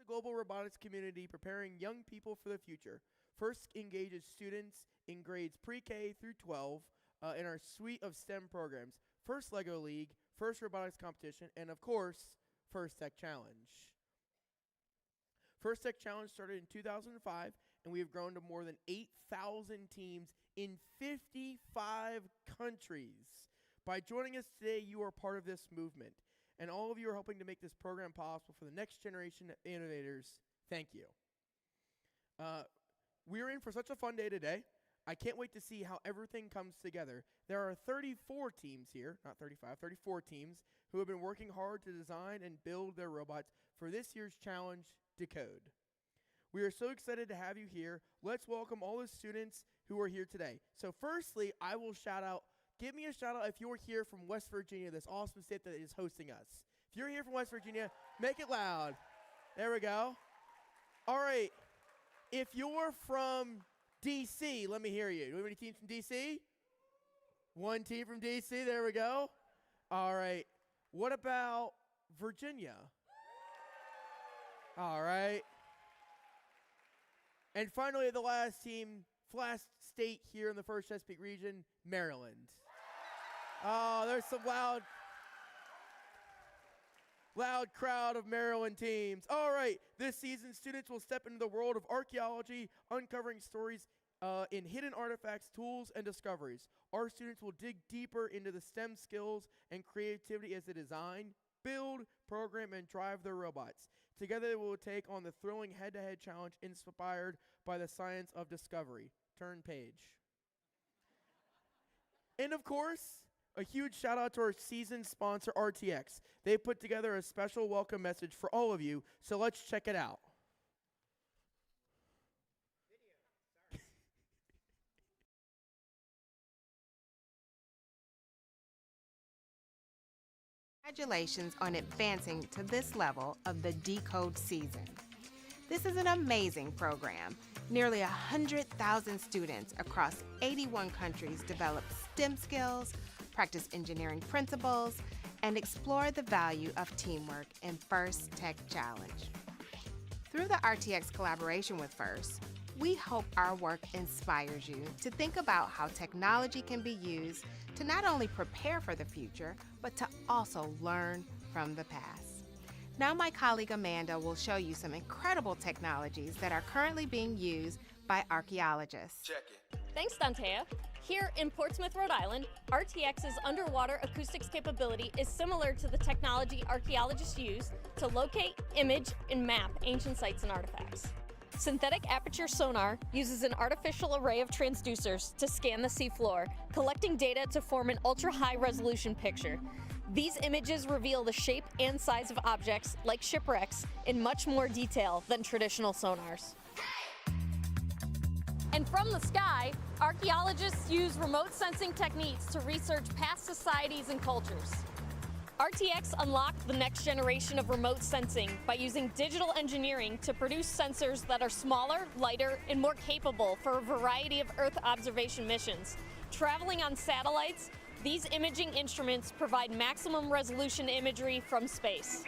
the global robotics community preparing young people for the future. First engages students in grades pre-K through 12 in our suite of STEM programs. First LEGO League, first robotics competition, and of course, First Tech Challenge. First Tech Challenge started in 2005, and we have grown to more than 8,000 teams in 55 countries. By joining us today, you are part of this movement, and all of you are helping to make this program possible for the next generation of innovators. Thank you. We're in for such a fun day today. I can't wait to see how everything comes together. There are 34 teams here, not 35, 34 teams who have been working hard to design and build their robots for this year's challenge, Decode. We are so excited to have you here. Let's welcome all the students who are here today. So firstly, I will shout out, give me a shout out if you're here from West Virginia, this awesome state that is hosting us. If you're here from West Virginia, make it loud. There we go. All right. If you're from DC, let me hear you. Do we have any teams from DC? One team from DC, there we go. All right. What about Virginia? All right. And finally, the last team, last state here in the first Chesapeake region, Maryland. Oh, there's some loud crowd of Maryland teams. All right, this season, students will step into the world of archaeology, uncovering stories in hidden artifacts, tools, and discoveries. Our students will dig deeper into the STEM skills and creativity as they design, build, program, and drive their robots. Together, they will take on the thrilling head-to-head challenge inspired by the science of discovery. Turn page. And of course, a huge shout out to our season sponsor, RTX. They put together a special welcome message for all of you, so let's check it out. Congratulations on advancing to this level of the Decode season. This is an amazing program. Nearly 100,000 students across 81 countries develop STEM skills, practice engineering principles, and explore the value of teamwork in First Tech Challenge. Through the RTX collaboration with FIRST, we hope our work inspires you to think about how technology can be used to not only prepare for the future, but to also learn from the past. Now my colleague Amanda will show you some incredible technologies that are currently being used by archaeologists. Check it. Thanks, Dantea. Here in Portsmouth, Rhode Island, RTX's underwater acoustics capability is similar to the technology archaeologists use to locate, image, and map ancient sites and artifacts. Synthetic aperture sonar uses an artificial array of transducers to scan the seafloor, collecting data to form an ultra-high resolution picture. These images reveal the shape and size of objects, like shipwrecks, in much more detail than traditional sonars. And from the sky, archaeologists use remote sensing techniques to research past societies and cultures. RTX unlocked the next generation of remote sensing by using digital engineering to produce sensors that are smaller, lighter, and more capable for a variety of Earth observation missions. Traveling on satellites, these imaging instruments provide maximum resolution imagery from space.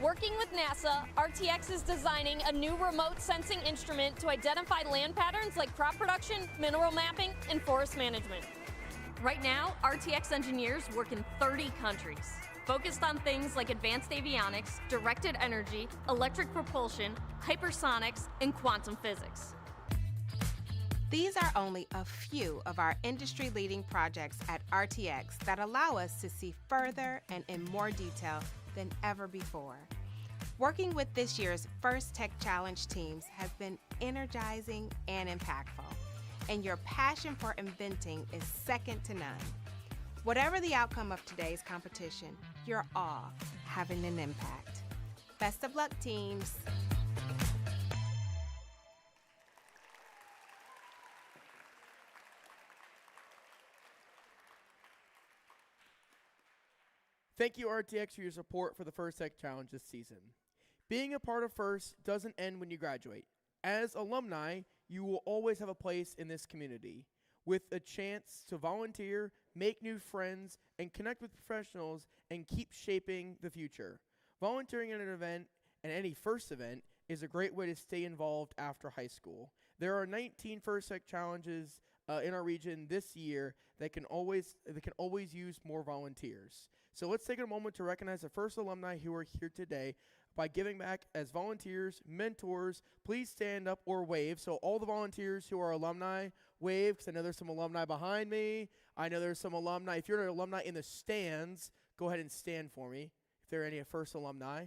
Working with NASA, RTX is designing a new remote sensing instrument to identify land patterns like crop production, mineral mapping, and forest management. Right now, RTX engineers work in 30 countries, focused on things like advanced avionics, directed energy, electric propulsion, hypersonics, and quantum physics. These are only a few of our industry-leading projects at RTX that allow us to see further and in more detail than ever before. Working with this year's First Tech Challenge teams has been energizing and impactful, and your passion for inventing is second to none. Whatever the outcome of today's competition, you're all having an impact. Best of luck, teams. Thank you, RTX, for your support for the First Tech Challenge this season. Being a part of FIRST doesn't end when you graduate. As alumni, you will always have a place in this community, with a chance to volunteer, make new friends, and connect with professionals and keep shaping the future. Volunteering at an event and any FIRST event is a great way to stay involved after high school. There are 19 First Tech Challenges in our region this year that can always use more volunteers. So let's take a moment to recognize the FIRST alumni who are here today by giving back as volunteers, mentors. Please stand up or wave. So all the volunteers who are alumni, wave, because I know there's some alumni behind me. I know there's some alumni. If you're an alumni in the stands, go ahead and stand for me. If there are any FIRST alumni,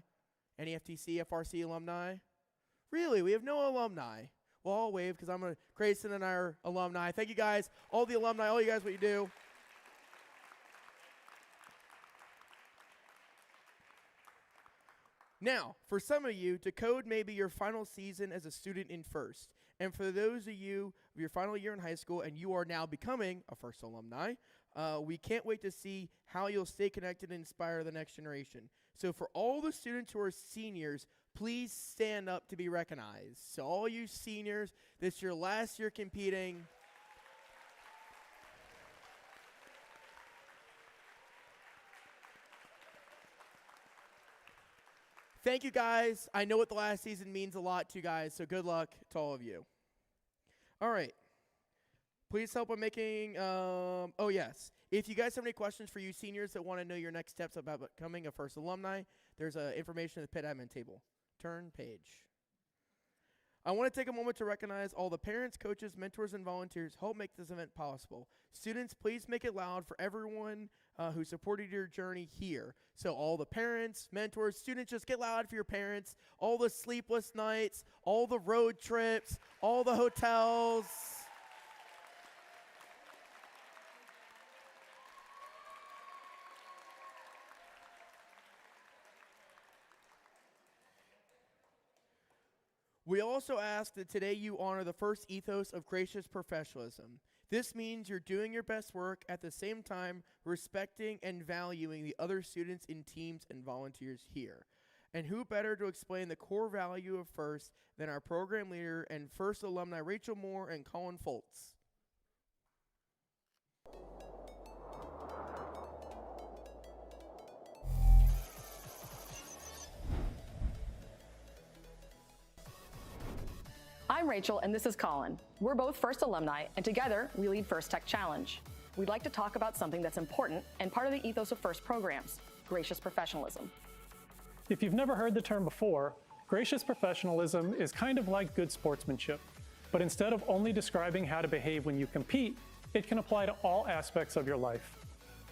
any FTC, FRC alumni. Really, we have no alumni. Well, I'll wave because Grayson and I are alumni. Thank you guys, all the alumni, all you guys, what you do. Now, for some of you, Decode may be your final season as a student in FIRST. And for those of you of your final year in high school and you are now becoming a FIRST alumni, we can't wait to see how you'll stay connected and inspire the next generation. So for all the students who are seniors, please stand up to be recognized. So all you seniors, this is your last year competing. Thank you, guys. I know what the last season means a lot to you guys, so good luck to all of you. All right. Please help by making, oh, yes. If you guys have any questions for you seniors that want to know your next steps about becoming a FIRST alumni, there's information at the pit admin table. Turn page. I want to take a moment to recognize all the parents, coaches, mentors, and volunteers who help make this event possible. Students, please make it loud for everyone who supported your journey here. So all the parents, mentors, students, just get loud for your parents. All the sleepless nights, all the road trips, all the hotels. We also ask that today you honor the first ethos of gracious professionalism. This means you're doing your best work at the same time respecting and valuing the other students in teams and volunteers here. And who better to explain the core value of FIRST than our program leader and FIRST alumni Rachel Moore and Colin Foltz. I'm Rachel, and this is Colin. We're both FIRST alumni, and together we lead FIRST Tech Challenge. We'd like to talk about something that's important and part of the ethos of FIRST programs, gracious professionalism. If you've never heard the term before, gracious professionalism is kind of like good sportsmanship. But instead of only describing how to behave when you compete, it can apply to all aspects of your life.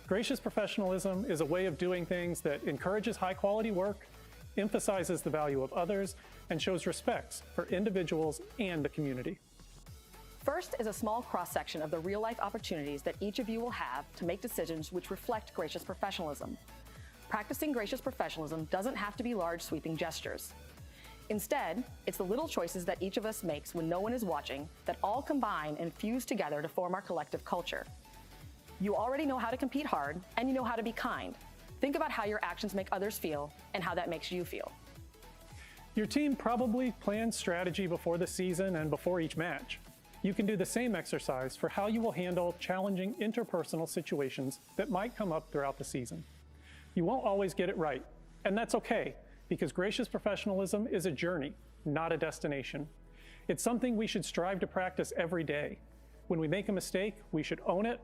Gracious professionalism is a way of doing things that encourages high-quality work, emphasizes the value of others, and shows respect for individuals and the community. FIRST is a small cross-section of the real-life opportunities that each of you will have to make decisions which reflect gracious professionalism. Practicing gracious professionalism doesn't have to be large, sweeping gestures. Instead, it's the little choices that each of us makes when no one is watching that all combine and fuse together to form our collective culture. You already know how to compete hard, and you know how to be kind. Think about how your actions make others feel and how that makes you feel. Your team probably plans strategy before the season and before each match. You can do the same exercise for how you will handle challenging interpersonal situations that might come up throughout the season. You won't always get it right, and that's okay, because gracious professionalism is a journey, not a destination. It's something we should strive to practice every day. When we make a mistake, we should own it,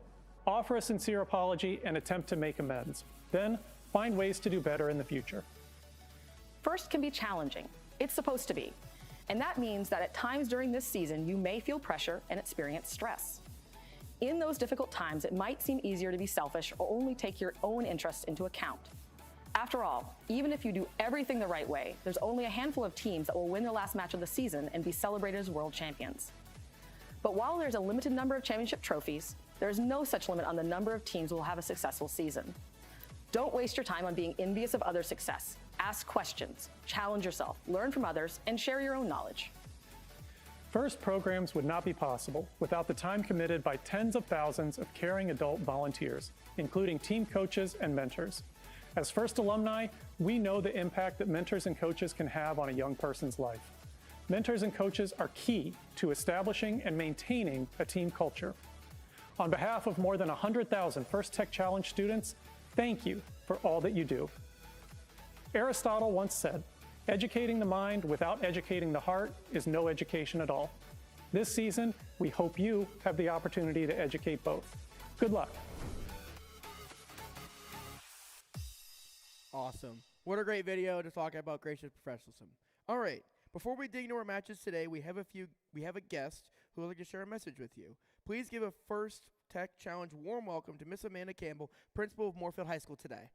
offer a sincere apology, and attempt to make amends. Then, find ways to do better in the future. FIRST can be challenging. It's supposed to be. And that means that at times during this season, you may feel pressure and experience stress. In those difficult times, it might seem easier to be selfish or only take your own interests into account. After all, even if you do everything the right way, there's only a handful of teams that will win their last match of the season and be celebrated as world champions. But while there's a limited number of championship trophies, there's no such limit on the number of teams who will have a successful season. Don't waste your time on being envious of others' success. Ask questions, challenge yourself, learn from others, and share your own knowledge. FIRST programs would not be possible without the time committed by tens of thousands of caring adult volunteers, including team coaches and mentors. As FIRST alumni, we know the impact that mentors and coaches can have on a young person's life. Mentors and coaches are key to establishing and maintaining a team culture. On behalf of more than 100,000 FIRST Tech Challenge students, thank you for all that you do. Aristotle once said, "Educating the mind without educating the heart is no education at all." This season, we hope you have the opportunity to educate both. Good luck. Awesome. What a great video to talk about gracious professionalism. All right, before we dig into our matches today, we have a guest who would like to share a message with you. Please give a First Tech Challenge warm welcome to Miss Amanda Campbell, principal of Moorefield High School today.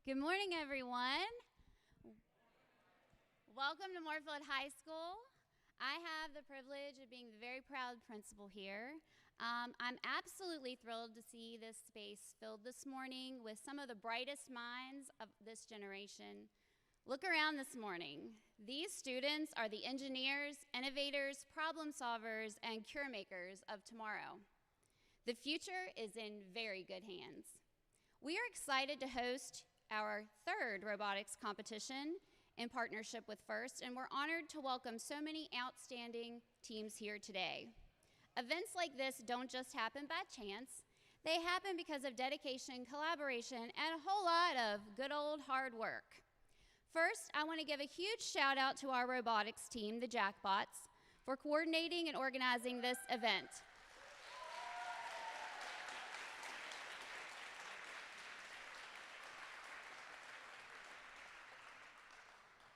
Good morning, everyone. Welcome to Moorefield High School. I have the privilege of being the very proud principal here. I'm absolutely thrilled to see this space filled this morning with some of the brightest minds of this generation. Look around this morning. These students are the engineers, innovators, problem solvers, and cure makers of tomorrow. The future is in very good hands. We are excited to host our third robotics competition in partnership with FIRST, and we're honored to welcome so many outstanding teams here today. Events like this don't just happen by chance. They happen because of dedication, collaboration, and a whole lot of good old hard work. First, I want to give a huge shout out to our robotics team, the Jackbots, for coordinating and organizing this event.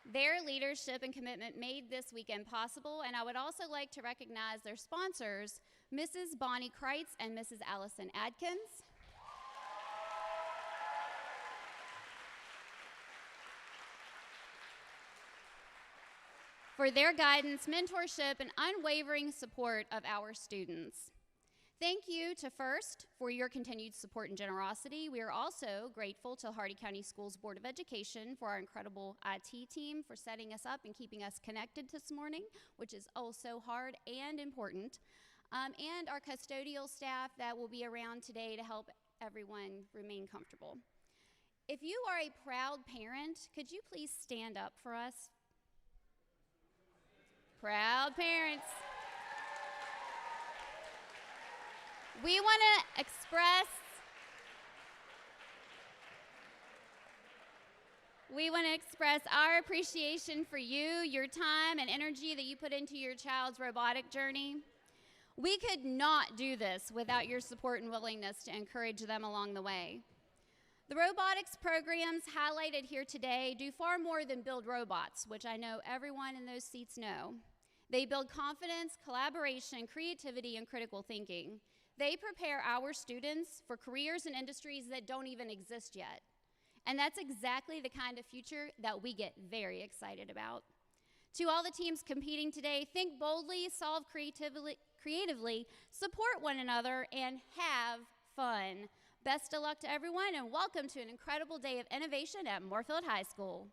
Their leadership and commitment made this weekend possible, and I would also like to recognize their sponsors, Mrs. Bonnie Kreitz and Mrs. Allison Adkins. For their guidance, mentorship, and unwavering support of our students. Thank you to FIRST for your continued support and generosity. We are also grateful to Hardy County Schools Board of Education for our incredible IT team for setting us up and keeping us connected this morning, which is also hard and important, and our custodial staff that will be around today to help everyone remain comfortable. If you are a proud parent, could you please stand up for us? Proud parents. We want to express our appreciation for you, your time and energy that you put into your child's robotic journey. We could not do this without your support and willingness to encourage them along the way. The robotics programs highlighted here today do far more than build robots, which I know everyone in those seats know. They build confidence, collaboration, creativity, and critical thinking. They prepare our students for careers and industries that don't even exist yet. And that's exactly the kind of future that we get very excited about. To all the teams competing today, think boldly, solve creatively, support one another, and have fun. Best of luck to everyone, and welcome to an incredible day of innovation at Moorefield High School.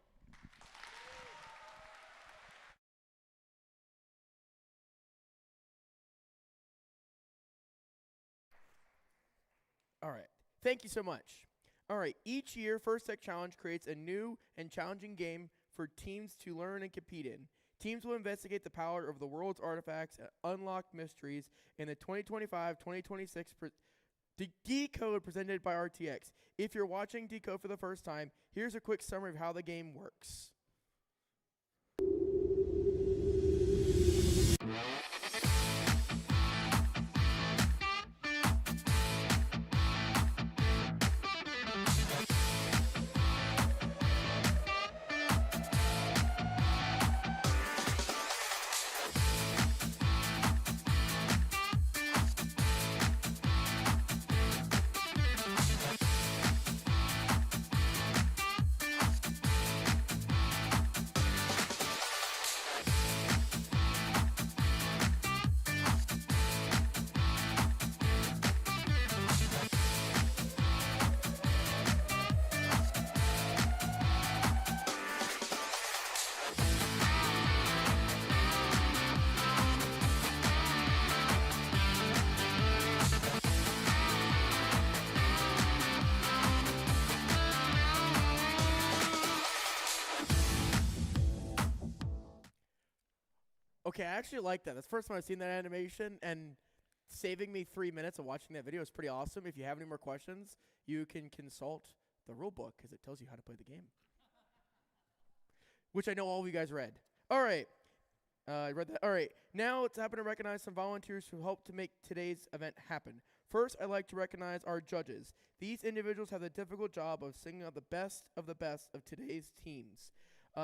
All right, thank you so much. All right, each year, First Tech Challenge creates a new and challenging game for teams to learn and compete in. Teams will investigate the power of the world's artifacts and unlock mysteries in the 2025-2026 Decode presented by RTX. If you're watching Decode for the first time, here's a quick summary of how the game works. Okay, I actually like that. That's the first time I've seen that animation, and saving me 3 minutes of watching that video is pretty awesome. If you have any more questions, you can consult the rule book because it tells you how to play the game, which I know all of you guys read. All right. I read that. All right. Now it's happened to recognize some volunteers who helped to make today's event happen. First, I'd like to recognize our judges. These individuals have the difficult job of singing out the best of today's teams.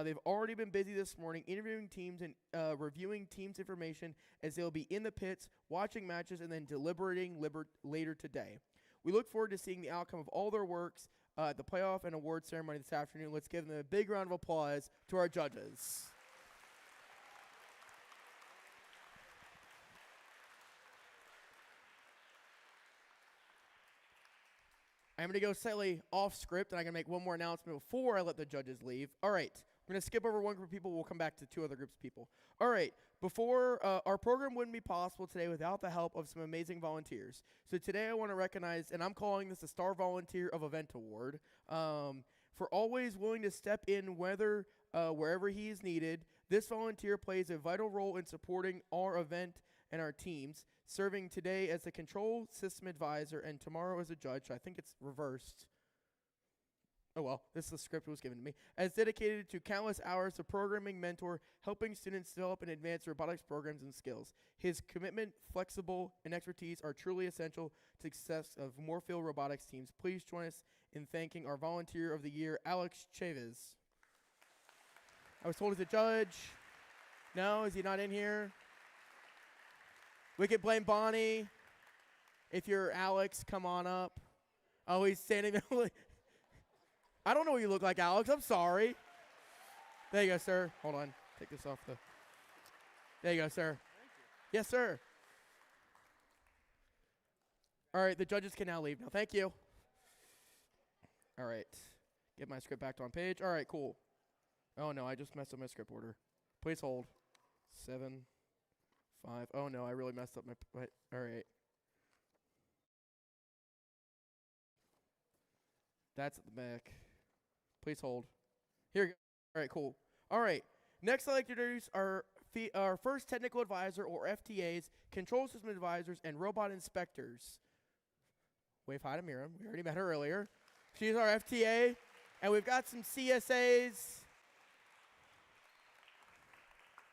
They've already been busy this morning interviewing teams and reviewing teams' information as they'll be in the pits, watching matches, and then deliberating later today. We look forward to seeing the outcome of all their works at the playoff and award ceremony this afternoon. Let's give them a big round of applause to our judges. I'm going to go slightly off script, and I'm going to make one more announcement before I let the judges leave. All right. We're going to skip over one group of people. We'll come back to two other groups of people. All right. Before our program wouldn't be possible today without the help of some amazing volunteers. So today I want to recognize, and I'm calling this the Star Volunteer of Event Award, for always willing to step in wherever he is needed. This volunteer plays a vital role in supporting our event and our teams, serving today as the control system advisor and tomorrow as a judge. I think it's reversed. Oh well, this is the script that was given to me. As dedicated to countless hours of programming mentor, helping students develop and advance robotics programs and skills. His commitment, flexible, and expertise are truly essential to the success of Moorefield robotics teams. Please join us in thanking our Volunteer of the Year, Alex Chavez. I was told he's a judge. No, is he not in here? We could blame Bonnie. If you're Alex, come on up. Oh, he's standing there. I don't know what you look like, Alex. I'm sorry. There you go, sir. Hold on. Take this off the. There you go, sir. Thank you. Yes, sir. All right, the judges can now leave now. Thank you. All right. Get my script back on page. All right, cool. Oh, no, I just messed up my script order. Please hold. 7, 5. Oh, no, I really messed up my. All right. That's at the back. Please hold. Here we go. All right, cool. All right. Next, I'd like to introduce our first technical advisor, or FTAs, control system advisors, and robot inspectors. Wave hi to Miriam. We already met her earlier. She's our FTA. And we've got some CSAs.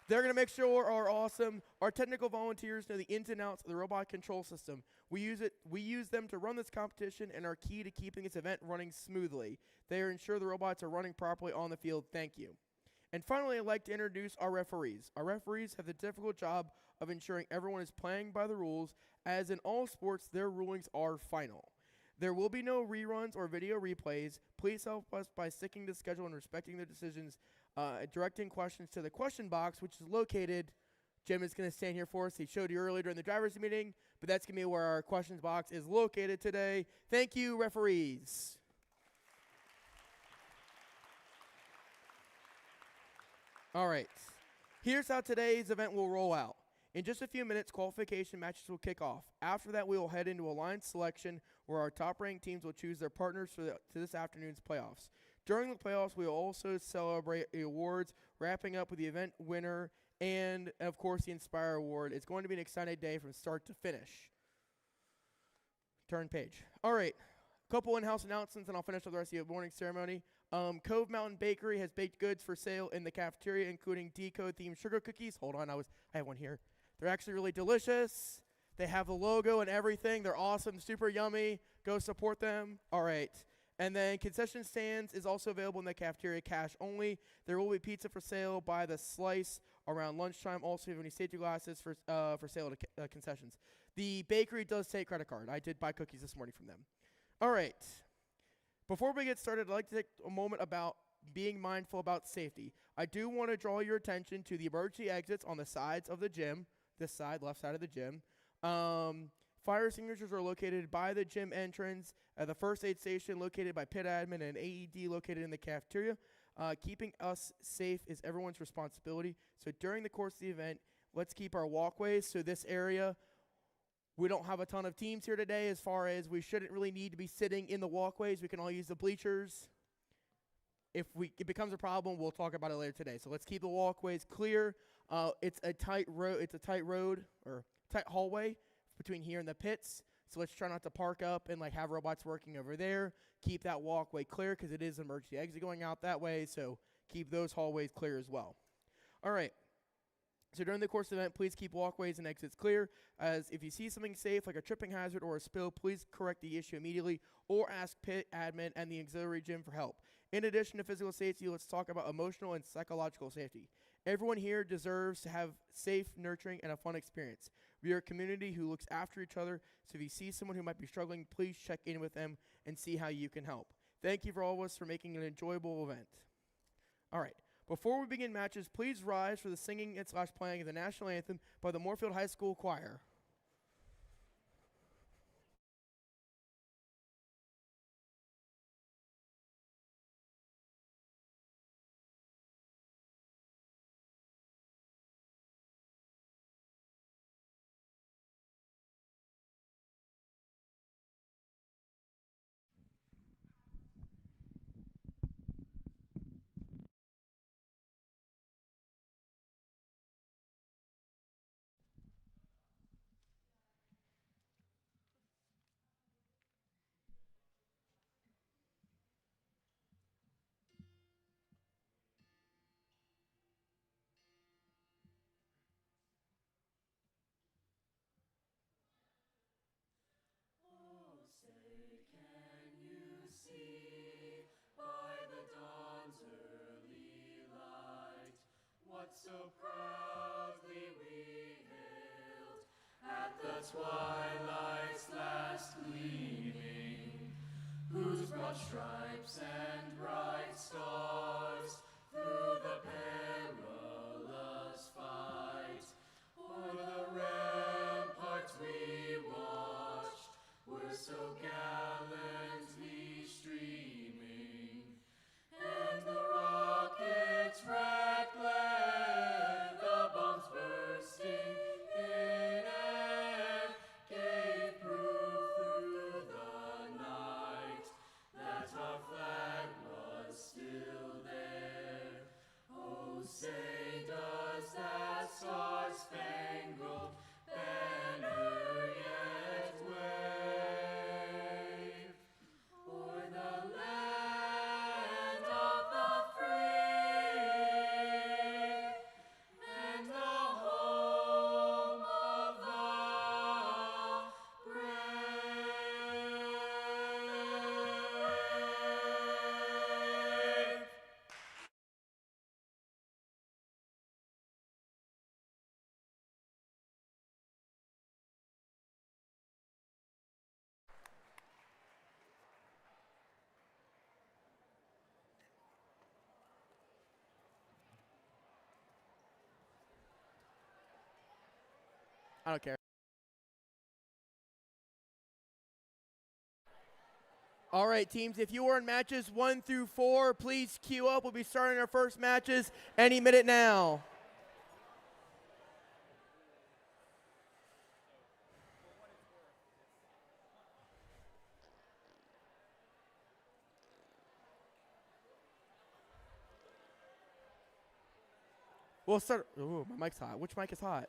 They're going to make sure are awesome. Our technical volunteers know the ins and outs of the robot control system. We use them to run this competition and are key to keeping this event running smoothly. They ensure the robots are running properly on the field. Thank you. And finally, I'd like to introduce our referees. Our referees have the difficult job of ensuring everyone is playing by the rules, as in all sports, their rulings are final. There will be no reruns or video replays. Please help us by sticking to schedule and respecting the decisions, directing questions to the question box, which is located. Jim is going to stand here for us. He showed you earlier during the driver's meeting, but that's going to be where our questions box is located today. Thank you, referees. All right. Here's how today's event will roll out. In just a few minutes, qualification matches will kick off. After that, we will head into a line selection where our top-ranked teams will choose their partners to this afternoon's playoffs. During the playoffs, we will also celebrate the awards, wrapping up with the event winner and, of course, the Inspire Award. It's going to be an exciting day from start to finish. Turn page. All right. A couple in-house announcements, and I'll finish up the rest of the morning ceremony. Cove Mountain Bakery has baked goods for sale in the cafeteria, including Decode-themed sugar cookies. Hold on, I have one here. They're actually really delicious. They have the logo and everything. They're awesome, super yummy. Go support them. All right. And then concession stands is also available in the cafeteria, cash only. There will be pizza for sale by the slice around lunchtime. Also, if you have any safety glasses for sale at concessions. The bakery does take credit card. I did buy cookies this morning from them. All right. Before we get started, I'd like to take a moment about being mindful about safety. I do want to draw your attention to the emergency exits on the sides of the gym. This side, left side of the gym. Fire extinguishers are located by the gym entrance. The first aid station located by pit admin, and AED located in the cafeteria. Keeping us safe is everyone's responsibility. So during the course of the event, let's keep our walkways. So this area, we don't have a ton of teams here today, as far as we shouldn't really need to be sitting in the walkways. We can all use the bleachers. If it becomes a problem, we'll talk about it later today. So let's keep the walkways clear. It's a tight road. It's a tight road or tight hallway between here and the pits. So let's try not to park up and like have robots working over there. Keep that walkway clear because it is an emergency exit going out that way. So keep those hallways clear as well. All right. So during the course of the event, please keep walkways and exits clear. As if you see something safe like a tripping hazard or a spill, please correct the issue immediately or ask pit admin and the auxiliary gym for help. In addition to physical safety, let's talk about emotional and psychological safety. Everyone here deserves to have safe, nurturing, and a fun experience. We are a community who looks after each other, so if you see someone who might be struggling, please check in with them and see how you can help. Thank you for all of us for making an enjoyable event. All right. Before we begin matches, please rise for the singing and / playing of the national anthem by the Moorefield High School Choir. So proudly we hailed at the twilight's last gleaming, whose broad stripes and bright stars through the perilous fight o'er the ramparts we watched were so gallantly streaming, and the rockets' red glare, the bombs bursting in air, gave proof through the night that our flag was still there. Oh, say does that star-spangled banner yet wave o'er the land of the free and the home of the brave? I don't care. All right, teams, if you are in matches 1 through 4, please queue up. We'll be starting our first matches any minute now. We'll start. Ooh, my mic's hot. Which mic is hot?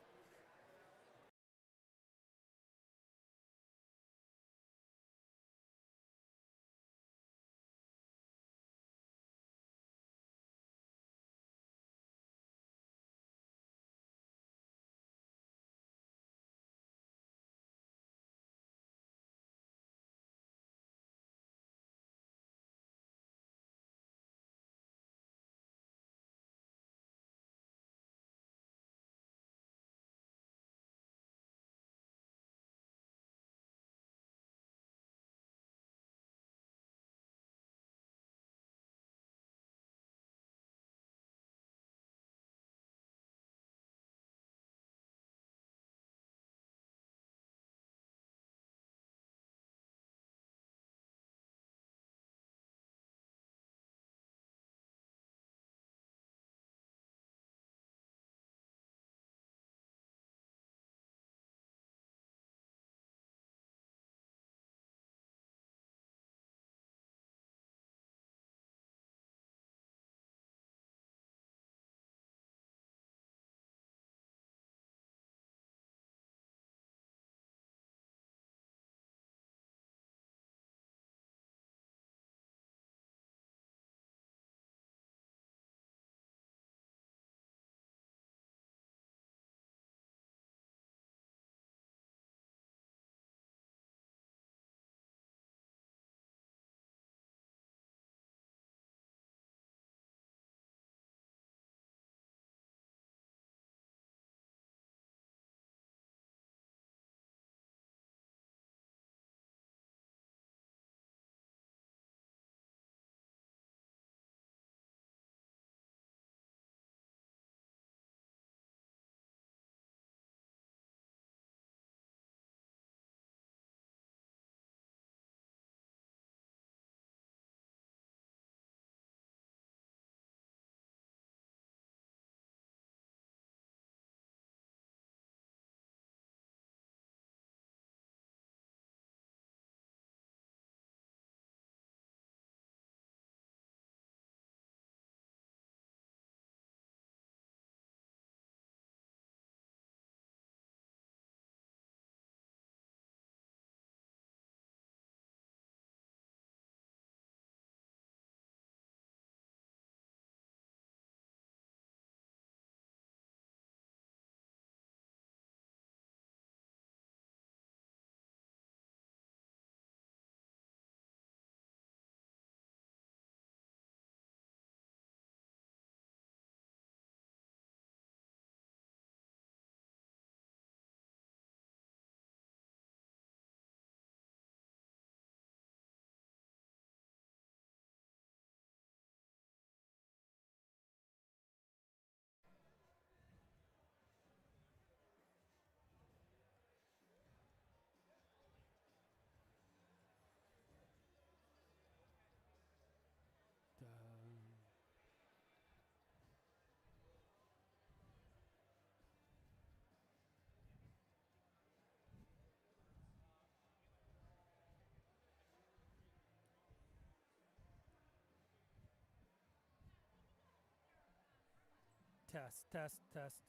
Test, test, test.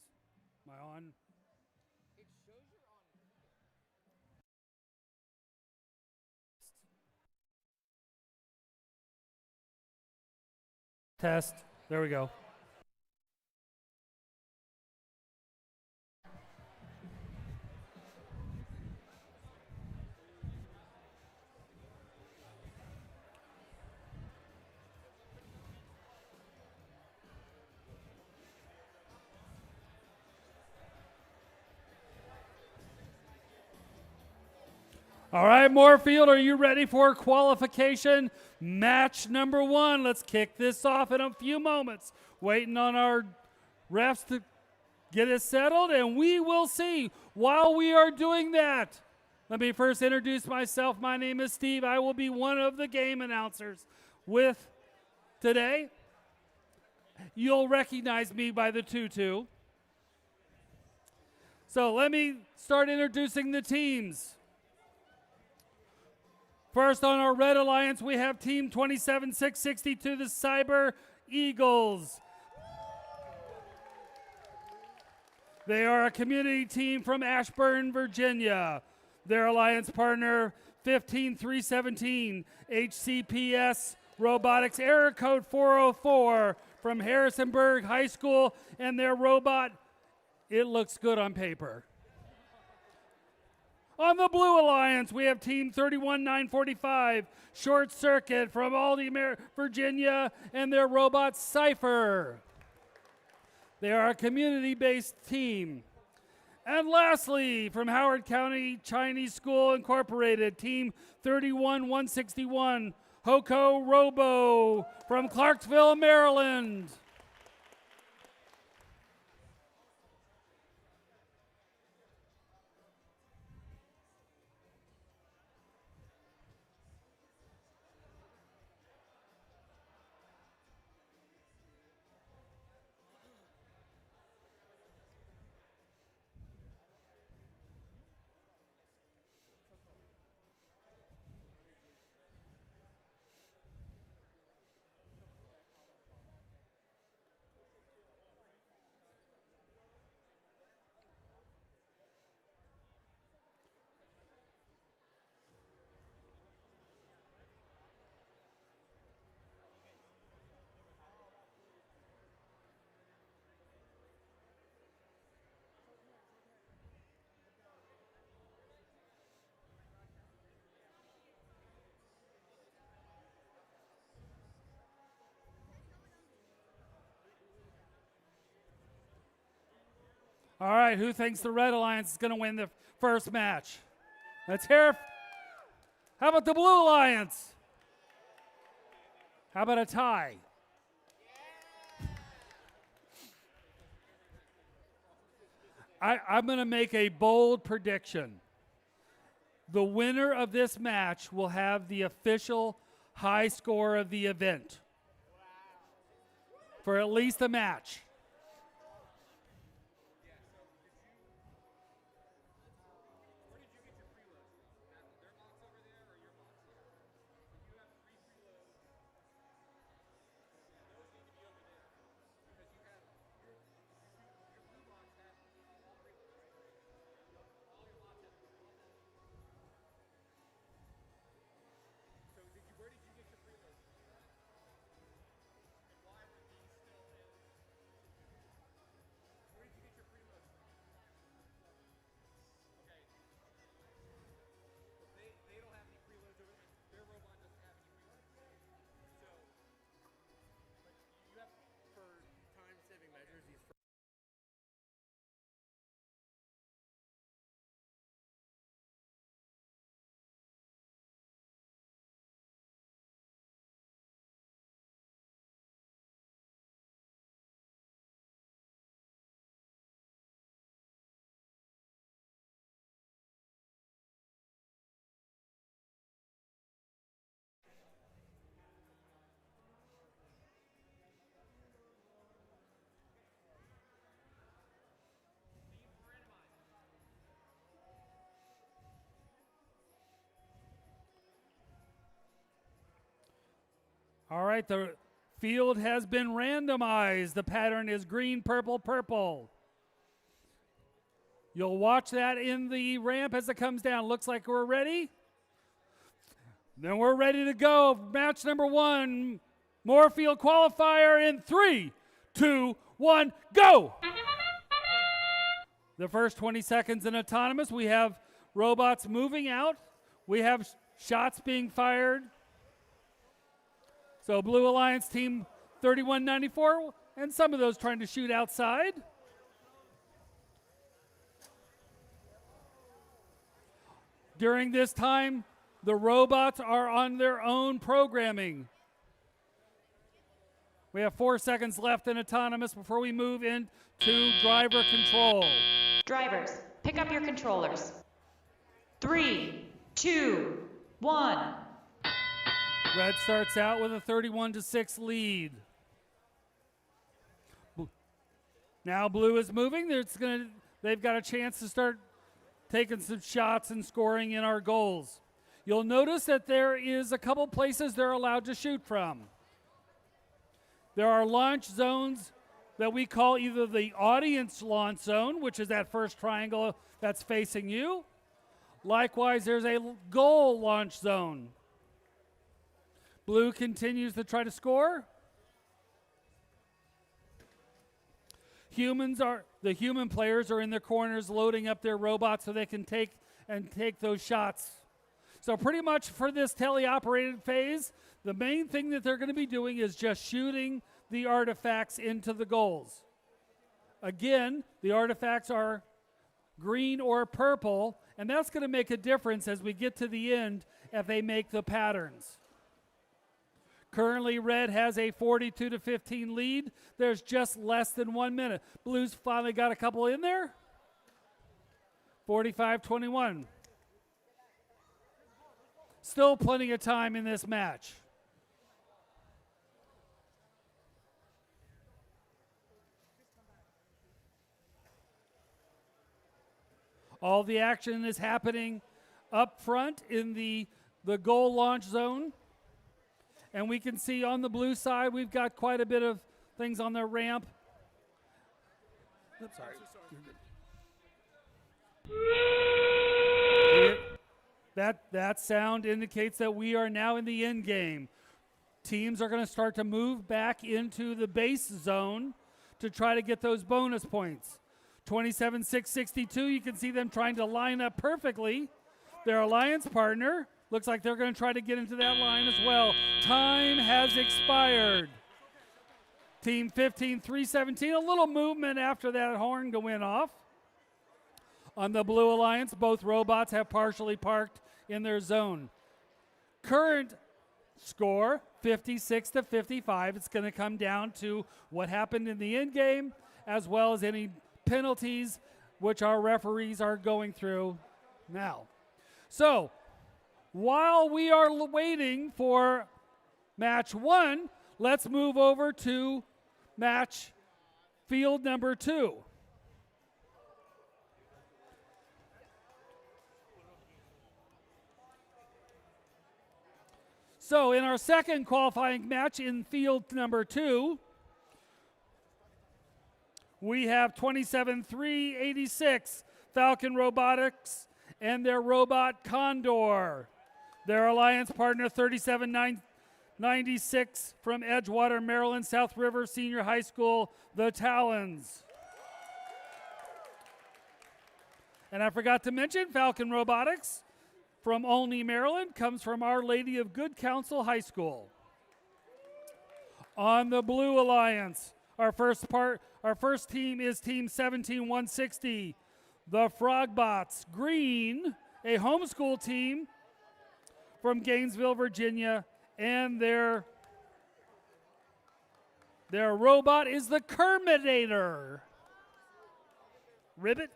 Am I on? It shows you're on. Test. There we go. All right, Moorefield, are you ready for qualification match number 1? Let's kick this off in a few moments. Waiting on our refs to get it settled, and we will see. While we are doing that, let me first introduce myself. My name is Steve. I will be one of the game announcers with today. You'll recognize me by the tutu. So let me start introducing the teams. First on our Red Alliance, we have Team 27662, the Cyber Eagles. They are a community team from Ashburn, Virginia. Their alliance partner, 15317, HCPS Robotics, error code 404 from Harrisonburg High School, and their robot, it looks good on paper. On the Blue Alliance, we have Team 31945, Short Circuit from Aldi, Virginia, and their robot Cypher. They are a community-based team. And lastly, from Howard County Chinese School Incorporated, Team 31161, Hoko Robo from Clarksville, Maryland. All right, who thinks the Red Alliance is going to win the first match? Let's hear it. How about the Blue Alliance? How about a tie? I'm going to make a bold prediction. The winner of this match will have the official high score of the event for at least a match. All right, the Field has been randomized. The pattern is green, purple, purple. You'll watch that in the ramp as it comes down. Looks like we're ready. Then we're ready to go. Match number 1, Moorefield Qualifier in 3, 2, 1, go! The first 20 seconds in autonomous, we have robots moving out. We have shots being fired. So Blue Alliance team 3194, and some of those trying to shoot outside. During this time, the robots are on their own programming. We have 4 seconds left in autonomous before we move into driver control. Drivers, pick up your controllers. 3, 2, 1. Red starts out with a 31-6 lead. Now blue is moving. They've got a chance to start taking some shots and scoring in our goals. You'll notice that there is a couple places they're allowed to shoot from. There are launch zones that we call either the audience launch zone, which is that first triangle that's facing you. Likewise, there's a goal launch zone. Blue continues to try to score. The human players are in their corners loading up their robots so they can take those shots. So pretty much for this teleoperated phase, the main thing that they're going to be doing is just shooting the artifacts into the goals. Again, the artifacts are green or purple, and that's going to make a difference as we get to the end if they make the patterns. Currently, red has a 42-15 lead. There's just less than 1 minute. Blue's finally got a couple in there. 45-21. Still plenty of time in this match. All the action is happening up front in the goal launch zone. And we can see on the blue side, we've got quite a bit of things on the ramp. Oops, sorry. That sound indicates that we are now in the end game. Teams are going to start to move back into the base zone to try to get those bonus points. 27-6-62, you can see them trying to line up perfectly. Their alliance partner looks like they're going to try to get into that line as well. Time has expired. Team 15-3-17, a little movement after that horn went off. On the Blue Alliance, both robots have partially parked in their zone. Current score, 56-55. It's going to come down to what happened in the end game, as well as any penalties which our referees are going through now. So, while we are waiting for match 1, let's move over to match field number 2. So in our second qualifying match in field number 2, we have 27-3-86 Falcon Robotics and their robot Condor. Their alliance partner 37-96 from Edgewater, Maryland, South River Senior High School, the Talons. And I forgot to mention Falcon Robotics from Olney, Maryland, comes from Our Lady of Good Counsel High School. On the Blue Alliance, our first team is Team 17-160, the Frogbots. Green, a homeschool team from Gainesville, Virginia, and their robot is the Kermitator. Ribbit.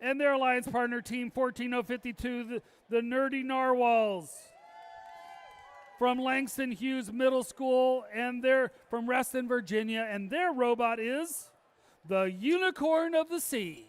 And their alliance partner, Team 14052, the Nerdy Narwhals. From Langston Hughes Middle School, and they're from Reston, Virginia, and their robot is the Unicorn of the Sea.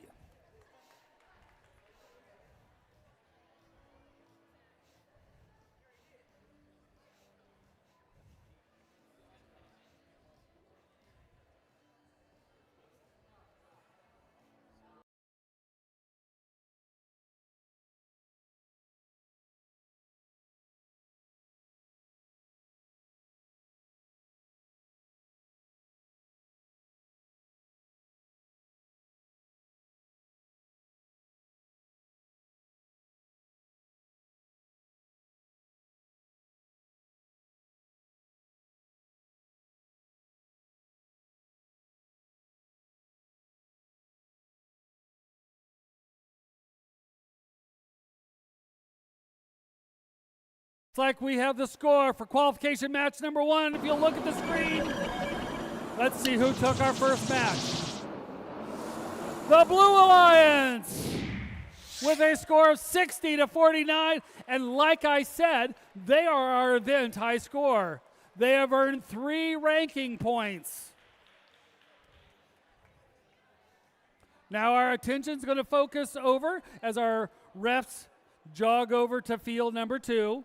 It's like we have the score for qualification match number 1. If you'll look at the screen, let's see who took our first match. The Blue Alliance with a score of 60-49. And like I said, they are our event high score. They have earned 3 ranking points. Now our attention's going to focus over as our refs jog over to field number 2.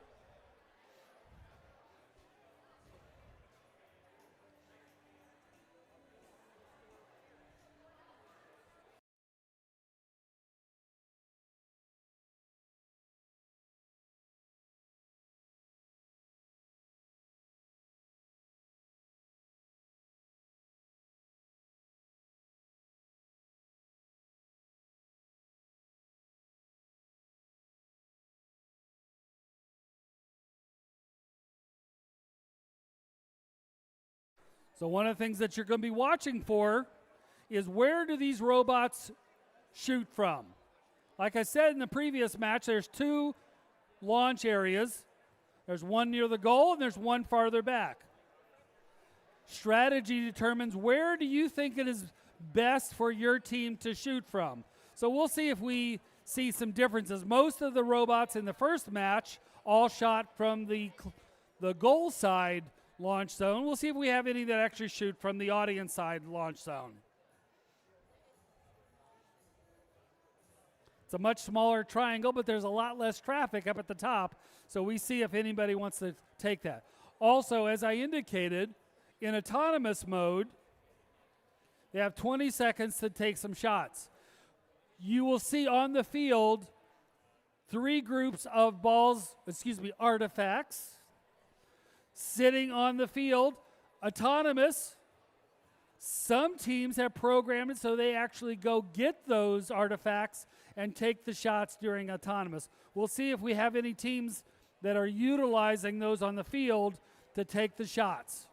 So one of the things that you're going to be watching for is where do these robots shoot from? Like I said in the previous match, there's 2 launch areas. There's one near the goal and there's one farther back. Strategy determines where do you think it is best for your team to shoot from. So we'll see if we see some differences. Most of the robots in the first match all shot from the goal side launch zone. We'll see if we have any that actually shoot from the audience side launch zone. It's a much smaller triangle, but there's a lot less traffic up at the top, so we see if anybody wants to take that. Also, as I indicated, in autonomous mode, they have 20 seconds to take some shots. You will see on the field 3 groups of artifacts sitting on the field. Autonomous, some teams have programmed it so they actually go get those artifacts and take the shots during autonomous. We'll see if we have any teams that are utilizing those on the field to take the shots.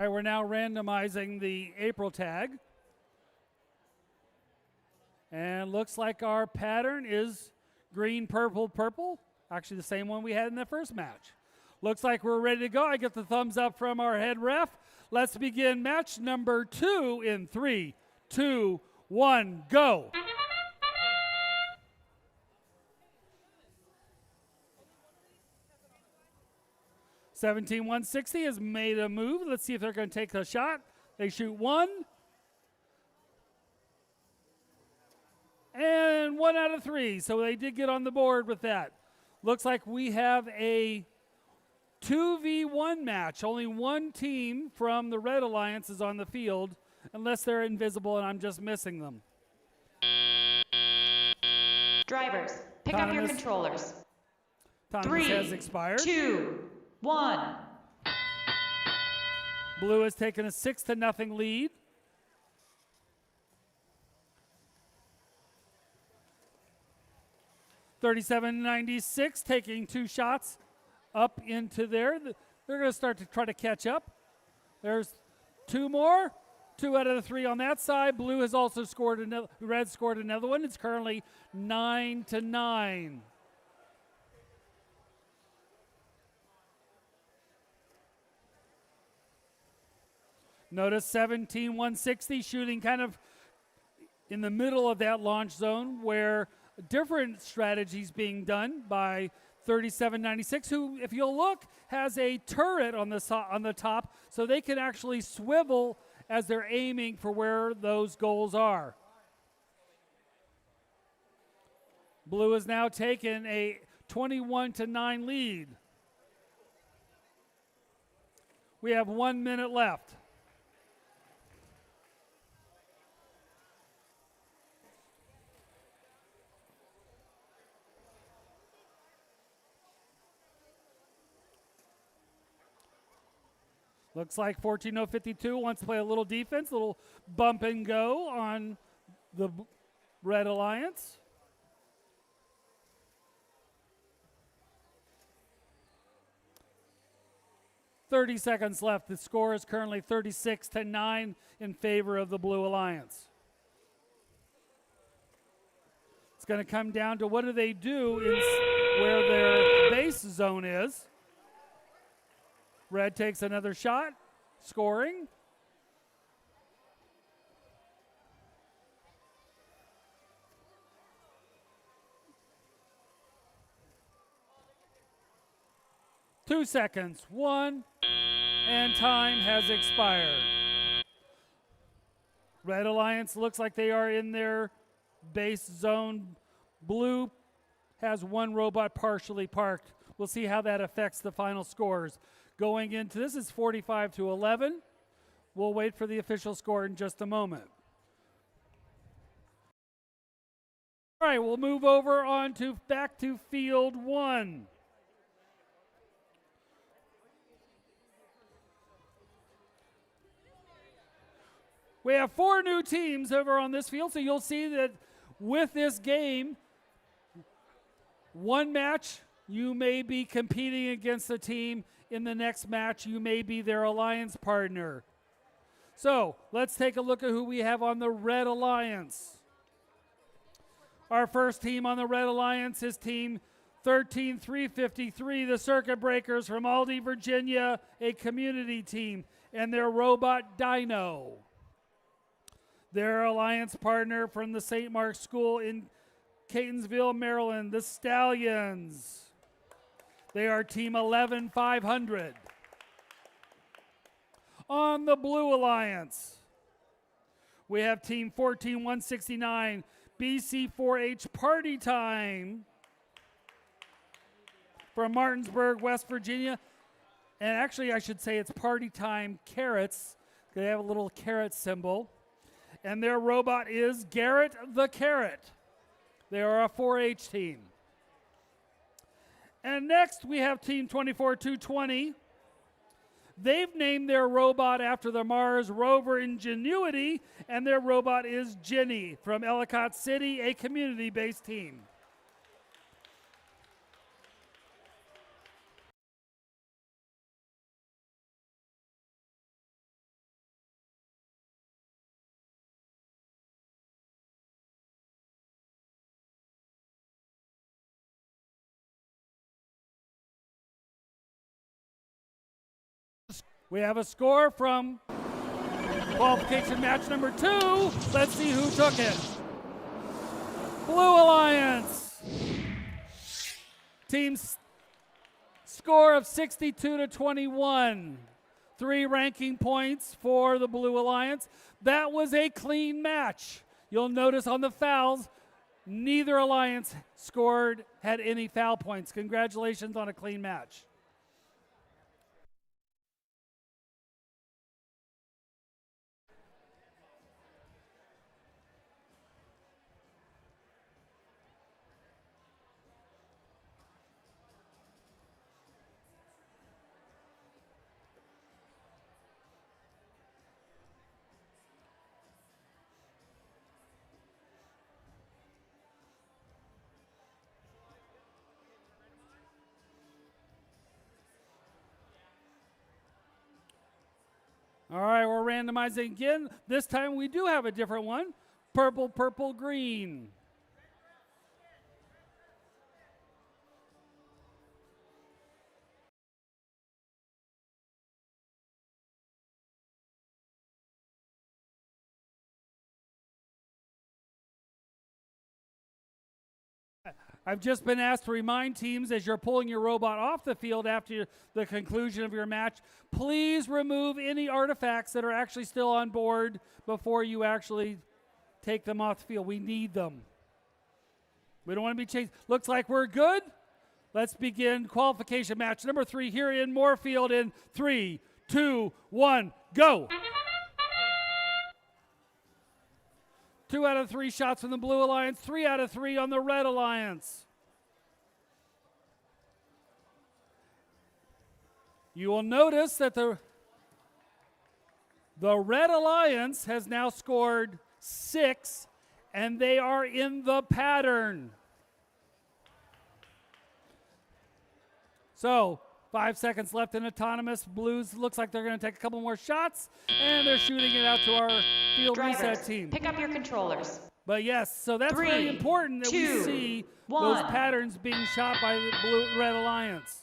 All right, we're now randomizing the April tag. And looks like our pattern is green, purple, purple. Actually, the same one we had in the first match. Looks like we're ready to go. I get the thumbs up from our head ref. Let's begin match number 2 in 3, 2, 1, go. (17-160) has made a move. Let's see if they're going to take a shot. They shoot 1. And 1 out of 3. So they did get on the board with that. Looks like we have a 2v1 match. Only one team from the Red Alliance is on the field, unless they're invisible and I'm just missing them. Drivers, pick up your controllers. Autonomous has expired. 2, 1. Blue has taken a 6-0 lead. (37-96) taking 2 shots up into there. They're going to start to try to catch up. There's 2 more. 2 out of the 3 on that side. Blue has also scored another. Red scored another one. It's currently 9-9. Notice 17-160 shooting kind of in the middle of that launch zone where different strategies being done by 37-96, who, if you'll look, has a turret on the top so they can actually swivel as they're aiming for where those goals are. Blue has now taken a 21-9 lead. We have 1 minute left. Looks like 14052 wants to play a little defense, a little bump and go on the Red Alliance. "30 seconds left. The score is currently 36-9 in favor of the Blue Alliance. It's going to come down to what do they do where their base zone is. Red takes another shot, scoring. Two seconds, one, and time has expired. Red Alliance looks like they are in their base zone. Blue has one robot partially parked. We'll see how that affects the final scores. Going into this is 45-11. We'll wait for the official score in just a moment. All right, we'll move over on to back to field one. We have 4 new teams over on this field, so you'll see that with this game, one match you may be competing against a team. In the next match, you may be their alliance partner. So let's take a look at who we have on the Red Alliance. Our first team on the Red Alliance is team 13353, the Circuit Breakers from Aldie, Virginia, a community team, and their robot Dino. Their alliance partner from the St. Mark's School in Catonsville, Maryland, the Stallions. They are team 11500. On the Blue Alliance, we have team 14169, BC4H Party Time from Martinsburg, West Virginia. And actually, I should say it's Party Time Carrots. They have a little carrot symbol. And their robot is Garrett the Carrot. They are a 4-H team. And next we have team 24220. They've named their robot after the Mars rover Ingenuity, and their robot is Jenny from Ellicott City, a community-based team. We have a score from qualification match number 2. Let's see who took it. Blue Alliance. Team's score of 62-21. 3 ranking points for the Blue Alliance. That was a clean match. You'll notice on the fouls, neither alliance had any foul points. Congratulations on a clean match. All right, we're randomizing again. This time we do have a different one. Purple, purple, green. I've just been asked to remind teams as you're pulling your robot off the field after the conclusion of your match, please remove any artifacts that are actually still on board before you actually take them off the field. We need them. We don't want to be chased. Looks like we're good. Let's begin qualification match number 3 here in Moorefield in 3, 2, 1, go. 2 out of 3 shots from the Blue Alliance, 3 out of 3 on the Red Alliance. You will notice that the Red Alliance has now scored 6, and they are in the pattern. So, 5 seconds left in autonomous. Blues looks like they're going to take a couple more shots, and they're shooting it out to our field Drivers, reset team. pick up your controllers. But yes, so that's 3, really important that we 2, see 1. those patterns being shot by the Red Alliance.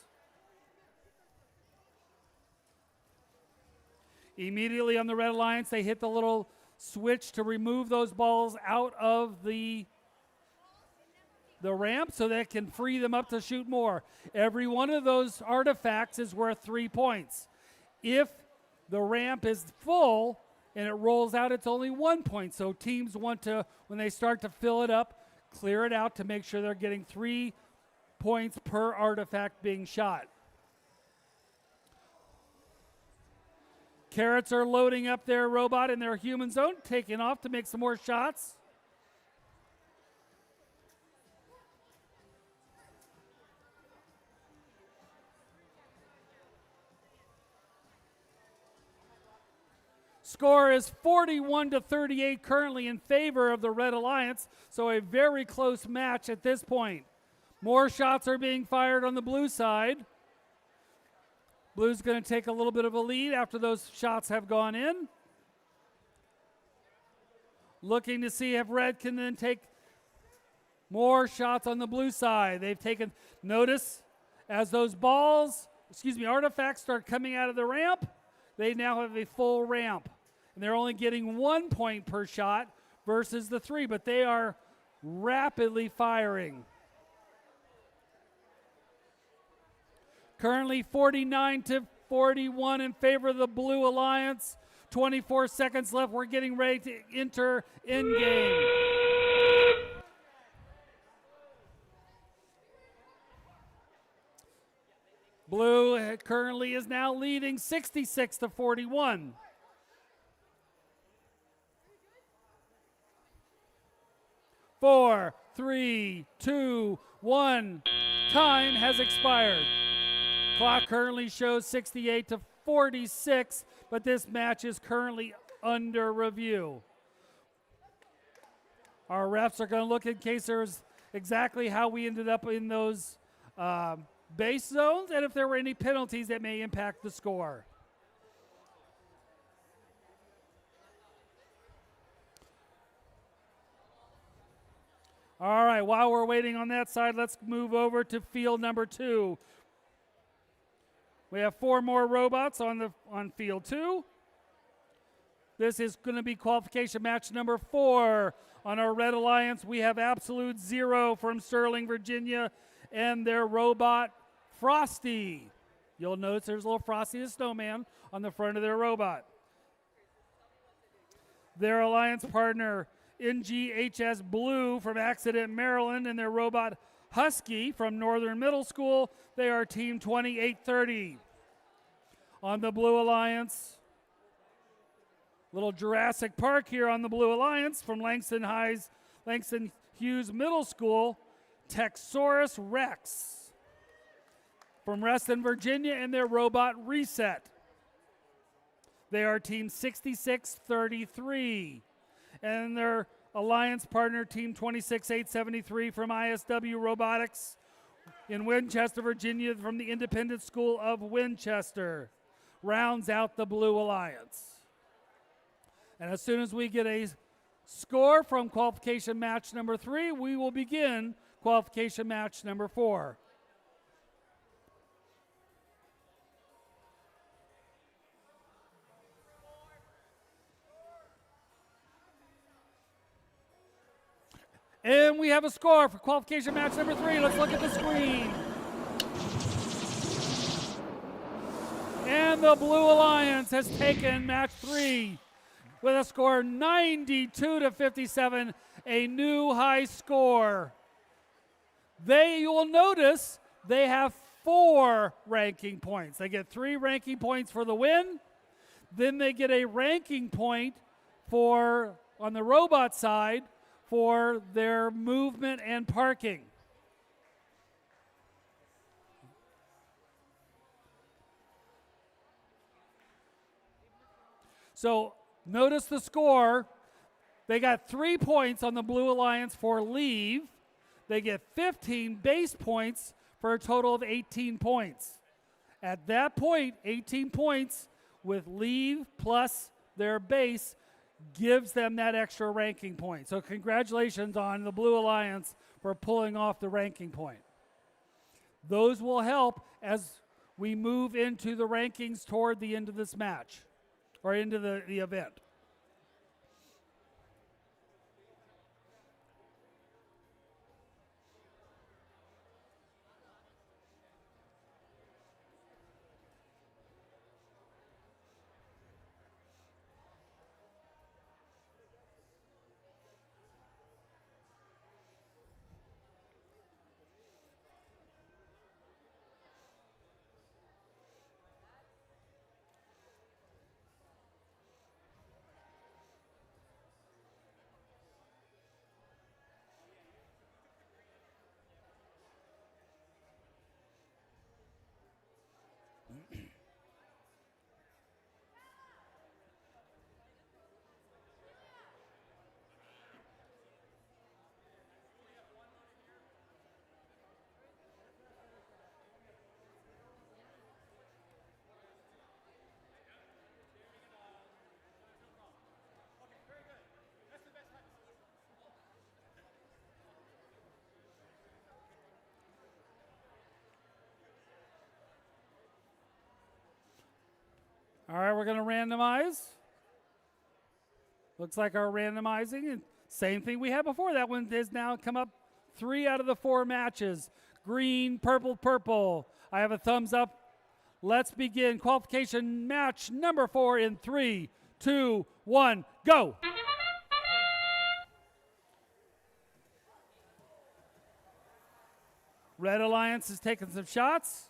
Immediately on the Red Alliance, they hit the little switch to remove those balls out of the ramp so that can free them up to shoot more. Every one of those artifacts is worth 3 points. If the ramp is full and it rolls out, it's only 1 point. So teams want to, when they start to fill it up, clear it out to make sure they're getting 3 points per artifact being shot. Carrots are loading up their robot in their human zone, taking off to make some more shots. Score is 41-38 currently in favor of the Red Alliance, so a very close match at this point. More shots are being fired on the blue side. Blue's going to take a little bit of a lead after those shots have gone in. Looking to see if Red can then take more shots on the blue side. They've taken notice as those artifacts start coming out of the ramp. They now have a full ramp. And they're only getting 1 point per shot versus the 3, but they are rapidly firing. Currently 49-41 in favor of the Blue Alliance. 24 seconds left. We're getting ready to enter endgame. Blue currently is now leading 66-41. Four, 3, 2, 1. Time has expired. Clock currently shows 68-46, but this match is currently under review. Our refs are going to look in case there's exactly how we ended up in those base zones and if there were any penalties that may impact the score. All right, while we're waiting on that side, let's move over to field number 2. We have 4 more robots on field 2. This is going to be qualification match number 4. On our Red Alliance, we have Absolute Zero from Sterling, Virginia, and their robot, Frosty. You'll notice there's a little Frosty the Snowman on the front of their robot. Their alliance partner, NGHS Blue from Accident, Maryland, and their robot, Husky from Northern Middle School. They are Team 2830. On the Blue Alliance, little Jurassic Park here on the Blue Alliance from Langston Hughes Middle School, Texaurus Rex from Reston, Virginia, and their robot Reset. They are Team 6633. And their alliance partner, Team 26873 from ISW Robotics in Winchester, Virginia, from the Independent School of Winchester, rounds out the Blue Alliance. And as soon as we get a score from qualification match number 3, we will begin qualification match number 4. And we have a score for qualification match number 3. Let's look at the screen. And the Blue Alliance has taken match 3 with a score 92-57, a new high score. You will notice they have 4 ranking points. They get 3 ranking points for the win. Then they get a ranking point for, on the robot side, for their movement and parking. So notice the score. They got 3 points on the Blue Alliance for leave. They get 15 base points for a total of 18 points. At that point, 18 points with leave plus their base gives them that extra ranking point. So congratulations on the Blue Alliance for pulling off the ranking point. Those will help as we move into the rankings toward the end of this match, or into the event. All right, we're going to randomize. Looks like our randomizing, and same thing we had before. That one has now come up 3 out of the 4 matches. Green, purple, purple. I have a thumbs up. Let's begin qualification match number 4 in 3, 2, 1, go. Red Alliance is taking some shots.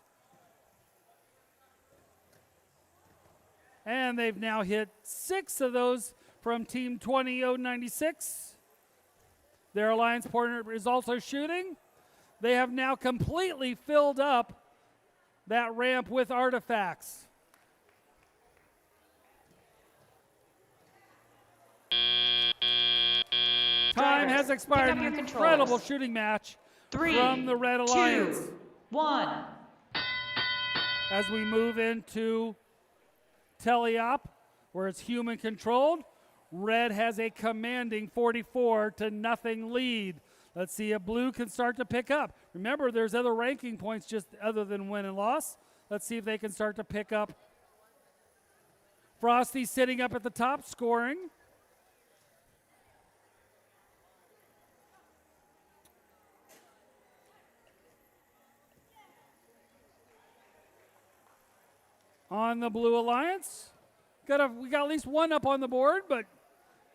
And they've now hit 6 of those from Team 20096. Their alliance partner is also shooting. They have now completely filled up that ramp with artifacts. Time has expired. An incredible shooting match 3, from the Red Alliance. 2, 1. As we move into teleop, where it's human controlled, Red has a commanding 44-0 lead. Let's see if Blue can start to pick up. Remember, there's other ranking points just other than win and loss. Let's see if they can start to pick up. Frosty sitting up at the top, scoring. On the Blue Alliance, we got at least 1 up on the board, but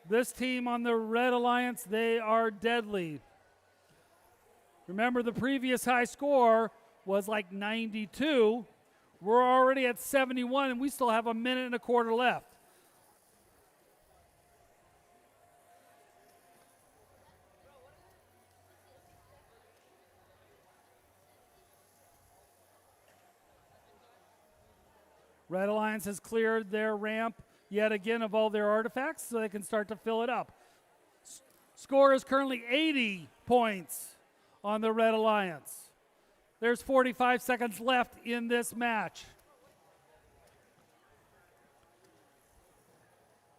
this team on the Red Alliance, they are deadly. Remember, the previous high score was like 92. We're already at 71, and we still have a minute and a quarter left. Red Alliance has cleared their ramp yet again of all their artifacts so they can start to fill it up. Score is currently 80 points on the Red Alliance. There's 45 seconds left in this match.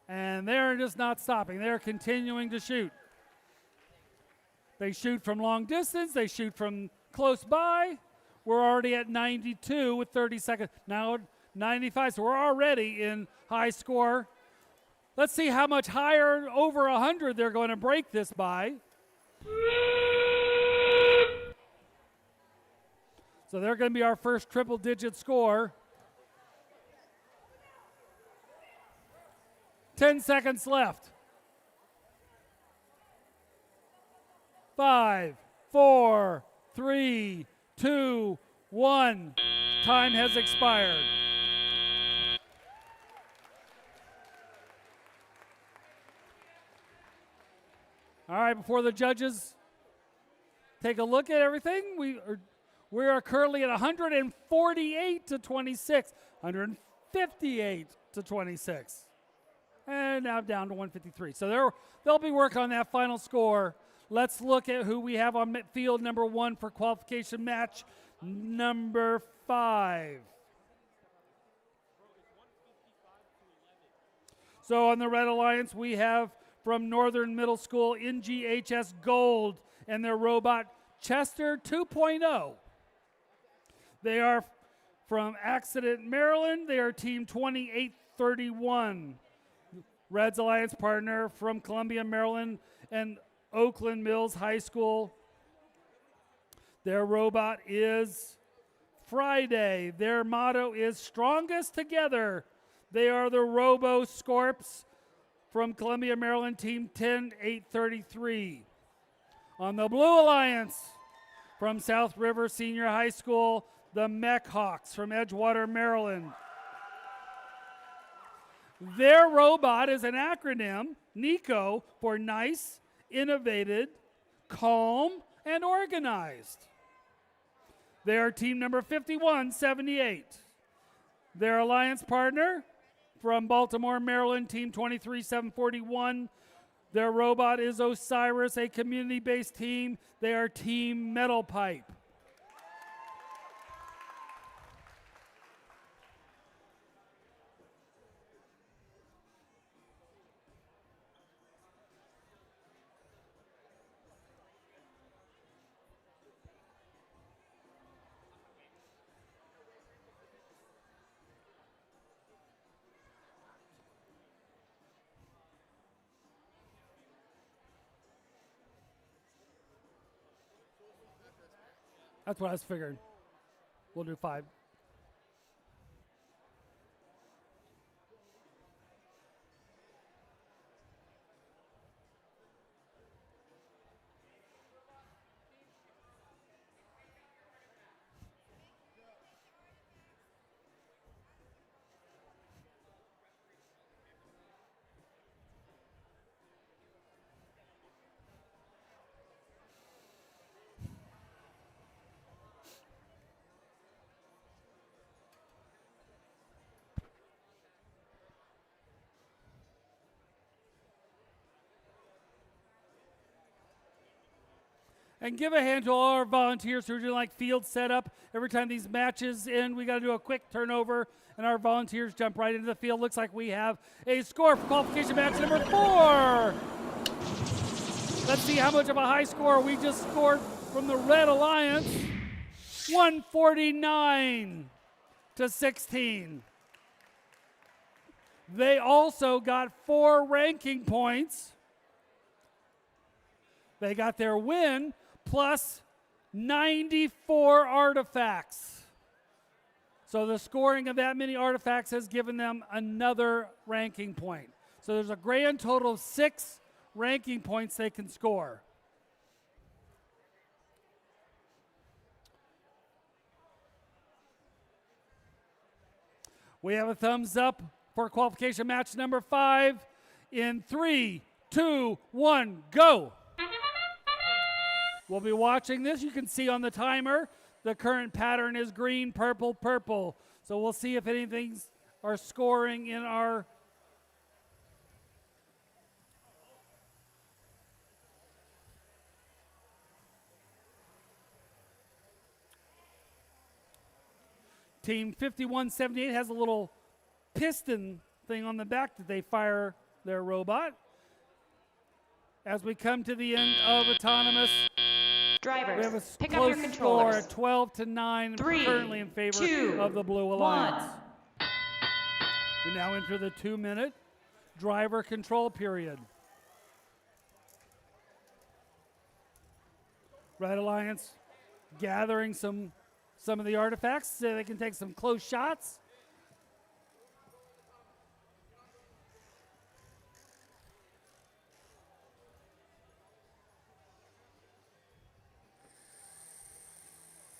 And they're just not stopping. They're continuing to shoot. They shoot from long distance. They shoot from close by. We're already at 92 with 30 seconds. Now 95, so we're already in high score. Let's see how much higher, over 100, they're going to break this by. So they're going to be our first triple-digit score. 10 seconds left. 5, 4, 3, 2, 1. Time has expired. All right, before the judges take a look at everything, we are currently at 148 to 26, 158 to 26, and now down to 153. So they'll be working on that final score. Let's look at who we have on field number 1 for qualification match number 5. So on the Red Alliance, we have from Northern Middle School NGHS Gold and their robot Chester 2.0. They are from Accident, Maryland. They are team 2831. Reds Alliance partner from Columbia, Maryland and Oakland Mills High School. Their robot is Friday. Their motto is strongest together. They are the Robo Scorps from Columbia, Maryland, team 10833. On the Blue Alliance from South River Senior High School, the Mech Hawks from Edgewater, Maryland. Their robot is an acronym, NICO, for nice, innovated, calm, and organized. They are team number 5178. Their alliance partner from Baltimore, Maryland, team 23741. Their robot is Osiris, a community-based team. They are team Metal Pipe. That's what I was figuring. We'll do 5. And give a hand to all our volunteers who are doing like field setup. Every time these matches end, we got to do a quick turnover, and our volunteers jump right into the field. Looks like we have a score for qualification match number 4. Let's see how much of a high score we just scored from the Red Alliance. 149 to 16. They also got 4 ranking points. They got their win plus 94 artifacts. So the scoring of that many artifacts has given them another ranking point. So there's a grand total of 6 ranking points they can score. We have a thumbs up for qualification match number 5 in 3, 2, 1, go. We'll be watching this. You can see on the timer, the current pattern is green, purple, purple. So we'll see if anything's are scoring in our Team 5178 has a little piston thing on the back that they fire their robot. As we come to the end of autonomous, Drivers, we have a pick up your close controllers. score at 12 to 9, 3, currently in favor 2, of the Blue 1. Alliance. We now enter the 2-minute driver control period. Red Alliance gathering some of the artifacts so they can take some close shots.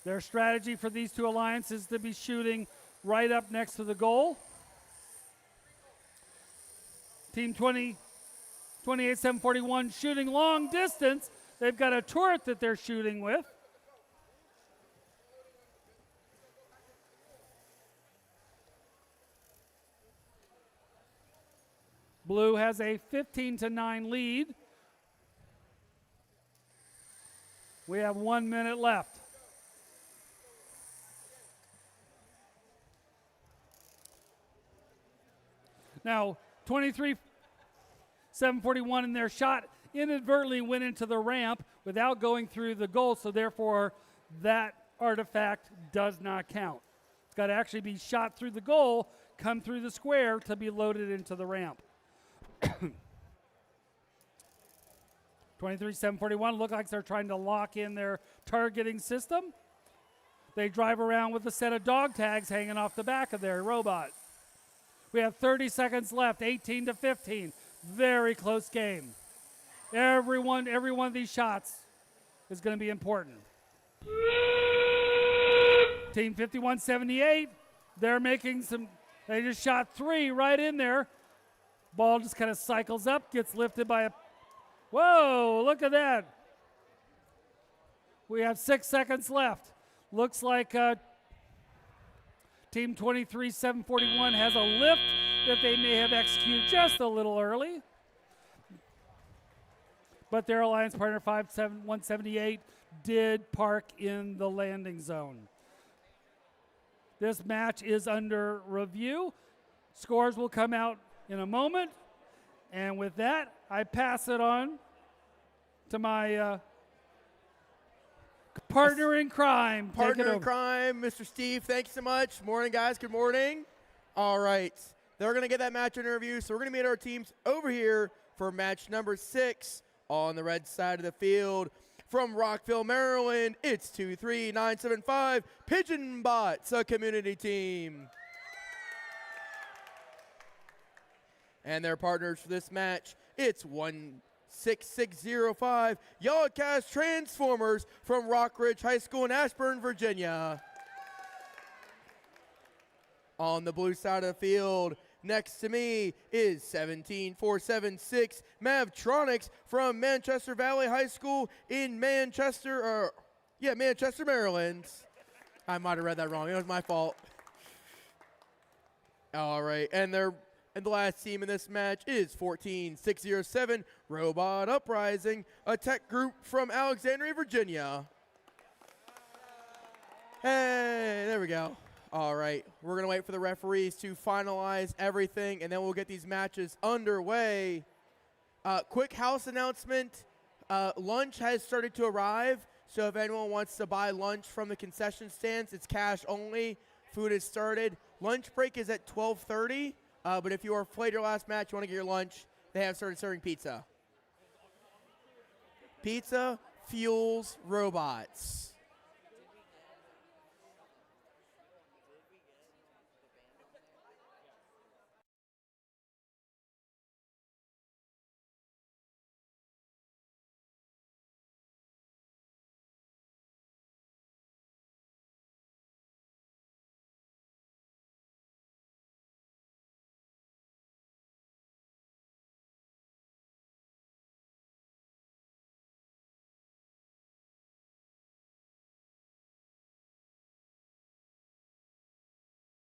Their strategy for these two alliances is to be shooting right up next to the goal. Team 28-741 shooting long distance. They've got a turret that they're shooting with. Blue has a 15-9 lead. We have 1 minute left. Now, 23-741 in their shot inadvertently went into the ramp without going through the goal, so therefore that artifact does not count. It's got to actually be shot through the goal, come through the square to be loaded into the ramp. 23-741 look like they're trying to lock in their targeting system. They drive around with a set of dog tags hanging off the back of their robot. We have 30 seconds left, 18-15. Very close game. Every one of these shots is going to be important. Team 51-78, they're making some, they just shot 3 right in there. Ball just kind of cycles up, gets lifted by a, whoa, look at that. We have 6 seconds left. Looks like Team 23-741 has a lift that they may have executed just a little early. But their alliance partner 178 did park in the landing zone. This match is under review. Scores will come out in a moment. And with that, I pass it on to my partner in crime. Partner in crime, Mr. Steve. Thank you so much. Morning, guys. Good morning. All right. They're going to get that match under review, so we're going to meet our teams over here for match number 6 on the red side of the field. From Rockville, Maryland, it's 23975 Pigeon Bots, a community team. And their partners for this match, it's 16605 Yellowcast Transformers from Rock Ridge High School in Ashburn, Virginia. On the blue side of the field, next to me is 17476 Mavtronics from Manchester Valley High School in Manchester, Maryland. I might have read that wrong. It was my fault. All right, and the last team in this match is 14607 Robot Uprising, a tech group from Alexandria, Virginia. Hey, there we go. All right, we're going to wait for the referees to finalize everything, and then we'll get these matches underway. Quick house announcement. Lunch has started to arrive, so if anyone wants to buy lunch from the concession stands, it's cash only. Food has started. Lunch break is at 12:30, but if you are played your last match, you want to get your lunch, they have started serving pizza. Pizza fuels robots.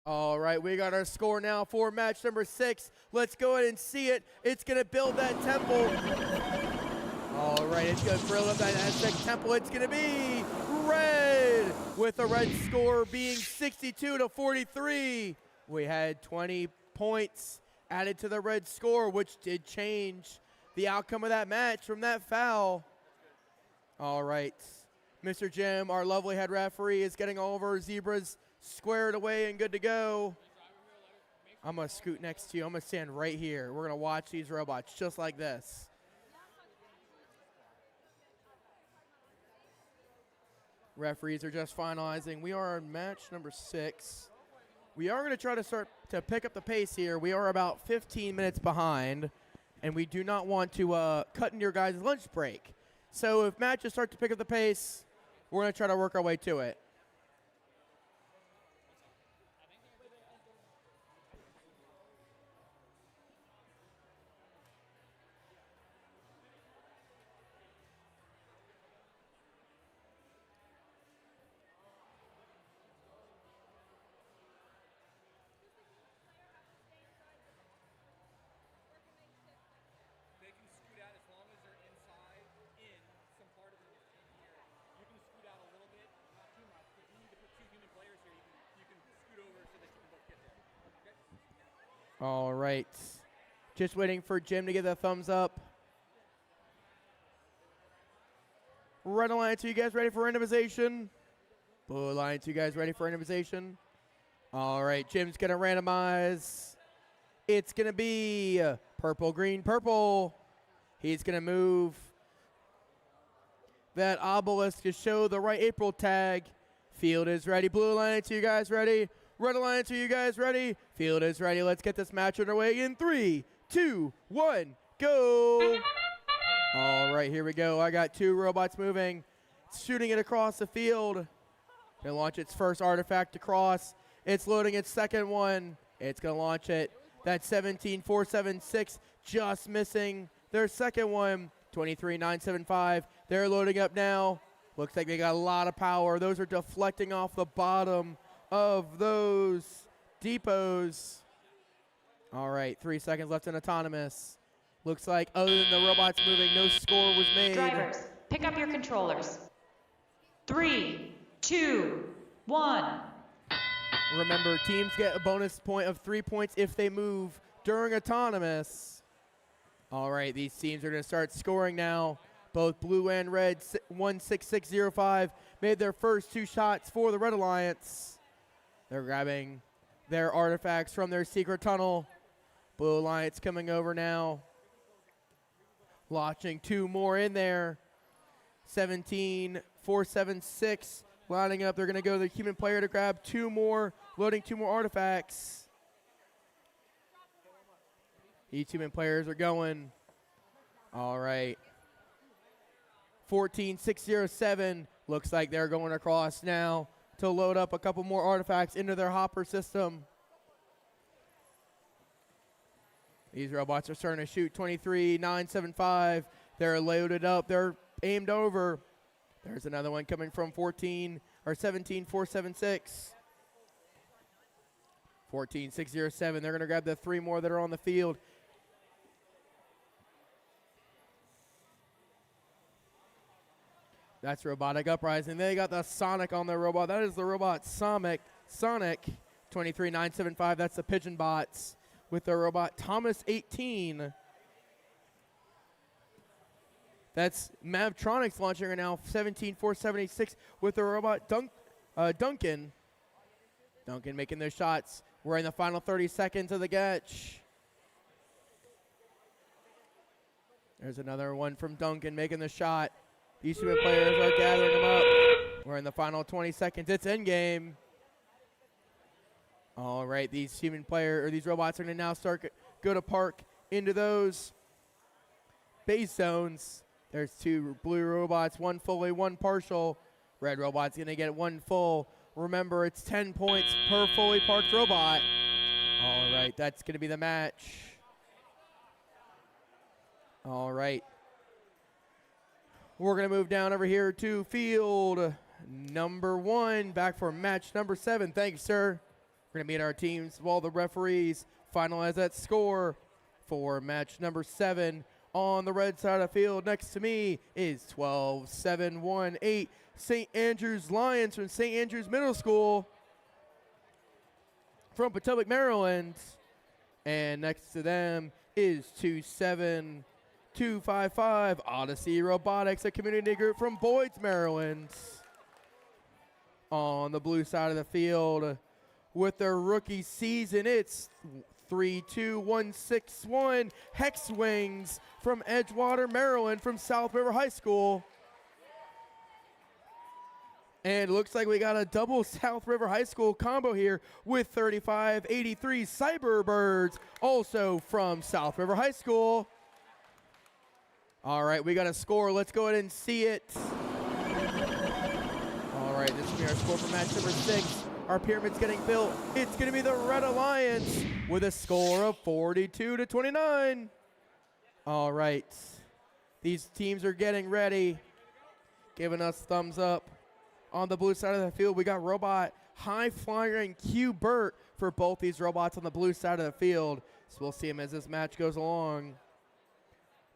All right, we got our score now for match number 6. Let's go ahead and see it. It's going to build that temple. All right, it's going to build up that Aztec temple. It's going to be red, with the red score being 62-43. We had 20 points added to the red score, which did change the outcome of that match from that foul. All right, Mr. Jim, our lovely head referee, is getting all of our zebras squared away and good to go. I'm going to scoot next to you. I'm going to stand right here. We're going to watch these robots just like this. Referees are just finalizing. We are on match number 6. We are going to try to start to pick up the pace here. We are about 15 minutes behind, and we do not want to cut into your guys' lunch break. So if matches start to pick up the pace, we're going to try to work our way to it. All right. Just waiting for Jim to get the thumbs up. Red Alliance, are you guys ready for randomization? Blue Alliance, you guys ready for randomization? All right, Jim's going to randomize. It's going to be purple, green, purple. He's going to move that obelisk to show the right April tag. Field is ready. Blue Alliance, are you guys ready? Red Alliance, are you guys ready? Field is ready. Let's get this match underway in 3, 2, 1, go. All right, here we go. I got 2 robots moving. It's shooting it across the field. Gonna launch its first artifact across. It's loading its second one. It's gonna launch it. That's 17,476, just missing their second one. 23,975. They're loading up now. Looks like they got a lot of power. Those are deflecting off the bottom of those depots. All right, 3 seconds left in autonomous. Looks like other than the robots moving, no score was made. Drivers, pick up your controllers. 3, 2, 1. Remember, teams get a bonus point of 3 points if they move during autonomous. All right, these teams are going to start scoring now. Both blue and red, 16605, made their first 2 shots for the Red Alliance. They're grabbing their artifacts from their secret tunnel. Blue Alliance coming over now. Launching 2 more in there. 17,476 lining up. They're going to go to the human player to grab 2 more, loading 2 more artifacts. These human players are going. All right. 14,607. Looks like they're going across now to load up a couple more artifacts into their hopper system. These robots are starting to shoot. 23,975. They're loaded up. They're aimed over. There's another one coming from 17,476. 14,607. They're going to grab the 3 more that are on the field. That's Robotic Uprising. They got the Sonic on their robot. That is the robot Sonic. 23,975. That's the Pigeon Bots with the robot Thomas 18. That's Mavtronics launching right now. 17,476 with the robot Duncan. Duncan making their shots. We're in the final 30 seconds of the catch. There's another one from Duncan making the shot. These 2 players are gathering them up. We're in the final 20 seconds. It's in game. All right, these these robots are going to now go to park into those base zones. There's 2 blue robots, 1 fully, 1 partial. Red robot's going to get 1 full. Remember, it's 10 points per fully parked robot. All right, that's going to be the match. All right. We're going to move down over here to field number 1, back for match number 7. Thanks, sir. We're going to meet our teams while the referees finalize that score for match number 7. On the red side of the field next to me is 12-7-1-8 St. Andrews Lions from St. Andrews Middle School from Potomac, Maryland. And next to them is 2-7-2-5-5 Odyssey Robotics, a community group from Boyd's, Maryland. On the blue side of the field with their rookie season, it's 3-2-1-6-1 Hex Wings from Edgewater, Maryland, from South River High School. And it looks like we got a double South River High School combo here with 3583 Cyberbirds, also from South River High School. All right, we got a score. Let's go ahead and see it. All right, this will be our score for match number 6. Our pyramid's getting built. It's going to be the Red Alliance with a score of 42-29. All right. These teams are getting ready, giving us thumbs up. On the blue side of the field, we got Robot High Flyer and Q Burt for both these robots on the blue side of the field. So we'll see them as this match goes along.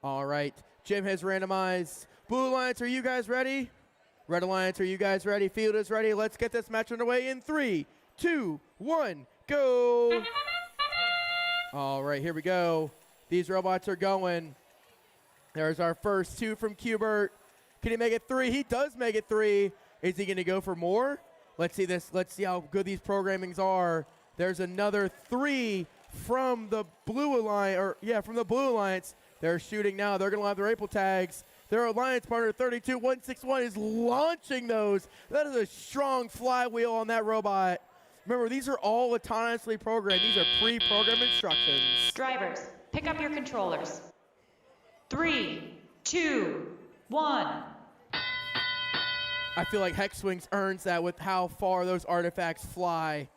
All right. Jim has randomized. Blue Alliance, are you guys ready? Red Alliance, are you guys ready? Field is ready. Let's get this match underway in 3, 2, 1, go. All right, here we go. These robots are going. There's our first 2 from Qbert. Can he make it 3? He does make it 3. Is he going to go for more? Let's see this. Let's see how good these programmings are. There's another 3 from the Blue Alliance, from the Blue Alliance. They're shooting now. They're going to have their April tags. Their alliance partner 32161 is launching those. That is a strong flywheel on that robot. Remember, these are all autonomously programmed. These are pre-programmed instructions. Drivers, pick up your controllers. 3, 2, 1. I feel like Hexwings earns that with how far those artifacts fly.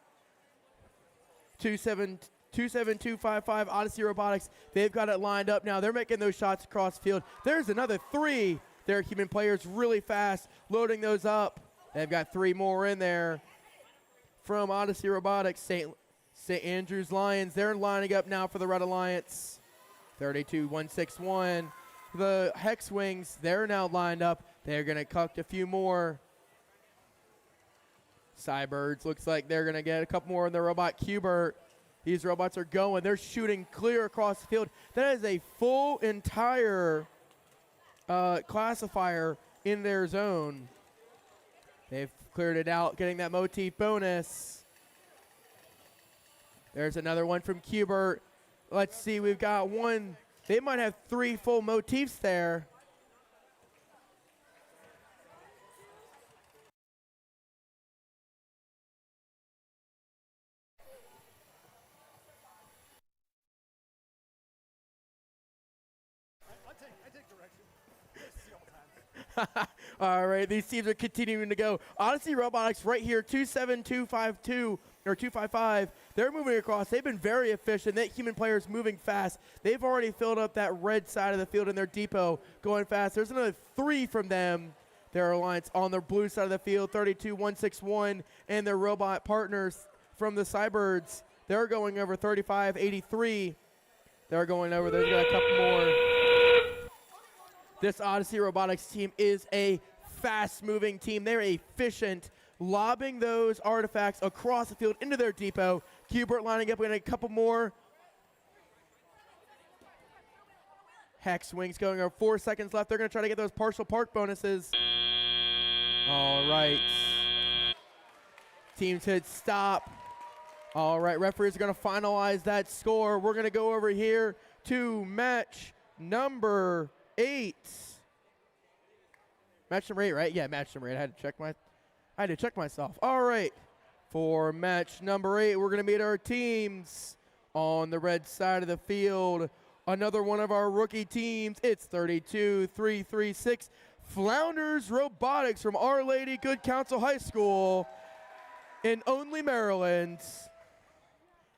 27255 Odyssey Robotics. They've got it lined up now. They're making those shots across the field. There's another 3. Their human players really fast, loading those up. They've got 3 more in there. From Odyssey Robotics, St. Andrews Lions. They're lining up now for the Red Alliance. 32161. The Hexwings, they're now lined up. They're going to collect a few more. Cybirds, looks like they're going to get a couple more in the robot Qbert. These robots are going. They're shooting clear across the field. That is a full entire classifier in their zone. They've cleared it out, getting that motif bonus. There's another one from Qbert. Let's see, we've got 1. They might have 3 full motifs there. All right, these teams are continuing to go. Odyssey Robotics right here, 27252 or 255. They're moving across. They've been very efficient. That human player is moving fast. They've already filled up that red side of the field in their depot, going fast. There's another 3 from them. Their alliance on the blue side of the field, 32161, and their robot partners from the Cybirds. They're going over 3583. They're going over. There's got a couple more. This Odyssey Robotics team is a fast-moving team. They're efficient, lobbing those artifacts across the field into their depot. Qbert lining up. We're going to get a couple more. Hexwings going over 4 seconds left. They're going to try to get those partial park bonuses. All right. Teams hit stop. All right, referees are going to finalize that score. We're going to go over here to match number 8. Match number 8, right? Yeah, match number 8. I had to check myself. All right. For match number 8, we're going to meet our teams on the red side of the field. Another one of our rookie teams. It's 32336 Flounders Robotics from Our Lady Good Counsel High School in Only, Maryland.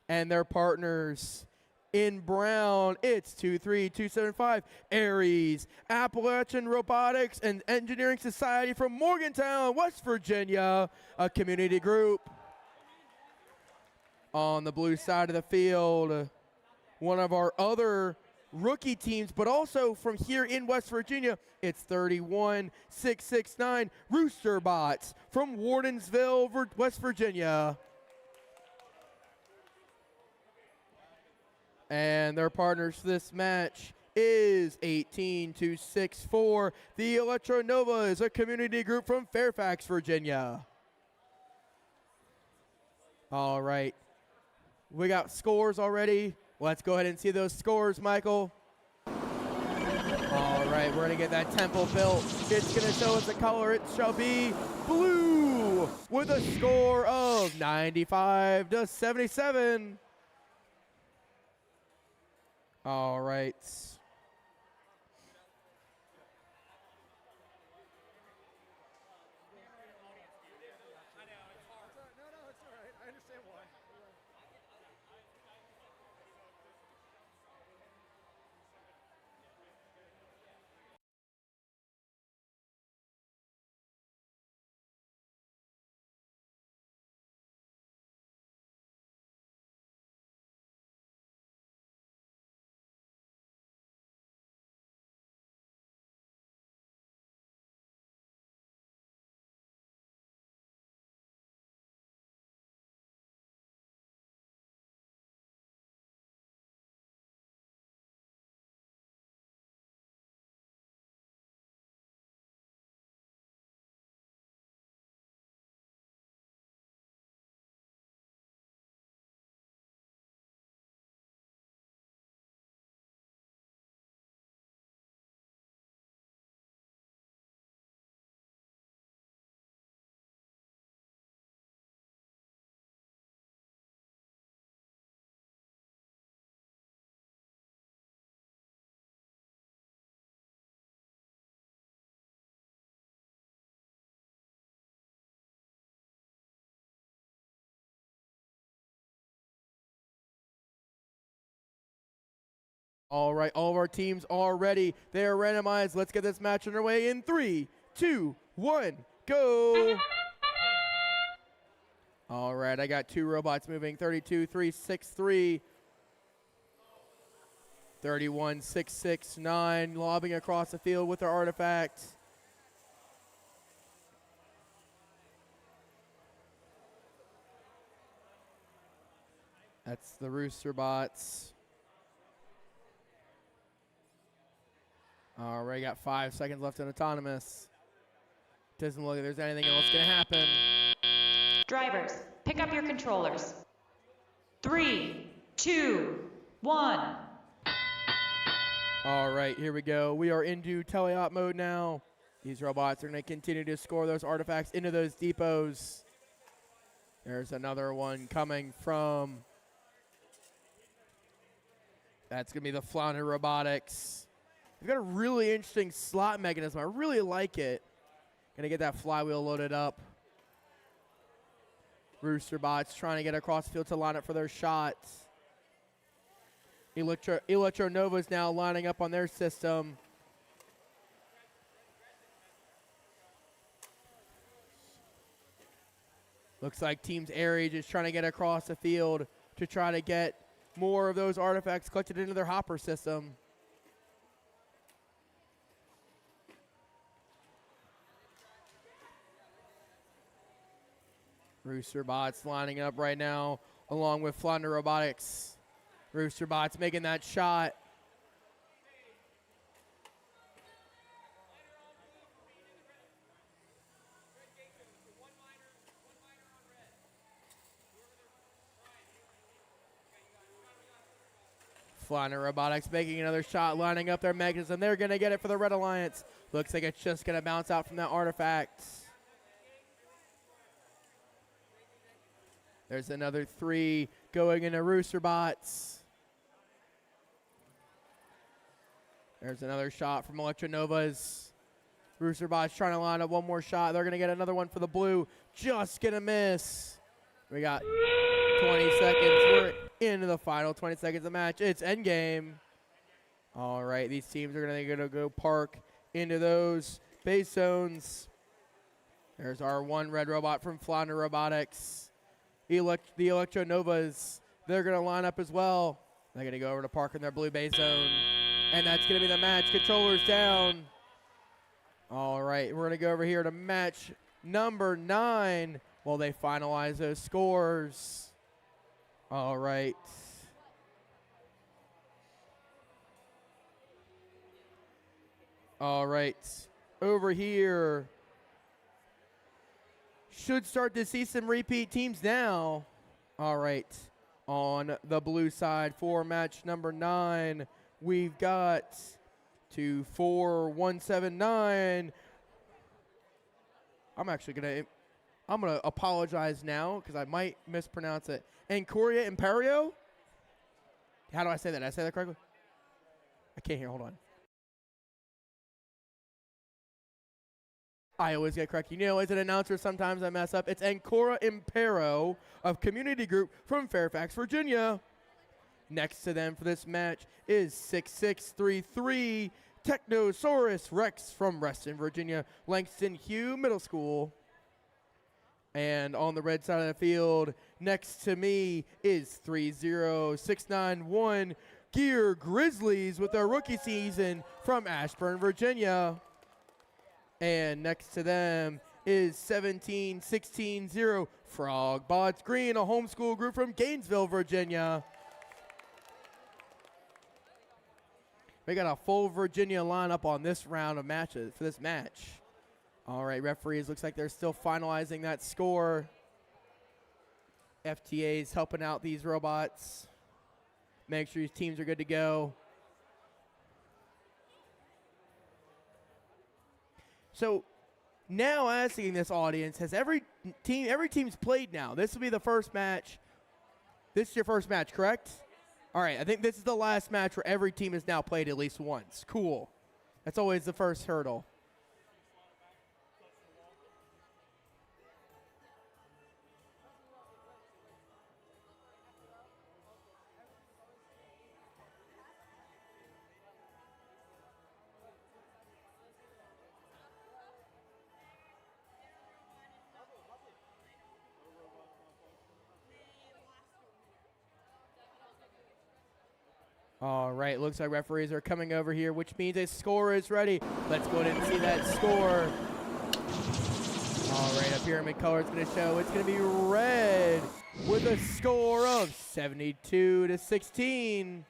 And their partners in brown, it's 23275 Aries Appalachian Robotics and Engineering Society from Morgantown, West Virginia, a community group. On the blue side of the field, one of our other rookie teams, but also from here in West Virginia, it's 31669 Rooster Bots from Wardensville, West Virginia. And their partners for this match is 18264. The Electronova is a community group from Fairfax, Virginia. All right. We got scores already. Let's go ahead and see those scores, Michael. All right, we're going to get that temple built. It's going to show us the color. It shall be blue with a score of 95-77. All right. All right, all of our teams are ready. They are randomized. Let's get this match underway in 3, 2, 1, go. All right, I got 2 robots moving. 32-363. 31-669, lobbing across the field with their artifact. That's the Rooster Bots. All right, got 5 seconds left in autonomous. Doesn't look like there's anything else going to happen. Drivers, pick up your controllers. 3, 2, 1. All right, here we go. We are into teleop mode now. These robots are going to continue to score those artifacts into those depots. There's another one coming from. That's going to be the Flounder Robotics. They've got a really interesting slot mechanism. I really like it. Going to get that flywheel loaded up. Rooster Bots trying to get across the field to line up for their shots. Electro Nova's now lining up on their system. Looks like Teams Aerie just trying to get across the field to try to get more of those artifacts collected into their hopper system. Rooster Bots lining up right now along with Flounder Robotics. Rooster Bots making that shot. Flounder Robotics making another shot, lining up their mechanism. They're going to get it for the Red Alliance. Looks like it's just going to bounce out from that artifact. There's another 3 going into Rooster Bots. There's another shot from Electronovas. Rooster Bots trying to line up one more shot. They're going to get another one for the blue. Just going to miss. We got 20 seconds. We're into the final 20 seconds of match. It's endgame. All right, these teams are going to go park into those base zones. There's our 1 red robot from Flounder Robotics. The Electronovas, they're going to line up as well. They're going to go over to park in their blue base zone. And that's going to be the match. Controllers down. All right, we're going to go over here to match number 9 while they finalize those scores. All right. All right, over here. Should start to see some repeat teams now. All right, on the blue side for match number 9, we've got 24179. I'm gonna apologize now because I might mispronounce it. Ancoria Imperio? How do I say that? Did I say that correctly? I can't hear. Hold on. I always get correct. You know, as an announcer, sometimes I mess up. It's Ancora Impero of Community Group from Fairfax, Virginia. Next to them for this match is 6633 Technosaurus Rex from Reston, Virginia, Langston Hugh Middle School. And on the red side of the field, next to me is 30691 Gear Grizzlies with their rookie season from Ashburn, Virginia. And next to them is 17160 Frog Bots Green, a homeschool group from Gainesville, Virginia. We got a full Virginia lineup on this round of matches for this match. All right, referees, looks like they're still finalizing that score. FTA's helping out these robots. Make sure these teams are good to go. So now asking this audience, has every team's played now? This will be the first match. This is your first match, correct? All right, I think this is the last match where every team has now played at least once. Cool. That's always the first hurdle. All right, looks like referees are coming over here, which means a score is ready. Let's go ahead and see that score. All right, a pyramid color is going to show it's going to be red with a score of 72-16.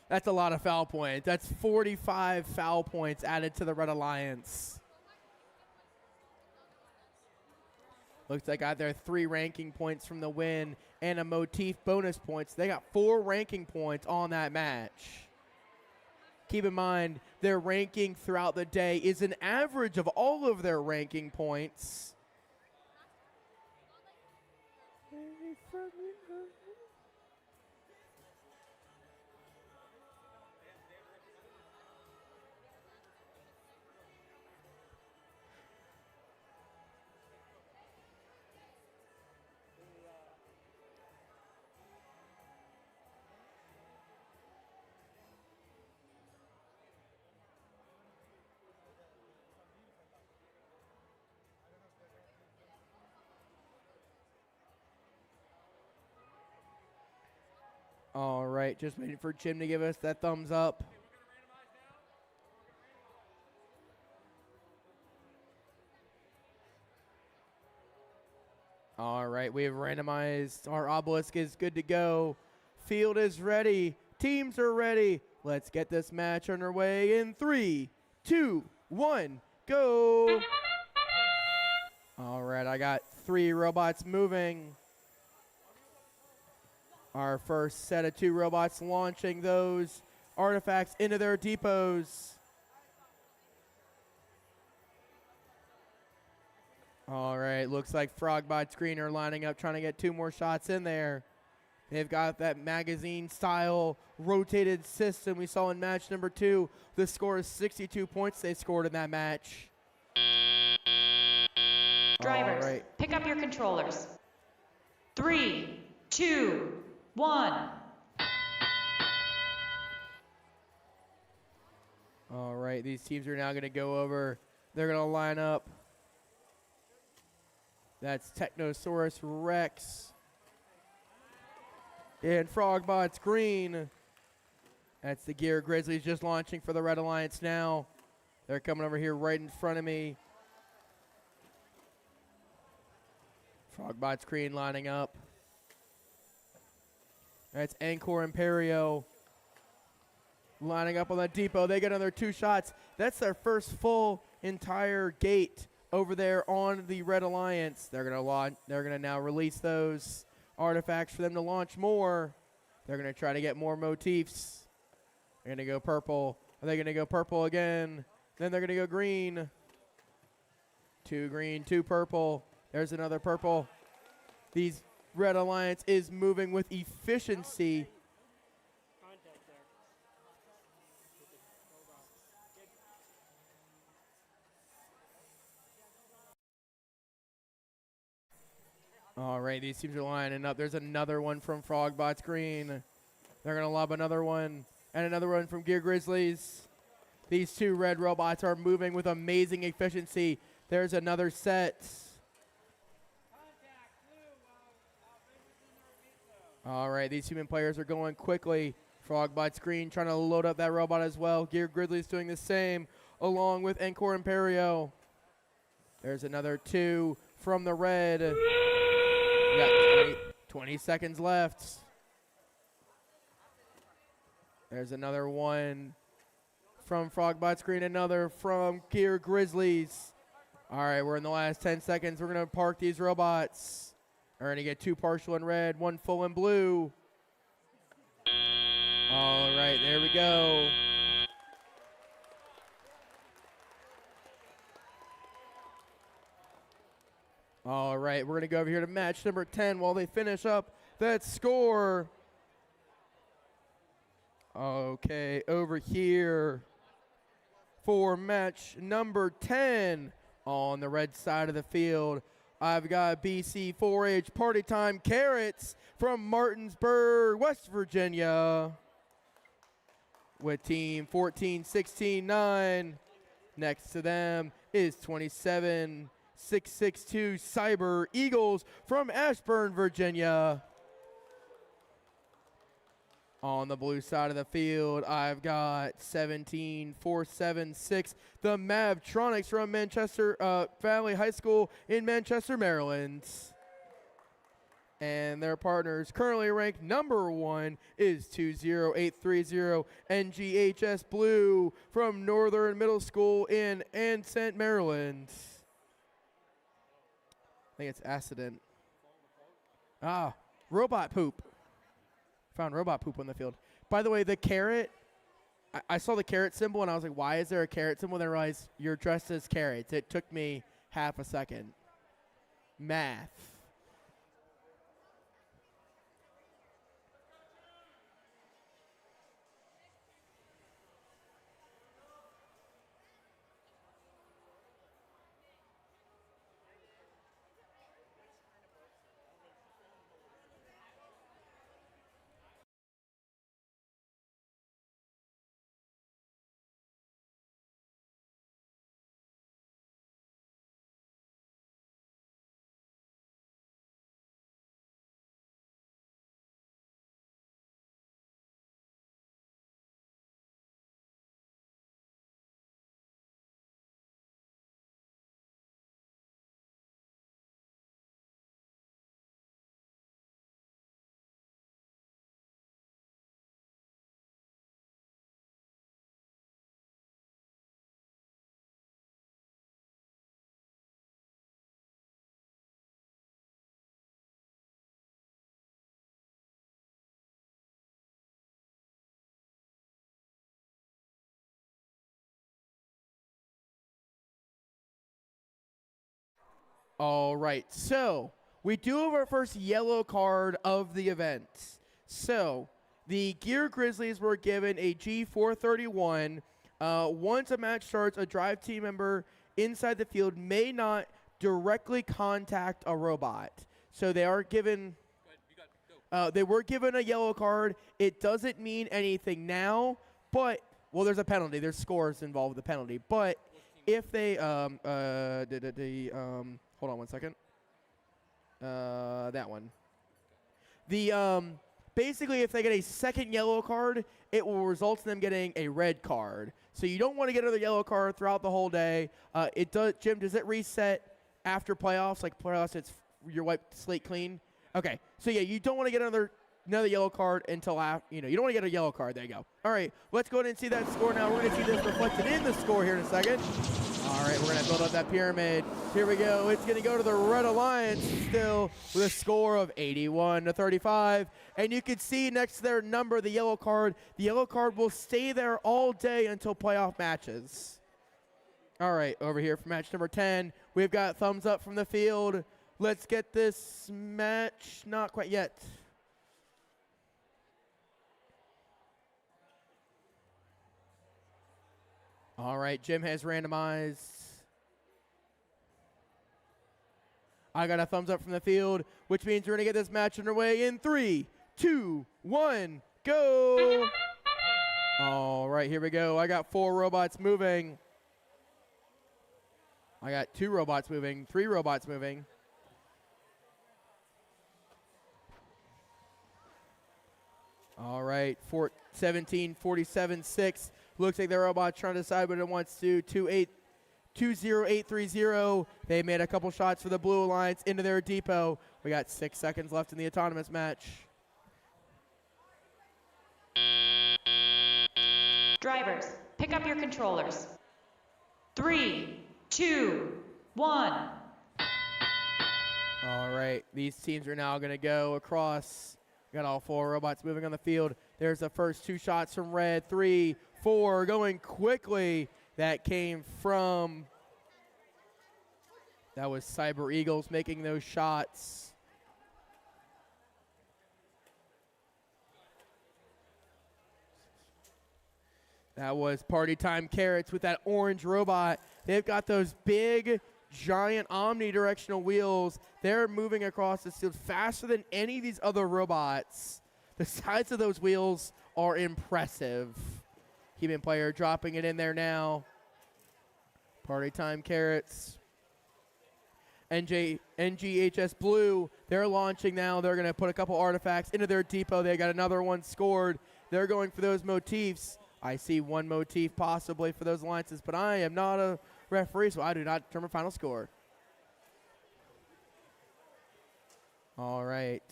That's a lot of foul points. That's 45 foul points added to the Red Alliance. Looks like I got their 3 ranking points from the win and a motif bonus points. They got 4 ranking points on that match. Keep in mind, their ranking throughout the day is an average of all of their ranking points. All right, just waiting for Jim to give us that thumbs up. All right, we have randomized. Our obelisk is good to go. Field is ready. Teams are ready. Let's get this match underway in 3, 2, 1, go. All right, I got 3 robots moving. Our first set of 2 robots launching those artifacts into their depots. All right, looks like Frogbot Screen are lining up, trying to get 2 more shots in there. They've got that magazine-style rotated system we saw in match number 2. The score is 62 points they scored in that match. Drivers, pick up your controllers. 3, 2, 1. All right, these teams are now going to go over. They're going to line up. That's Technosaurus Rex and Frogbot's Green. That's the Gear Grizzlies just launching for the Red Alliance now. They're coming over here right in front of me. Frogbot's Green lining up. That's Anchor Imperio lining up on the depot. They get another 2 shots. That's their first full entire gate over there on the Red Alliance. They're gonna now release those artifacts for them to launch more. They're gonna try to get more motifs. They're gonna go purple. Are they gonna go purple again? Then they're gonna go green. 2 green, 2 purple. There's another purple. These Red Alliance is moving with efficiency. All right, these teams are lining up. There's another one from Frogbot's Green. They're going to lob another one, and another one from Gear Grizzlies. These 2 red robots are moving with amazing efficiency. There's another set. All right, these human players are going quickly. Frogbot's Green trying to load up that robot as well. Gear Grizzlies doing the same, along with Encore Imperio. There's another 2 from the red. We got 20 seconds left. There's another one from Frogbot's Green, another from Gear Grizzlies. All right, we're in the last 10 seconds. We're going to park these robots. We're going to get 2 partial in red, 1 full in blue. All right, there we go. All right, we're going to go over here to match number 10 while they finish up that score. Okay, over here for match number 10 on the red side of the field, I've got BC 4-H Party Time Carrots from Martinsburg, West Virginia, with team 14-16-9. Next to them is 27-662 Cyber Eagles from Ashburn, Virginia. On the blue side of the field, I've got 17-476, the Mavtronics from Manchester Valley High School in Manchester, Maryland. And their partners currently ranked number 1 is 20830 NGHS Blue from Northern Middle School in Ansett, Maryland. I think it's accident. Robot poop. Found robot poop on the field. By the way, the carrot, I saw the carrot symbol, and I was like, why is there a carrot symbol? And I realized you're dressed as carrots. It took me half a second. Math. All right, so we do have our first yellow card of the event. So the Gear Grizzlies were given a G431. Once a match starts, a drive team member inside the field may not directly contact a robot. So they are given. They were given a yellow card. It doesn't mean anything now, but well, there's a penalty. There's scores involved with the penalty, but if they hold on one second. That one. The basically, if they get a second yellow card, it will result in them getting a red card. So you don't want to get another yellow card throughout the whole day. It does. Jim, does it reset after playoffs? Like playoffs, it's your wiped slate clean. Okay. So yeah, you don't want to get another yellow card until after. You don't want to get a yellow card. There you go. All right. Let's go ahead and see that score now. We're going to see this reflected in the score here in a second. All right, we're going to build up that pyramid. Here we go. It's going to go to the Red Alliance still with a score of 81-35. And you can see next to their number, the yellow card will stay there all day until playoff matches. All right, over here for match number 10, we've got thumbs up from the field. Let's get this match. Not quite yet. All right, Jim has randomized. I got a thumbs up from the field, which means we're going to get this match underway in 3, 2, 1, go. All right, here we go. I got 4 robots moving. I got 2 robots moving, 3 robots moving. All right, 17-47-6. Looks like the robot's trying to decide what it wants to. 20830. They made a couple shots for the Blue Alliance into their depot. We got 6 seconds left in the autonomous match. Drivers, pick up your controllers. 3, 2, 1. All right, these teams are now going to go across. Got all 4 robots moving on the field. There's the first 2 shots from red. 3, 4, going quickly. That came from, that was Cyber Eagles making those shots. That was Party Time Carrots with that orange robot. They've got those big, giant omnidirectional wheels. They're moving across the field faster than any of these other robots. The size of those wheels are impressive. Human player dropping it in there now. Party Time Carrots. NGHS Blue, they're launching now. They're going to put a couple artifacts into their depot. They got another one scored. They're going for those motifs. I see one motif possibly for those alliances, but I am not a referee, so I do not determine final score. All right.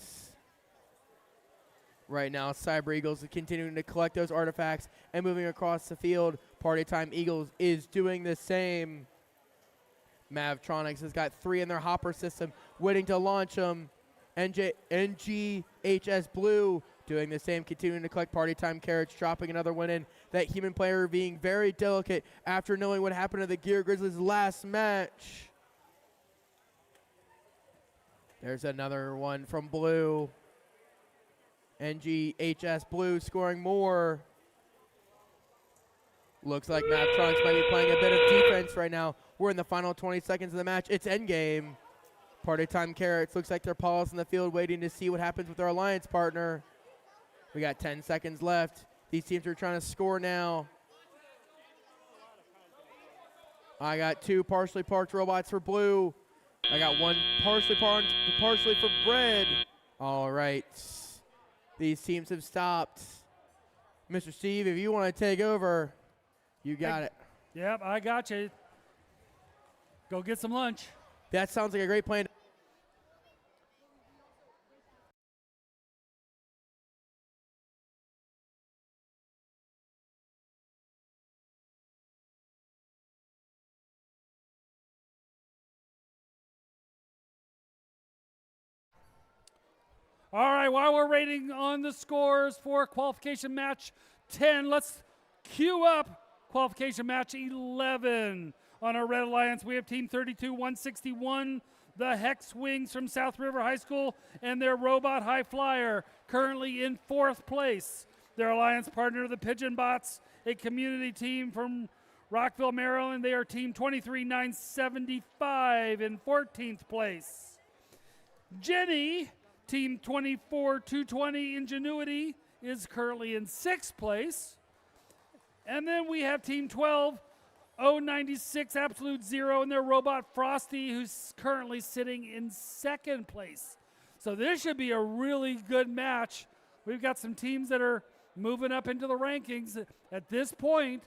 Right now, Cyber Eagles are continuing to collect those artifacts and moving across the field. Party Time Eagles is doing the same. Mavtronics has got 3 in their hopper system, waiting to launch them. NGHS Blue doing the same, continuing to collect Party Time carrots, dropping another one in. That human player being very delicate after knowing what happened to the Gear Grizzlies last match. There's another one from Blue. NGHS Blue scoring more. Looks like Mavtronics might be playing a bit of defense right now. We're in the final 20 seconds of the match. It's endgame. Party Time Carrots looks like they're paused in the field waiting to see what happens with their alliance partner. We got 10 seconds left. These teams are trying to score now. I got 2 partially parked robots for Blue. I got 1 partially for Bread. All right. These teams have stopped. Mr. Steve, if you want to take over, you got it. Yep, I got you. Go get some lunch. That sounds like a great plan. All right, while we're waiting on the scores for qualification match 10, let's queue up qualification match 11. On our Red Alliance, we have Team 32-161, the Hex Wings from South River High School, and their Robot High Flyer, currently in 4th place. Their alliance partner, the Pigeon Bots, a community team from Rockville, Maryland. They are Team 23-975 in 14th place. Jenny, Team 24-220 Ingenuity, is currently in 6th place. And then we have Team 12-096 Absolute Zero and their robot Frosty, who's currently sitting in 2nd place. So this should be a really good match. We've got some teams that are moving up into the rankings. At this point,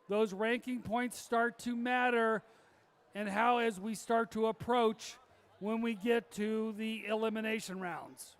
those ranking points start to matter, and how as we start to approach when we get to the elimination rounds.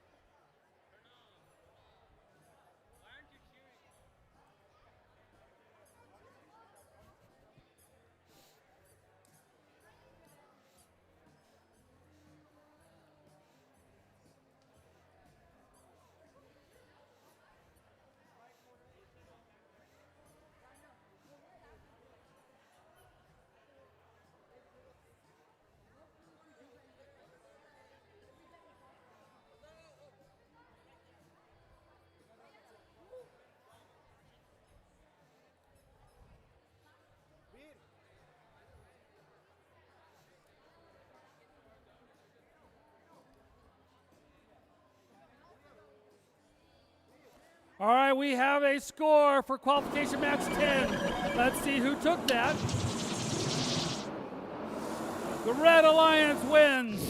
All right, we have a score for qualification match 10. Let's see who took that. The Red Alliance wins.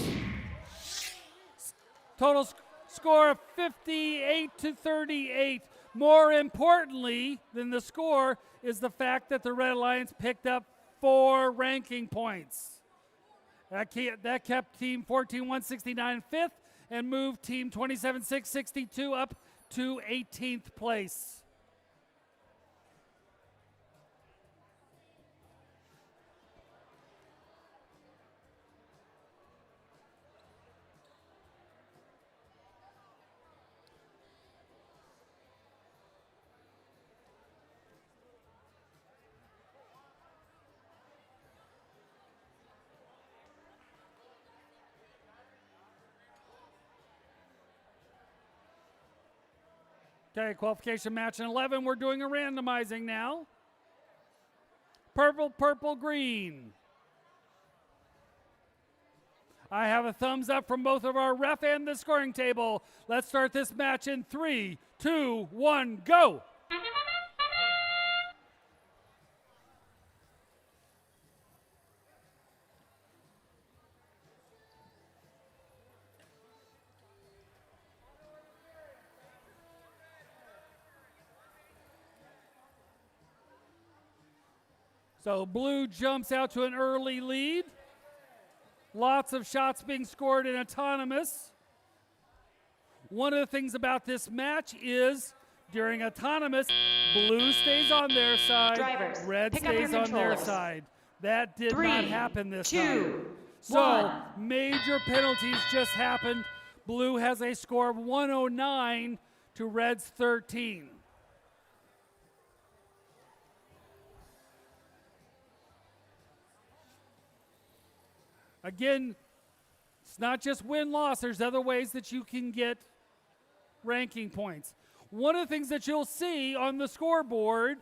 Total score of 58-38. More importantly than the score is the fact that the Red Alliance picked up 4 ranking points. That kept Team 14-169 5th and moved Team 27-662 up to 18th place. Okay, qualification match in 11. We're doing a randomizing now. Purple, purple, green. I have a thumbs up from both of our ref and the scoring table. Let's start this match in 3, 2, 1, go. So blue jumps out to an early lead. Lots of shots being scored in autonomous. One of the things about this match is during autonomous, blue stays on their side, Drivers, red pick up your stays on their controllers. side. That did 3, not happen this 2, time. So 1. major penalties just happened. Blue has a score of 109 to red's 13. Again, it's not just win-loss. There's other ways that you can get ranking points. One of the things that you'll see on the scoreboard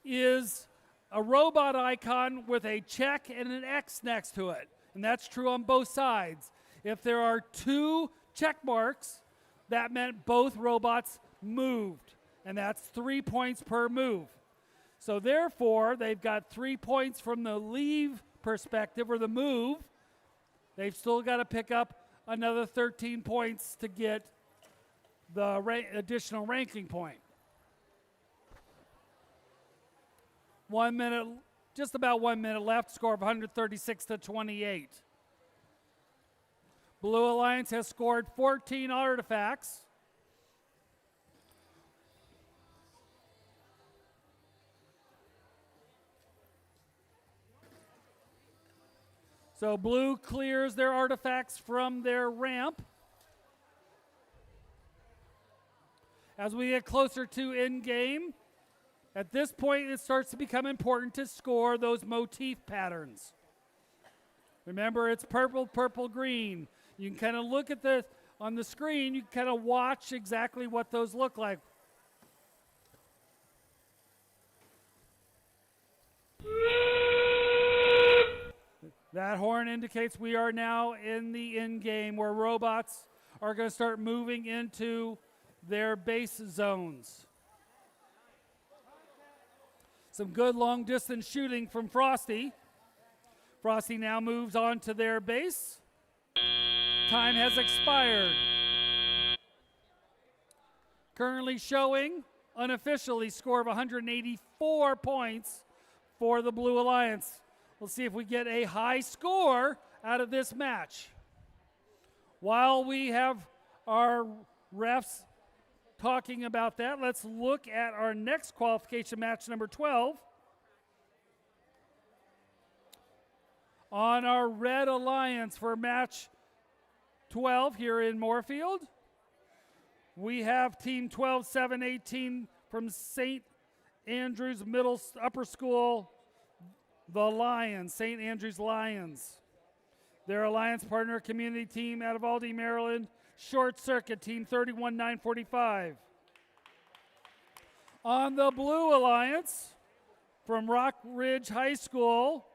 is a robot icon with a check and an X next to it. And that's true on both sides. If there are 2 check marks, that meant both robots moved. And that's 3 points per move. So therefore, they've got 3 points from the leave perspective or the move. They've still got to pick up another 13 points to get the additional ranking point. 1 minute, just about 1 minute left, score of 136 to 28. Blue Alliance has scored 14 artifacts. So blue clears their artifacts from their ramp. As we get closer to end game, at this point it starts to become important to score those motif patterns. Remember, it's purple, purple, green. You can kind of look at this on the screen, you can kind of watch exactly what those look like. That horn indicates we are now in the end game where robots are going to start moving into their base zones. Some good long distance shooting from Frosty. Frosty now moves on to their base. Time has expired. Currently showing, unofficially, score of 184 points for the Blue Alliance. We'll see if we get a high score out of this match. While we have our refs talking about that, let's look at our next qualification match, number 12. On our Red Alliance for match 12 here in Moorefield, we have team 12-7-18 from St. Andrews Upper School, the Lions, St. Andrews Lions. Their alliance partner community team out of Aldie, Maryland, Short Circuit, team 31-945. On the Blue Alliance, from Rock Ridge High School,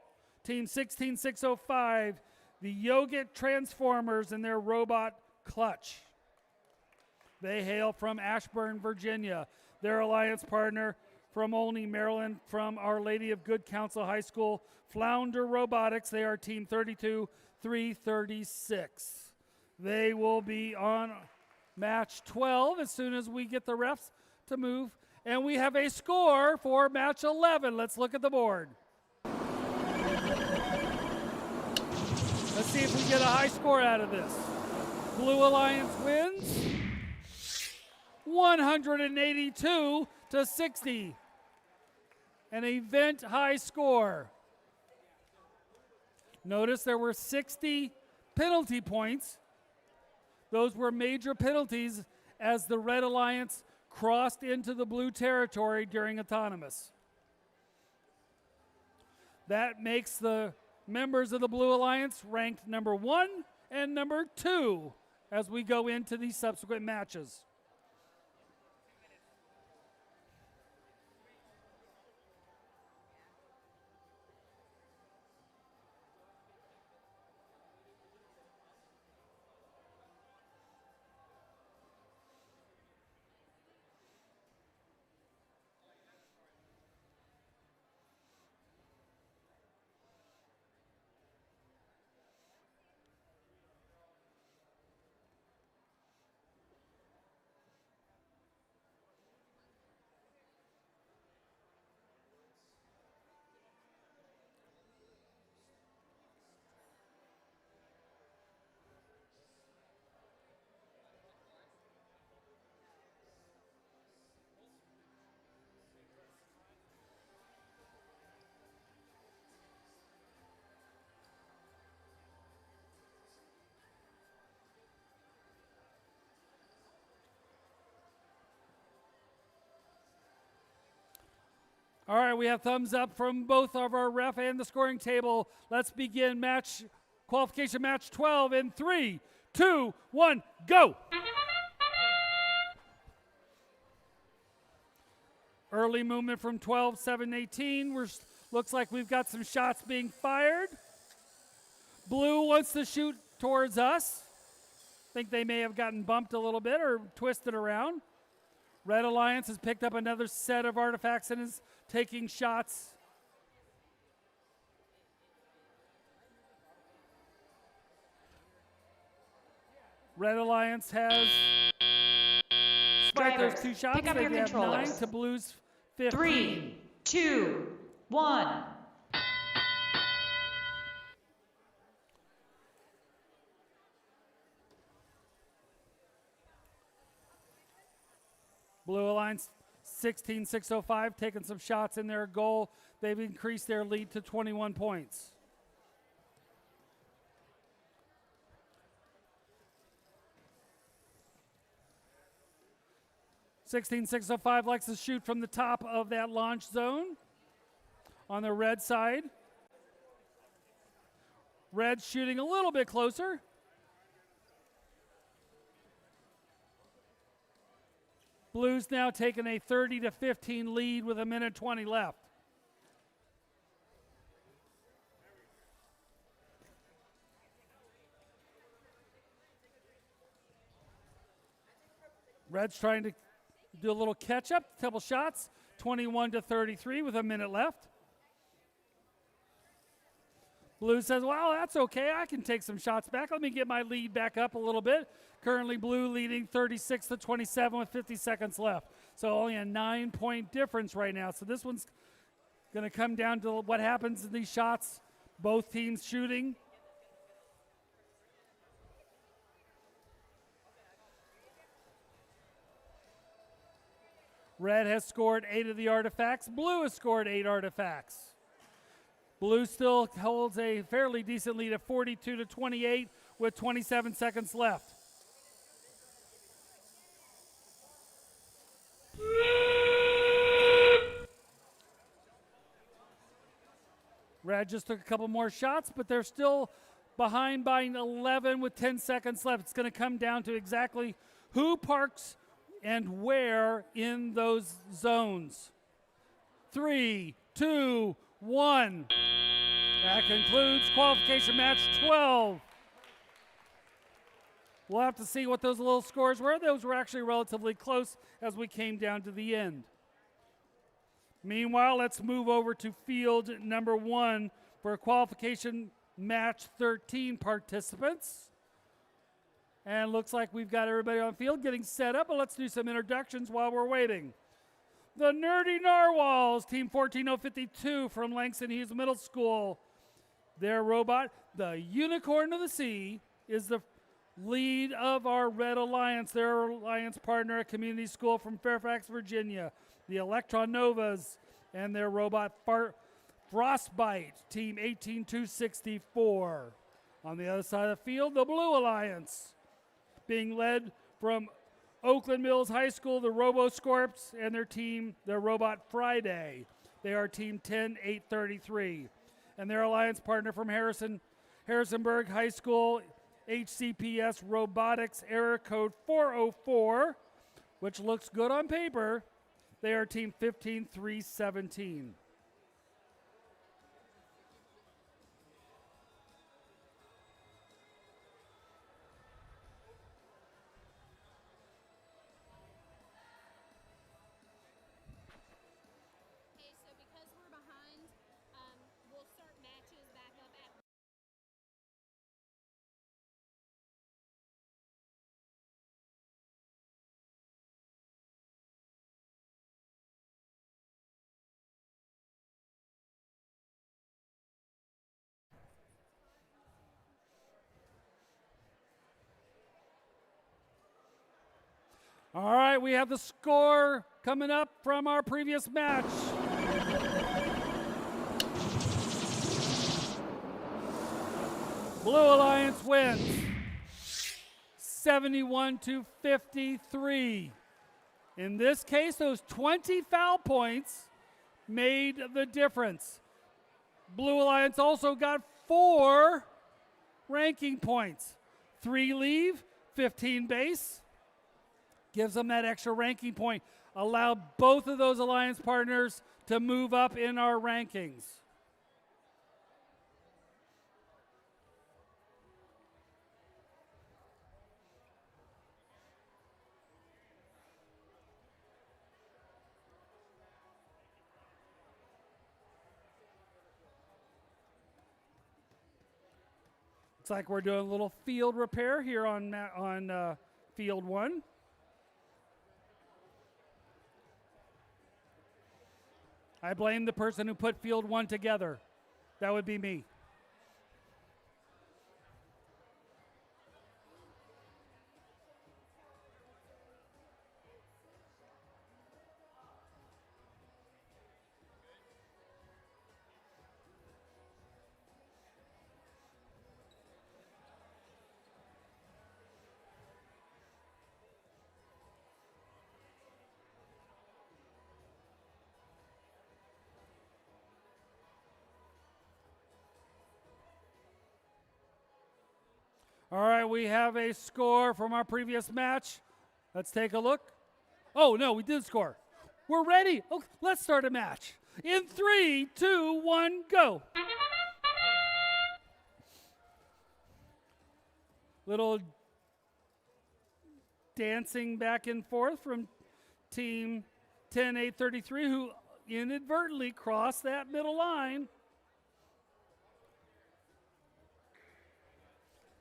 team 16-605, the Yogurt Transformers and their robot Clutch. They hail from Ashburn, Virginia. Their alliance partner from Olney, Maryland, from Our Lady of Good Counsel High School, Flounder Robotics. They are team 32-336. They will be on match 12 as soon as we get the refs to move. And we have a score for match 11. Let's look at the board. Let's see if we get a high score out of this. Blue Alliance wins 182-60. An event high score. Notice there were 60 penalty points. Those were major penalties as the Red Alliance crossed into the blue territory during autonomous. That makes the members of the Blue Alliance ranked number 1 and number 2 as we go into these subsequent matches. All right, we have thumbs up from both of our ref and the scoring table. Let's begin qualification match 12 in 3, 2, 1, go. Early movement from 12, 7, 18. Looks like we've got some shots being fired. Blue wants to shoot towards us. Think they may have gotten bumped a little bit or twisted around. Red Alliance has picked up another set of artifacts and is taking shots. Red Alliance has spiked those two shots. Pick up they your have controllers. 9 to Blue's 15. 3, 2, 1. Blue Alliance 16-605, taking some shots in their goal. They've increased their lead to 21 points. (16-605) likes to shoot from the top of that launch zone on the red side. Red shooting a little bit closer. Blues now taking a 30-15 lead with 1:20 left. Red's trying to do a little catch up, couple shots, 21-33 with 1 minute left. Blue says, well, that's okay. I can take some shots back. Let me get my lead back up a little bit. Currently, Blue leading 36-27 with 50 seconds left. So only a 9-point difference right now. So this one's going to come down to what happens in these shots. Both teams shooting. Red has scored 8 of the artifacts. Blue has scored 8 artifacts. Blue still holds a fairly decent lead of 42-28 with 27 seconds left. Red just took a couple more shots, but they're still behind by 11 with 10 seconds left. It's going to come down to exactly who parks and where in those zones. 3, 2, 1. That concludes qualification match 12. We'll have to see what those little scores were. Those were actually relatively close as we came down to the end. Meanwhile, let's move over to field number 1 for qualification match 13 participants. And looks like we've got everybody on field getting set up, but let's do some introductions while we're waiting. The Nerdy Narwhals, Team 14052 from Langston Hughes Middle School. Their robot, the Unicorn of the Sea, is the lead of our Red Alliance, their alliance partner, a community school from Fairfax, Virginia. The Electron Novas and their robot Frostbite, Team 18264. On the other side of the field, the Blue Alliance, being led from Oakland Mills High School, the RoboScorps, and their team, their robot Friday. They are Team 10833. And their alliance partner from Harrisonburg High School, HCPS Robotics, error code 404, which looks good on paper. They are Team 15317. All right, we have the score coming up from our previous match. Blue Alliance wins 71-53. In this case, those 20 foul points made the difference. Blue Alliance also got 4 ranking points. 3 leave, 15 base. Gives them that extra ranking point. Allow both of those alliance partners to move up in our rankings. Looks like we're doing a little field repair here on field 1. I blame the person who put field 1 together. That would be me. All right, we have a score from our previous match. Let's take a look. Oh, no, we did score. We're ready. Oh, let's start a match. In 3, 2, 1, go. Little dancing back and forth from team 10-833, who inadvertently crossed that middle line.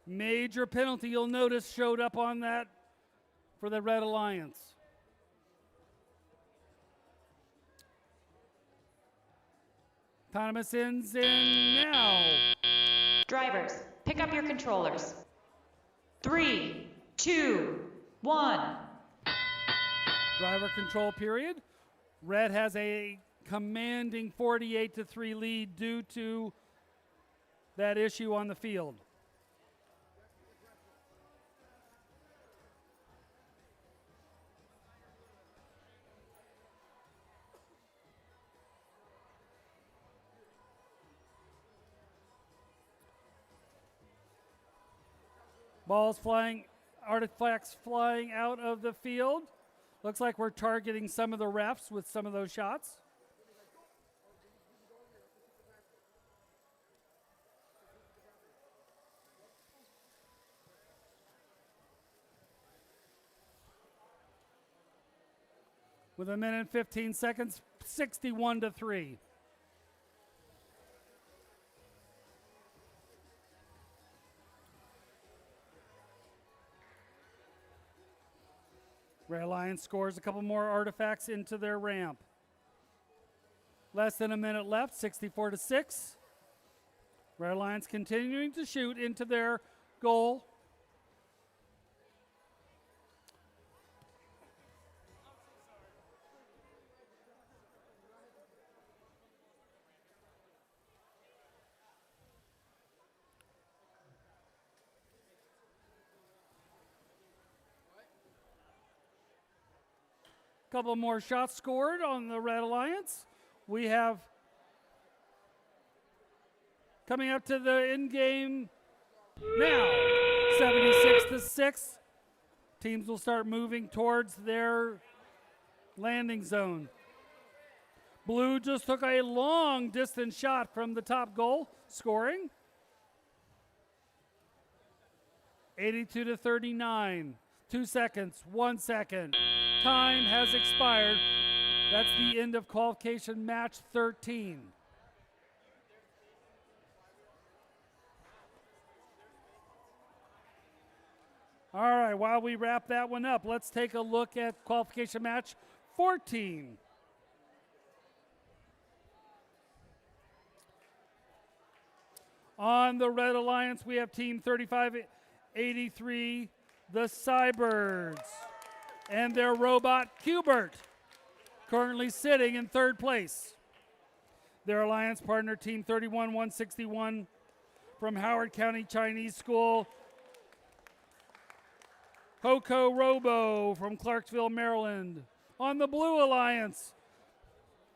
Major penalty, you'll notice, showed up on that for the Red Alliance. Autonomous ends in now. Drivers, pick up your controllers. 3, 2, 1. Driver control period. Red has a commanding 48-3 lead due to that issue on the field. Balls flying, artifacts flying out of the field. Looks like we're targeting some of the refs with some of those shots. With 1 minute and 15 seconds, 61-3. Red Alliance scores a couple more artifacts into their ramp. Less than a minute left, 64-6. Red Alliance continuing to shoot into their goal. Couple more shots scored on the Red Alliance. We have coming up to the end game now, 76-6. Teams will start moving towards their landing zone. Blue just took a long distance shot from the top goal, scoring 82-39. 2 seconds, 1 second. Time has expired. That's the end of qualification match 13. All right, while we wrap that one up, let's take a look at qualification match 14. On the Red Alliance, we have team 3583, the Cybirds, and their robot Qbert, currently sitting in third place. Their alliance partner, team 31161 from Howard County Chinese School, Hoko Robo from Clarksville, Maryland. On the Blue Alliance,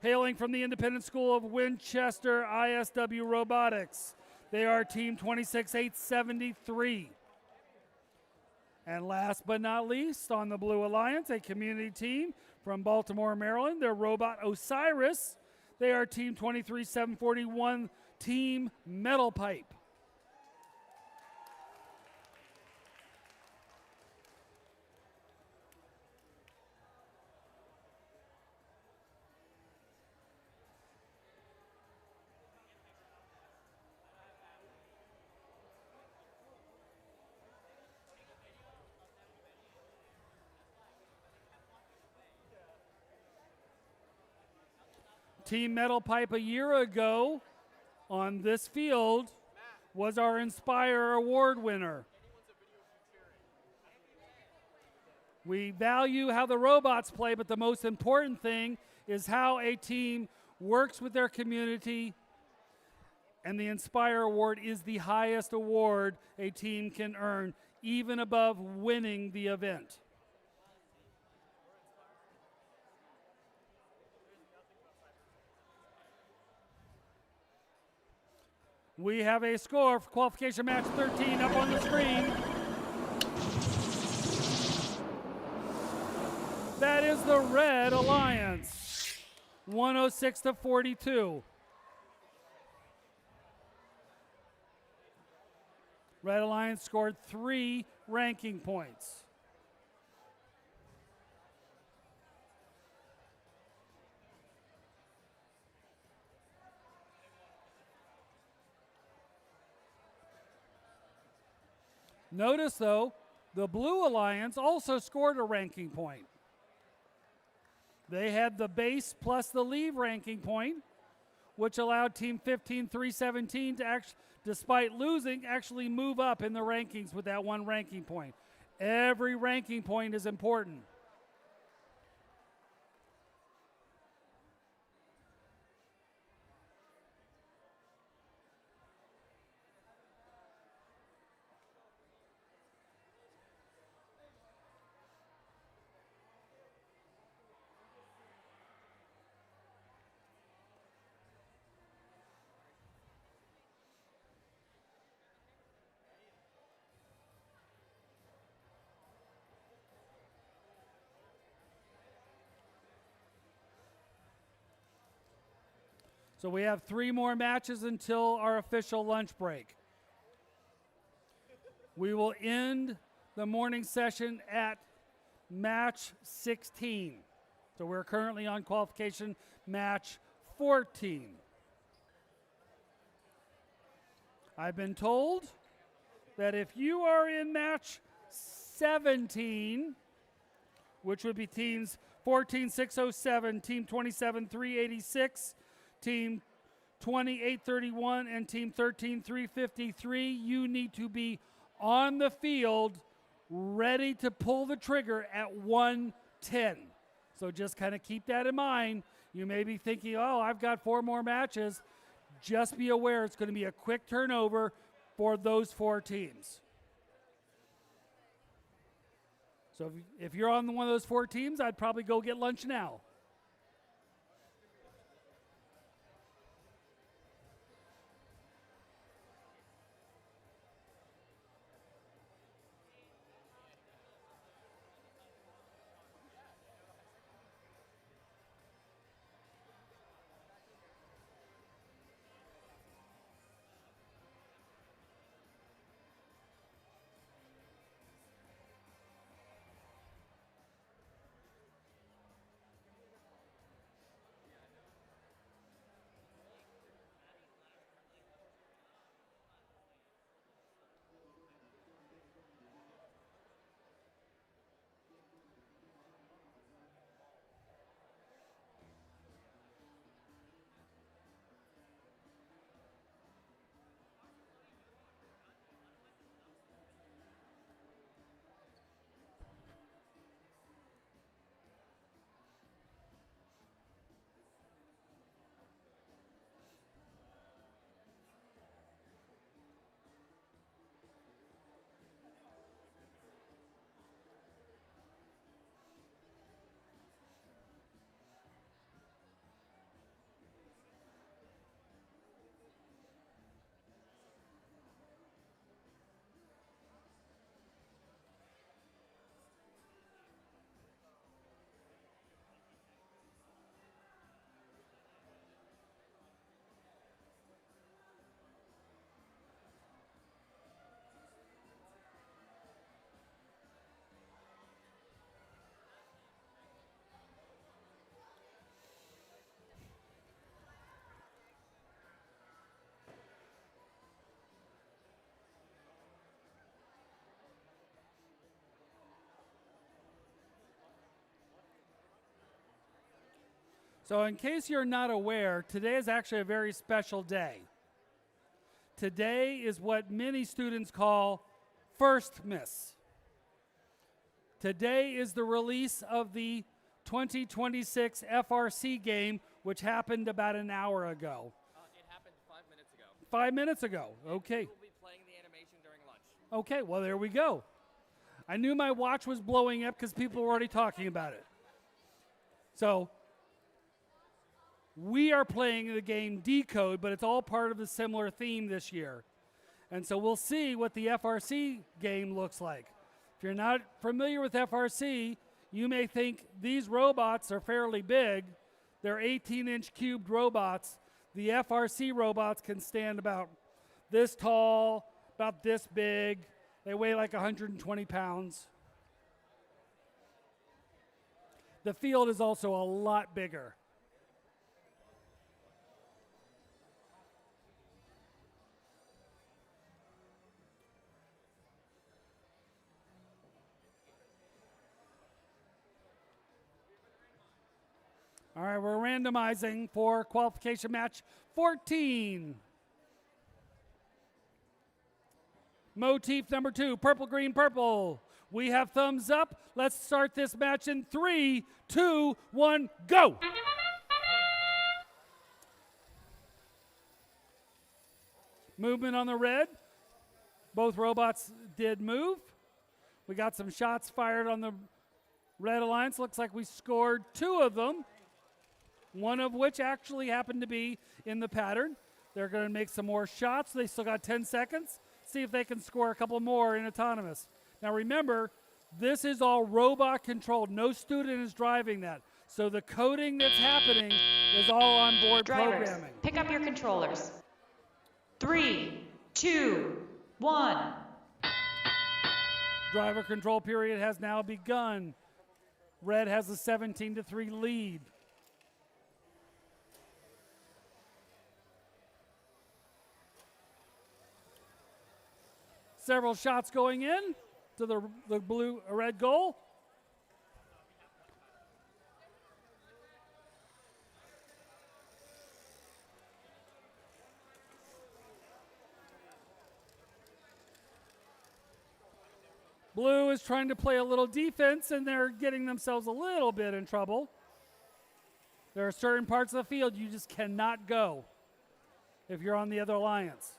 hailing from the Independent School of Winchester ISW Robotics. They are Team 26873. And last but not least, on the Blue Alliance, a community team from Baltimore, Maryland. They're Robot Osiris. They are Team 23741, Team Metal Pipe. Team Metal Pipe a year ago on this field was our Inspire Award winner. We value how the robots play, but the most important thing is how a team works with their community, and the Inspire Award is the highest award a team can earn, even above winning the event. We have a score for qualification match 13 up on the screen. That is the Red Alliance, 106-42. Red Alliance scored 3 ranking points. Notice, though, the Blue Alliance also scored a ranking point. They had the base plus the leave ranking point, which allowed Team 15317 to, despite losing, actually move up in the rankings with that one ranking point. Every ranking point is important. So we have 3 more matches until our official lunch break. We will end the morning session at match 16. So we're currently on qualification match 14. I've been told that if you are in match 17, which would be teams 14-607, team 27-386, team 2831 and team 13353, you need to be on the field ready to pull the trigger at 110. So just kind of keep that in mind. You may be thinking, oh, I've got 4 more matches. Just be aware it's going to be a quick turnover for those 4 teams. So if you're on one of those 4 teams, I'd probably go get lunch now. So in case you're not aware, today is actually a very special day. Today is what many students call First Miss. Today is the release of the 2026 FRC game, which happened about an hour ago. It happened 5 minutes ago. 5 minutes ago, okay. We'll be playing the animation during lunch. Okay, well, there we go. I knew my watch was blowing up because people were already talking about it. So, we are playing the game Decode, but it's all part of the similar theme this year. And so we'll see what the FRC game looks like. If you're not familiar with FRC, you may think these robots are fairly big. They're 18-inch cubed robots. The FRC robots can stand about this tall, about this big. They weigh like 120 pounds. The field is also a lot bigger. All right, we're randomizing for qualification match 14. Motif number 2, purple, green, purple. We have thumbs up. Let's start this match in 3, 2, 1, go. Movement on the red. Both robots did move. We got some shots fired on the Red Alliance. Looks like we scored 2 of them, one of which actually happened to be in the pattern. They're going to make some more shots. They still got 10 seconds. See if they can score a couple more in autonomous. Now remember, this is all robot controlled. No student is driving that. So the coding that's happening is all on board Drivers, programming. pick up your controllers. 3, 2, 1. Driver control period has now begun. Red has a 17-3 lead. Several shots going in to the red goal. Blue is trying to play a little defense, and they're getting themselves a little bit in trouble. There are certain parts of the field you just cannot go if you're on the other alliance.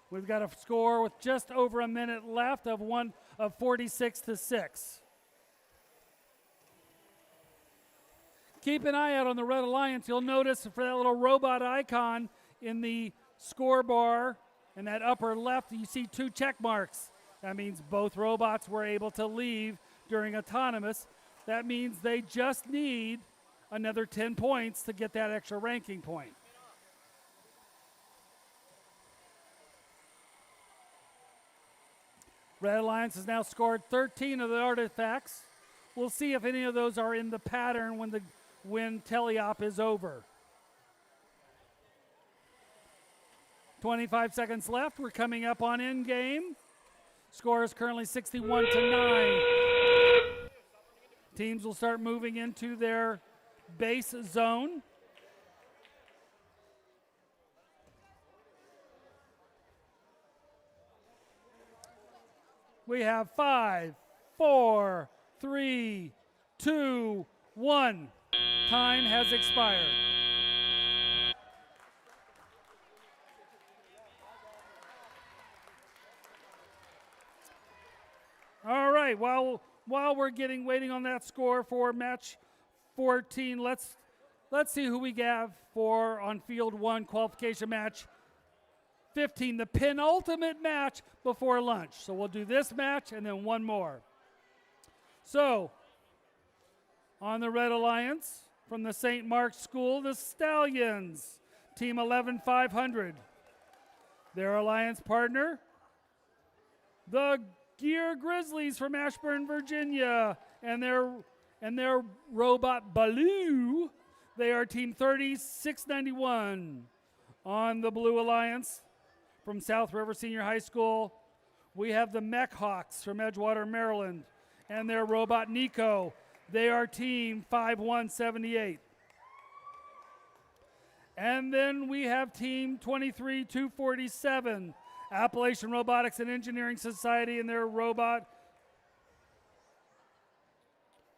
We've got a score with just over a minute left of 46-6. Keep an eye out on the Red Alliance. You'll notice for that little robot icon in the score bar in that upper left, you see 2 check marks. That means both robots were able to leave during autonomous. That means they just need another 10 points to get that extra ranking point. Red Alliance has now scored 13 of the artifacts. We'll see if any of those are in the pattern when teleop is over. 25 seconds left. We're coming up on end game. Score is currently 61-9. Teams will start moving into their base zone. We have 5, 4, 3, 2, 1. Time has expired. All right, while we're waiting on that score for match 14, let's see who we have for on field 1 qualification match 15, the penultimate match before lunch. So we'll do this match and then one more. So, on the Red Alliance, from the St. Mark's School, the Stallions, Team 11-500. Their alliance partner, the Gear Grizzlies from Ashburn, Virginia, and their robot Baloo. They are Team 30-691. On the Blue Alliance, from South River Senior High School. We have the Mech Hawks from Edgewater, Maryland, and their robot Nico. They are team 5178. And then we have team 23247, Appalachian Robotics and Engineering Society, and their robot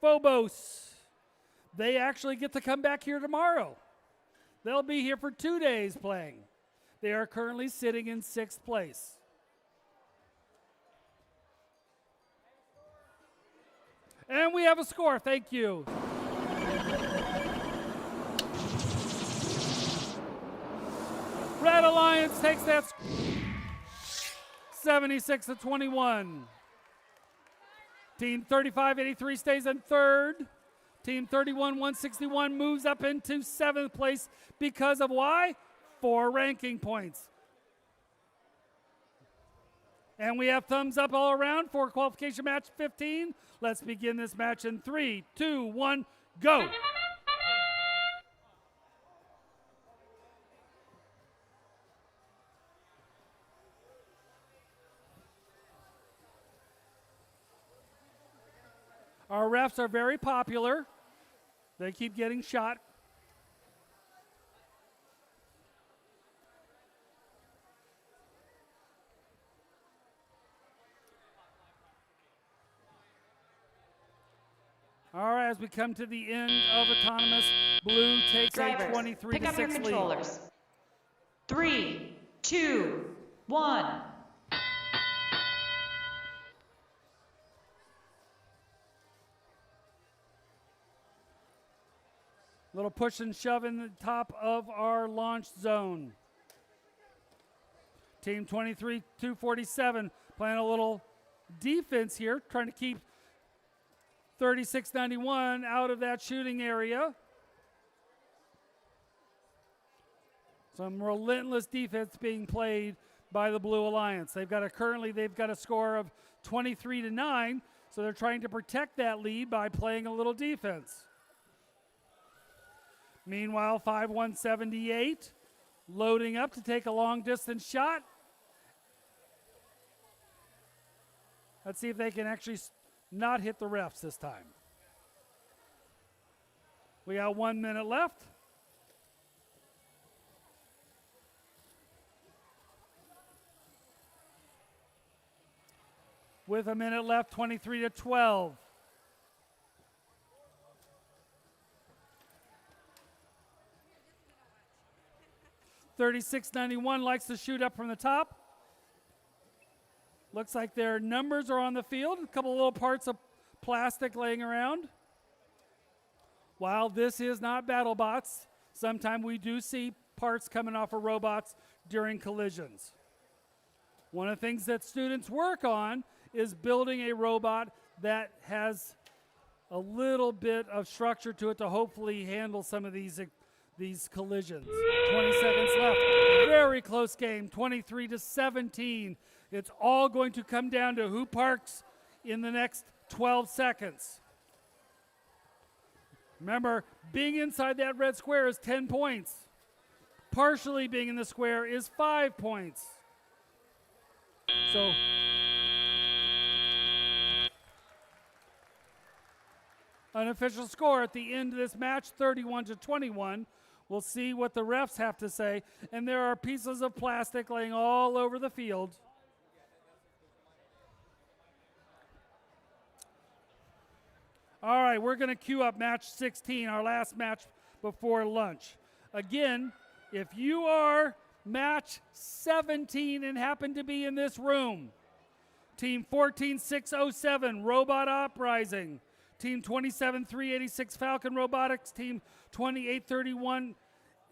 Phobos. They actually get to come back here tomorrow. They'll be here for 2 days playing. They are currently sitting in 6th place. And we have a score. Thank you. Red Alliance takes that 76-21. Team 3583 stays in 3rd. Team 31161 moves up into 7th place because of why? 4 ranking points. And we have thumbs up all around for qualification match 15. Let's begin this match in 3, 2, 1, go. Our refs are very popular. They keep getting shot. All right, as we come to the end of autonomous, blue takes Drivers, a 23 pick up to your 6 lead. controllers. 3, 2, 1. Little push and shove in the top of our launch zone. Team 247 playing a little defense here, trying to keep 3691 out of that shooting area. Some relentless defense being played by the Blue Alliance. They've got a score of 23-9, so they're trying to protect that lead by playing a little defense. Meanwhile, 5178 loading up to take a long distance shot. Let's see if they can actually not hit the refs this time. We got 1 minute left. With a minute left, 23-12. $36.91 likes to shoot up from the top. Looks like their numbers are on the field. A couple little parts of plastic laying around. While this is not BattleBots, sometimes we do see parts coming off of robots during collisions. One of the things that students work on is building a robot that has a little bit of structure to it to hopefully handle some of these collisions. 20 seconds left. Very close game, 23-17. It's all going to come down to who parks in the next 12 seconds. Remember, being inside that red square is 10 points. Partially being in the square is 5 points. So, unofficial score at the end of this match, 31-21. We'll see what the refs have to say. And there are pieces of plastic laying all over the field. All right, we're going to queue up match 16, our last match before lunch. Again, if you are match 17 and happen to be in this room, Team 14607, Robot Uprising. Team 27386, Falcon Robotics. Team 2831,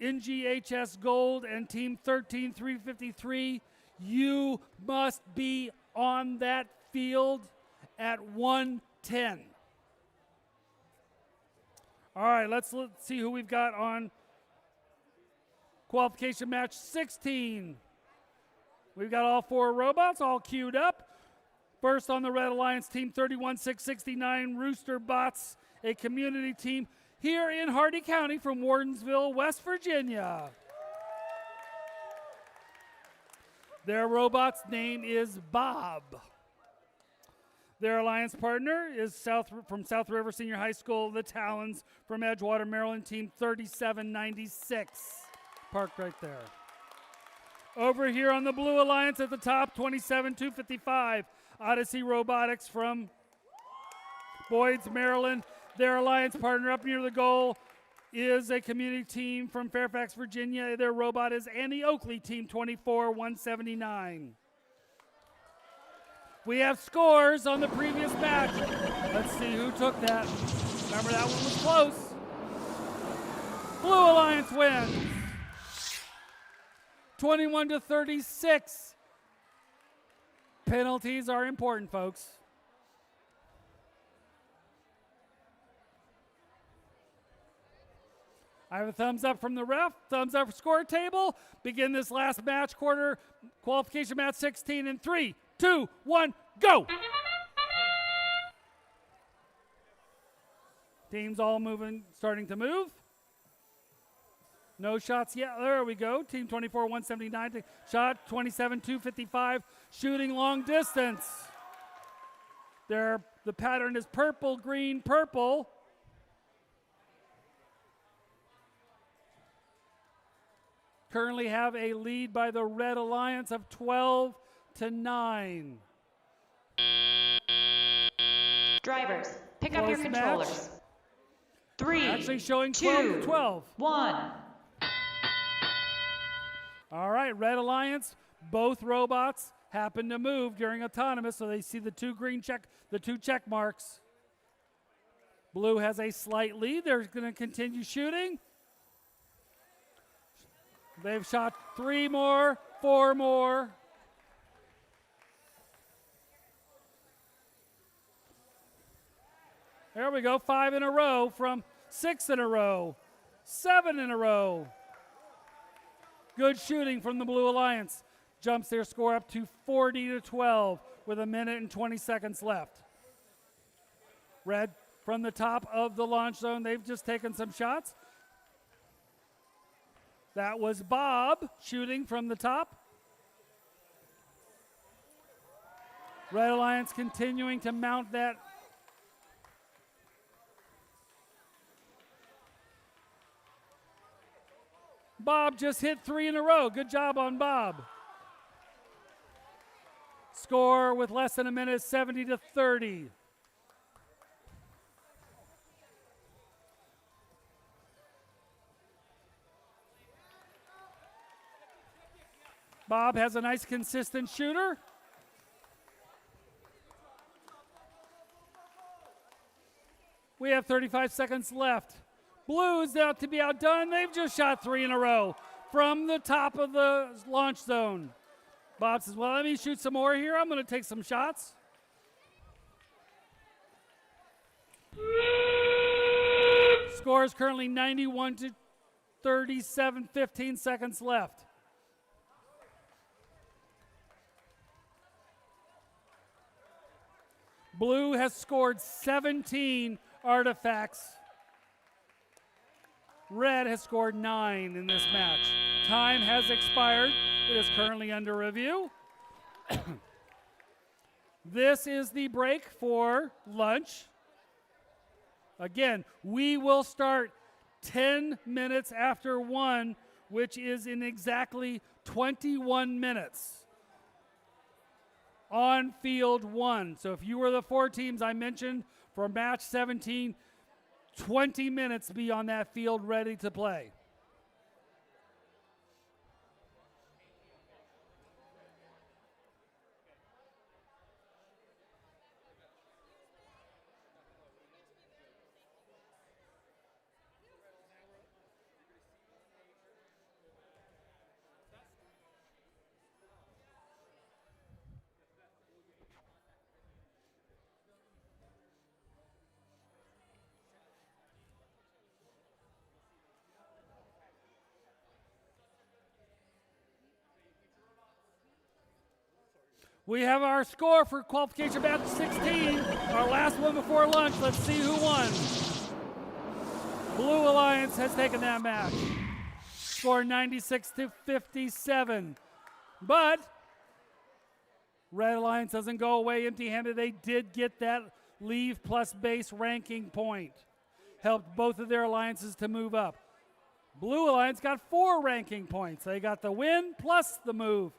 NGHS Gold. And Team 13353, you must be on that field at 1:10. All right, let's see who we've got on qualification match 16. We've got all 4 robots all queued up. First on the Red Alliance, Team 31669, Rooster Bots, a community team here in Hardy County from Wardensville, West Virginia. Their robot's name is Bob. Their alliance partner is from South River Senior High School, the Talons from Edgewater, Maryland, team 3796. Parked right there. Over here on the Blue Alliance at the top, 27-255. Odyssey Robotics from Boyd's, Maryland. Their alliance partner up near the goal is a community team from Fairfax, Virginia. Their robot is Annie Oakley, team 24-179. We have scores on the previous match. Let's see who took that. Remember, that one was close. Blue Alliance wins. 21-36. Penalties are important, folks. I have a thumbs up from the ref, thumbs up for score table. Begin this last match, quarter qualification match 16 in 3, 2, 1, go! Teams all moving, starting to move. No shots yet. There we go. Team 24-179. Shot 27-255. Shooting long distance. The pattern is purple, green, purple. Currently have a lead by the Red Alliance of 12-9. Drivers, pick up your Close controllers. match. 3, Actually showing 2, 12-12. 1. All right, Red Alliance, both robots happen to move during autonomous, so they see the two check marks. Blue has a slight lead. They're going to continue shooting. They've shot 3 more, 4 more. There we go, 5 in a row from 6 in a row, 7 in a row. Good shooting from the Blue Alliance. Jumps their score up to 40-12 with 1 minute and 20 seconds left. Red from the top of the launch zone. They've just taken some shots. That was Bob shooting from the top. Red Alliance continuing to mount that. Bob just hit 3 in a row. Good job on Bob. Score with less than a minute, 70-30. Bob has a nice consistent shooter. We have 35 seconds left. Blue is out to be outdone. They've just shot 3 in a row from the top of the launch zone. Bob says, well, let me shoot some more here. I'm going to take some shots. Score is currently 91-37, 15 seconds left. Blue has scored 17 artifacts. Red has scored 9 in this match. Time has expired. It is currently under review. This is the break for lunch. Again, we will start 10 minutes after 1, which is in exactly 21 minutes on field 1. So if you were the 4 teams I mentioned for match 17, 20 minutes to be on that field ready to play. We have our score for qualification match 16, our last one before lunch. Let's see who won. Blue Alliance has taken that match. Score 96-57. But Red Alliance doesn't go away empty-handed. They did get that leave plus base ranking point. Helped both of their alliances to move up. Blue Alliance got 4 ranking points. They got the win plus the move.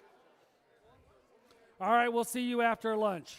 All right, we'll see you after lunch.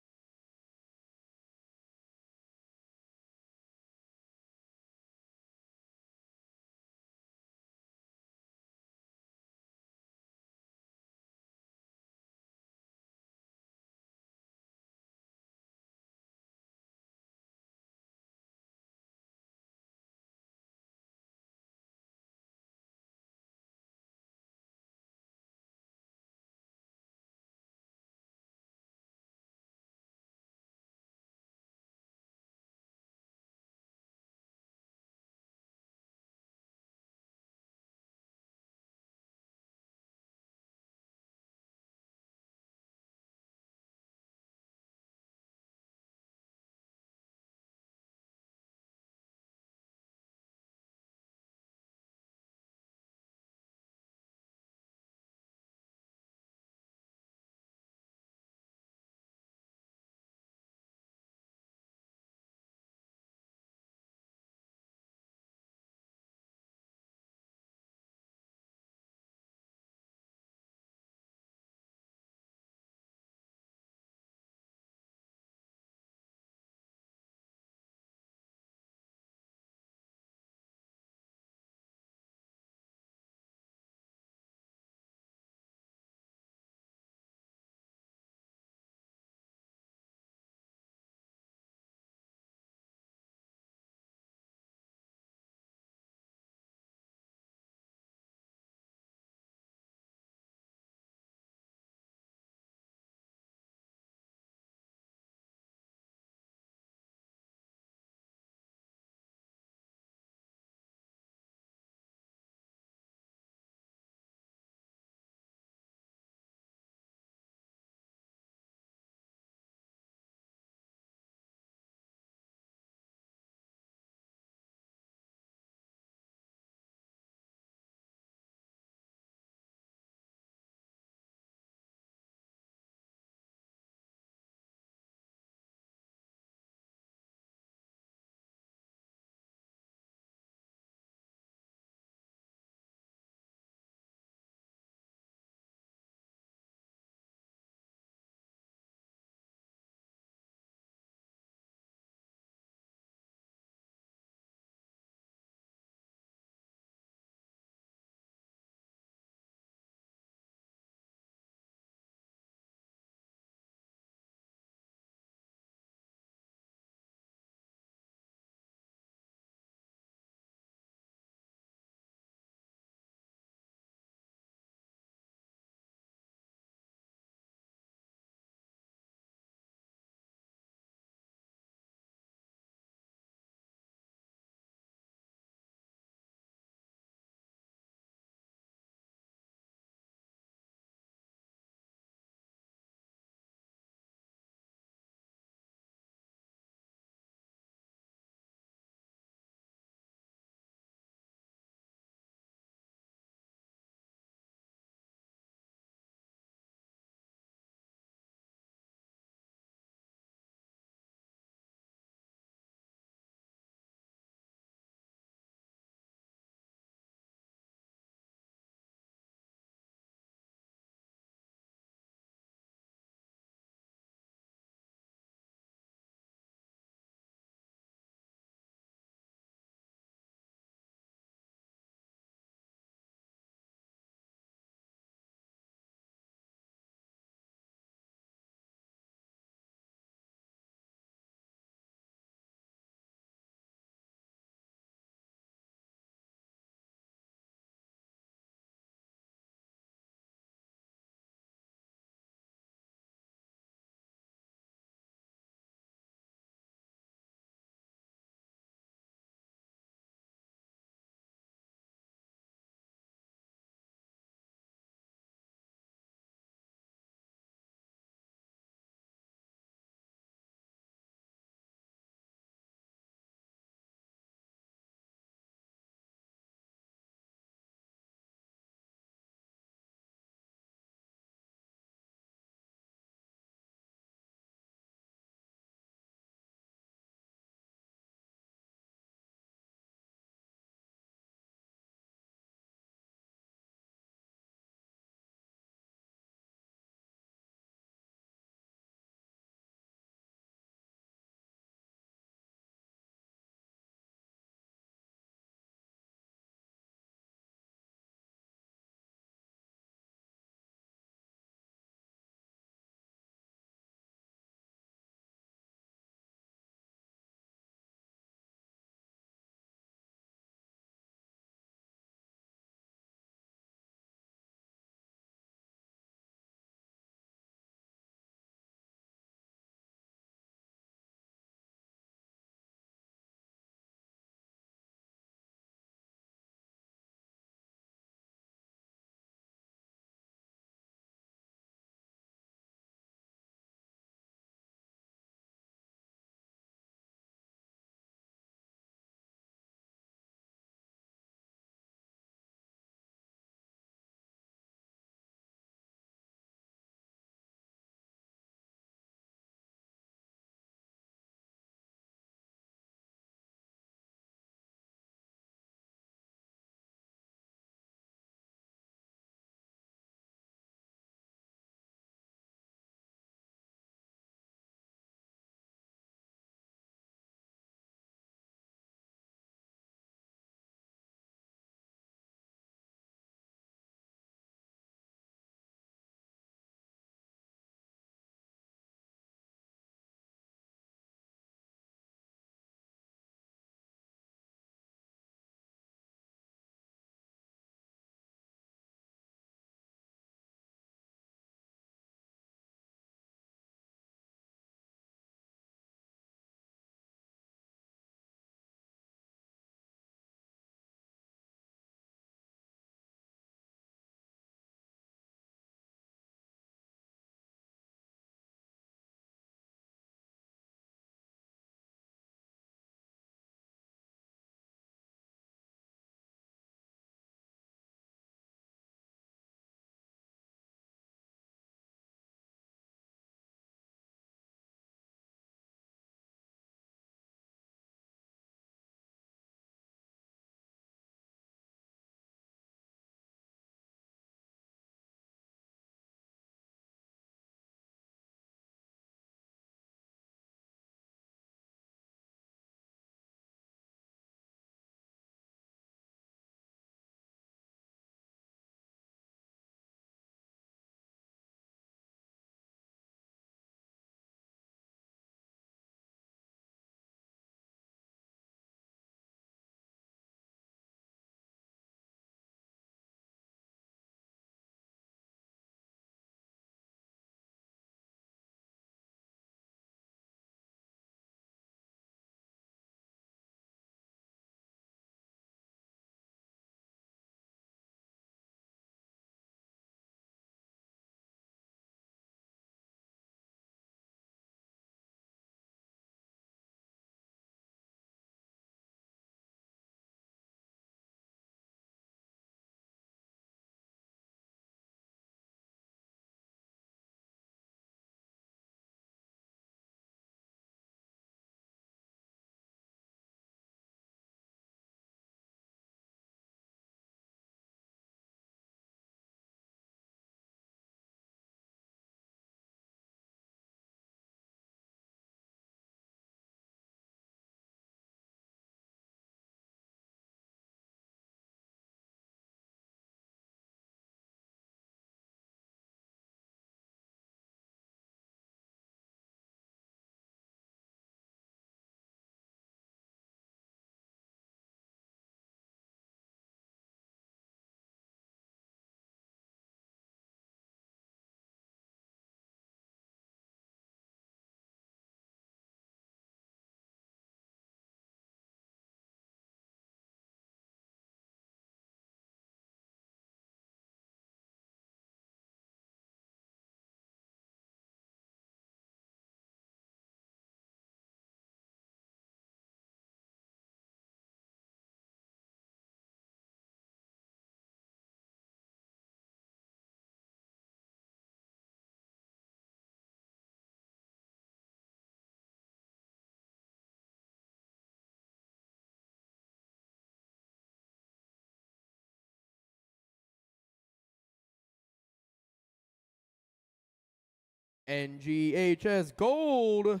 NGHS Gold.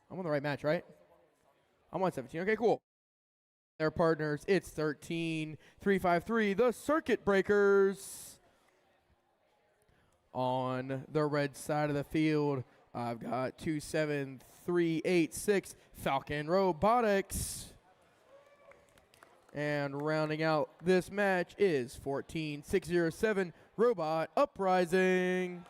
I'm on the right match, right? I'm on 17. Okay, cool. Their partners, it's 13-353, the Circuit Breakers. On the red side of the field, I've got 27386 Falcon Robotics. And rounding out this match is 14607 Robot Uprising.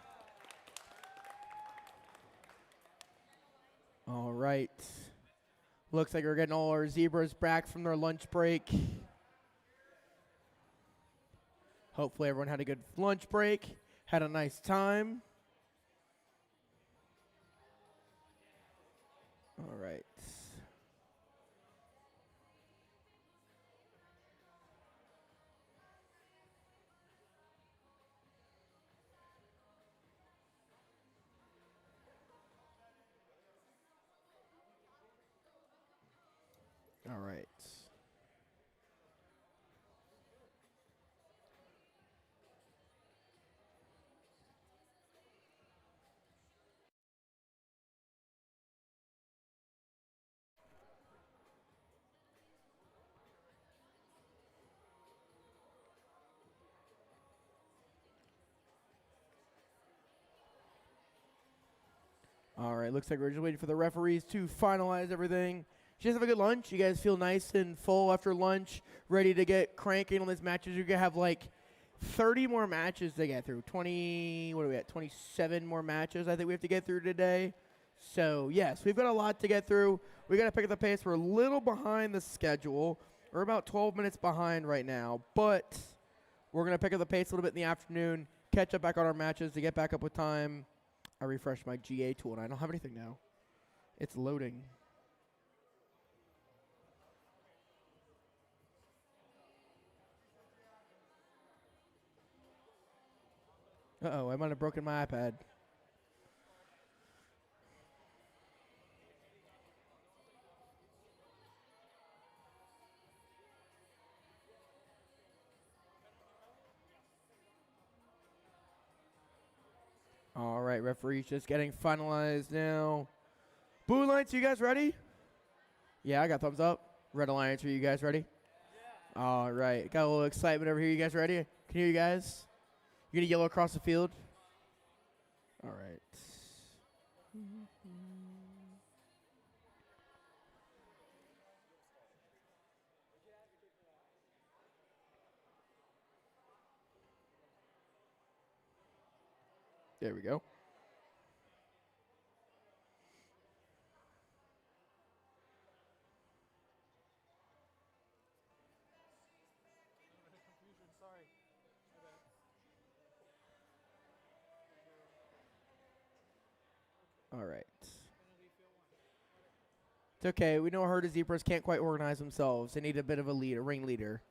All right. Looks like we're getting all our zebras back from their lunch break. Hopefully everyone had a good lunch break, had a nice time. All right. All right. All right, looks like we're just waiting for the referees to finalize everything. You guys have a good lunch? You guys feel nice and full after lunch, ready to get cranking on these matches? You're going to have like 30 more matches to get through. 20, what are we at? 27 more matches I think we have to get through today. So, yes, we've got a lot to get through. We got to pick up the pace. We're a little behind the schedule. We're about 12 minutes behind right now, but we're going to pick up the pace a little bit in the afternoon, catch up back on our matches to get back up with time. I refreshed my GA tool, and I don't have anything now. It's loading. Uh-oh, I might have broken my iPad. All right, referees just getting finalized now. Blue Alliance, you guys ready? Yeah, I got thumbs up. Red Alliance, are you guys ready? Yeah. All right, got a little excitement over here. You guys ready? Can you hear you guys? You gonna yellow across the field? All right. There we go. All right. It's okay. We know herd of zebras can't quite organize themselves. They need a bit of a lead, a ringleader.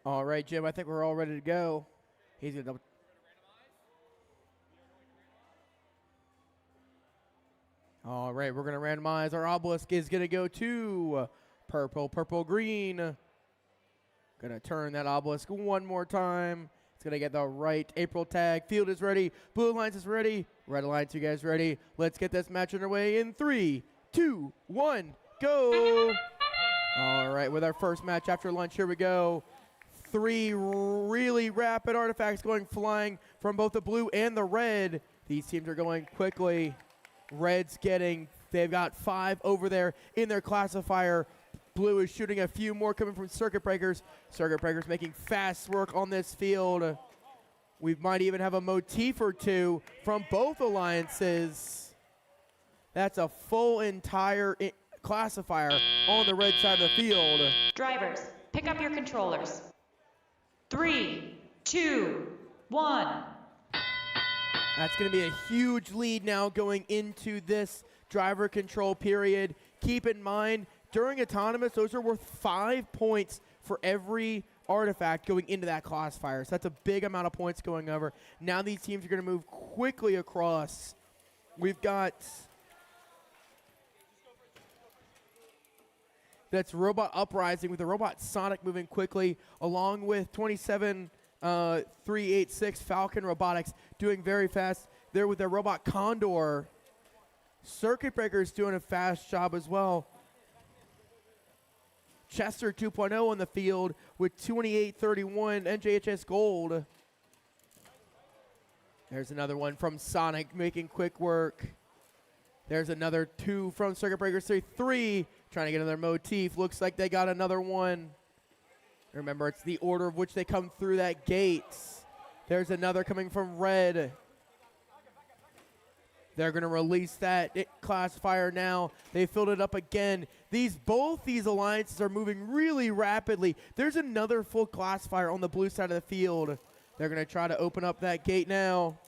All right, Jim, I think we're all ready to go. He's going to double. All right, we're going to randomize. Our obelisk is going to go to purple, purple, green. Going to turn that obelisk one more time. It's going to get the right April tag. Field is ready. Blue Alliance is ready. Red Alliance, you guys ready? Let's get this match underway in 3, 2, 1, go. All right, with our first match after lunch, here we go. 3 really rapid artifacts going flying from both the blue and the red. These teams are going quickly. Red's they've got 5 over there in their classifier. Blue is shooting a few more coming from Circuit Breakers. Circuit Breakers making fast work on this field. We might even have a motif or 2 from both alliances. That's a full entire classifier on the red side of the field. Drivers, pick up your controllers. 3, 2, 1. That's going to be a huge lead now going into this driver control period. Keep in mind, during autonomous, those are worth 5 points for every artifact going into that classifier. So that's a big amount of points going over. Now these teams are going to move quickly across. We've got... That's Robot Uprising with the Robot Sonic moving quickly, along with 27386 Falcon Robotics doing very fast there with their Robot Condor. Circuit Breakers doing a fast job as well. Chester 2.0 on the field with 2831 NJHS Gold. There's another one from Sonic making quick work. There's another 2 from Circuit Breakers 3 trying to get another motif. Looks like they got another one. Remember, it's the order of which they come through that gate. There's another coming from red. They're going to release that classifier now. They filled it up again. Both these alliances are moving really rapidly. There's another full classifier on the blue side of the field. They're going to try to open up that gate now.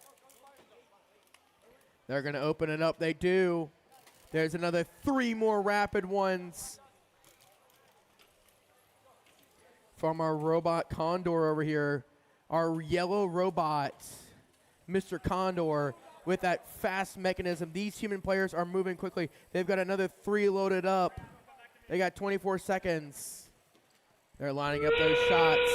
They're going to open it up. They do. There's another 3 more rapid ones from our Robot Condor over here. Our yellow robot, Mr. Condor, with that fast mechanism. These human players are moving quickly. They've got another 3 loaded up. They got 24 seconds. They're lining up those shots.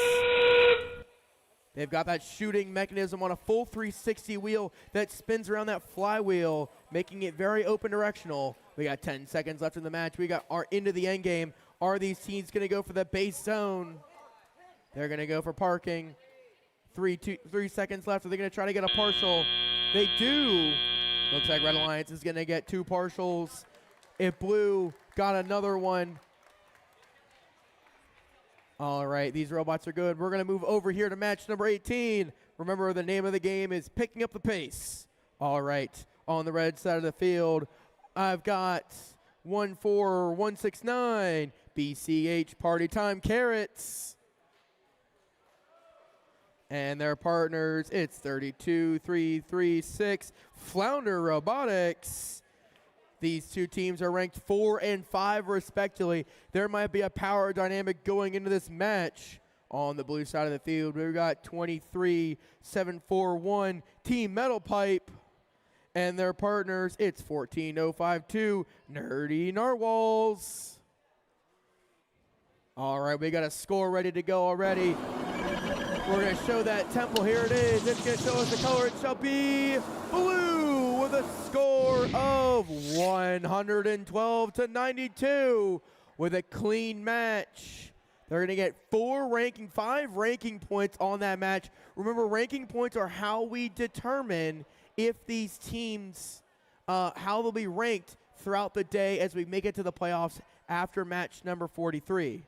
They've got that shooting mechanism on a full 360 wheel that spins around that flywheel, making it very open directional. We got 10 seconds left in the match. We are into the end game. Are these teams going to go for the base zone? They're going to go for parking. 3 seconds left. Are they going to try to get a partial? They do. Looks like Red Alliance is going to get 2 partials. If Blue got another one. All right, these robots are good. We're going to move over here to match number 18. Remember, the name of the game is Picking Up the Pace. All right, on the red side of the field, I've got 14169 BCH Party Time Carrots. And their partners, it's 32336 Flounder Robotics. These 2 teams are ranked 4 and 5 respectively. There might be a power dynamic going into this match. On the blue side of the field, we've got 23741 Team Metal Pipe. And their partners, it's 14052 Nerdy Narwhals. All right, we got a score ready to go already. We're going to show that temple. Here it is. It's going to show us the color. It shall be blue with a score of 112 to 92 with a clean match. They're going to get 5 ranking points on that match. Remember, ranking points are how we determine if these teams, how they'll be ranked throughout the day as we make it to the playoffs after match number 43.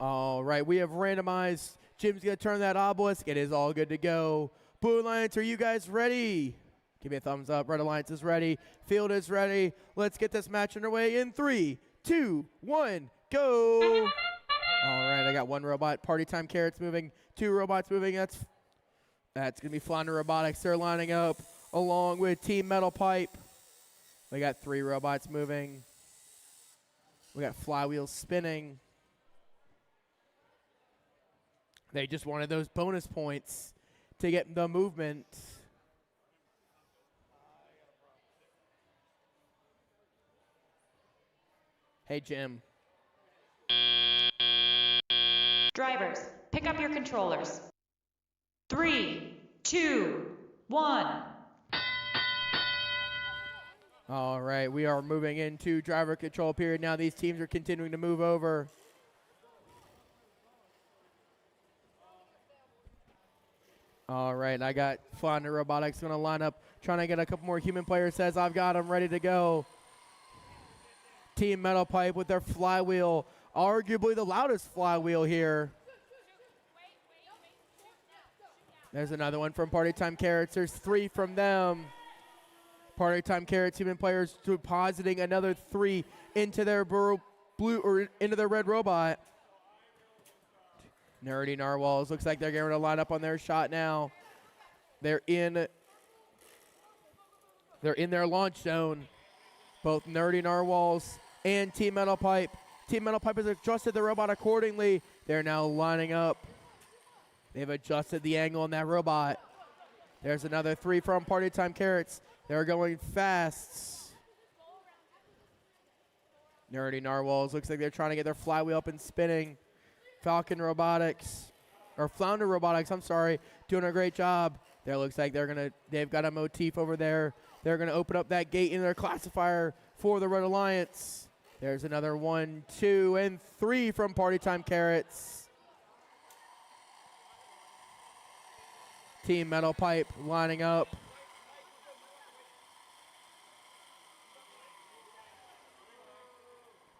All right, we have randomized. Jim's going to turn that obelisk. It is all good to go. Blue Alliance, are you guys ready? Give me a thumbs up. Red Alliance is ready. Field is ready. Let's get this match underway in 3, 2, 1, go. All right, I got one robot. Party time carrots moving. 2 robots moving. That's going to be Flounder Robotics. They're lining up along with Team Metal Pipe. We got 3 robots moving. We got flywheels spinning. They just wanted those bonus points to get the movement. Hey, Jim. Drivers, pick up your controllers. 3, 2, 1. All right, we are moving into driver control period now. These teams are continuing to move over. All right, I got Flounder Robotics going to line up, trying to get a couple more human players. Says, I've got them ready to go. Team Metal Pipe with their flywheel, arguably the loudest flywheel here. There's another one from Party Time Carrots. There's 3 from them. Party Time Carrots human players depositing another 3 into their blue or into their red robot. Nerdy Narwhals looks like they're going to line up on their shot now. They're in their launch zone. Both Nerdy Narwhals and Team Metal Pipe. Team Metal Pipe has adjusted the robot accordingly. They're now lining up. They've adjusted the angle on that robot. There's another 3 from Party Time Carrots. They're going fast. Nerdy Narwhals looks like they're trying to get their flywheel up and spinning. Falcon Robotics, or Flounder Robotics, I'm sorry, doing a great job. There looks like they've got a motif over there. They're gonna open up that gate in their classifier for the Red Alliance. There's another 1, 2, and 3 from Party Time Carrots. Team Metal Pipe lining up.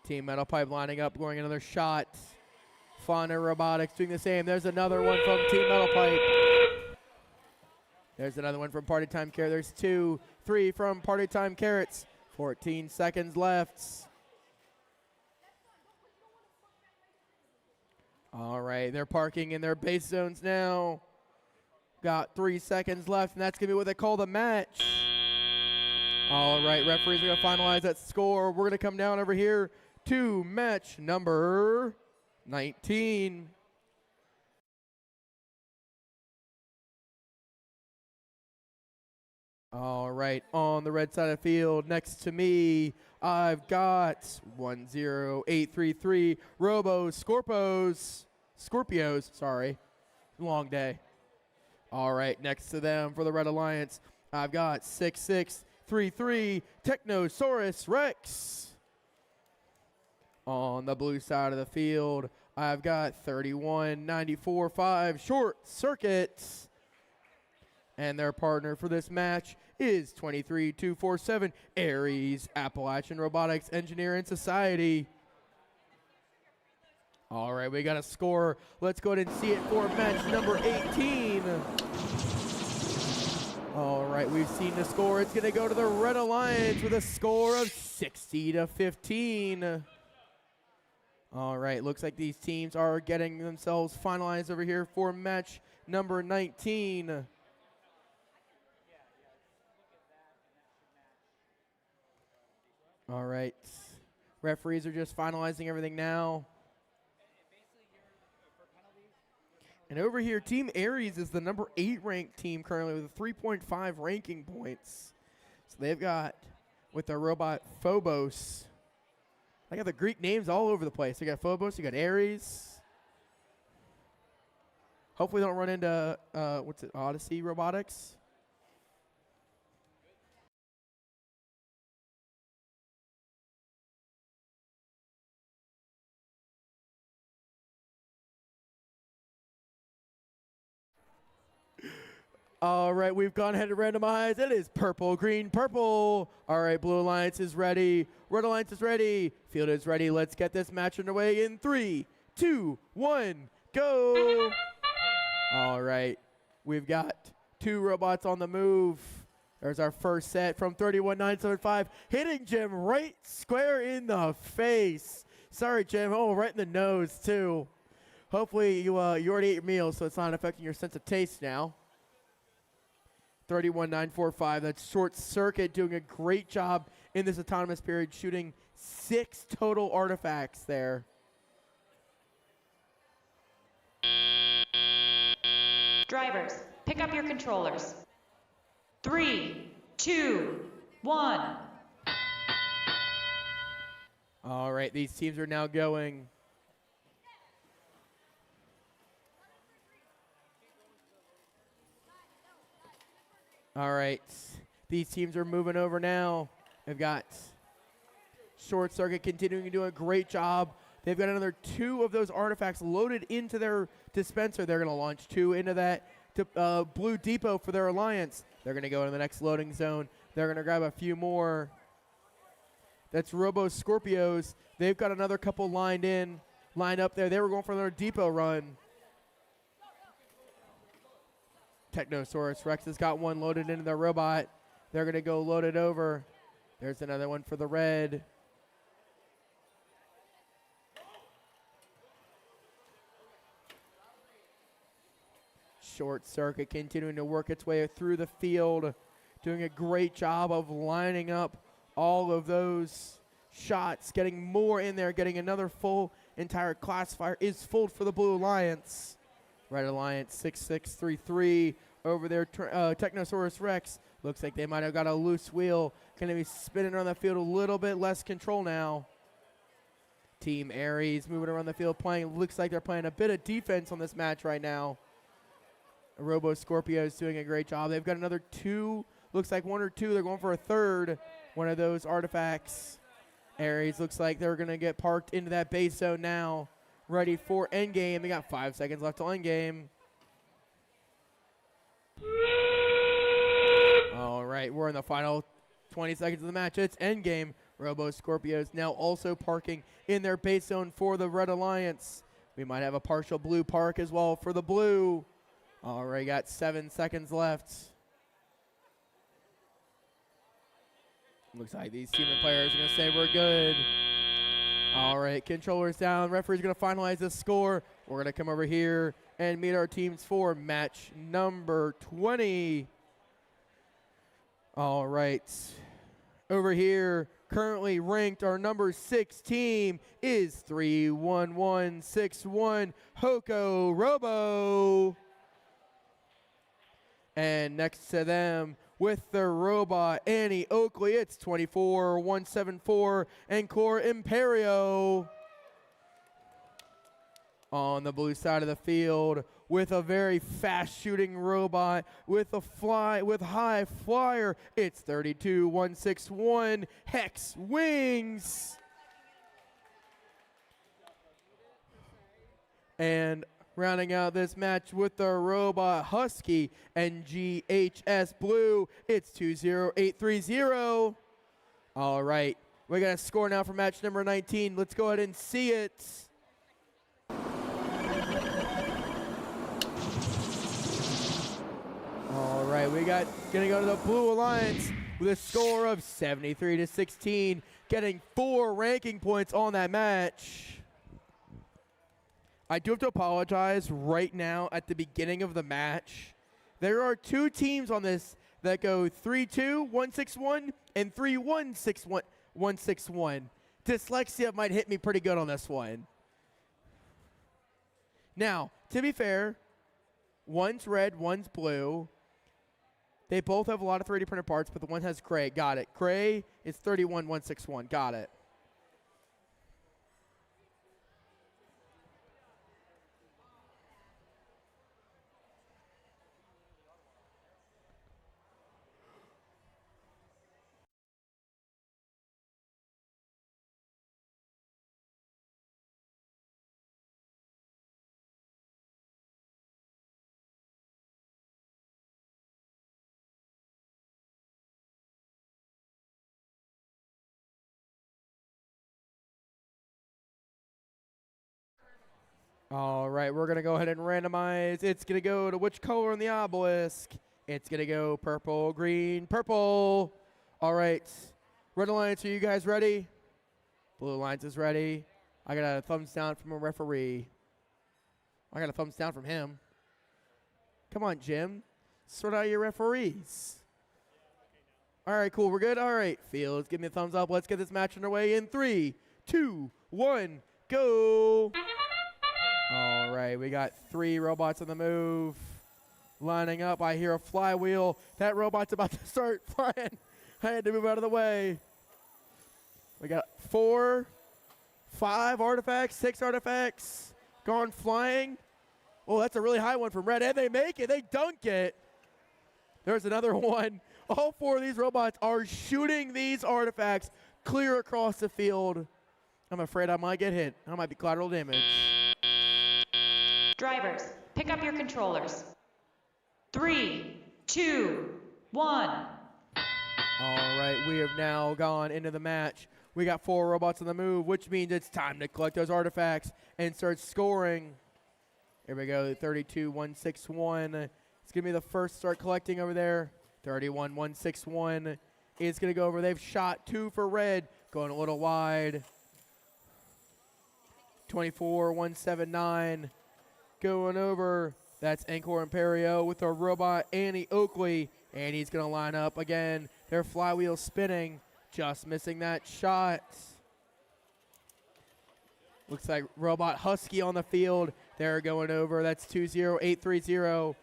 Team Metal Pipe lining up, going another shot. Flounder Robotics doing the same. There's another one from Team Metal Pipe. There's another one from Party Time Carrots. There's 2, 3 from Party Time Carrots. 14 seconds left. All right, they're parking in their base zones now. Got 3 seconds left, and that's going to be what they call the match. All right, referees are going to finalize that score. We're going to come down over here to match number 19. All right, on the red side of the field, next to me, I've got 10833 Scorpios, sorry. Long day. All right, next to them for the Red Alliance, I've got 6633 Technosaurus Rex. On the blue side of the field, I've got 31945 Short Circuit. And their partner for this match is 23247 Aries Appalachian Robotics Engineering Society. All right, we got a score. Let's go ahead and see it for match number 18. All right, we've seen the score. It's going to go to the Red Alliance with a score of 60-15. All right, looks like these teams are getting themselves finalized over here for match number 19. All right, referees are just finalizing everything now. And over here, Team Aries is the number 8 ranked team currently with a 3.5 ranking points. So they've got, with their robot Phobos, they got the Greek names all over the place. You got Phobos, you got Aries. Hopefully don't run into, Odyssey Robotics. All right, we've gone ahead and randomized. It is purple, green, purple. All right, Blue Alliance is ready. Red Alliance is ready. Field is ready. Let's get this match underway in 3, 2, 1, go. All right. We've got 2 robots on the move. There's our first set from 31975, hitting Jim right square in the face. Sorry, Jim. Oh, right in the nose, too. Hopefully you already ate your meal, so it's not affecting your sense of taste now. 31945, that's Short Circuit doing a great job in this autonomous period, shooting 6 total artifacts there. Drivers, pick up your controllers. 3, 2, 1. All right, these teams are now going. All right, these teams are moving over now. They've got Short Circuit continuing to do a great job. They've got another 2 of those artifacts loaded into their dispenser. They're going to launch 2 into that Blue Depot for their alliance. They're going to go into the next loading zone. They're going to grab a few more. That's Robo Scorpios. They've got another couple lined up there. They were going for another depot run. Technosaurus Rex has got one loaded into their robot. They're going to go load it over. There's another one for the red. Short Circuit continuing to work its way through the field, doing a great job of lining up all of those shots, getting more in there, getting another full entire classifier is full for the Blue Alliance. Red Alliance 6633 over there. Technosaurus Rex looks like they might have got a loose wheel. Going to be spinning around the field a little bit less control now. Team Ares moving around the field playing. Looks like they're playing a bit of defense on this match right now. Robo Scorpio is doing a great job. They've got another 2. Looks like 1 or 2. They're going for a third one of those artifacts. Ares looks like they're going to get parked into that base zone now. Ready for endgame. They got 5 seconds left till endgame. All right, we're in the final 20 seconds of the match. It's endgame. Robo Scorpios now also parking in their base zone for the Red Alliance. We might have a partial blue park as well for the blue. All right, got 7 seconds left. Looks like these team players are going to say we're good. All right, controllers down. Referee's going to finalize the score. We're going to come over here and meet our teams for match number 20. All right. Over here, currently ranked, our number 6 team is 31161 Hoko Robo. And next to them, with their robot, Annie Oakley, it's 24174 Encore Imperio. On the blue side of the field, with a very fast shooting robot, with high flyer, it's 32161 Hex Wings. And rounding out this match with the robot Husky and GHS Blue, it's 20830. All right, we got a score now for match number 19. Let's go ahead and see it. All right, gonna go to the Blue Alliance with a score of 73-16, getting 4 ranking points on that match. I do have to apologize right now at the beginning of the match. There are 2 teams on this that go 3-2-1-6-1 and 3-1-6-1-1-6-1. Dyslexia might hit me pretty good on this one. Now, to be fair, one's red, one's blue. They both have a lot of 3D printed parts, but the one has Cray. Got it. Cray is 31161. Got it. All right, we're going to go ahead and randomize. It's going to go to which color on the obelisk? It's going to go purple, green, purple. All right. Red Alliance, are you guys ready? Blue Alliance is ready. I got a thumbs down from a referee. I got a thumbs down from him. Come on, Jim. Sort out your referees. All right, cool. We're good? All right, Fields, give me a thumbs up. Let's get this match underway in 3, 2, 1, go. All right, we got 3 robots on the move. Lining up, I hear a flywheel. That robot's about to start flying. I had to move out of the way. We got 4, 5 artifacts, 6 artifacts gone flying. Oh, that's a really high one from Red, and they make it. They dunk it. There's another one. All 4 of these robots are shooting these artifacts clear across the field. I'm afraid I might get hit. I might be collateral damage. Drivers, pick up your controllers. 3, 2, 1. All right, we have now gone into the match. We got 4 robots on the move, which means it's time to collect those artifacts and start scoring. Here we go, 32-161. It's going to be the first to start collecting over there. 31-161 is going to go over. They've shot 2 for Red, going a little wide. 24-179 going over. That's Anchor Imperio with a robot, Annie Oakley. And he's going to line up again. Their flywheel spinning, just missing that shot. Looks like Robot Husky on the field. They're going over. That's 20830.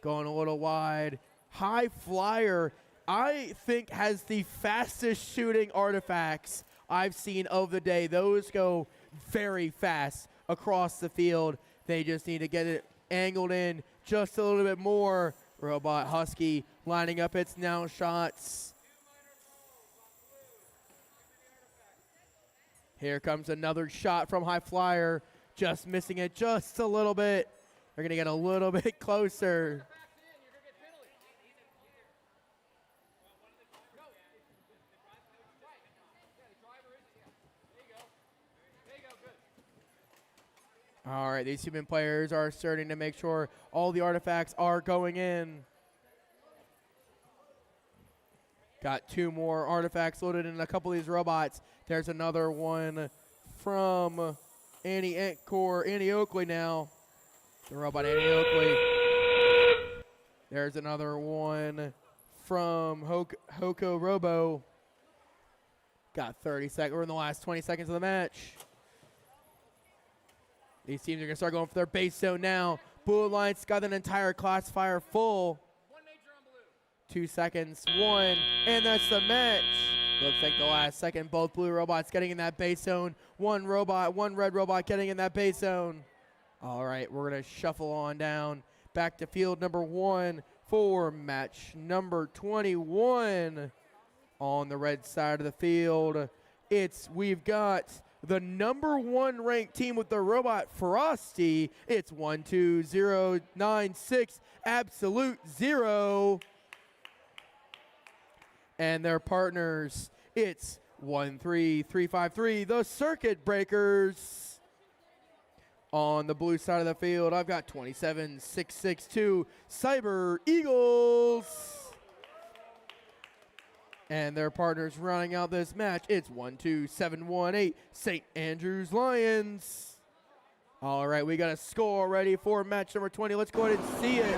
Going a little wide. High Flyer, I think, has the fastest shooting artifacts I've seen of the day. Those go very fast across the field. They just need to get it angled in just a little bit more. Robot Husky lining up its now shots. Here comes another shot from High Flyer, just missing it just a little bit. They're going to get a little bit closer. All right, these human players are starting to make sure all the artifacts are going in. Got 2 more artifacts loaded in a couple of these robots. There's another one from Annie Oakley now. The robot Annie Oakley. There's another one from Hoko Robo. Got 30 seconds. We're in the last 20 seconds of the match. These teams are going to start going for their base zone now. Blue Alliance got an entire classifier full. 2 seconds, 1, and that's the match. Looks like the last second, both blue robots getting in that base zone. One red robot getting in that base zone. All right, we're going to shuffle on down. Back to field number 1 for match number 21. On the red side of the field, we've got the number 1 ranked team with the robot Frosty. It's 12096 Absolute Zero. And their partners, it's 13353 the Circuit Breakers. On the blue side of the field, I've got 27662 Cyber Eagles. And their partners running out this match, it's 12718 St. Andrews Lions. All right, we got a score ready for match number 20. Let's go ahead and see it.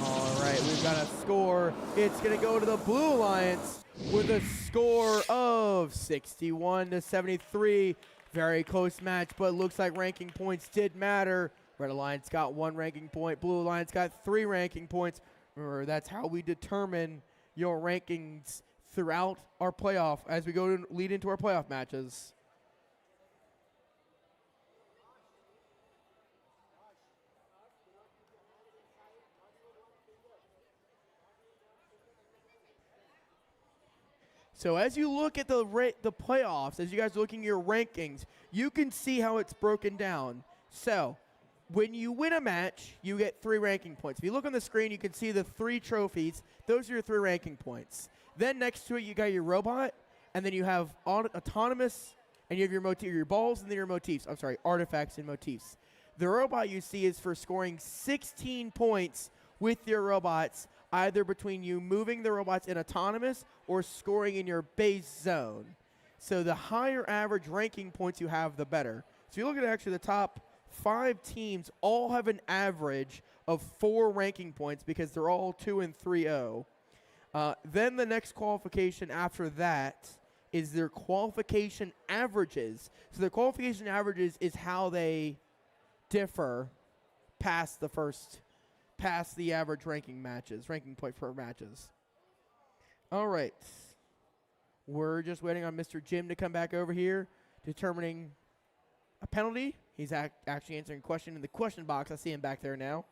All right, we've got a score. It's going to go to the Blue Alliance with a score of 61-73. Very close match, but it looks like ranking points did matter. Red Alliance got 1 ranking point. Blue Alliance got 3 ranking points. Remember, that's how we determine your rankings throughout our playoff as we go to lead into our playoff matches. So as you look at the playoffs, as you guys are looking at your rankings, you can see how it's broken down. So when you win a match, you get 3 ranking points. If you look on the screen, you can see the 3 trophies. Those are your 3 ranking points. Then next to it, you got your robot, and then you have autonomous and you have your balls and then your motifs. I'm sorry, artifacts and motifs. The robot you see is for scoring 16 points with your robots, either between you moving the robots in autonomous or scoring in your base zone. So the higher average ranking points you have, the better. So you look at actually the top 5 teams all have an average of 4 ranking points because they're all 2 and 3-0. Then the next qualification after that is their qualification averages. So the qualification averages is how they differ past the average ranking point for matches. All right. We're just waiting on Mr. Jim to come back over here, determining a penalty. He's actually answering a question in the question box. I see him back there now.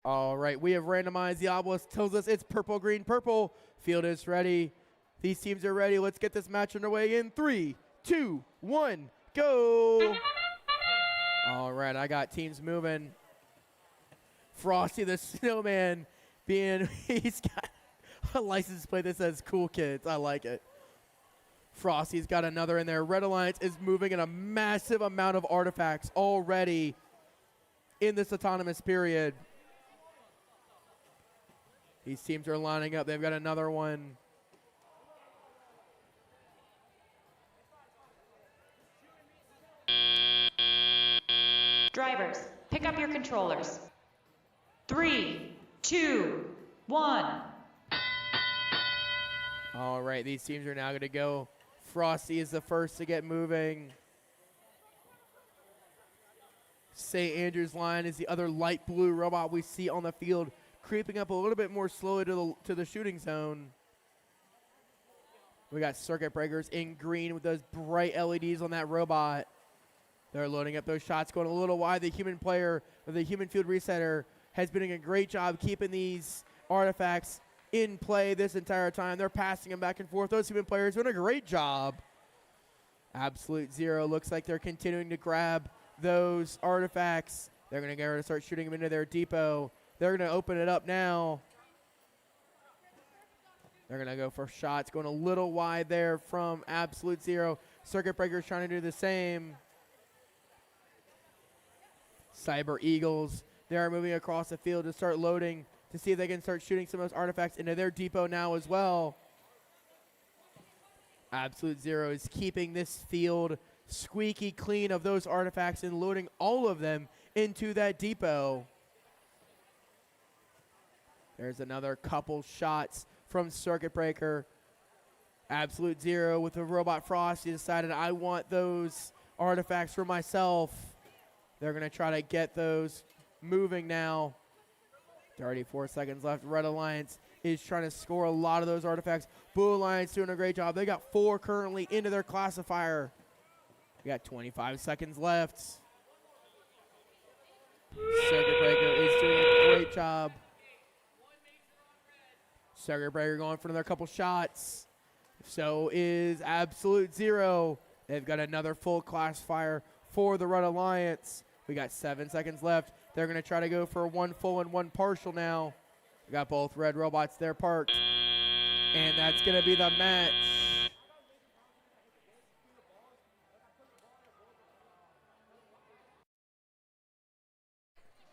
All right, we have randomized. The obelisk tells us it's purple, green, purple. Field is ready. These teams are ready. Let's get this match underway in 3, 2, 1, go. All right, I got teams moving. Frosty the Snowman he's got a license plate that says cool kids. I like it. Frosty's got another in there. Red Alliance is moving in a massive amount of artifacts already in this autonomous period. These teams are lining up. They've got another one. Drivers, pick up your controllers. 3, 2, 1. All right, these teams are now going to go. Frosty is the first to get moving. St. Andrew's Lion is the other light blue robot we see on the field, creeping up a little bit more slowly to the shooting zone. We got circuit breakers in green with those bright LEDs on that robot. They're loading up those shots, going a little wide. The human player, or the human field resetter, has been doing a great job keeping these artifacts in play this entire time. They're passing them back and forth. Those human players doing a great job. Absolute Zero looks like they're continuing to grab those artifacts. They're going to go and start shooting them into their depot. They're going to open it up now. They're going to go for shots, going a little wide there from Absolute Zero. Circuit Breakers trying to do the same. Cyber Eagles, they are moving across the field to start loading to see if they can start shooting some of those artifacts into their depot now as well. Absolute Zero is keeping this field squeaky clean of those artifacts and loading all of them into that depot. There's another couple shots from Circuit Breaker. Absolute Zero with the Robot Frost. He decided, I want those artifacts for myself. They're going to try to get those moving now. 34 seconds left. Red Alliance is trying to score a lot of those artifacts. Blue Alliance doing a great job. They got 4 currently into their classifier. We got 25 seconds left. Circuit Breaker is doing a great job. Circuit Breaker going for another couple shots. So is Absolute Zero. They've got another full classifier for the Red Alliance. We got 7 seconds left. They're going to try to go for one full and one partial now. We got both red robots there parked. And that's going to be the match.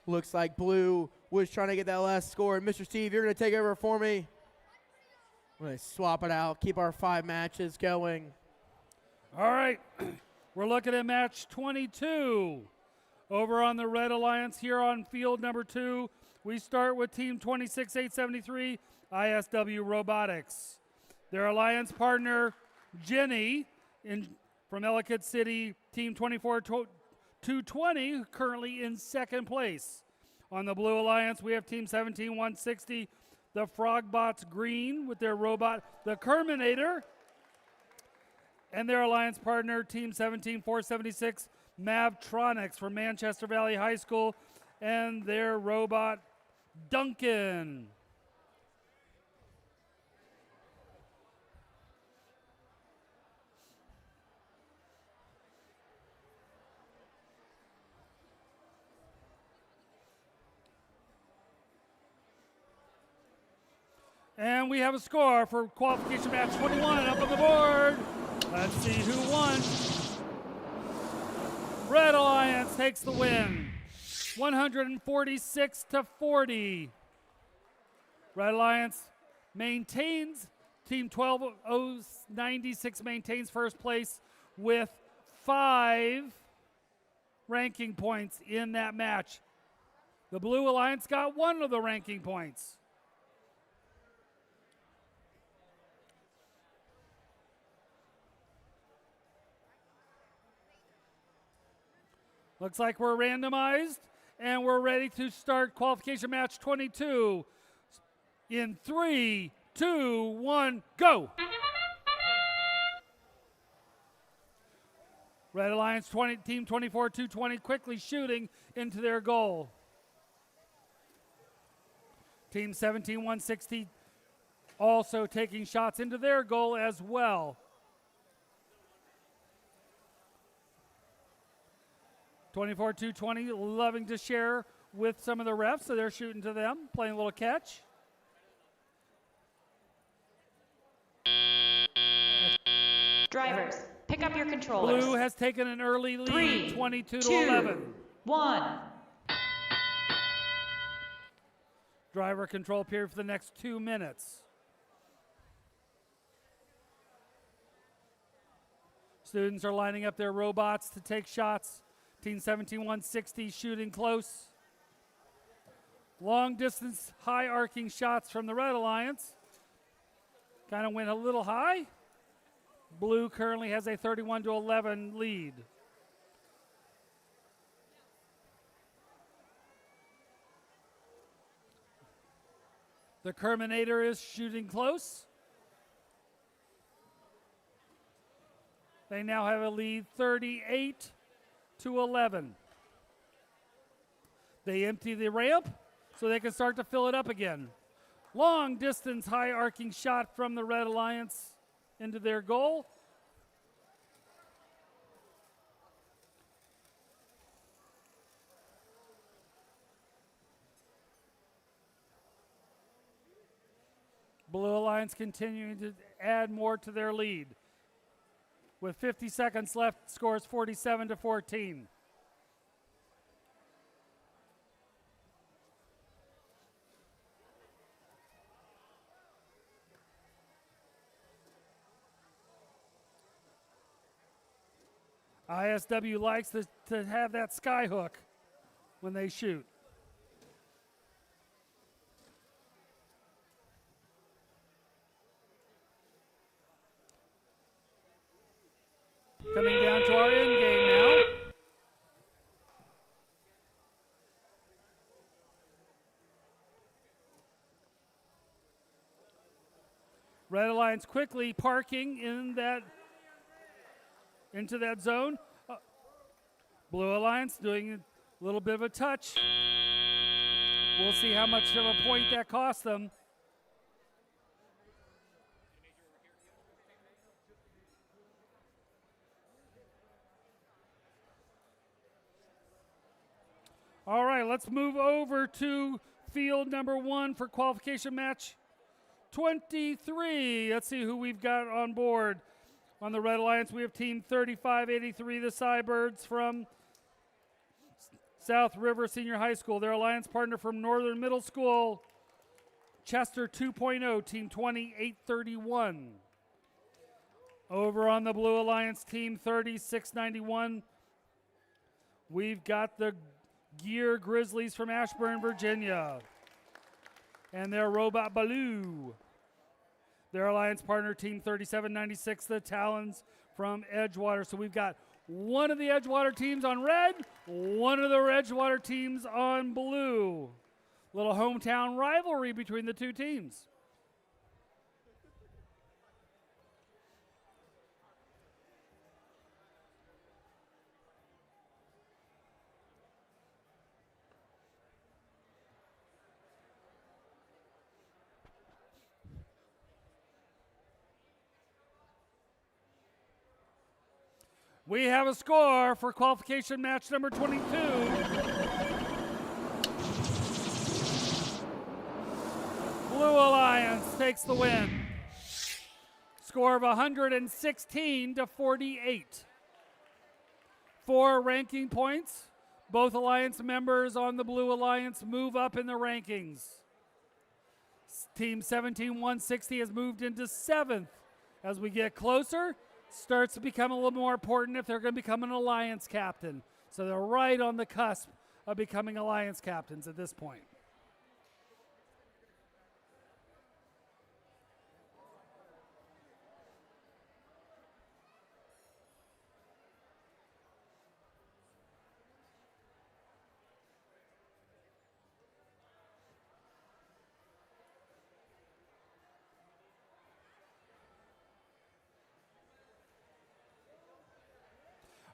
Looks like blue was trying to get that last score. And Mr. Steve, you're going to take over for me. I'm going to swap it out, keep our 5 matches going. All right, we're looking at match 22. Over on the Red Alliance here on field number 2, we start with Team 26873, ISW Robotics. Their alliance partner, Jenny, from Ellicott City, Team 24220, currently in 2nd place. On the Blue Alliance, we have Team 17160, the Frogbots Green with their robot, the Kerminator, and their alliance partner, Team 17476, Mavtronics from Manchester Valley High School, and their robot, Duncan. And we have a score for qualification match 21 up on the board. Let's see who won. Red Alliance takes the win, 146-40. Red Alliance maintains, Team 12096 maintains first place with 5 ranking points in that match. The Blue Alliance got 1 of the ranking points. Looks like we're randomized, and we're ready to start qualification match 22. In 3, 2, 1, go! Red Alliance Team 24220 quickly shooting into their goal. Team 17160 also taking shots into their goal as well. 24220 loving to share with some of the refs, so they're shooting to them, playing a little catch. Drivers, pick up your controllers. Blue has taken an early lead, 3, 22 to 2, 11. 1. Driver control period for the next 2 minutes. Students are lining up their robots to take shots. Team 17160 shooting close. Long distance, high arcing shots from the Red Alliance. Kind of went a little high. Blue currently has a 31-11 lead. The Kerminator is shooting close. They now have a lead 38-11. They empty the ramp so they can start to fill it up again. Long distance, high arcing shot from the Red Alliance into their goal. Blue Alliance continuing to add more to their lead. With 50 seconds left, scores 47-14. ISW likes to have that sky hook when they shoot. Coming down to our end game now. Red Alliance quickly parking into that zone. Blue Alliance doing a little bit of a touch. We'll see how much of a point that costs them. All right, let's move over to field number 1 for qualification match 23. Let's see who we've got on board. On the Red Alliance, we have Team 3583, the Cybirds from South River Senior High School. Their alliance partner from Northern Middle School, Chester 2.0, Team 2831. Over on the Blue Alliance, Team 3691, we've got the Gear Grizzlies from Ashburn, Virginia, and their Robot Baloo. Their alliance partner, Team 3796, the Talons from Edgewater. So we've got one of the Edgewater teams on red, one of the Edgewater teams on blue. Little hometown rivalry between the two teams. We have a score for qualification match number 22. Blue Alliance takes the win. Score of 116 to 48. 4 ranking points. Both Alliance members on the Blue Alliance move up in the rankings. Team 17160 has moved into 7th. As we get closer, starts to become a little more important if they're going to become an Alliance captain. So they're right on the cusp of becoming Alliance captains at this point.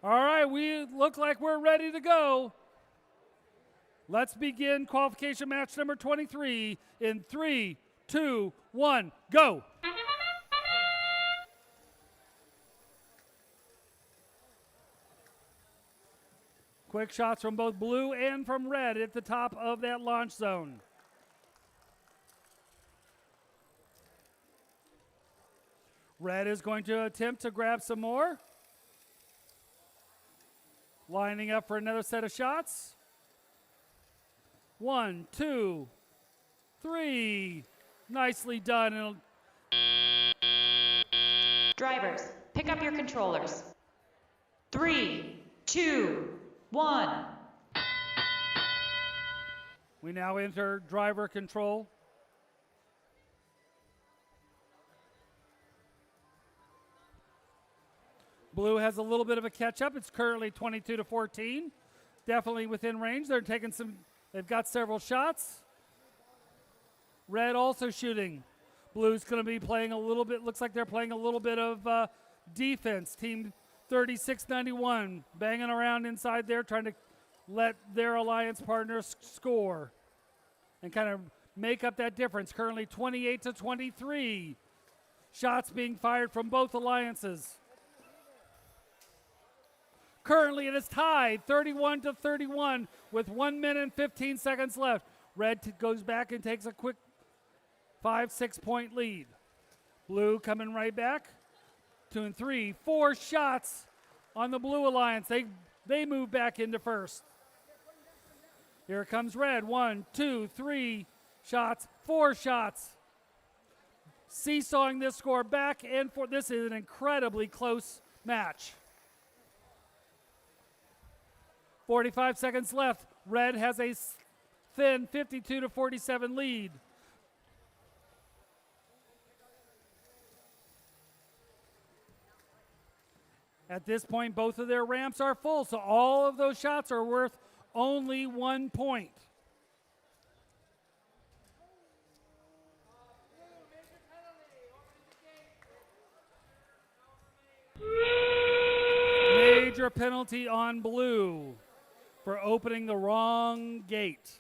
All right, we look like we're ready to go. Let's begin qualification match number 23 in 3, 2, 1, go. Quick shots from both blue and from red at the top of that launch zone. Red is going to attempt to grab some more. Lining up for another set of shots. 1, 2, 3. Nicely done. Drivers, pick up your controllers. 3, 2, 1. We now enter driver control. Blue has a little bit of a catch up. It's currently 22 to 14. Definitely within range. They're taking they've got several shots. Red also shooting. Blue's going to be playing a little bit, looks like they're playing a little bit of defense. Team 3691 banging around inside there, trying to let their alliance partners score and kind of make up that difference. Currently 28 to 23. Shots being fired from both alliances. Currently, it is tied 31 to 31 with 1 minute and 15 seconds left. Red goes back and takes a quick 5-6 point lead. Blue coming right back. 2 and 3, 4 shots on the Blue Alliance. They move back into first. Here comes Red. 1, 2, 3 shots, 4 shots. Seesawing this score back and forth. This is an incredibly close match. 45 seconds left. Red has a thin 52 to 47 lead. At this point, both of their ramps are full, so all of those shots are worth only 1 point. Major penalty on blue for opening the wrong gate.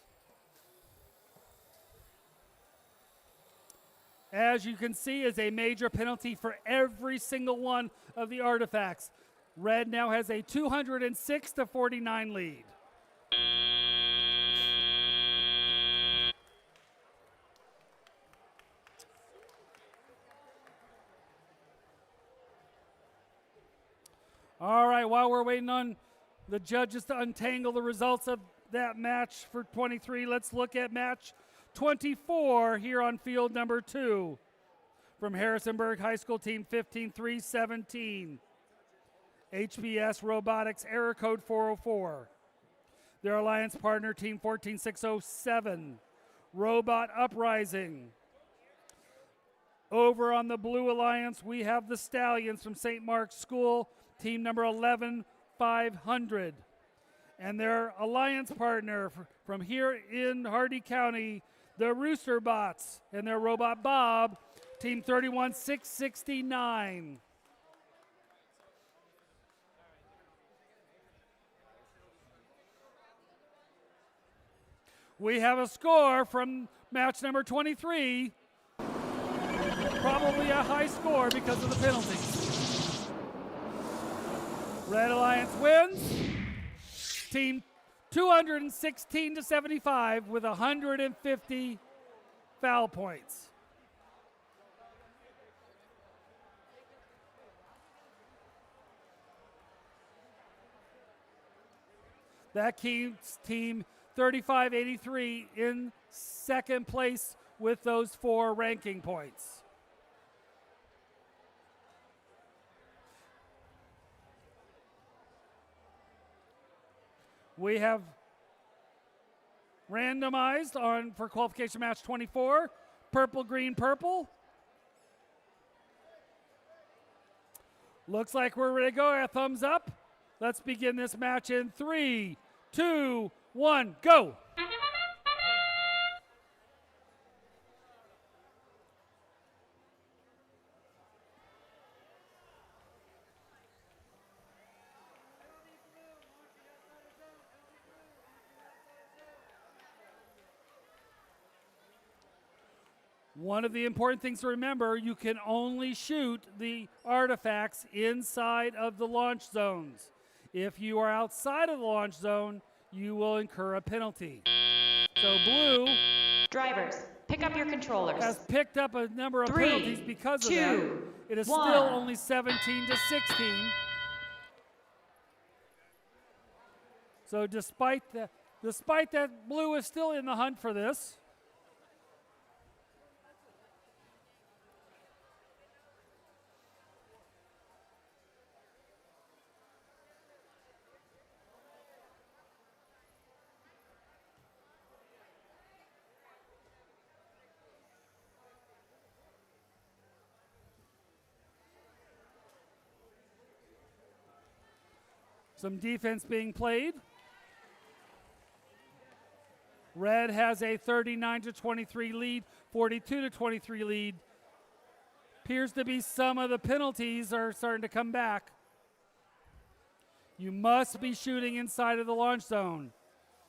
As you can see, is a major penalty for every single one of the artifacts. Red now has a 206 to 49 lead. All right, while we're waiting on the judges to untangle the results of that match for 23, let's look at match 24 here on field number 2 from Harrisonburg High School team 15317. HBS Robotics error code 404. Their alliance partner team 14607. Robot Uprising. Over on the Blue Alliance, we have the Stallions from St. Mark's School, team number 11500. And their alliance partner from here in Hardy County, the Rooster Bots, and their robot Bob, team 31669. We have a score from match number 23. Probably a high score because of the penalties. Red Alliance wins. Team 216-75 with 150 foul points. That keeps team 3583 in second place with those 4 ranking points. We have randomized on for qualification match 24, purple, green, purple. Looks like we're ready to go. A thumbs up. Let's begin this match in 3, 2, 1, go. One of the important things to remember, you can only shoot the artifacts inside of the launch zones. If you are outside of the launch zone, you will incur a penalty. So blue Drivers, pick up your controllers. has picked up a number of 3, penalties because of 2, that. It is 1. still only 17-16. So despite that, blue is still in the hunt for this. Some defense being played. Red has a 39-23 lead, 42-23 lead. Appears to be some of the penalties are starting to come back. You must be shooting inside of the launch zone.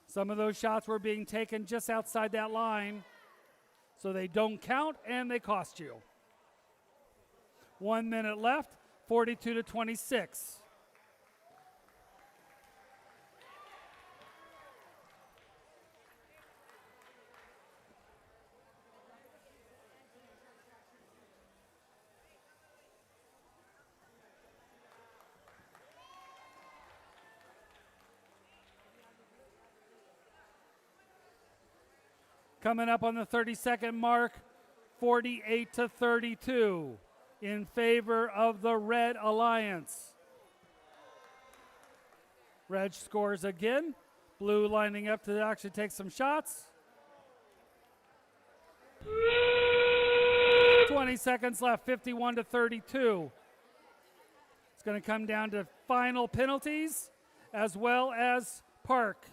Some of those shots were being taken just outside that line, so they don't count and they cost you. 1 minute left, 42-26. Coming up on the 30-second mark, 48-32 in favor of the Red Alliance. Red scores again. Blue lining up to actually take some shots. 20 seconds left, 51-32. It's going to come down to final penalties as well as park.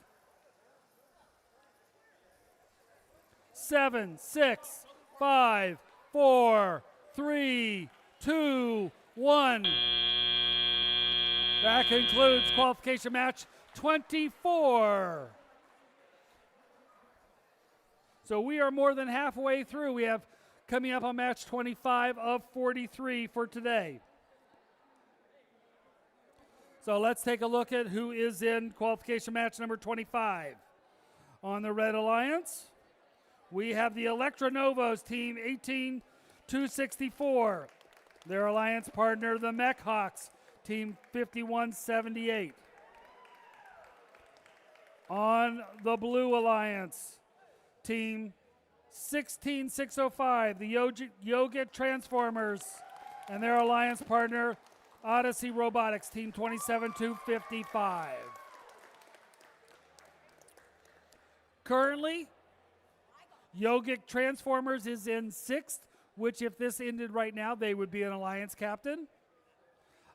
7, 6, 5, 4, 3, 2, 1. That concludes qualification match 24. So we are more than halfway through. We have coming up on match 25 of 43 for today. So let's take a look at who is in qualification match number 25. On the Red Alliance, we have the Electronovos team 18264. Their alliance partner, the Mech Hawks, Team 5178. On the Blue Alliance, Team 16605, the Yoga Transformers, and their alliance partner, Odyssey Robotics, Team 27255. Currently, Yogic Transformers is in 6th, which if this ended right now, they would be an alliance captain.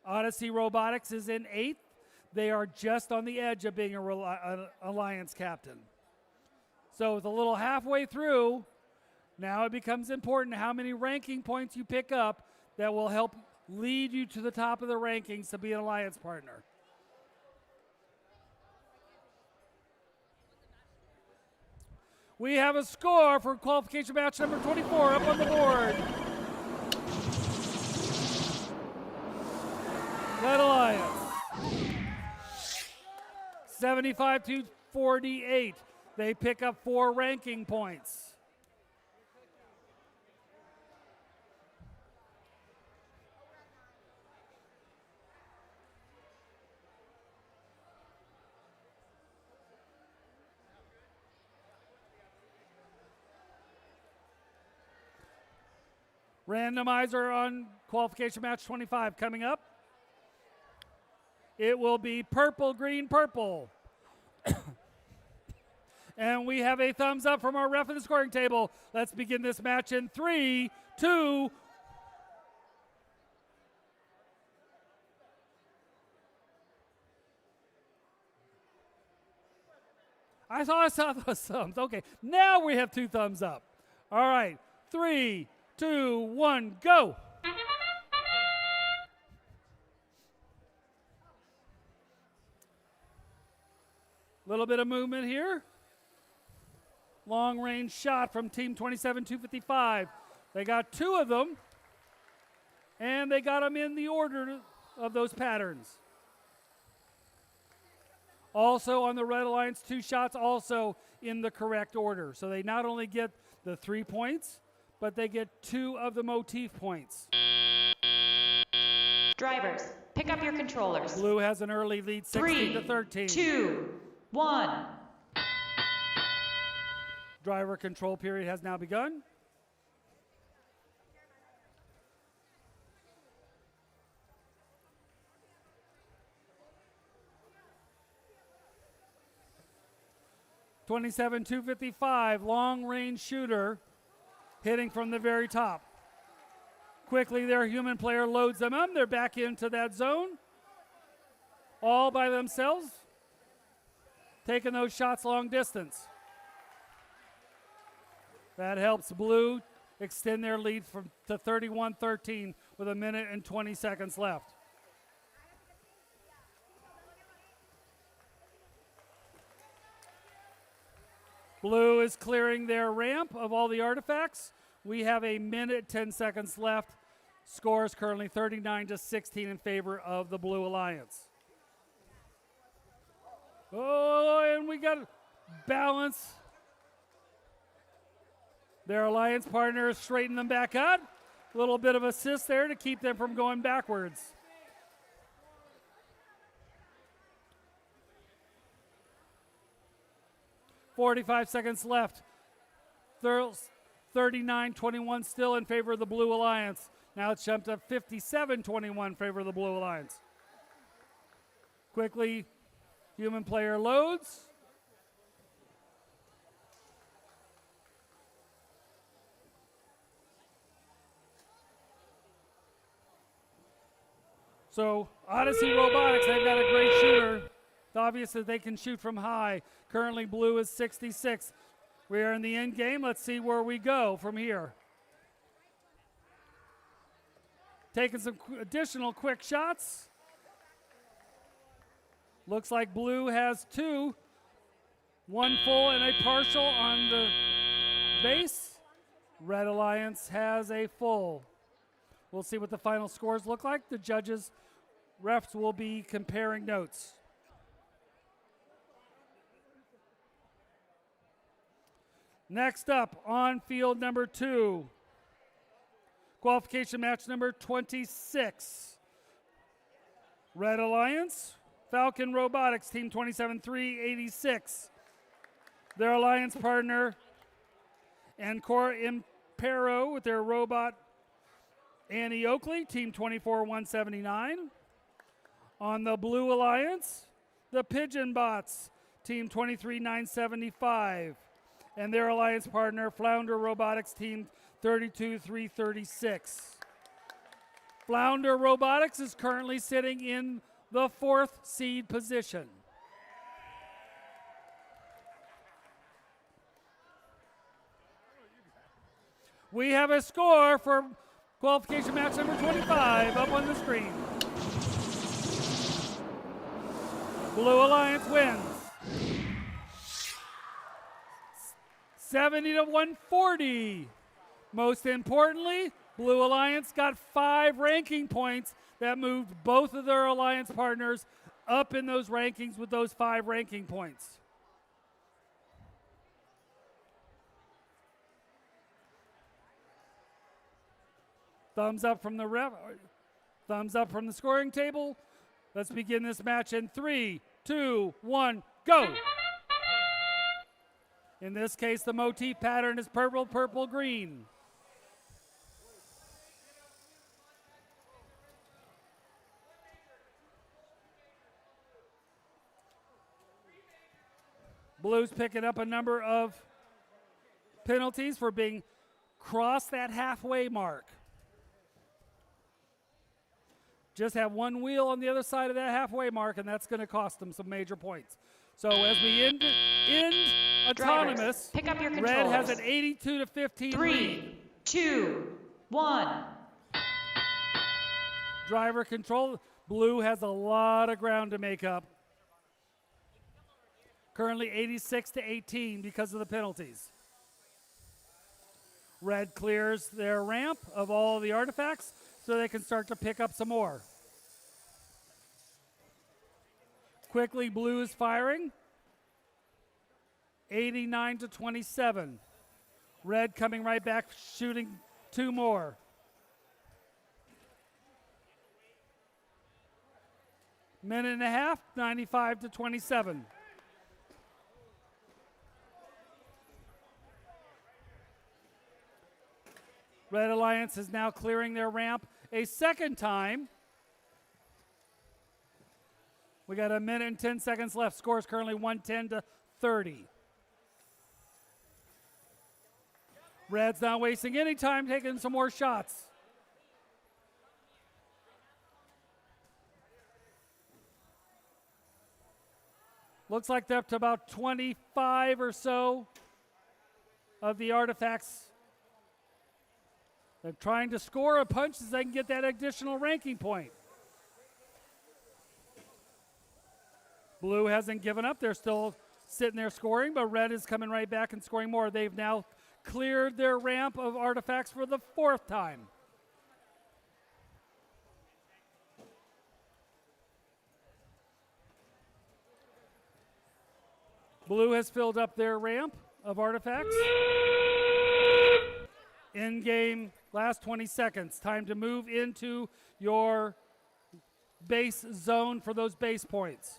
Odyssey Robotics is in 8th. They are just on the edge of being an alliance captain. So with a little halfway through, now it becomes important how many ranking points you pick up that will help lead you to the top of the rankings to be an alliance partner. We have a score for qualification match number 24 up on the board. Red Alliance. 75-48. They pick up 4 ranking points. Randomizer on qualification match 25 coming up. It will be purple, green, purple. And we have a thumbs up from our ref at the scoring table. Let's begin this match in 3, 2. I thought I saw those thumbs. Okay, now we have 2 thumbs up. All right, 3, 2, 1, go. Little bit of movement here. Long range shot from Team 27255. They got 2 of them, and they got them in the order of those patterns. Also on the Red Alliance, 2 shots also in the correct order. So they not only get the 3 points, but they get 2 of the motif points. Drivers, pick up your controllers. Blue has an early lead, 16-13. 3, 2, 1. Driver control period has now begun. .275, long-range shooter, hitting from the very top. Quickly, their human player loads them up. They're back into that zone, all by themselves, taking those shots long distance. That helps Blue extend their lead to 31-13 with 1 minute and 20 seconds left. Blue is clearing their ramp of all the artifacts. We have 1 minute, 10 seconds left. Score is currently 39-16 in favor of the Blue Alliance. Oh, and we got balance. Their alliance partners straighten them back up. A little bit of assist there to keep them from going backwards. .45 seconds left. 39-21 still in favor of the Blue Alliance. Now it's jumped up 57-21 in favor of the Blue Alliance. Quickly, human player loads. So Odyssey Robotics, they've got a great shooter. It's obvious that they can shoot from high. Currently Blue is 66. We are in the end game. Let's see where we go from here. Taking some additional quick shots. Looks like Blue has 2. 1 full and a partial on the base. Red Alliance has a full. We'll see what the final scores look like. The judges, refs will be comparing notes. Next up, on field number 2, qualification match number 26. Red Alliance, Falcon Robotics, Team 27-386. Their alliance partner, Ancora Impero with their robot, Annie Oakley, Team 24-179. On the Blue Alliance, the Pigeon Bots, Team 23-975. And their alliance partner, Flounder Robotics, Team 32-336. Flounder Robotics is currently sitting in the 4th seed position. We have a score for qualification match number 25 up on the screen. Blue Alliance wins 70-140. Most importantly, Blue Alliance got 5 ranking points that moved both of their alliance partners up in those rankings with those 5 ranking points. Thumbs up from the ref. Thumbs up from the scoring table. Let's begin this match in 3, 2, 1, go. In this case, the motif pattern is purple, purple, green. Blues picking up a number of penalties for being crossed that halfway mark. Just have one wheel on the other side of that halfway mark, and that's going to cost them some major points. So as we end autonomous, pick up your Red has controllers. an 82-15 lead. 3, 2, 1. Driver control. Blue has a lot of ground to make up. Currently 86-18 because of the penalties. Red clears their ramp of all the artifacts so they can start to pick up some more. Quickly, Blue is firing. 89-27. Red coming right back, shooting 2 more. Minute and a half, 95-27. Red Alliance is now clearing their ramp a second time. We got a minute and 10 seconds left. Score is currently 110-30. Red's not wasting any time, taking some more shots. Looks like they're up to about 25 or so of the artifacts. They're trying to score a punch so they can get that additional ranking point. Blue hasn't given up. They're still sitting there scoring, but Red is coming right back and scoring more. They've now cleared their ramp of artifacts for the 4th time. Blue has filled up their ramp of artifacts. In game, last 20 seconds. Time to move into your base zone for those base points.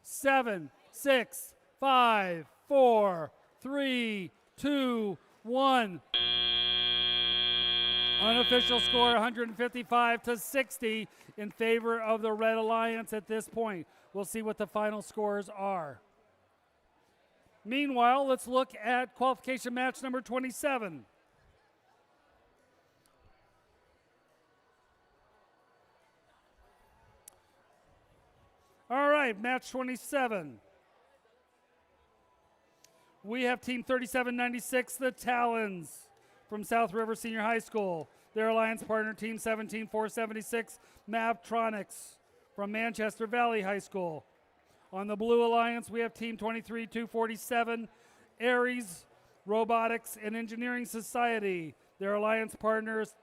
7, 6, 5, 4, 3, 2, 1. Unofficial score 155-60 in favor of the Red Alliance at this point. We'll see what the final scores are. Meanwhile, let's look at qualification match number 27. All right, match 27. We have Team 3796, the Talons from South River Senior High School. Their alliance partner, Team 17476, Mavtronics from Manchester Valley High School. On the Blue Alliance, we have Team 23247, Aries Robotics and Engineering Society. Their alliance partners,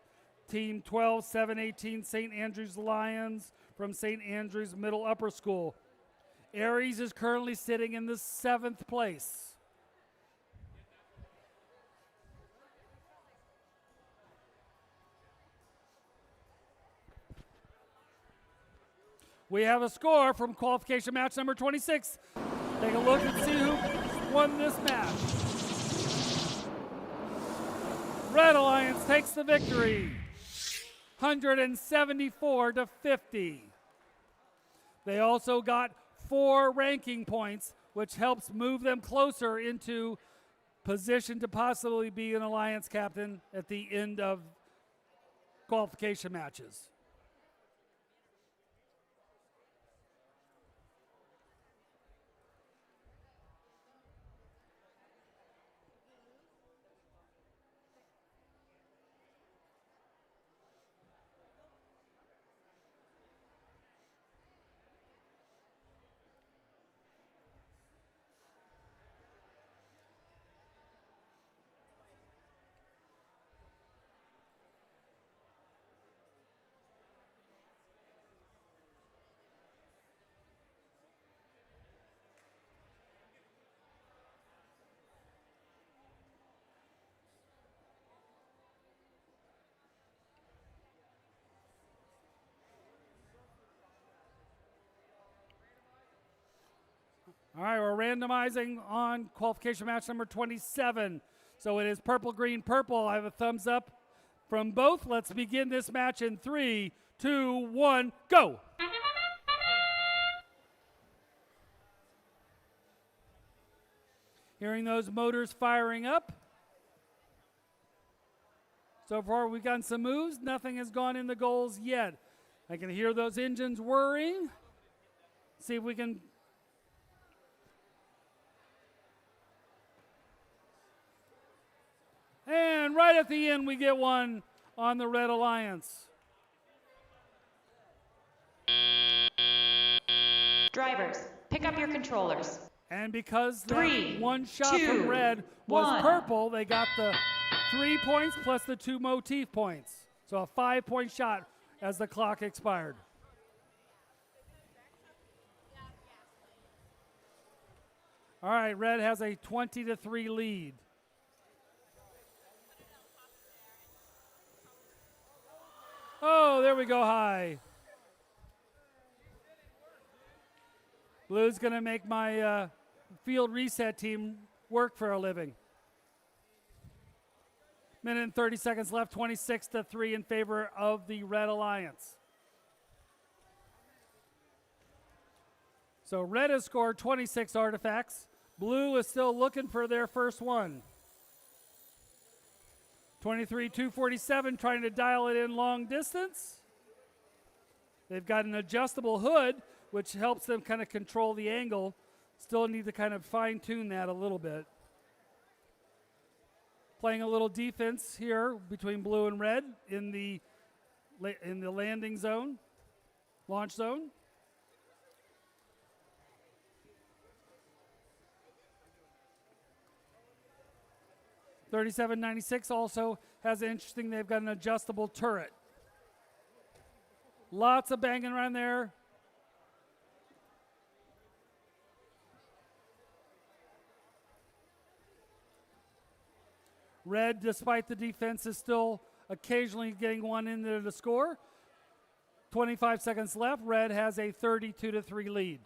Team 12718, St. Andrews Lions from St. Andrews Middle Upper School. Aries is currently sitting in the 7th place. We have a score from qualification match number 26. Take a look and see who won this match. Red Alliance takes the victory, 174-50. They also got 4 ranking points, which helps move them closer into position to possibly be an Alliance captain at the end of qualification matches. All right, we're randomizing on qualification match number 27. So it is purple, green, purple. I have a thumbs up from both. Let's begin this match in 3, 2, 1, go. Hearing those motors firing up. So far, we've gotten some moves. Nothing has gone in the goals yet. I can hear those engines whirring. See if we can. And right at the end, we get one on the Red Alliance. Drivers, pick up your controllers. And because that 3, one shot 2, from red was 1. purple, they got the 3 points plus the 2 motif points. So a 5-point shot as the clock expired. All right, red has a 20-3 lead. Oh, there we go high. Blue's going to make my field reset team work for a living. Minute and 30 seconds left, 26-3 in favor of the Red Alliance. So red has scored 26 artifacts. Blue is still looking for their first one. 23-247 trying to dial it in long distance. They've got an adjustable hood, which helps them kind of control the angle. Still need to kind of fine tune that a little bit. Playing a little defense here between blue and red in the landing zone, launch zone. $37.96 also has interesting, they've got an adjustable turret. Lots of banging around there. Red, despite the defense, is still occasionally getting one in there to score. 25 seconds left. Red has a 32-3 lead.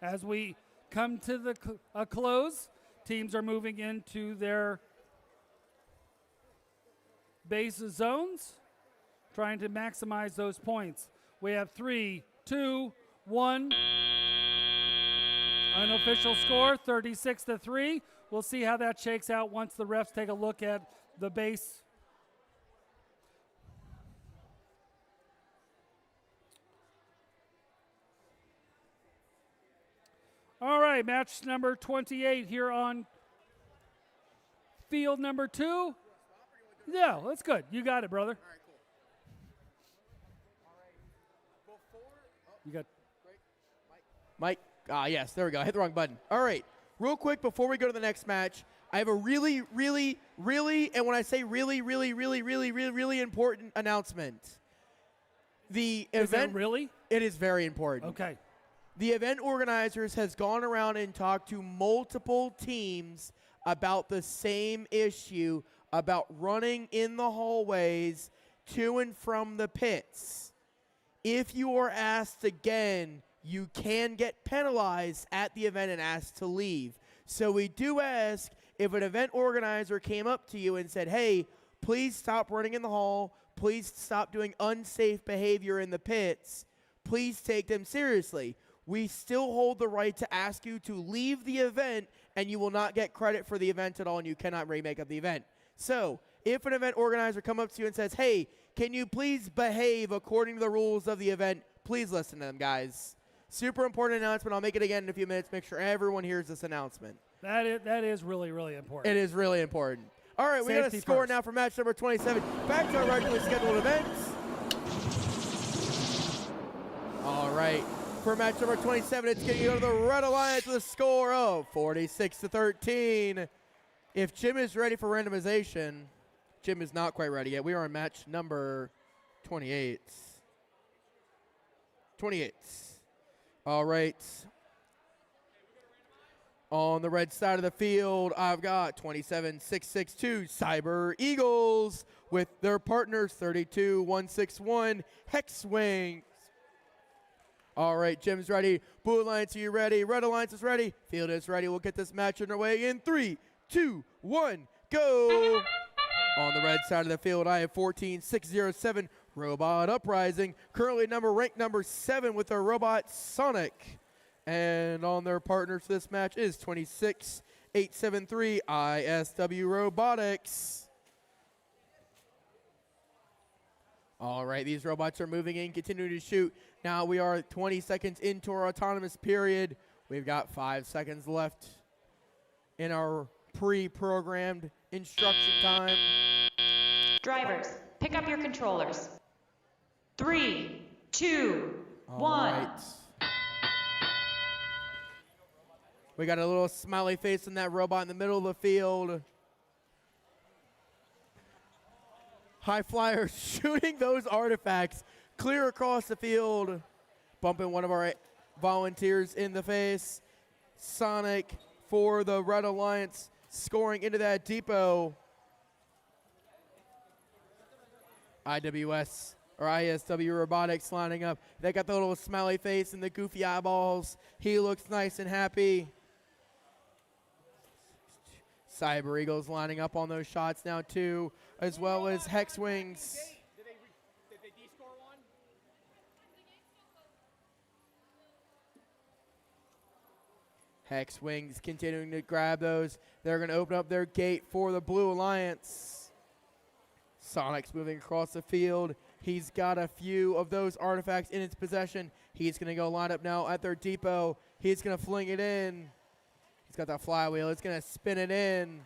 As we come to a close, teams are moving into their base zones, trying to maximize those points. We have 3, 2, 1. Unofficial score, 36-3. We'll see how that shakes out once the refs take a look at the base. All right, match number 28 here on field number 2. Yeah, that's good. You got it, brother. All right, cool. You got Mike. Yes, there we go. I hit the wrong button. All right, real quick before we go to the next match, I have a really, and when I say really important announcement. The event. Is it really? It is very important. Okay. The event organizers has gone around and talked to multiple teams about the same issue about running in the hallways to and from the pits. If you are asked again, you can get penalized at the event and asked to leave. So we do ask, if an event organizer came up to you and said, hey, please stop running in the hall, please stop doing unsafe behavior in the pits, please take them seriously. We still hold the right to ask you to leave the event, and you will not get credit for the event at all, and you cannot remake up the event. So if an event organizer comes up to you and says, hey, can you please behave according to the rules of the event, please listen to them, guys. Super important announcement. I'll make it again in a few minutes. Make sure everyone hears this announcement. That is really, really important. It is really important. All right, we got a score now for match number 27. Back to our regularly scheduled events. All right, for match number 27, it's going to go to the Red Alliance with a score of 46-13. If Jim is ready for randomization, Jim is not quite ready yet. We are on match number 28. 28. All right. On the red side of the field, I've got 27-662 Cyber Eagles with their partners 32-161 Hex Wings. All right, Jim's ready. Blue Alliance, are you ready? Red Alliance is ready. Field is ready. We'll get this match underway in 3, 2, 1, go. On the red side of the field, I have 14-607 Robot Uprising, currently ranked number 7 with their robot Sonic. And on their partners for this match is 26-873 ISW Robotics. All right, these robots are moving in, continuing to shoot. Now we are 20 seconds into our autonomous period. We've got 5 seconds left in our pre-programmed instruction time. Drivers, pick up your controllers. 3, 2, 1. Right. We got a little smiley face on that robot in the middle of the field. High Flyer shooting those artifacts clear across the field, bumping one of our volunteers in the face. Sonic for the Red Alliance scoring into that depot. IWS or ISW Robotics lining up. They got the little smiley face and the goofy eyeballs. He looks nice and happy. Cyber Eagles lining up on those shots now too, as well as Hex Wings. Did they de-score one? Hex Wings continuing to grab those. They're going to open up their gate for the Blue Alliance. Sonic's moving across the field. He's got a few of those artifacts in his possession. He's going to go line up now at their depot. He's going to fling it in. He's got that flywheel. It's going to spin it in.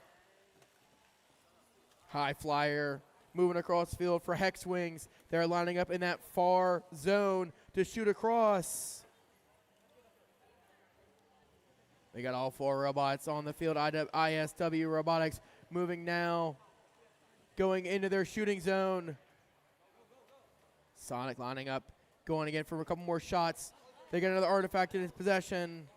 High Flyer moving across the field for Hex Wings. They're lining up in that far zone to shoot across. We got all 4 robots on the field. ISW Robotics moving now, going into their shooting zone. Sonic lining up, going again for a couple more shots. They got another artifact in his possession.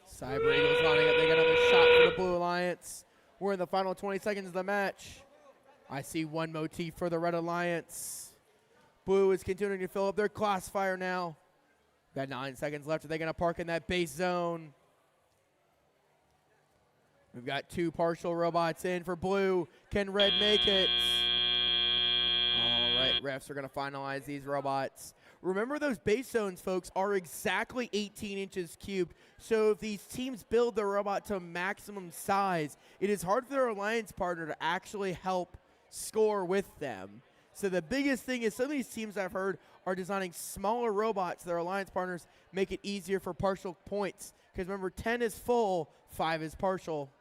Cyber Eagles lining up. They got another shot for the Blue Alliance. We're in the final 20 seconds of the match. I see one motif for the Red Alliance. Blue is continuing to fill up their classifier now. Got 9 seconds left. Are they going to park in that base zone? We've got 2 partial robots in for Blue. Can Red make it? All right, refs are going to finalize these robots. Remember, those base zones, folks, are exactly 18 inches cubed. So if these teams build their robot to maximum size, it is hard for their alliance partner to actually help score with them. So the biggest thing is some of these teams I've heard are designing smaller robots. Their alliance partners make it easier for partial points. Because remember, 10 is full, 5 is partial.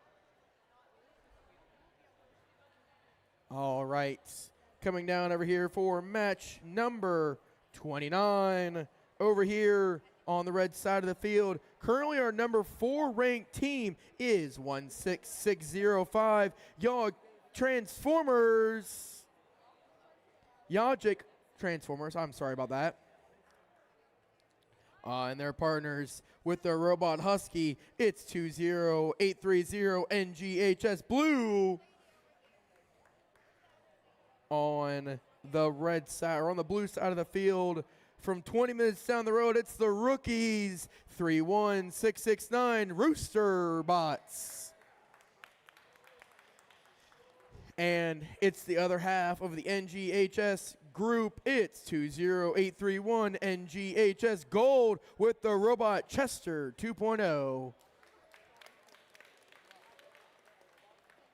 All right, coming down over here for match number 29. Over here on the red side of the field, currently our number 4 ranked team is 16605 Yaw Transformers. Yajic Transformers, I'm sorry about that. And their partners with the Robot Husky, it's 20830 NGHS Blue. On the red side, or on the blue side of the field, from 20 minutes down the road, it's the rookies, 31669 Rooster Bots. And it's the other half of the NGHS group. It's 20831 NGHS Gold with the Robot Chester 2.0.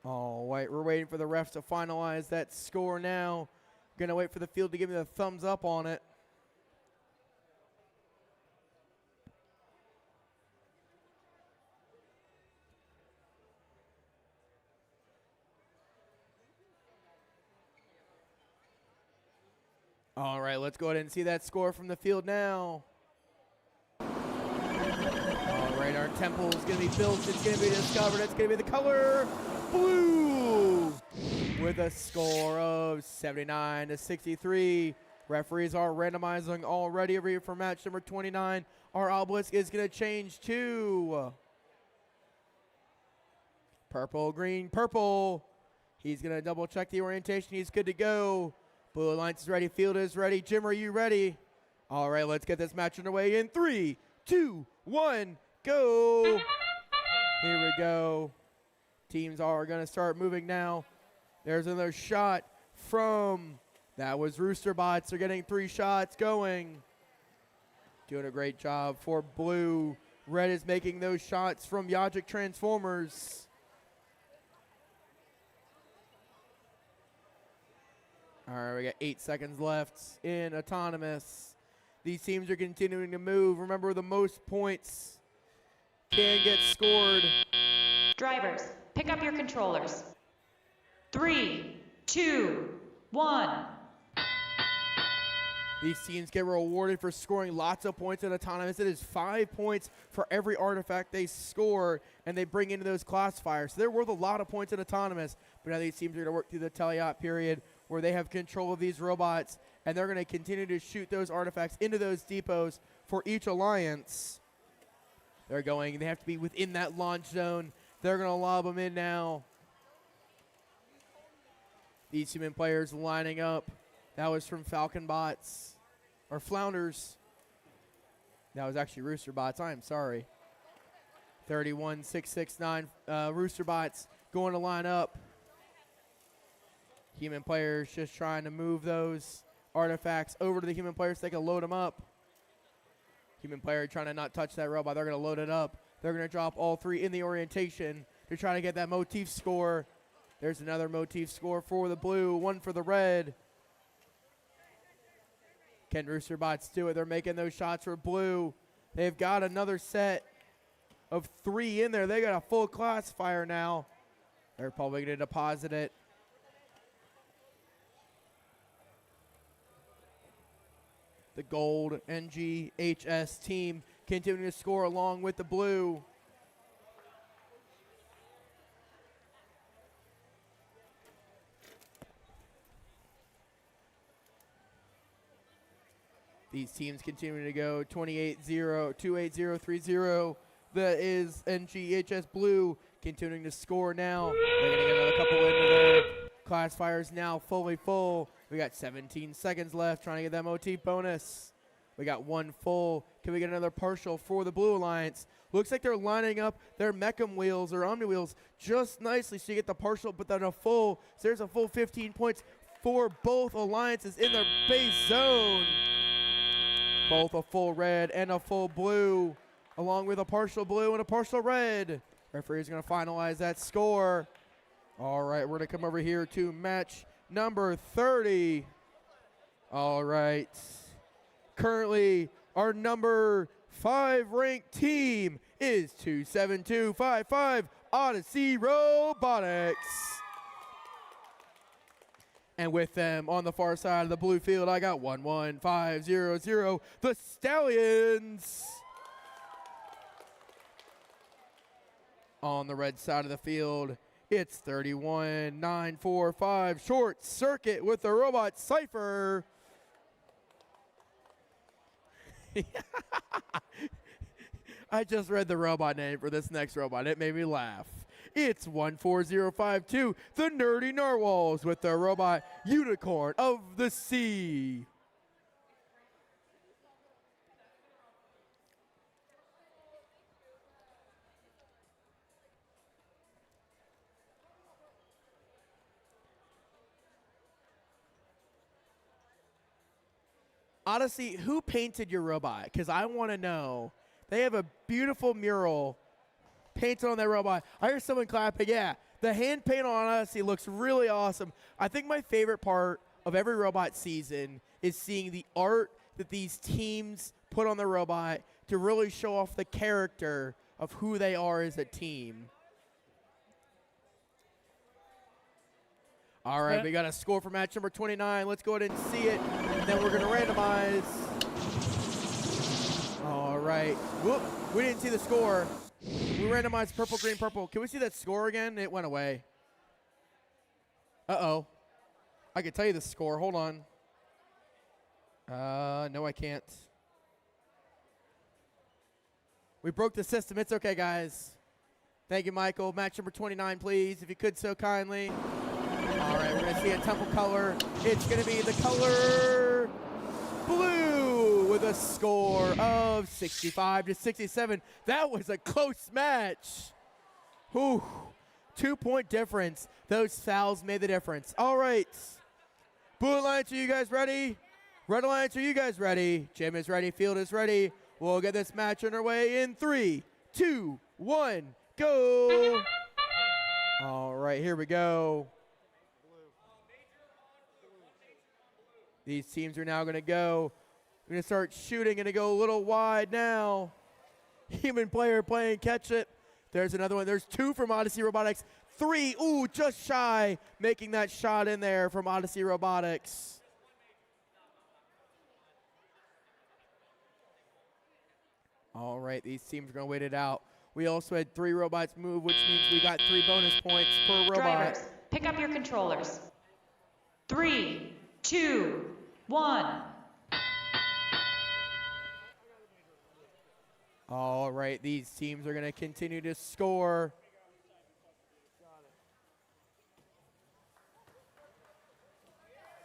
All right, we're waiting for the refs to finalize that score now. Gonna wait for the field to give me the thumbs up on it. All right, let's go ahead and see that score from the field now. All right, our temple is going to be built. It's going to be discovered. It's going to be the color blue with a score of 79-63. Referees are randomizing already over here for match number 29. Our obelisk is going to change to purple, green, purple. He's going to double check the orientation. He's good to go. Blue Alliance is ready. Field is ready. Jim, are you ready? All right, let's get this match underway in 3, 2, 1, go. Here we go. Teams are going to start moving now. There's another shot from, that was Rooster Bots. They're getting 3 shots going. Doing a great job for blue. Red is making those shots from Yajic Transformers. All right, we got 8 seconds left in autonomous. These teams are continuing to move. Remember, the most points can get scored. Drivers, pick up your controllers. 3, 2, 1. These teams get rewarded for scoring lots of points in autonomous. It is 5 points for every artifact they score, and they bring into those classifiers. So they're worth a lot of points in autonomous, but now these teams are going to work through the teleop period where they have control of these robots, and they're going to continue to shoot those artifacts into those depots for each alliance. They have to be within that launch zone. They're going to lob them in now. These human players lining up. That was from Falcon Bots, or Flounders. That was actually Rooster Bots. I am sorry. 31669 Rooster Bots going to line up. Human players just trying to move those artifacts over to the human players so they can load them up. Human player trying to not touch that robot. They're going to load it up. They're going to drop all 3 in the orientation to try to get that motif score. There's another motif score for the blue, 1 for the red. Can Rooster Bots do it? They're making those shots for blue. They've got another set of 3 in there. They got a full classifier now. They're probably going to deposit it. The gold NGHS team continuing to score along with the blue. These teams continuing to go 28-0, 280-30. That is NGHS Blue continuing to score now. They're going to get another couple into there. Classifiers now fully full. We got 17 seconds left trying to get that motif bonus. We got 1 full. Can we get another partial for the Blue Alliance? Looks like they're lining up their Mecham wheels or Omni wheels just nicely so you get the partial, but then a full. So there's a full 15 points for both alliances in their base zone. Both a full red and a full blue, along with a partial blue and a partial red. Referee's going to finalize that score. All right, we're going to come over here to match number 30. All right. Currently, our number 5 ranked team is 27255 Odyssey Robotics. And with them on the far side of the blue field, I got 11500, the Stallions. On the red side of the field, it's 31945, Short Circuit with the Robot Cypher. I just read the robot name for this next robot. It made me laugh. It's 14052, the Nerdy Narwhals with their robot Unicorn of the Sea. Odyssey, who painted your robot? Because I want to know. They have a beautiful mural painted on their robot. I hear someone clapping. Yeah, the hand paint on Odyssey looks really awesome. I think my favorite part of every robot season is seeing the art that these teams put on the robot to really show off the character of who they are as a team. All right, we got a score for match number 29. Let's go ahead and see it, and then we're going to randomize. All right. Whoop, we didn't see the score. We randomized purple, green, purple. Can we see that score again? It went away. Uh-oh. I can tell you the score. Hold on. No, I can't. We broke the system. It's okay, guys. Thank you, Michael. Match number 29, please, if you could so kindly. All right, we're going to see a temple color. It's going to be the color blue with a score of 65-67. That was a close match. Whew. 2-point difference. Those fouls made the difference. All right. Blue Alliance, are you guys ready? Red Alliance, are you guys ready? Jim is ready. Field is ready. We'll get this match underway in 3, 2, 1, go. All right, here we go. These teams are now going to go. We're going to start shooting, going to go a little wide now. Human player playing catch it. There's another one. There's 2 from Odyssey Robotics. 3, ooh, just shy, making that shot in there from Odyssey Robotics. All right, these teams are going to wait it out. We also had 3 robots move, which means we got 3 bonus points per robot. Drivers, pick up your controllers. 3, 2, 1. All right, these teams are going to continue to score.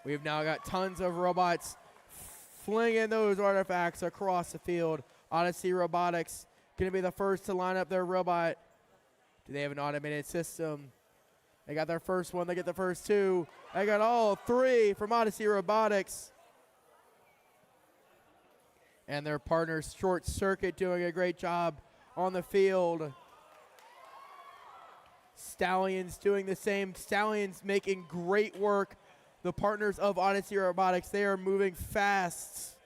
We've now got tons of robots flinging those artifacts across the field. Odyssey Robotics going to be the first to line up their robot. Do they have an automated system? They got their first one. They get the first 2. They got all 3 from Odyssey Robotics. And their partners, Short Circuit, doing a great job on the field. Stallions doing the same. Stallions making great work. The partners of Odyssey Robotics, they are moving fast.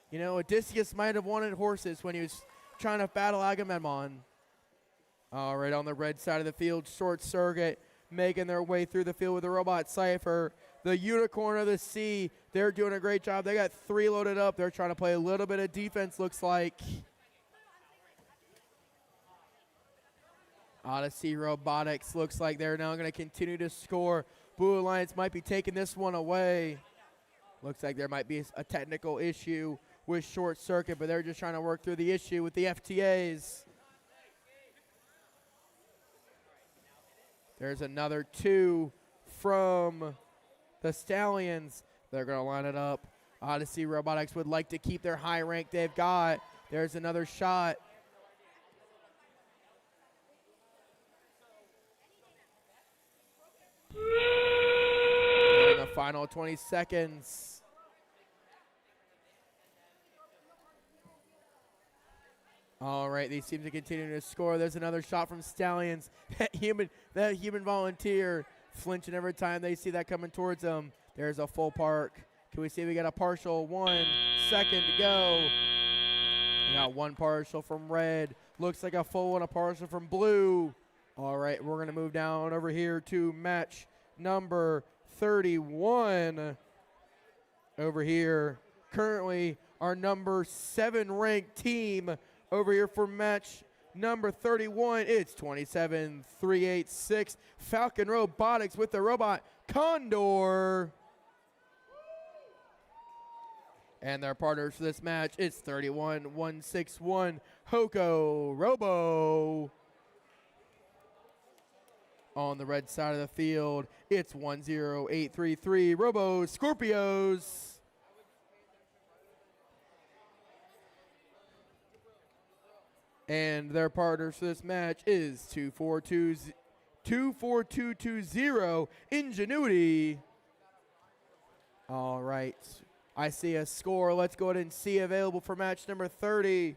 You know, Odysseus might have wanted horses when he was trying to battle Agamemnon. All right, on the red side of the field, Short Circuit making their way through the field with the robot Cypher. The Unicorn of the Sea, they're doing a great job. They got 3 loaded up. They're trying to play a little bit of defense, looks like. Odyssey Robotics looks like they're now going to continue to score. Blue Alliance might be taking this one away. Looks like there might be a technical issue with Short Circuit, but they're just trying to work through the issue with the FTAs. There's another 2 from the Stallions. They're going to line it up. Odyssey Robotics would like to keep their high rank they've got. There's another shot. We're in the final 20 seconds. All right, these teams are continuing to score. There's another shot from Stallions. That human volunteer flinching every time they see that coming towards them. There's a full park. Can we see we got a partial? 1 second to go. We got 1 partial from red. Looks like a full and a partial from blue. All right, we're going to move down over here to match number 31. Over here, currently our number 7 ranked team. Over here for match number 31, it's 27-386. Falcon Robotics with the robot Condor. And their partners for this match, it's 31-161. Hoko Robo. On the red side of the field, it's 10833 Robo Scorpios. And their partners for this match is 24220 Ingenuity. All right. I see a score. Let's go ahead and see available for match number 30.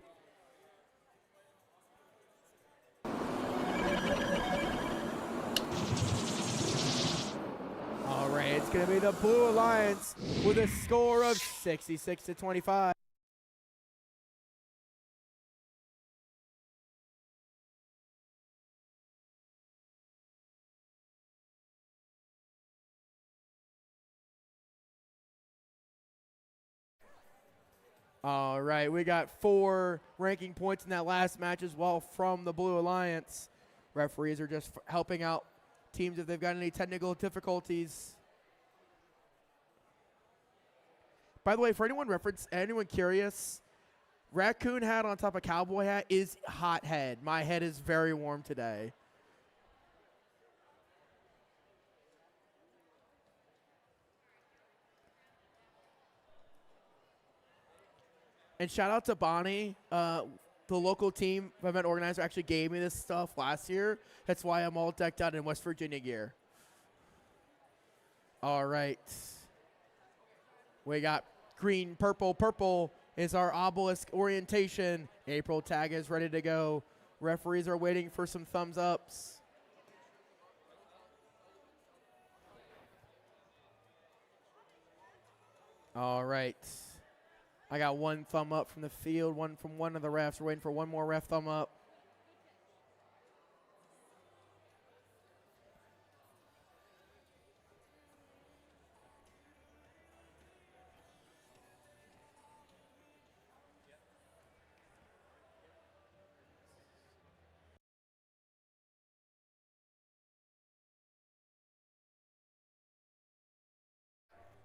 All right, it's going to be the Blue Alliance with a score of 66-25. All right, we got 4 ranking points in that last match as well from the Blue Alliance. Referees are just helping out teams if they've got any technical difficulties. By the way, for anyone curious, raccoon hat on top of cowboy hat is hot head. My head is very warm today. And shout out to Bonnie, the local team event organizer actually gave me this stuff last year. That's why I'm all decked out in West Virginia gear. All right. We got green, purple. Purple is our obelisk orientation. April tag is ready to go. Referees are waiting for some thumbs ups. All right. I got 1 thumb up from the field, 1 from one of the refs. We're waiting for 1 more ref thumb up.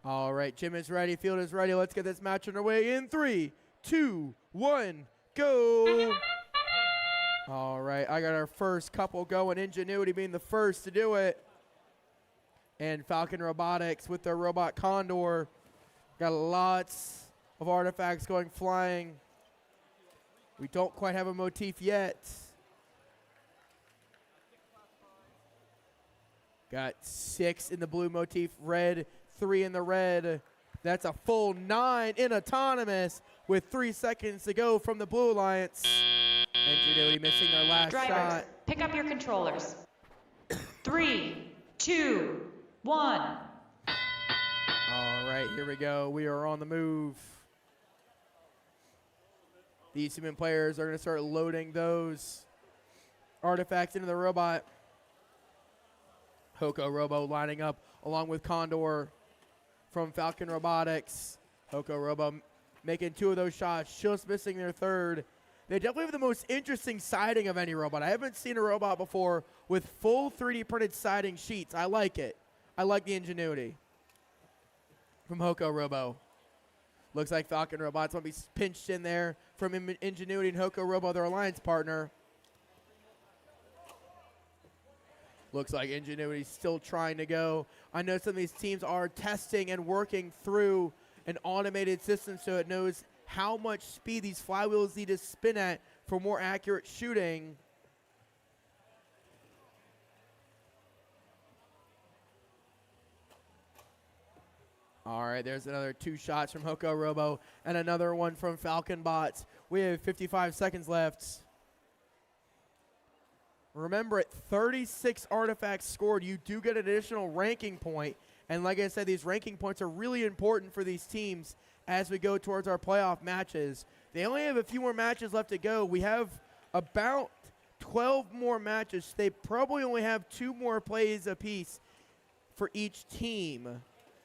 All right, gym is ready, field is ready. Let's get this match underway in 3, 2, 1, go. All right, I got our first couple going. Ingenuity being the first to do it. And Falcon Robotics with their robot Condor. Got lots of artifacts going flying. We don't quite have a motif yet. Got 6 in the blue motif, red, 3 in the red. That's a full 9 in autonomous with 3 seconds to go from the Blue Alliance. Ingenuity missing their last Drivers, shot. pick up your controllers. 3, 2, 1. All right, here we go. We are on the move. These human players are going to start loading those artifacts into the robot. Hoko Robo lining up along with Condor from Falcon Robotics. Hoko Robo making 2 of those shots, just missing their third. They definitely have the most interesting siding of any robot. I haven't seen a robot before with full 3D printed siding sheets. I like it. I like the ingenuity from Hoko Robo. Looks like Falcon Robots want to be pinched in there from Ingenuity and Hoko Robo, their alliance partner. Looks like Ingenuity still trying to go. I know some of these teams are testing and working through an automated system so it knows how much speed these flywheels need to spin at for more accurate shooting. All right, there's another 2 shots from Hoko Robo and another one from Falcon Bots. We have 55 seconds left. Remember, at 36 artifacts scored, you do get an additional ranking point. And like I said, these ranking points are really important for these teams as we go towards our playoff matches. They only have a few more matches left to go. We have about 12 more matches. They probably only have 2 more plays apiece for each team.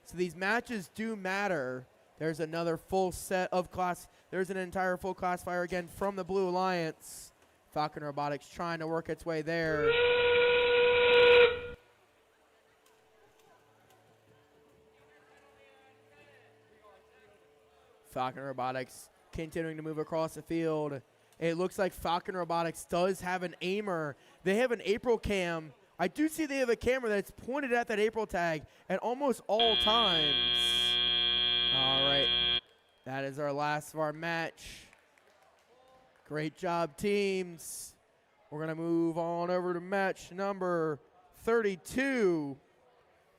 So these matches do matter. There's another full set of class. There's an entire full classifier again from the Blue Alliance. Falcon Robotics trying to work its way there. Falcon Robotics continuing to move across the field. It looks like Falcon Robotics does have an aimer. They have an April cam. I do see they have a camera that's pointed at that April tag at almost all times. All right. That is our last of our match. Great job, teams. We're going to move on over to match number 32.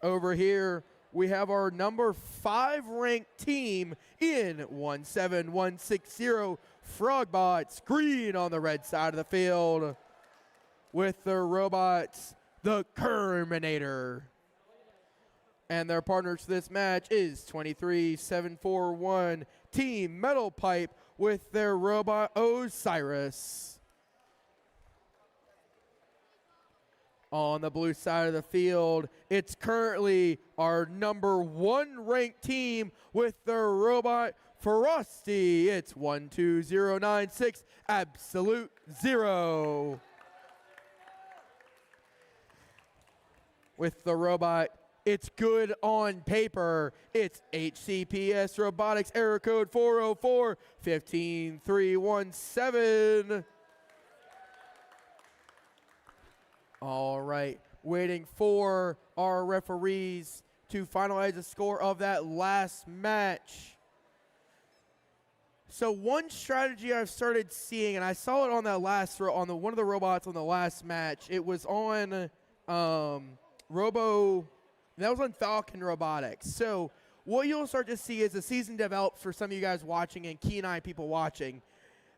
Over here, we have our number 5 ranked team in 17160 Frogbots, green on the red side of the field, with their robots, the Terminator. And their partners for this match is 23741 Team Metal Pipe with their robot Osiris. On the blue side of the field, it's currently our number 1 ranked team with their robot Frosty. It's 12096 Absolute Zero. With the robot, it's good on paper. It's HCPS Robotics error code 404-15317. All right, waiting for our referees to finalize the score of that last match. So one strategy I've started seeing, and I saw it on that last on the one of the robots on the last match. It was on that was on Falcon Robotics. So what you'll start to see as the season develops for some of you guys watching and keen-eye people watching,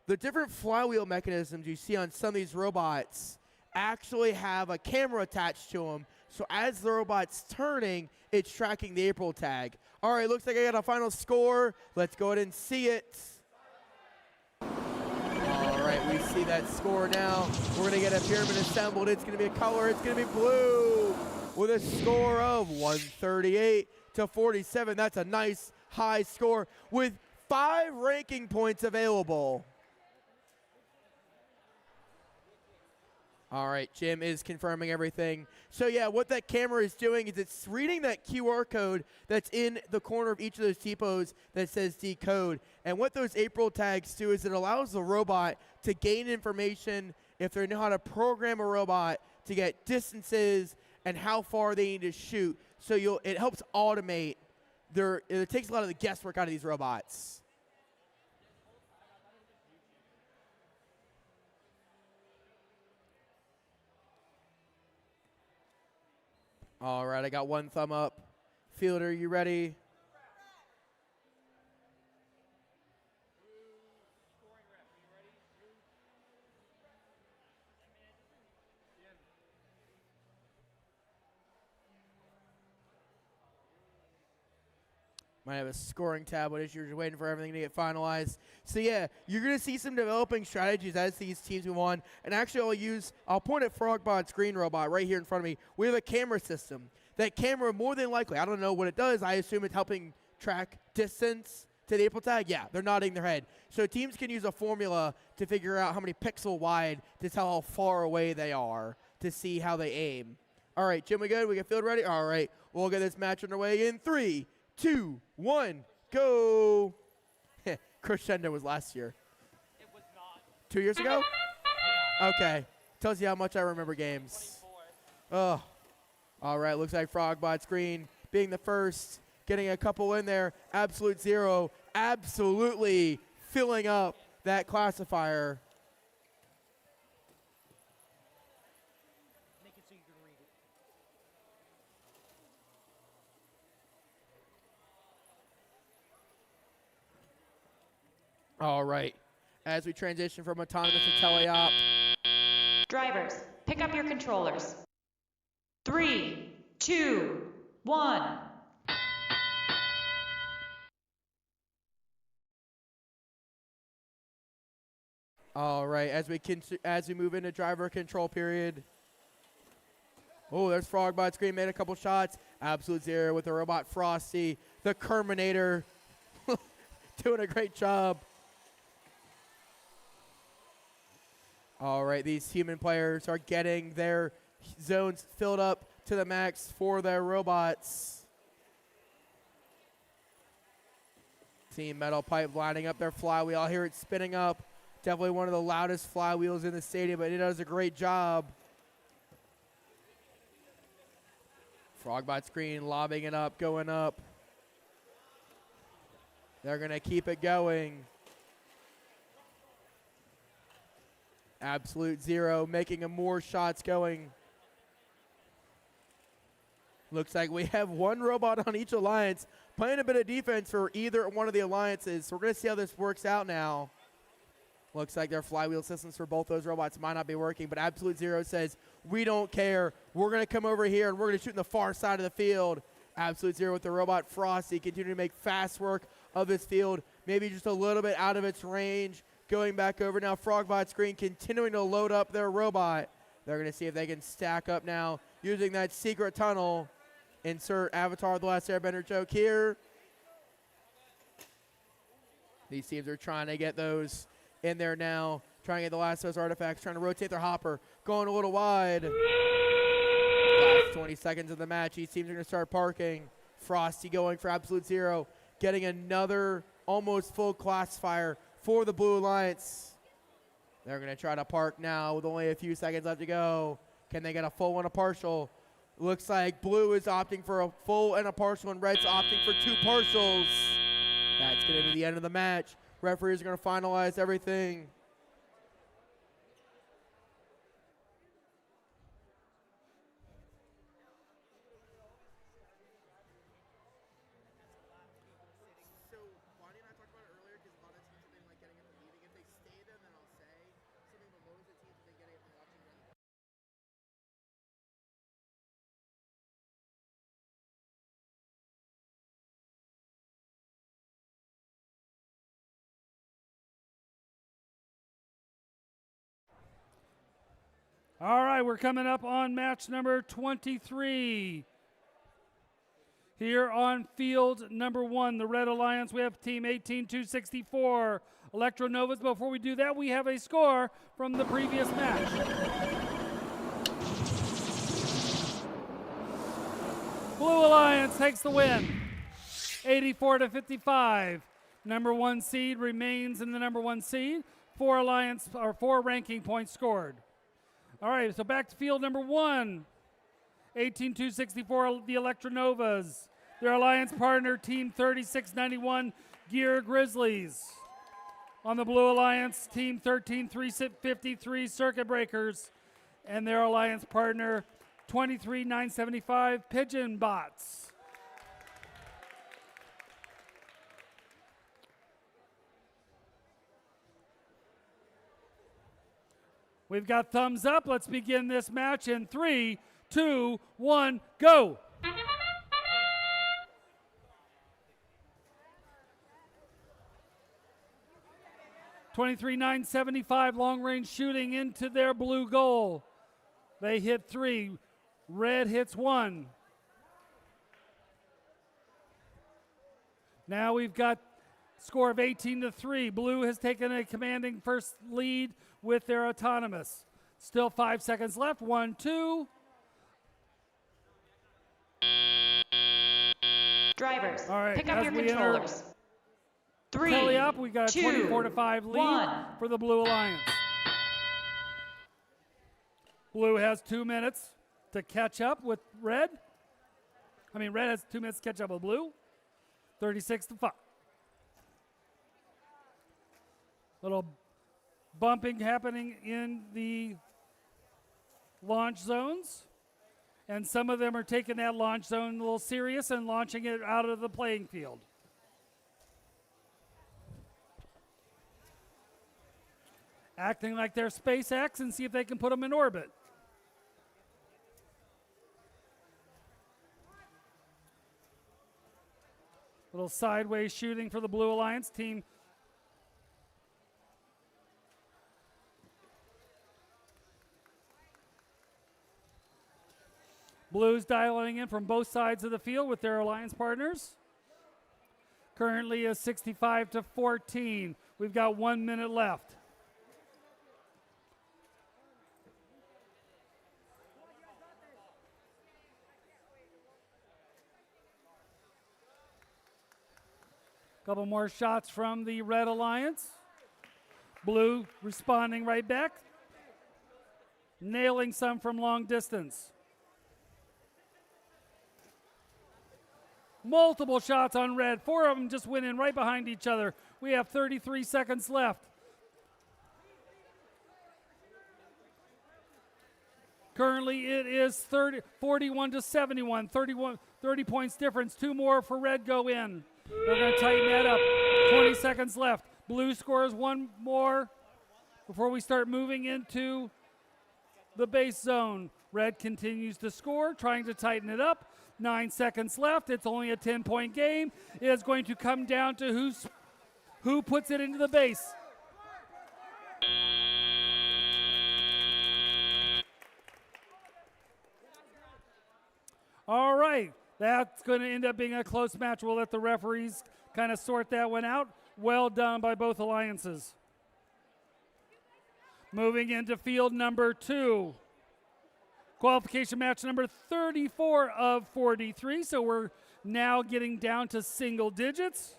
the different flywheel mechanisms you see on some of these robots actually have a camera attached to them. So as the robot's turning, it's tracking the April tag. All right, looks like I got a final score. Let's go ahead and see it. All right, we see that score now. We're going to get a pyramid assembled. It's going to be a color. It's going to be blue with a score of 138-47. That's a nice high score with 5 ranking points available. All right, Jim is confirming everything. So yeah, what that camera is doing is it's reading that QR code that's in the corner of each of those TPOs that says decode. And what those April tags do is it allows the robot to gain information if they know how to program a robot to get distances and how far they need to shoot. So it helps automate it takes a lot of the guesswork out of these robots. All right, I got 1 thumb up. Fielder, you ready? Might have a scoring tablet issue. You're just waiting for everything to get finalized. So yeah, you're going to see some developing strategies as these teams move on. And actually, I'll point at Frogbot's green robot right here in front of me. We have a camera system. That camera, more than likely, I don't know what it does. I assume it's helping track distance to the April tag. Yeah, they're nodding their head. So teams can use a formula to figure out how many pixel wide to tell how far away they are to see how they aim. All right, Jim, we good? We got field ready? All right, we'll get this match underway in 3, 2, 1, go. Crescendo was last year. It was not. 2 years ago? Okay. Tells you how much I remember games. Oh. All right, looks like Frogbot's green being the first, getting a couple in there. Absolute Zero absolutely filling up that classifier. Make it so you can read it. All right, as we transition from autonomous to teleop. Drivers, pick up your controllers. 3, 2, 1. All right, as we move into driver control period. Oh, there's Frogbot's green, made a couple shots. Absolute Zero with the robot Frosty, the Terminator, doing a great job. All right, these human players are getting their zones filled up to the max for their robots. Team Metal Pipe lining up their flywheel. I hear it spinning up Definitely one of the loudest flywheels in the stadium, but it does a great job. Frogbot screen, lobbing it up, going up. They're going to keep it going. Absolute Zero making more shots going. Looks like we have one robot on each alliance playing a bit of defense for either one of the alliances. So we're going to see how this works out now. Looks like their flywheel systems for both those robots might not be working, but Absolute Zero says, we don't care. We're going to come over here and we're going to shoot in the far side of the field. Absolute Zero with the robot Frosty continuing to make fast work of this field, maybe just a little bit out of its range. Going back over now, Frogbot screen continuing to load up their robot. They're going to see if they can stack up now using that secret tunnel. Insert Avatar of the Last Airbender joke here. These teams are trying to get those in there now, trying to get the last of those artifacts, trying to rotate their hopper, going a little wide. Last 20 seconds of the match, these teams are going to start parking. Frosty going for Absolute Zero, getting another almost full classifier for the Blue Alliance. They're going to try to park now with only a few seconds left to go. Can they get a full and a partial? Looks like Blue is opting for a full and a partial, and Red's opting for 2 partials. That's going to be the end of the match. Referees are going to finalize everything. So, Bonnie and I talked about it earlier because a lot of teams have been like getting up and leaving. If they stay there, then I'll say something, but most of the teams have been getting up and watching them. All right, we're coming up on match number 23. Here on field number 1, the Red Alliance, we have team 18264, Electronovas. Before we do that, we have a score from the previous match. Blue Alliance takes the win, 84-55. Number 1 seed remains in the number 1 seed. 4 ranking points scored. All right, so back to field number 1. 18264, the Electronovas. Their alliance partner, team 3691, Gear Grizzlies. On the Blue Alliance, team 13353, Circuit Breakers. And their alliance partner, 23975, Pigeon Bots. We've got thumbs up. Let's begin this match in 3, 2, 1, go. .23.975 long-range shooting into their blue goal. They hit 3. Red hits 1. Now we've got score of 18-3. Blue has taken a commanding first lead with their autonomous. Still 5 seconds left. 1, 2. Drivers, All right, pick up your we controllers. 3, Tally up, we got a 2, 24-5 lead 1. for the Blue Alliance. Blue has 2 minutes to catch up with Red. Red has 2 minutes to catch up with Blue. 36-5. Little bumping happening in the launch zones. And some of them are taking that launch zone a little serious and launching it out of the playing field. Acting like they're SpaceX and see if they can put them in orbit. Little sideways shooting for the Blue Alliance team. Blues dialing in from both sides of the field with their alliance partners. Currently is 65-14. We've got 1 minute left. Couple more shots from the Red Alliance. Blue responding right back, nailing some from long distance. Multiple shots on red. 4 of them just went in right behind each other. We have 33 seconds left. Currently, it is 41 to 71, 30 points difference. 2 more for red go in. They're going to tighten that up. 20 seconds left. Blue scores 1 more before we start moving into the base zone. Red continues to score, trying to tighten it up. 9 seconds left. It's only a 10-point game. It is going to come down to who puts it into the base. All right, that's going to end up being a close match. We'll let the referees kind of sort that one out. Well done by both alliances. Moving into field number 2. Qualification match number 34 of 43, so we're now getting down to single digits.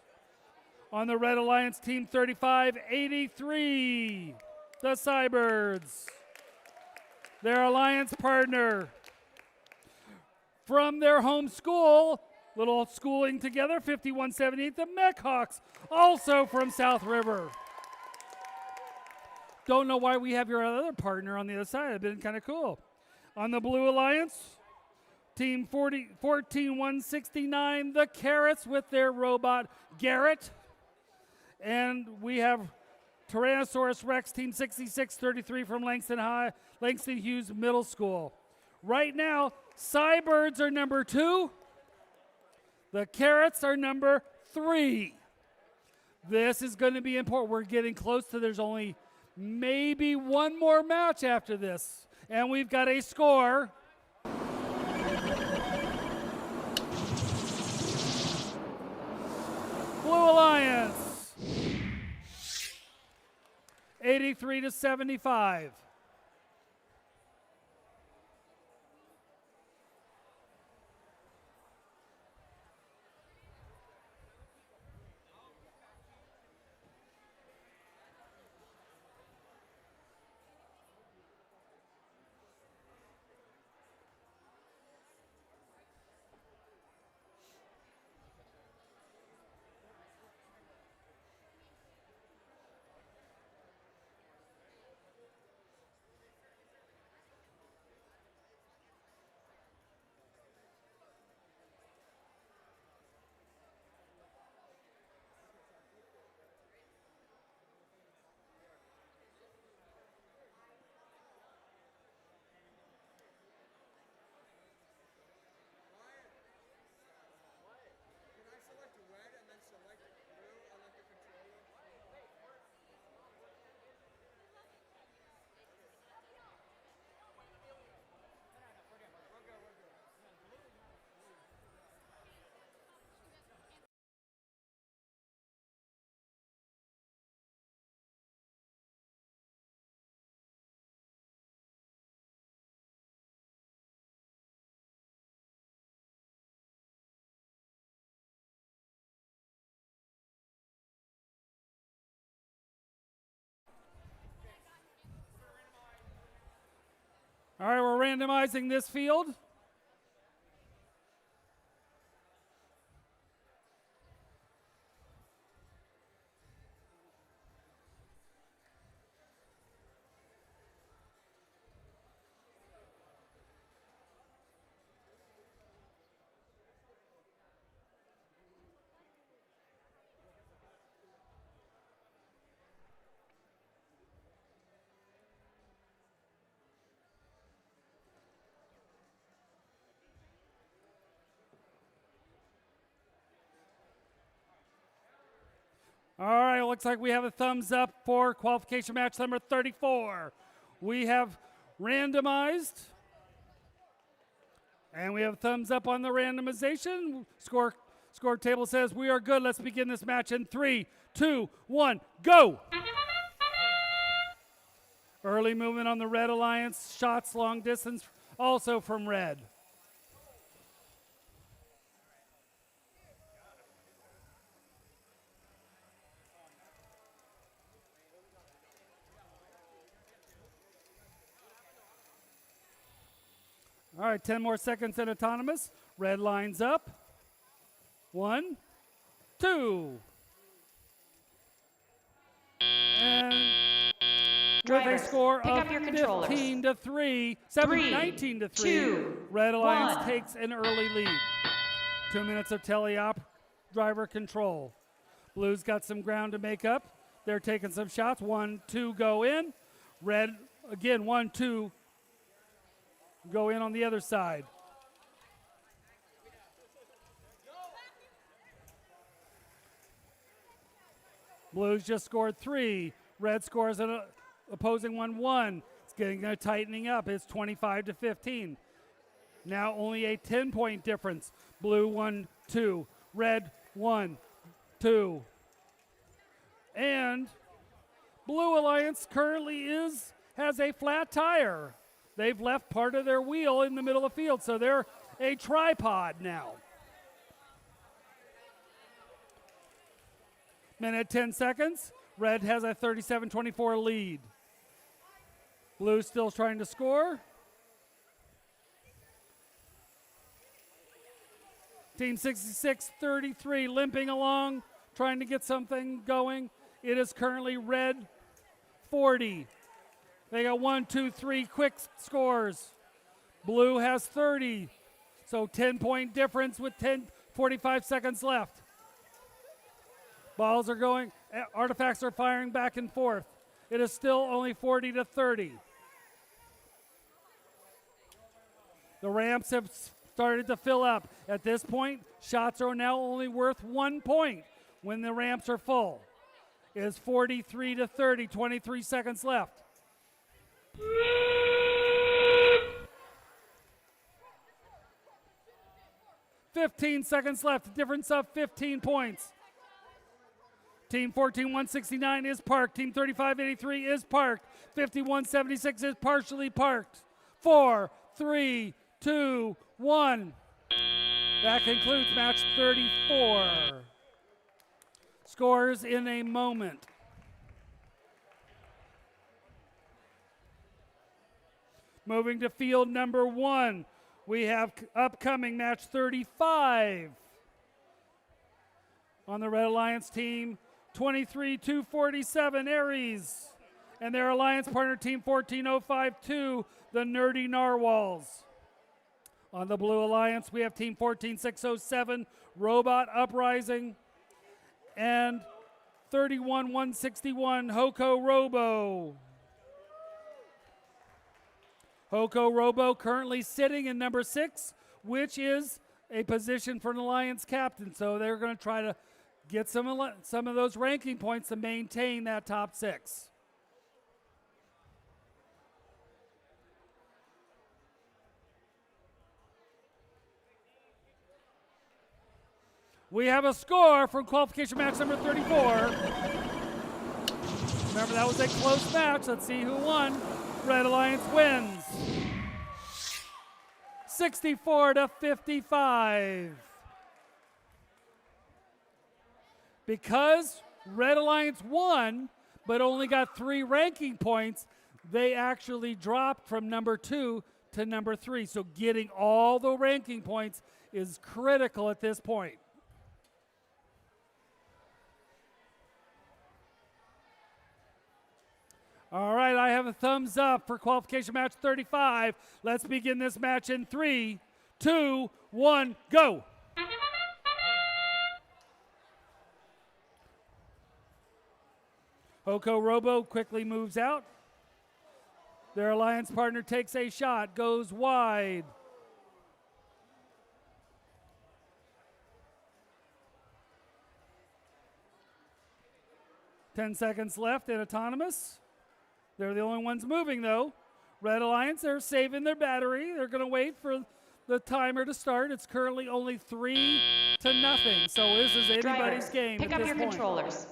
On the Red Alliance team 35-83, the Cybirds. Their alliance partner from their home school, little schooling together, 51-78, the Mechhawks, also from South River. Don't know why we have your other partner on the other side. It's been kind of cool. On the Blue Alliance, team 14-169, the Carrots with their robot Garrett. And we have Tyrannosaurus Rex, team 66-33 from Langston Hughes Middle School. Right now, Cybirds are number 2. The Carrots are number 3. This is going to be important. We're getting close to, there's only maybe one more match after this. And we've got a score. Blue Alliance, 83-75. All right, we're randomizing this field. All right, looks like we have a thumbs up for qualification match number 34. We have randomized, and we have thumbs up on the randomization. Score table says we are good. Let's begin this match in 3, 2, 1, go! Early movement on the Red Alliance. Shots long distance, also from Red. All right, 10 more seconds in autonomous. Red lines up. 1, 2. And with a Drivers, score pick of up your controllers. 15 to 3, 19 to 3, 2, Red Alliance 1. takes an early lead. 2 minutes of teleop driver control. Blue's got some ground to make up. They're taking some shots. 1, 2 go in. Red, again, 1, 2 go in on the other side. Blues just scored 3. Red scores an opposing 1-1. It's getting tightening up. It's 25 to 15. Now only a 10-point difference. Blue 1, 2. Red 1, 2. And Blue Alliance currently has a flat tire. They've left part of their wheel in the middle of the field, so they're a tripod now. Minute 10 seconds. Red has a 37-24 lead. Blue still trying to score. Team 66-33 limping along, trying to get something going. It is currently Red 40. They got 1, 2, 3 quick scores. Blue has 30. So 10-point difference with 45 seconds left. Balls are going, artifacts are firing back and forth. It is still only 40 to 30. The ramps have started to fill up. At this point, shots are now only worth 1 point when the ramps are full. It is 43 to 30, 23 seconds left. "15 seconds left, difference of 15 points. Team 14-169 is parked. Team 35-83 is parked. 51-76 is partially parked. 4, 3, 2, 1. That concludes match 34. Scores in a moment. Moving to field number 1, we have upcoming match 35. On the Red Alliance team, 23-247 Aries, and their alliance partner team 14052, the Nerdy Narwhals. On the Blue Alliance, we have team 14607, Robot Uprising, and 31-161, Hoko Robo. Hoko Robo currently sitting in number 6, which is a position for an alliance captain, so they're going to try to get some of those ranking points to maintain that top 6. We have a score from qualification match number 34. Remember, that was a close match. Let's see who won. Red Alliance wins. 64 to 55. Because Red Alliance won, but only got 3 ranking points, they actually dropped from number 2 to number 3. So getting all the ranking points is critical at this point. All right, I have a thumbs up for qualification match 35. Let's begin this match in 3, 2, 1, go. Hoko Robo quickly moves out. Their alliance partner takes a shot, goes wide. Ten seconds left in autonomous. They're the only ones moving, though. Red Alliance, they're saving their battery. They're going to wait for the timer to start. It's currently only 3-0, so this is anybody's Drivers, game pick at up this your point. controllers.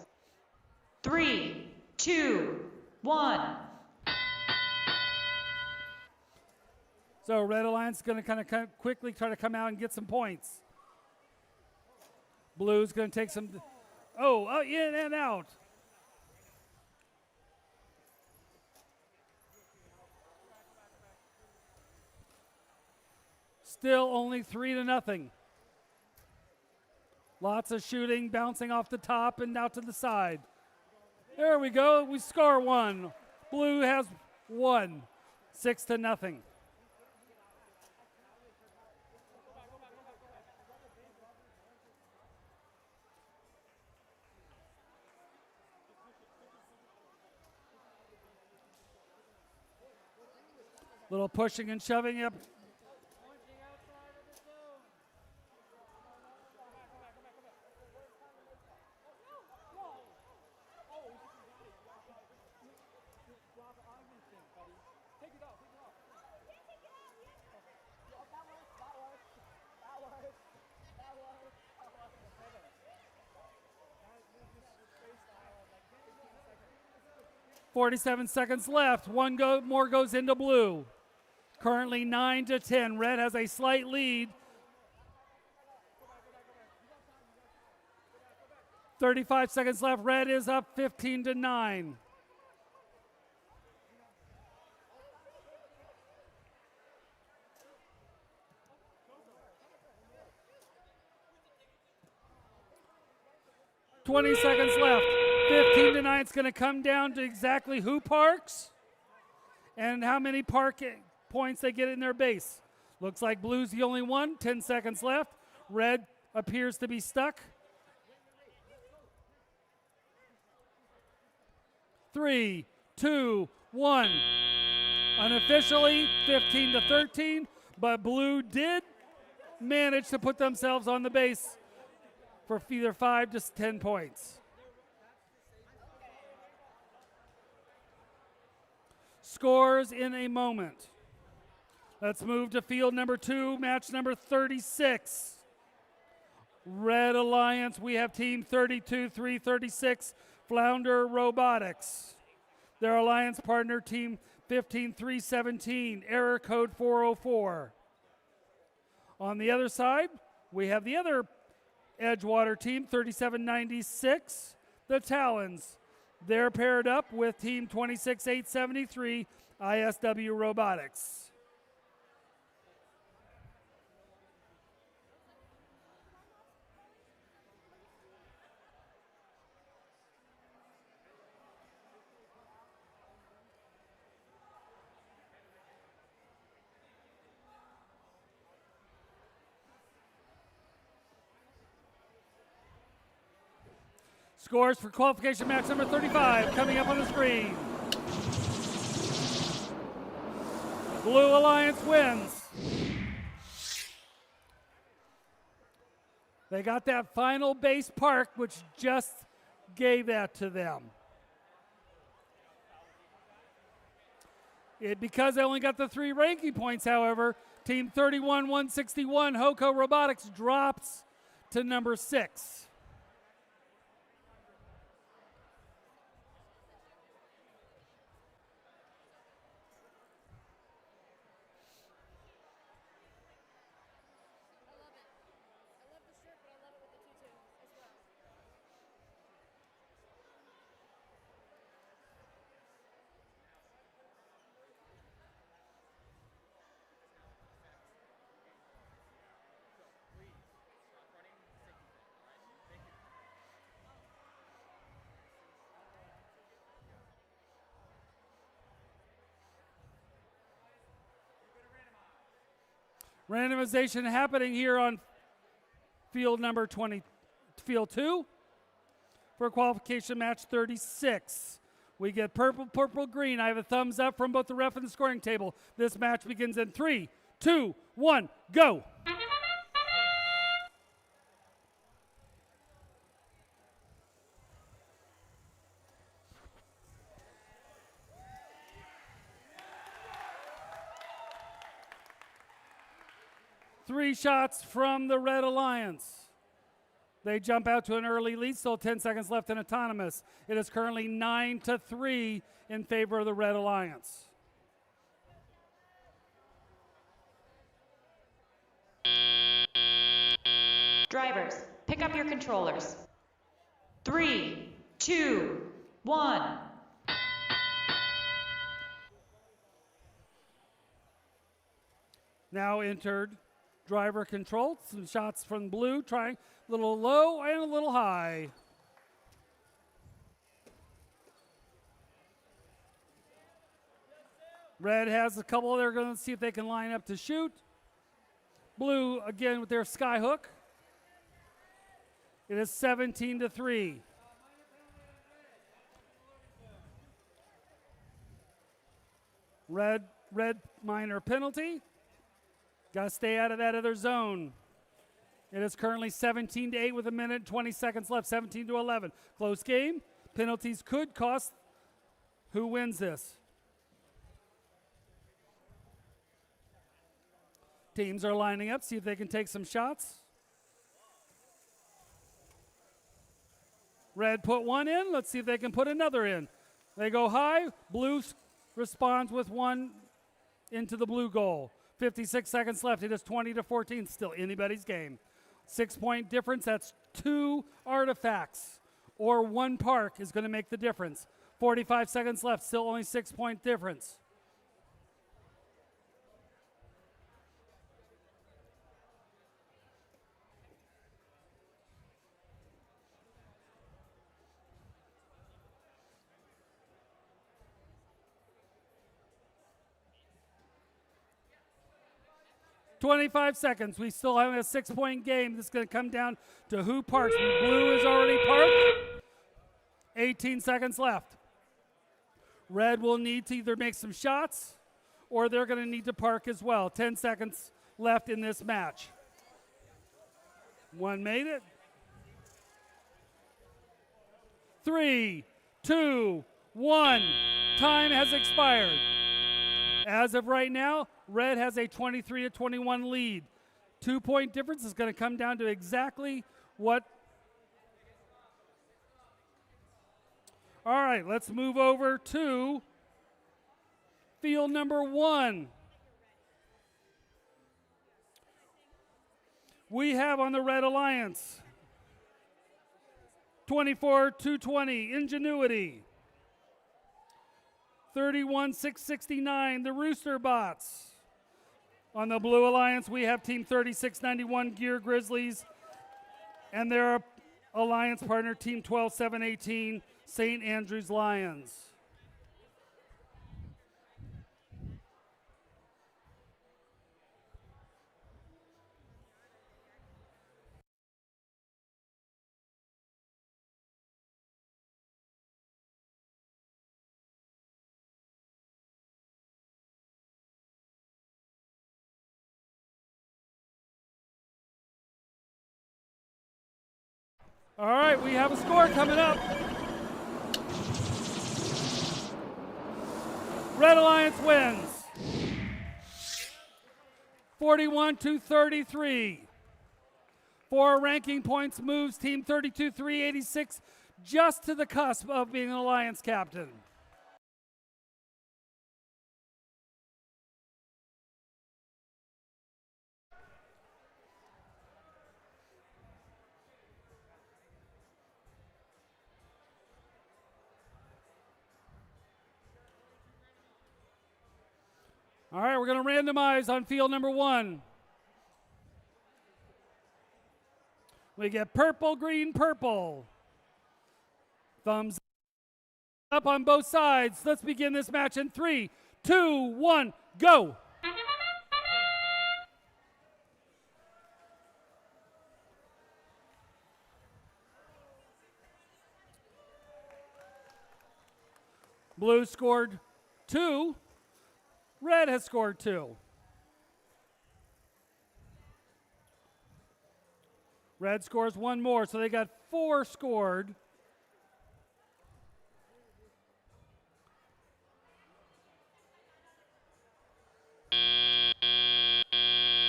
3, 2, 1. So Red Alliance is going to kind of quickly try to come out and get some points. Blue's going to take some, in and out. Still only 3-0. Lots of shooting, bouncing off the top and out to the side. There we go. We score one. Blue has one. 6-0. Little pushing and shoving up. Take it off. 47 seconds left. One more goes into blue. Currently 9-10. Red has a slight lead. 35 seconds left. Red is up 15-9. $20 seconds left. 15-9. It's going to come down to exactly who parks and how many parking points they get in their base. Looks like blue's the only one. 10 seconds left. Red appears to be stuck. 3, 2, 1. Unofficially 15-13, but blue did manage to put themselves on the base for either 5 to 10 points. Scores in a moment. Let's move to field number 2, match number 36. Red Alliance, we have team 32-336, Flounder Robotics. Their alliance partner, team 15-317, error code 404. On the other side, we have the other Edgewater team, 3796, the Talons. They're paired up with team 26873, ISW Robotics. Scores for qualification match number 35 coming up on the screen. Blue Alliance wins. They got that final base park, which just gave that to them. Because they only got the 3 ranking points, however, team 31-161, Hoko Robotics, drops to number 6. Randomization happening here on field number 20, field 2 for qualification match 36. We get purple, purple, green. I have a thumbs up from both the ref and the scoring table. This match begins in 3, 2, 1, go. Three shots from the Red Alliance. They jump out to an early lead, still 10 seconds left in autonomous. It is currently 9-3 in favor of the Red Alliance. Drivers, pick up your controllers. 3, 2, 1. Now entered Driver control. Some shots from blue, trying a little low and a little high. Red has a couple. They're going to see if they can line up to shoot. Blue again with their sky hook. It is 17-3. Red minor penalty. Got to stay out of that other zone. It is currently 17-8 with a minute and 20 seconds left. 17-11. Close game. Penalties could cost who wins this. Teams are lining up, see if they can take some shots. Red put one in. Let's see if they can put another in. They go high. Blue responds with one into the blue goal. 56 seconds left. It is 20-14. Still anybody's game. 6-point difference. That's 2 artifacts or 1 park is going to make the difference. 45 seconds left. Still only 6-point difference. $25 seconds. We still have a 6-point game. This is going to come down to who parks. Blue is already parked. 18 seconds left. Red will need to either make some shots or they're going to need to park as well. 10 seconds left in this match. One made it. 3, 2, 1. Time has expired. As of right now, Red has a 23-21 lead. 2-point difference is going to come down to exactly what. All right, let's move over to field number 1. We have on the Red Alliance 24-220 Ingenuity. 31-669, the Rooster Bots. On the Blue Alliance, we have Team 3691, Gear Grizzlies, and their alliance partner, Team 12718, St. Andrews Lions. All right, we have a score coming up. Red Alliance wins 41-33. 4 ranking points moves Team 32-386 just to the cusp of being an Alliance captain. All right, we're going to randomize on field number 1. We get purple, green, purple. Thumbs up on both sides. Let's begin this match in 3, 2, 1, go. Blue scored 2. Red has scored 2. Red scores 1 more, so they got 4 scored.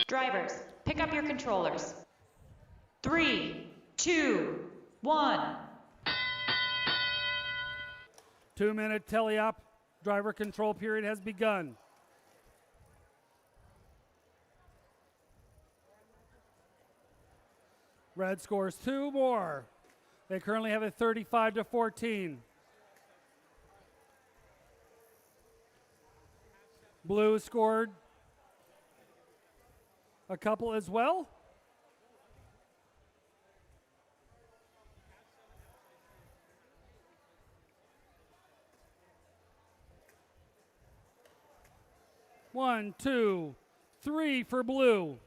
Drivers, pick up your controllers. 3, 2, 1. 2-minute teleop driver control period has begun. Red scores 2 more. They currently have a 35-14. Blue scored a couple as well. One, two, three for blue.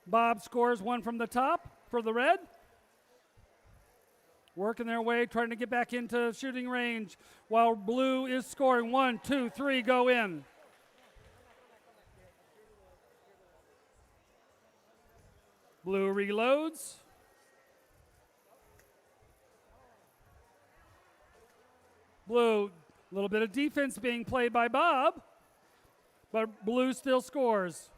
Bob scores one from the top for the red. Working their way, trying to get back into shooting range while blue is scoring. One, two, three, go in. Blue reloads. Blue, a little bit of defense being played by Bob, but blue still scores.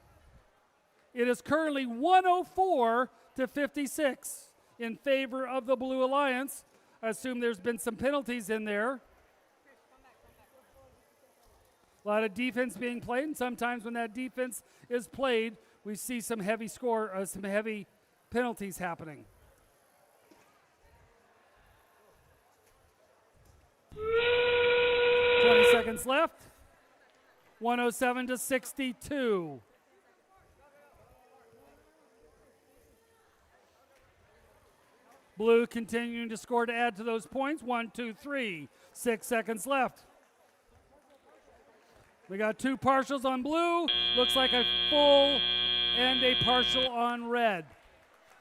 It is currently 104 to 56 in favor of the Blue Alliance. I assume there's been some penalties in there. A lot of defense being played, and sometimes when that defense is played, we see some heavy penalties happening. Seconds left. 107 to 62. Blue continuing to score to add to those points. 1, 2, 3. 6 seconds left. We got two partials on blue. Looks like a full and a partial on red.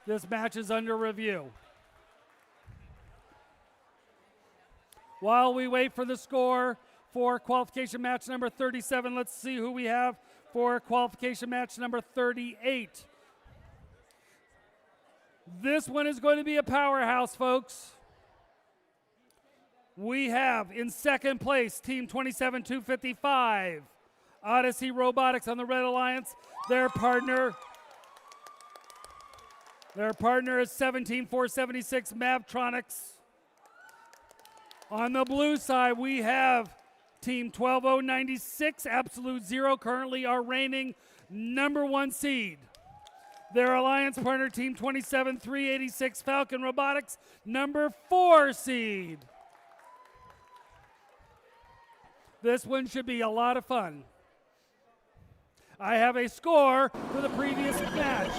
This match is under review. While we wait for the score for qualification match number 37, let's see who we have for qualification match number 38. This one is going to be a powerhouse, folks. We have in second place, Team 27-255, Odyssey Robotics on the Red Alliance. Their partner is 17476 Mavtronics. On the blue side, we have Team 12096, Absolute Zero, currently our reigning number one seed. Their alliance partner, Team 27386 Falcon Robotics, number 4 seed. This one should be a lot of fun. I have a score for the previous match.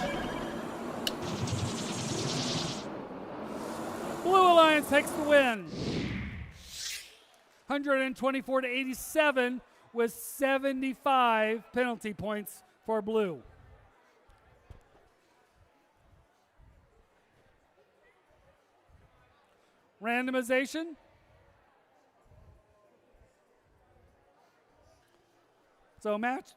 Blue Alliance takes the win. 124 to 87 with 75 penalty points for blue. Randomization. So match,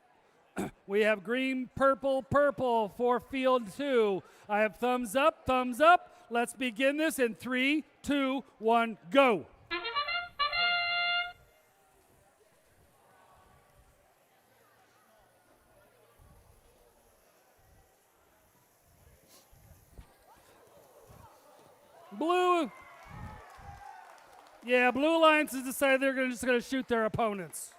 we have green, purple, purple for field 2. I have thumbs up, thumbs up. Let's begin this in 3, 2, 1, go. Blue. Yeah, Blue Alliance has decided they're just going to shoot their opponents.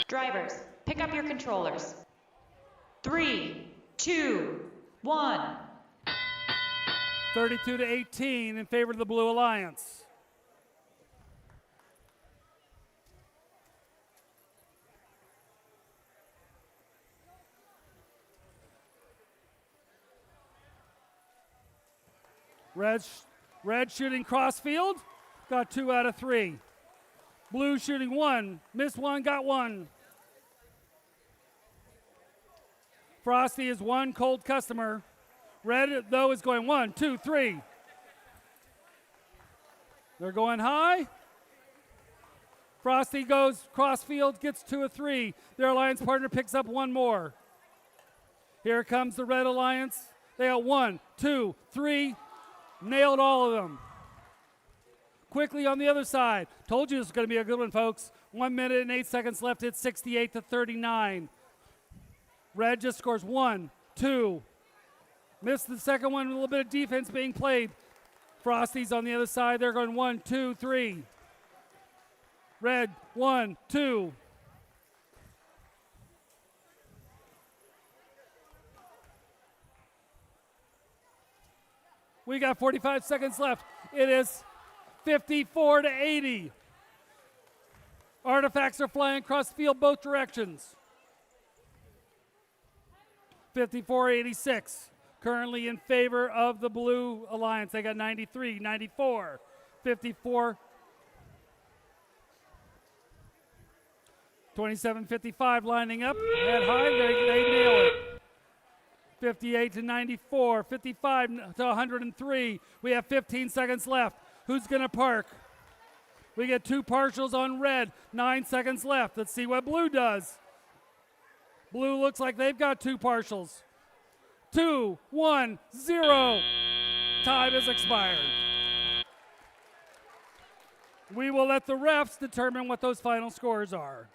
Drivers, pick up your controllers. 3, 2, 1. 32 to 18 in favor of the Blue Alliance. Red shooting cross field, got 2 out of 3. Blue shooting 1, missed 1, got 1. Frosty is 1 cold customer. Red, though, is going 1, 2, 3. They're going high. Frosty goes cross field, gets 2 of 3. Their alliance partner picks up 1 more. Here comes the Red Alliance. They got 1, 2, 3. Nailed all of them. Quickly on the other side. Told you this was going to be a good one, folks. 1 minute and 8 seconds left. It's 68 to 39. Red just scores 1, 2. Missed the second one. A little bit of defense being played. Frosty's on the other side. They're going 1, 2, 3. Red, 1, 2. We got 45 seconds left. It is 54 to 80. Artifacts are flying across the field both directions. 54-86. Currently in favor of the Blue Alliance. They got 93, 94, 54. 27-55 lining up. Head high, they nail it. 58 to 94, 55 to 103. We have 15 seconds left. Who's going to park? We get 2 partials on red. 9 seconds left. Let's see what blue does. Blue looks like they've got 2 partials. 2, 1, 0. Time has expired. We will let the refs determine what those final scores are.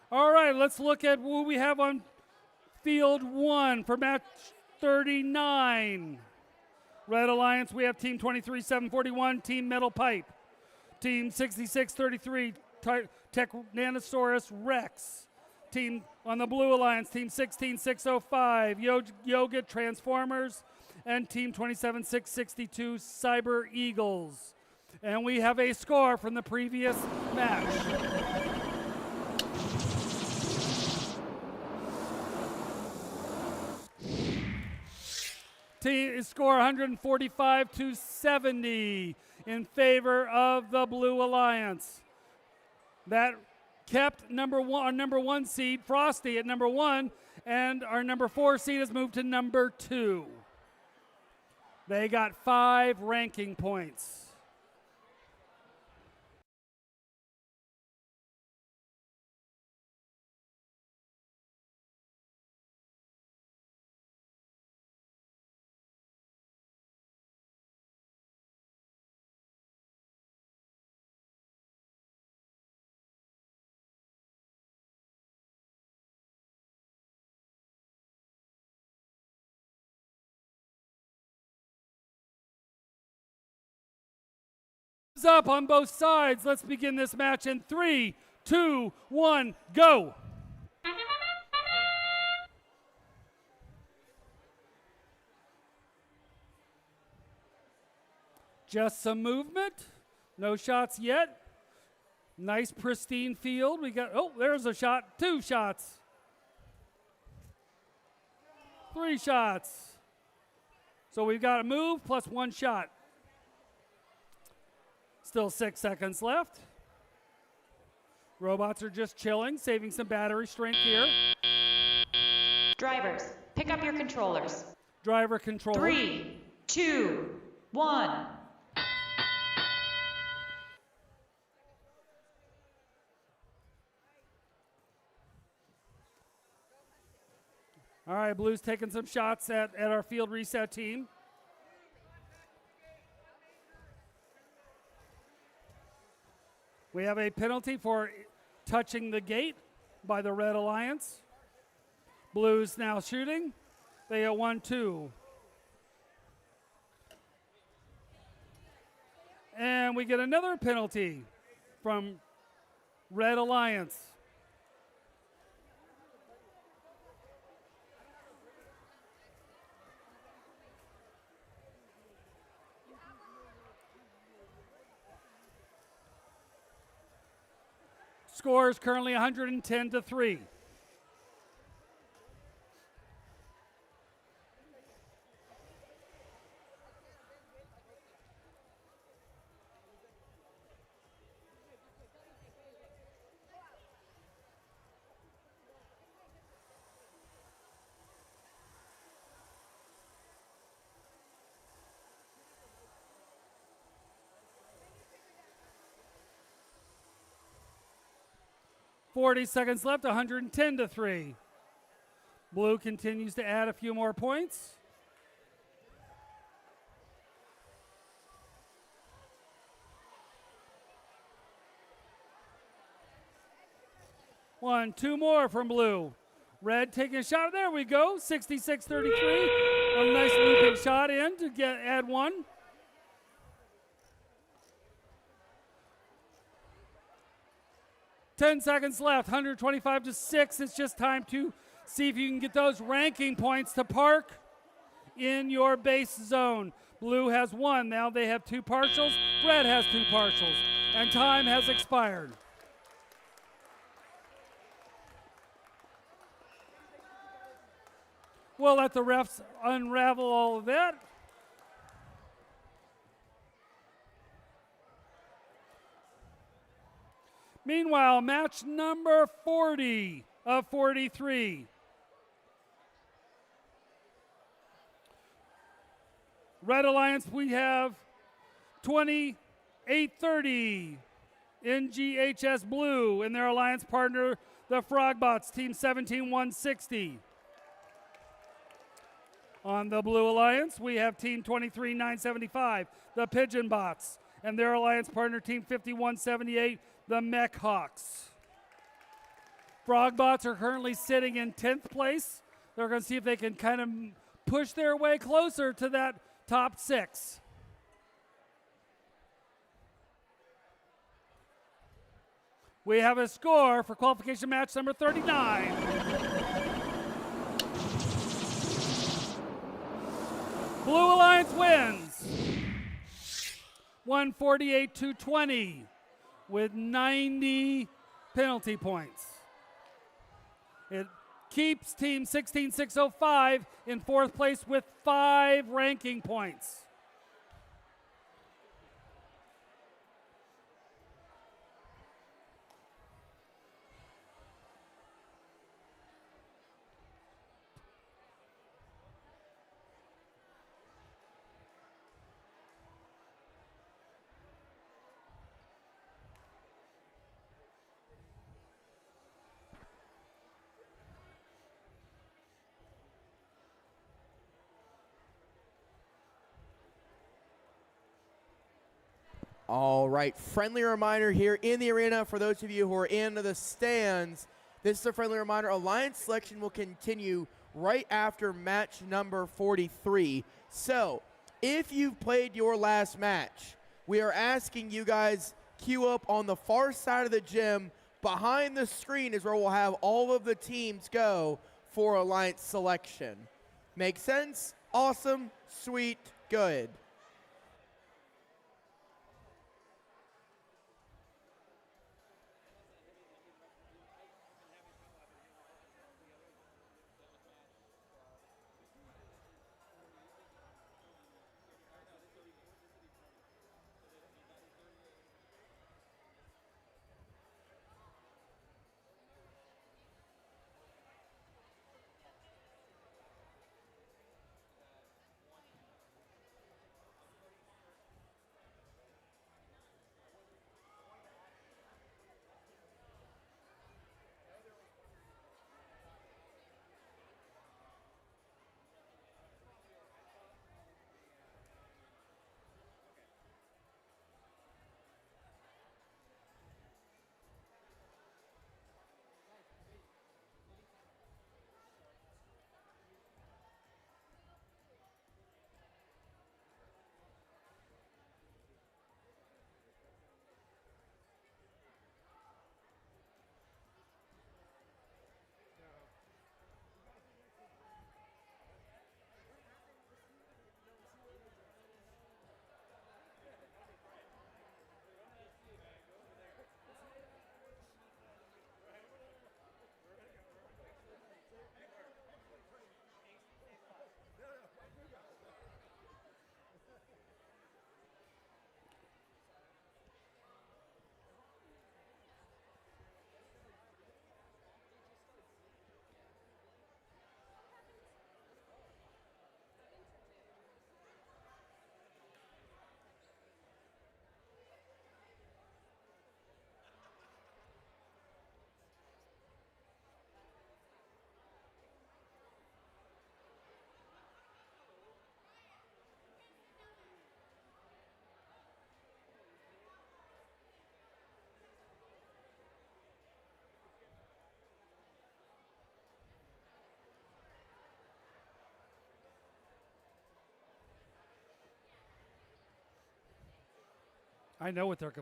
All right, let's look at who we have on field 1 for match 39. Red Alliance, we have team 23-741, team Metal Pipe. Team 66-33, Tech Nanosaurus Rex. Team on the Blue Alliance, team 16-605, Yoga Transformers. And team 27-662, Cyber Eagles. And we have a score from the previous match. Team score 145 to 70 in favor of the Blue Alliance. That kept our number 1 seed, Frosty, at number 1, and our number 4 seed has moved to number 2. They got 5 ranking points. Up on both sides. Let's begin this match in 3, 2, 1, go. Just some movement. No shots yet. Nice pristine field. We got, oh, there's a shot. 2 shots. 3 shots. So we've got a move plus 1 shot. Still 6 seconds left. Robots are just chilling, saving some battery strength here. Drivers, pick up your controllers. Driver controller. 3, 2, 1. All right, Blue's taking some shots at our field reset team. We have a penalty for touching the gate by the Red Alliance. Blues now shooting. They are 1-2. And we get another penalty from Red Alliance. Score is currently 110 to 3. .40 seconds left, 110 to 3. Blue continues to add a few more points. 1, 2 more from blue. Red taking a shot. There we go. 66-33. A nice looping shot in to add 1. Ten seconds left. 125-6. It's just time to see if you can get those ranking points to park in your base zone. Blue has 1. Now they have 2 partials. Red has 2 partials. And time has expired. We'll let the refs unravel all of that. Meanwhile, match number 40 of 43. Red Alliance, we have 28-30 in GHS Blue, and their alliance partner, the Frogbots, team 17-160. On the Blue Alliance, we have team 23-975, the Pigeon Bots, and their alliance partner, team 51-78, the Mech Hawks. Frogbots are currently sitting in 10th place. They're going to see if they can kind of push their way closer to that top 6. We have a score for qualification match number 39. Blue Alliance wins 148-20 with 90 penalty points. It keeps team 16605 in 4th place with 5 ranking points. All right, friendly reminder here in the arena for those of you who are in the stands. This is a friendly reminder. Alliance selection will continue right after match number 43. So, if you've played your last match, we are asking you guys queue up on the far side of the gym. Behind the screen is where we'll have all of the teams go for Alliance selection. Make sense? Awesome, sweet, good. I know what they're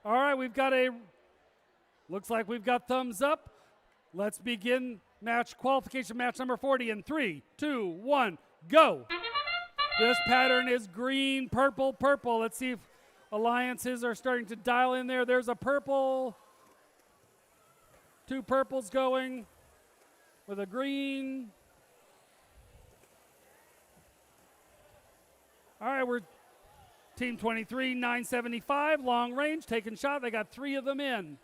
All right, looks like we've got thumbs up. Let's begin qualification match number 40 in 3, 2, 1, go. This pattern is green, purple, purple. Let's see if alliances are starting to dial in there. There's a purple, 2 purples going with a green. All right, we're Team 23, 975, long range, taking shot. They got 3 of them in.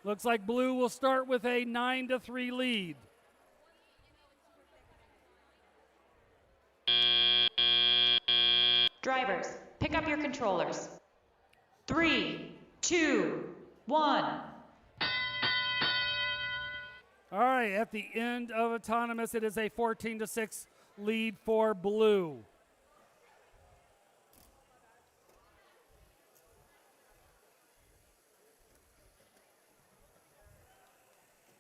Looks like blue will start with a 9-3 lead. Drivers, pick up your controllers. 3, 2, 1. All right, at the end of autonomous, it is a 14-6 lead for blue.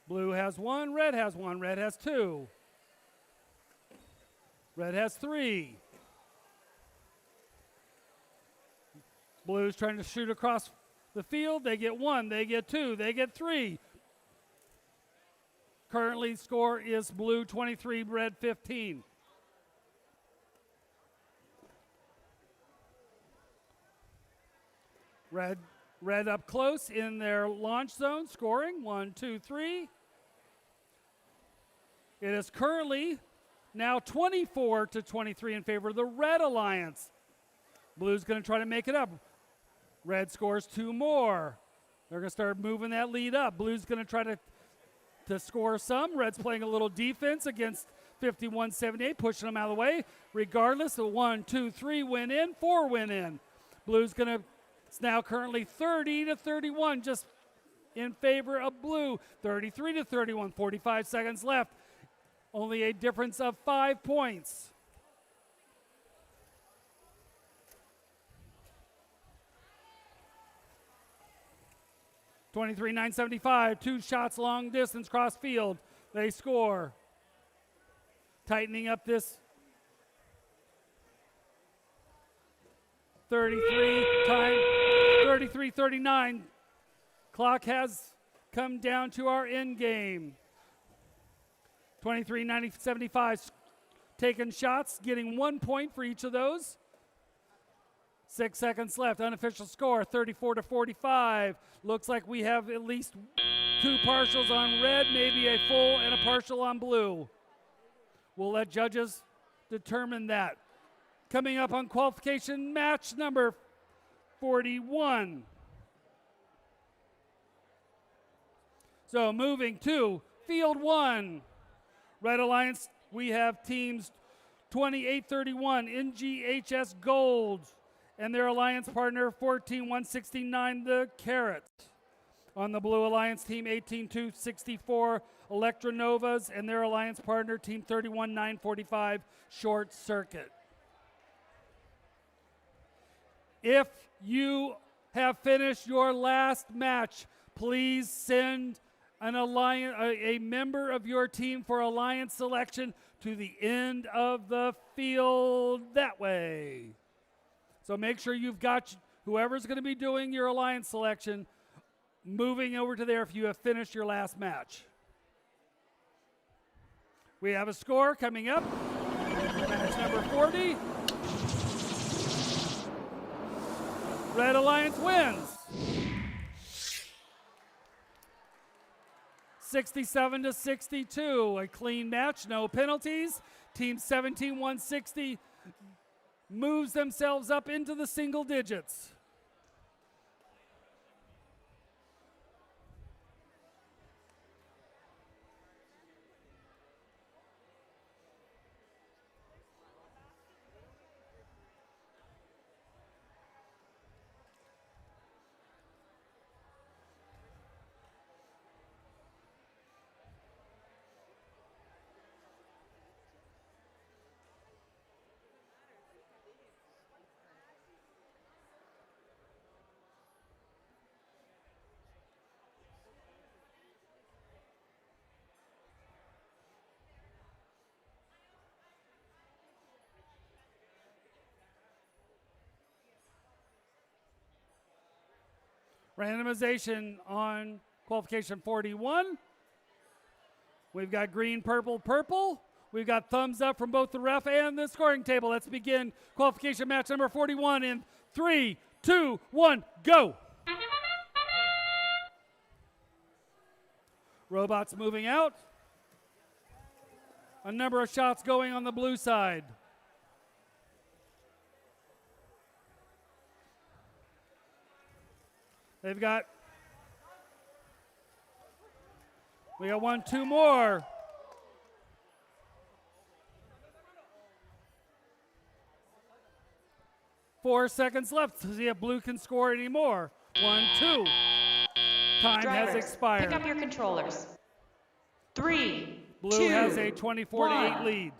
Blue has 1, red has 1, red has 2. Red has 3. Blue's trying to shoot across the field. They get 1, they get 2, they get 3. Currently score is blue 23, red 15. Red up close in their launch zone, scoring 1, 2, 3. It is currently now 24-23 in favor of the red alliance. Blue's going to try to make it up. Red scores 2 more. They're going to start moving that lead up. Blue's going to try to score some. Red's playing a little defense against 51-78, pushing them out of the way. Regardless, the 1, 2, 3 win in, 4 win in. Blue's going to, it's now currently 30-31, just in favor of blue. 33-31, 45 seconds left. Only a difference of 5 points. (23-975), 2 shots long distance cross field. They score. Tightening up this 33-39. Clock has come down to our end game. 23-975 taking shots, getting 1 point for each of those. 6 seconds left. Unofficial score 34-45. Looks like we have at least 2 partials on red, maybe a full and a partial on blue. We'll let judges determine that. Coming up on qualification match number 41. So moving to field 1. Red Alliance, we have teams 2831 NGHS Gold and their alliance partner 14169 the Carrot. On the Blue Alliance team 18264 Electra Novas and their alliance partner team 31945 Short Circuit. If you have finished your last match, please send a member of your team for alliance selection to the end of the field that way. So make sure you've got whoever's going to be doing your alliance selection moving over to there if you have finished your last match. We have a score coming up. Match number 40. 40. Red Alliance wins. 67-62, a clean match, no penalties. Team 17-160 moves themselves up into the single digits. Randomization on qualification 41. We've got green, purple, purple. We've got thumbs up from both the ref and the scoring table. Let's begin qualification match number 41 in 3, 2, 1, go. Robots moving out. A number of shots going on the blue side. We got 1, 2 more. Four seconds left to see if blue can score any more. 1, 2. Time Drivers, has expired. pick up your controllers. 3, Blue 2, has a 24-8 1. lead.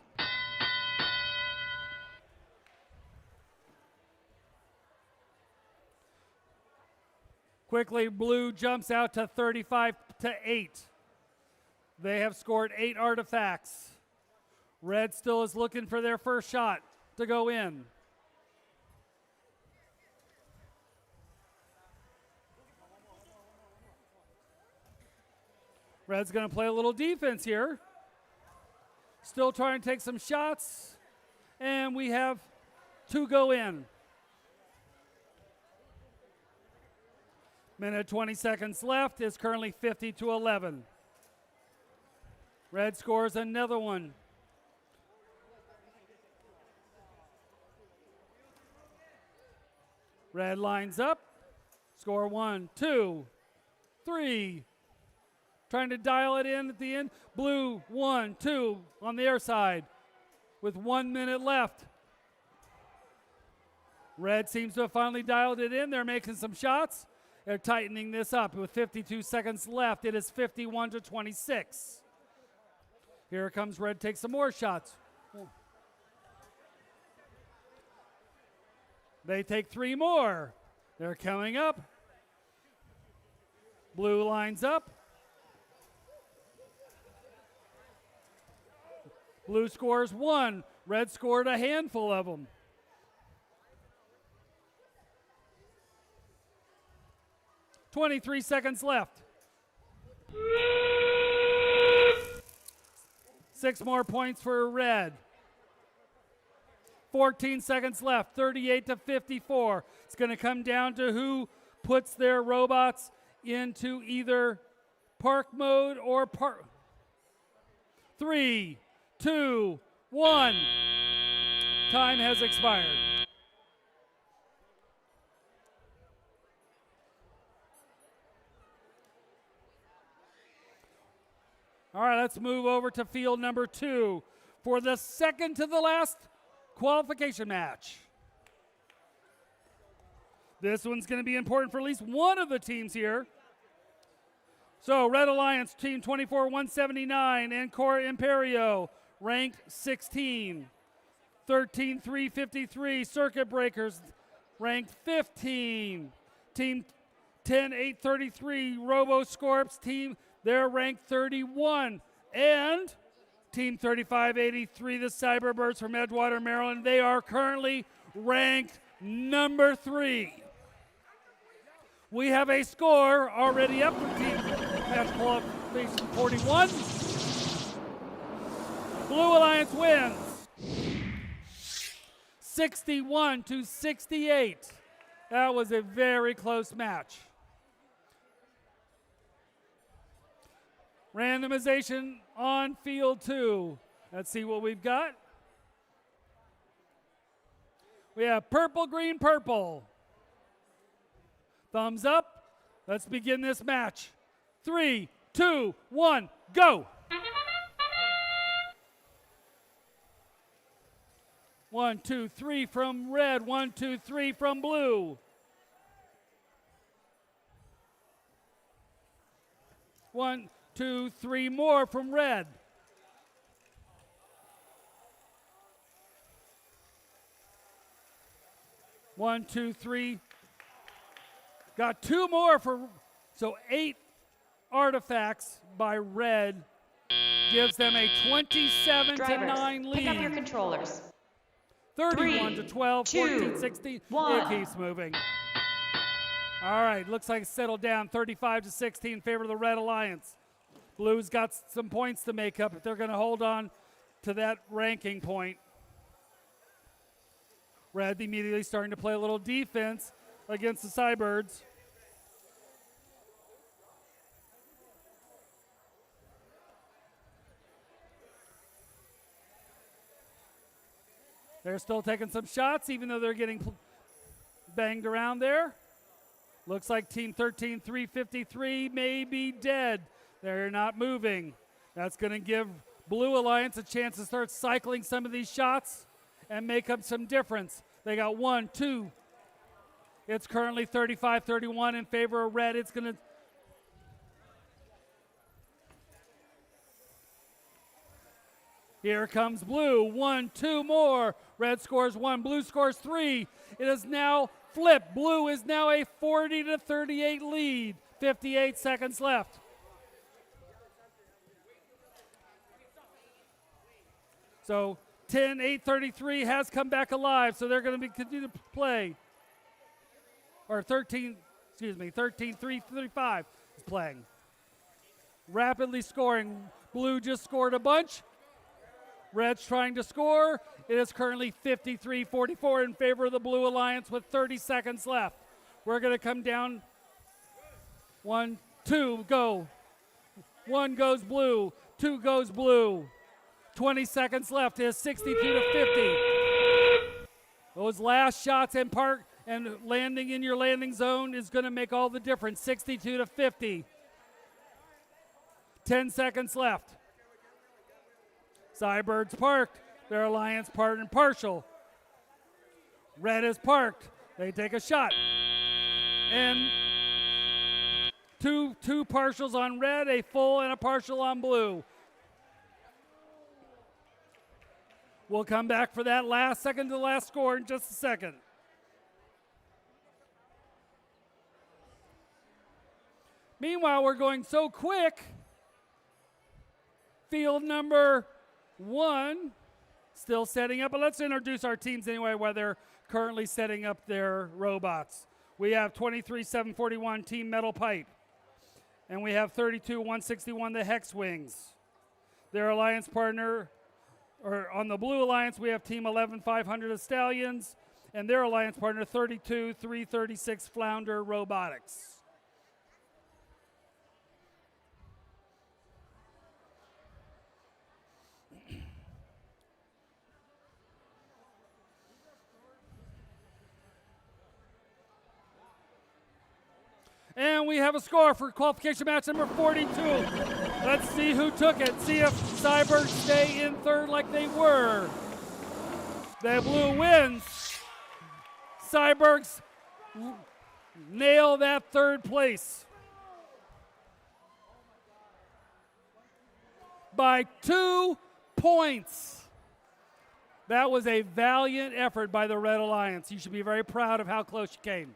Quickly, blue jumps out to 35-8. They have scored 8 artifacts. Red still is looking for their first shot to go in. Red's going to play a little defense here. Still trying to take some shots. And we have 2 go in. Minute 20 seconds left. It's currently 50-11. Red scores another one. Red lines up. Score 1, 2, 3. Trying to dial it in at the end. Blue, 1, 2 on the air side with 1 minute left. Red seems to have finally dialed it in. They're making some shots. They're tightening this up. With 52 seconds left, it is 51-26. Here comes Red, takes some more shots. They take 3 more. They're coming up. Blue lines up. Blue scores 1. Red scored a handful of them. .23 seconds left. 6 more points for Red. 14 seconds left, 38-54. It's going to come down to who puts their robots into either park mode or park. 3, 2, 1. Time has expired. All right, let's move over to field number 2 for the second to the last qualification match. This one's going to be important for at least one of the teams here. So, Red Alliance, team 24-179, Encore Imperio, ranked 16. 13-353, Circuit Breakers, ranked 15. Team 10-833, RoboScorps, team, they're ranked 31. And Team 3583, the Cyberbirds from Edgewater, Maryland, they are currently ranked number 3. We have a score already up for Team Match Qualification 41. Blue Alliance wins. 61-68. That was a very close match. Randomization on field 2. Let's see what we've got. We have purple, green, purple. Thumbs up. Let's begin this match. 3, 2, 1, go. 1, 2, 3 from red. 1, 2, 3 from blue. 1, 2, 3 more from red. One, two, three. Got 2 more so 8 artifacts by red gives them a 27-9 lead. Pick up your controllers. 31-12, 14-16. 1. It keeps moving. All right, looks like it's settled down. 35-16 in favor of the Red Alliance. Blue's got some points to make up if they're going to hold on to that ranking point. Red immediately starting to play a little defense against the Cybirds. They're still taking some shots, even though they're getting banged around there. Looks like Team 13, 353 may be dead. They're not moving. That's going to give Blue Alliance a chance to start cycling some of these shots and make up some difference. They got 1, 2. It's currently 35-31 in favor of red. It's going to... Here comes blue. 1, 2 more. Red scores 1. Blue scores 3. It is now flipped. Blue is now a 40-38 lead. 58 seconds left. So 10-8-33 has come back alive, so they're going to continue to play. Or 13-3-35 is playing. Rapidly scoring. Blue just scored a bunch. Red's trying to score. It is currently 53-44 in favor of the Blue Alliance with 30 seconds left. We're going to come down. 1, 2, go. 1 goes blue. 2 goes blue. 20 seconds left. It is 62-50. Those last shots and landing in your landing zone is going to make all the difference. 62-50. 10 seconds left. Cybirds parked. Their alliance part and partial. Red is parked. They take a shot. And two partials on red, a full and a partial on blue. We'll come back for that last second to last score in just a second. Meanwhile, we're going so quick. Field number 1 still setting up, but let's introduce our teams anyway while they're currently setting up their robots. We have 23-741 Team Metal Pipe, and we have 32-161 the Hex Wings. Their alliance partner, or on the Blue Alliance, we have Team 11-500 the Stallions, and their alliance partner 32-336 Flounder Robotics. And we have a score for qualification match number 42. Let's see who took it. See if Cybirds stay in third like they were. The blue wins. Cybirds nail that third place by 2 points. That was a valiant effort by the Red Alliance. You should be very proud of how close you came.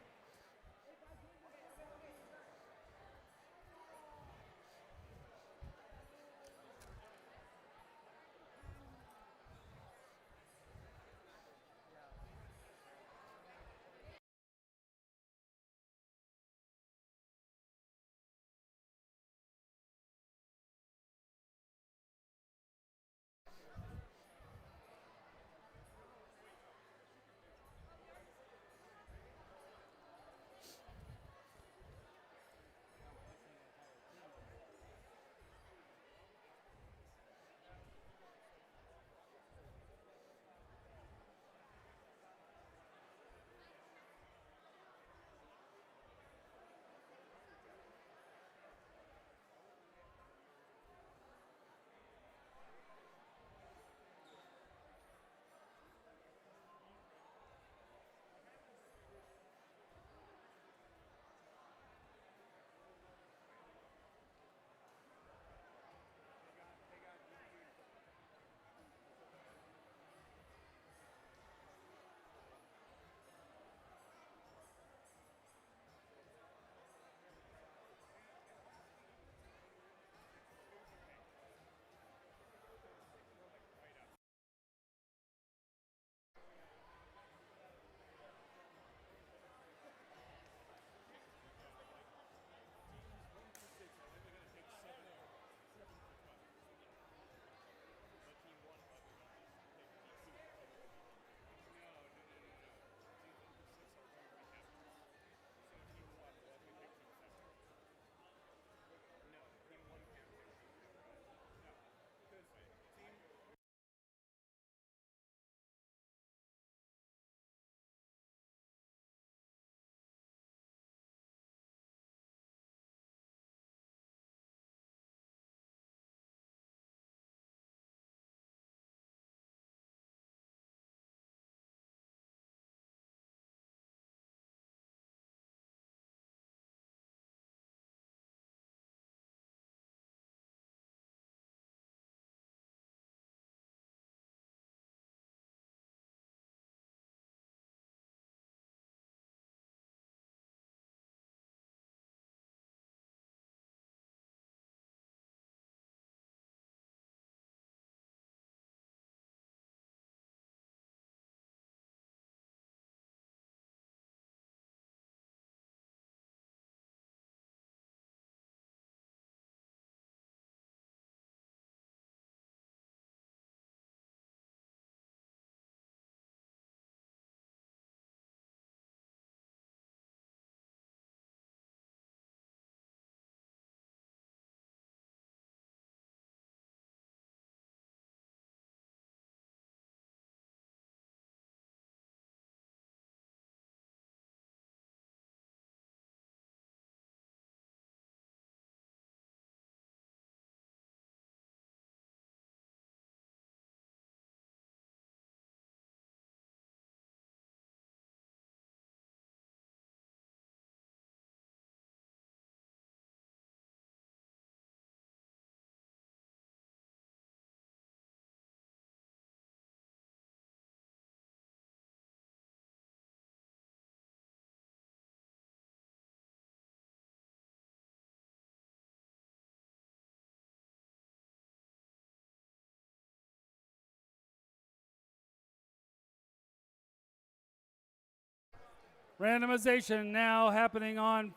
Randomization now happening on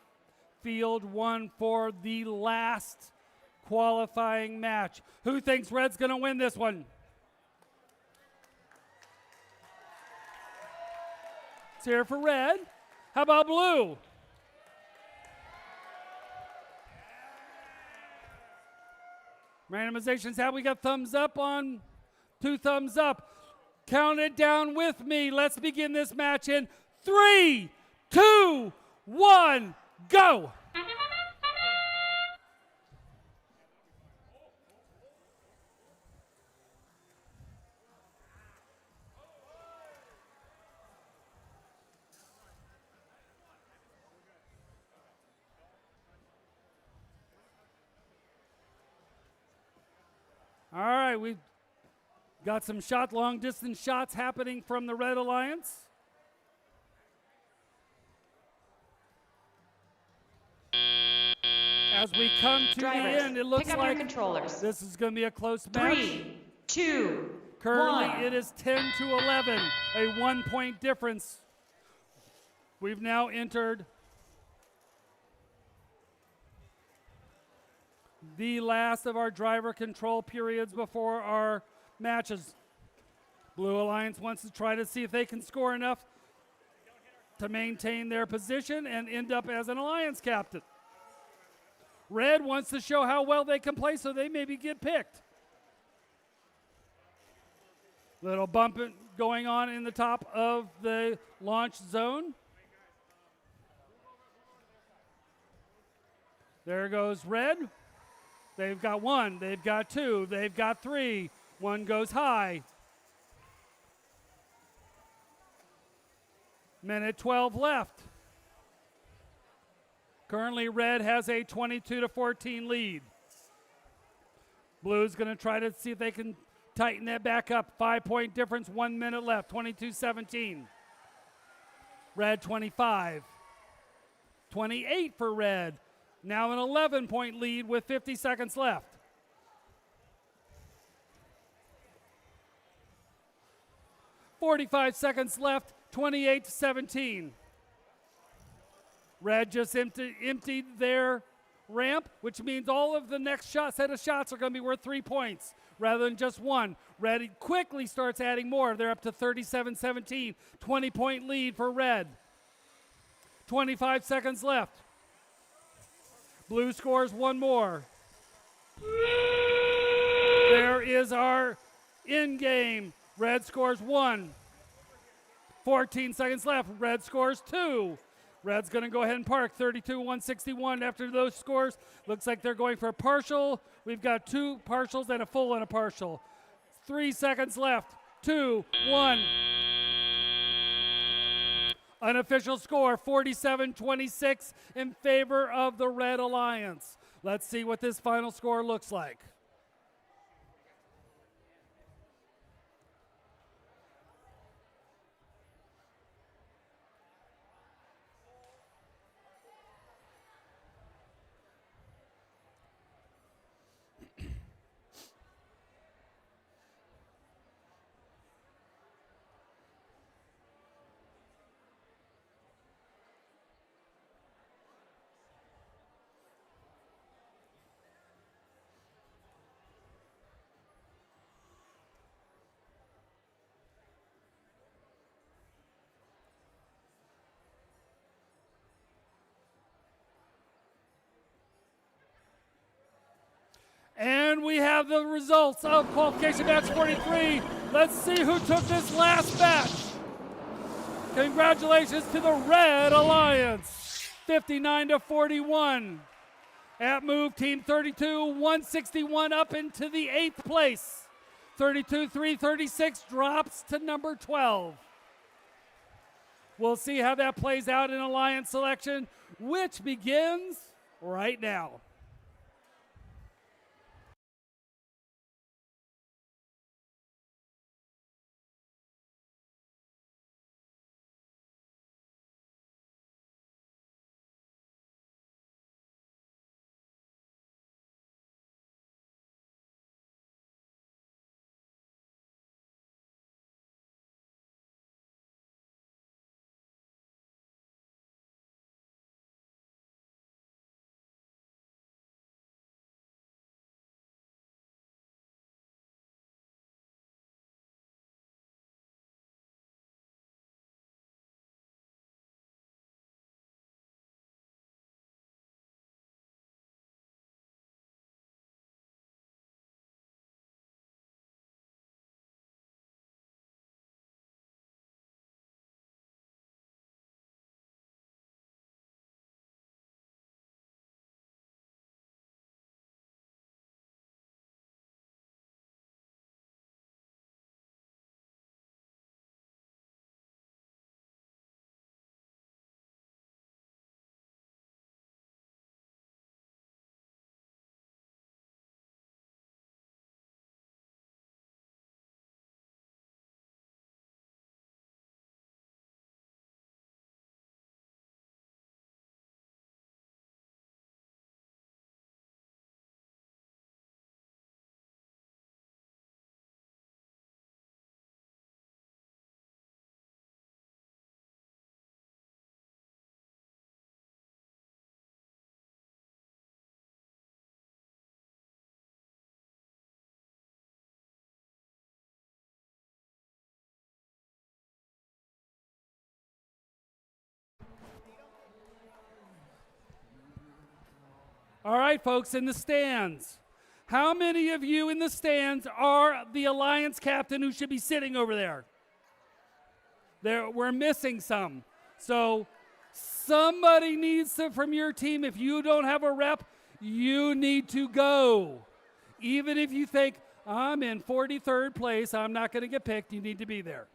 field 1 for the last qualifying match. Who thinks Red's going to win this one? Let's hear it for Red. How about Blue? Randomization's how we got thumbs up on 2 thumbs up. Count it down with me. Let's begin this match in 3, 2, 1, go. All right, we've got some long distance shots happening from the Red Alliance. As we come to Drivers, the end, it looks pick up like your controllers. this is going to be a close match. 3, 2, Currently, 1. it is 10 to 11, a 1-point difference. We've now entered the last of our driver control periods before our matches. Blue Alliance wants to try to see if they can score enough to maintain their position and end up as an alliance captain. Red wants to show how well they can play so they maybe get picked. Little bump going on in the top of the launch zone. There goes Red. They've got 1, they've got 2, they've got 3. 1 goes high. Minute 12 left. Currently, Red has a 22-14 lead. Blue's going to try to see if they can tighten that back up. 5-point difference, 1 minute left, 22-17. Red 25. 28 for Red. Now an 11-point lead with 50 seconds left. .45 seconds left, 28-17. Red just emptied their ramp, which means all of the next set of shots are going to be worth 3 points rather than just 1. Red quickly starts adding more. They're up to 37-17, 20-point lead for Red. 25 seconds left. Blue scores 1 more. There is our end game. Red scores 1. 14 seconds left. Red scores 2. Red's going to go ahead and park 32-161 after those scores. Looks like they're going for a partial. We've got 2 partials and a full and a partial. 3 seconds left. 2, 1. Unofficial score, 47-26 in favor of the Red Alliance. Let's see what this final score looks like. And we have the results of qualification match 43. Let's see who took this last match. Congratulations to the Red Alliance, 59-41. At move team 32-161 up into the 8th place. 32-336 drops to number 12. We'll see how that plays out in alliance selection, which begins right now. All right, folks, in the stands. How many of you in the stands are the Alliance captain who should be sitting over there? We're missing some. So somebody needs to, from your team, if you don't have a rep, you need to go. Even if you think, I'm in 43rd place, I'm not going to get picked, you need to be there.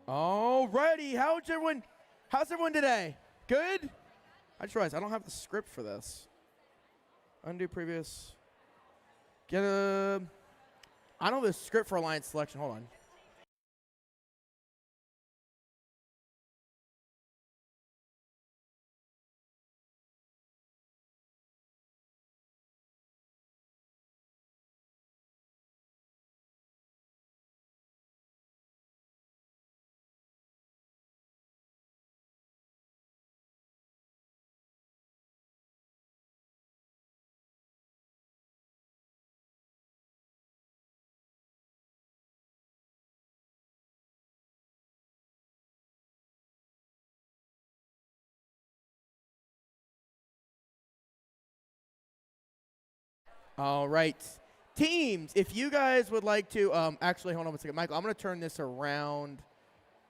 Alrighty, how's everyone today? Good? I just realized I don't have the script for this. Undo previous. I don't have the script for Alliance selection. Hold on. All right. Teams, if you guys would like to, actually, hold on one second. Michael, I'm going to turn this around.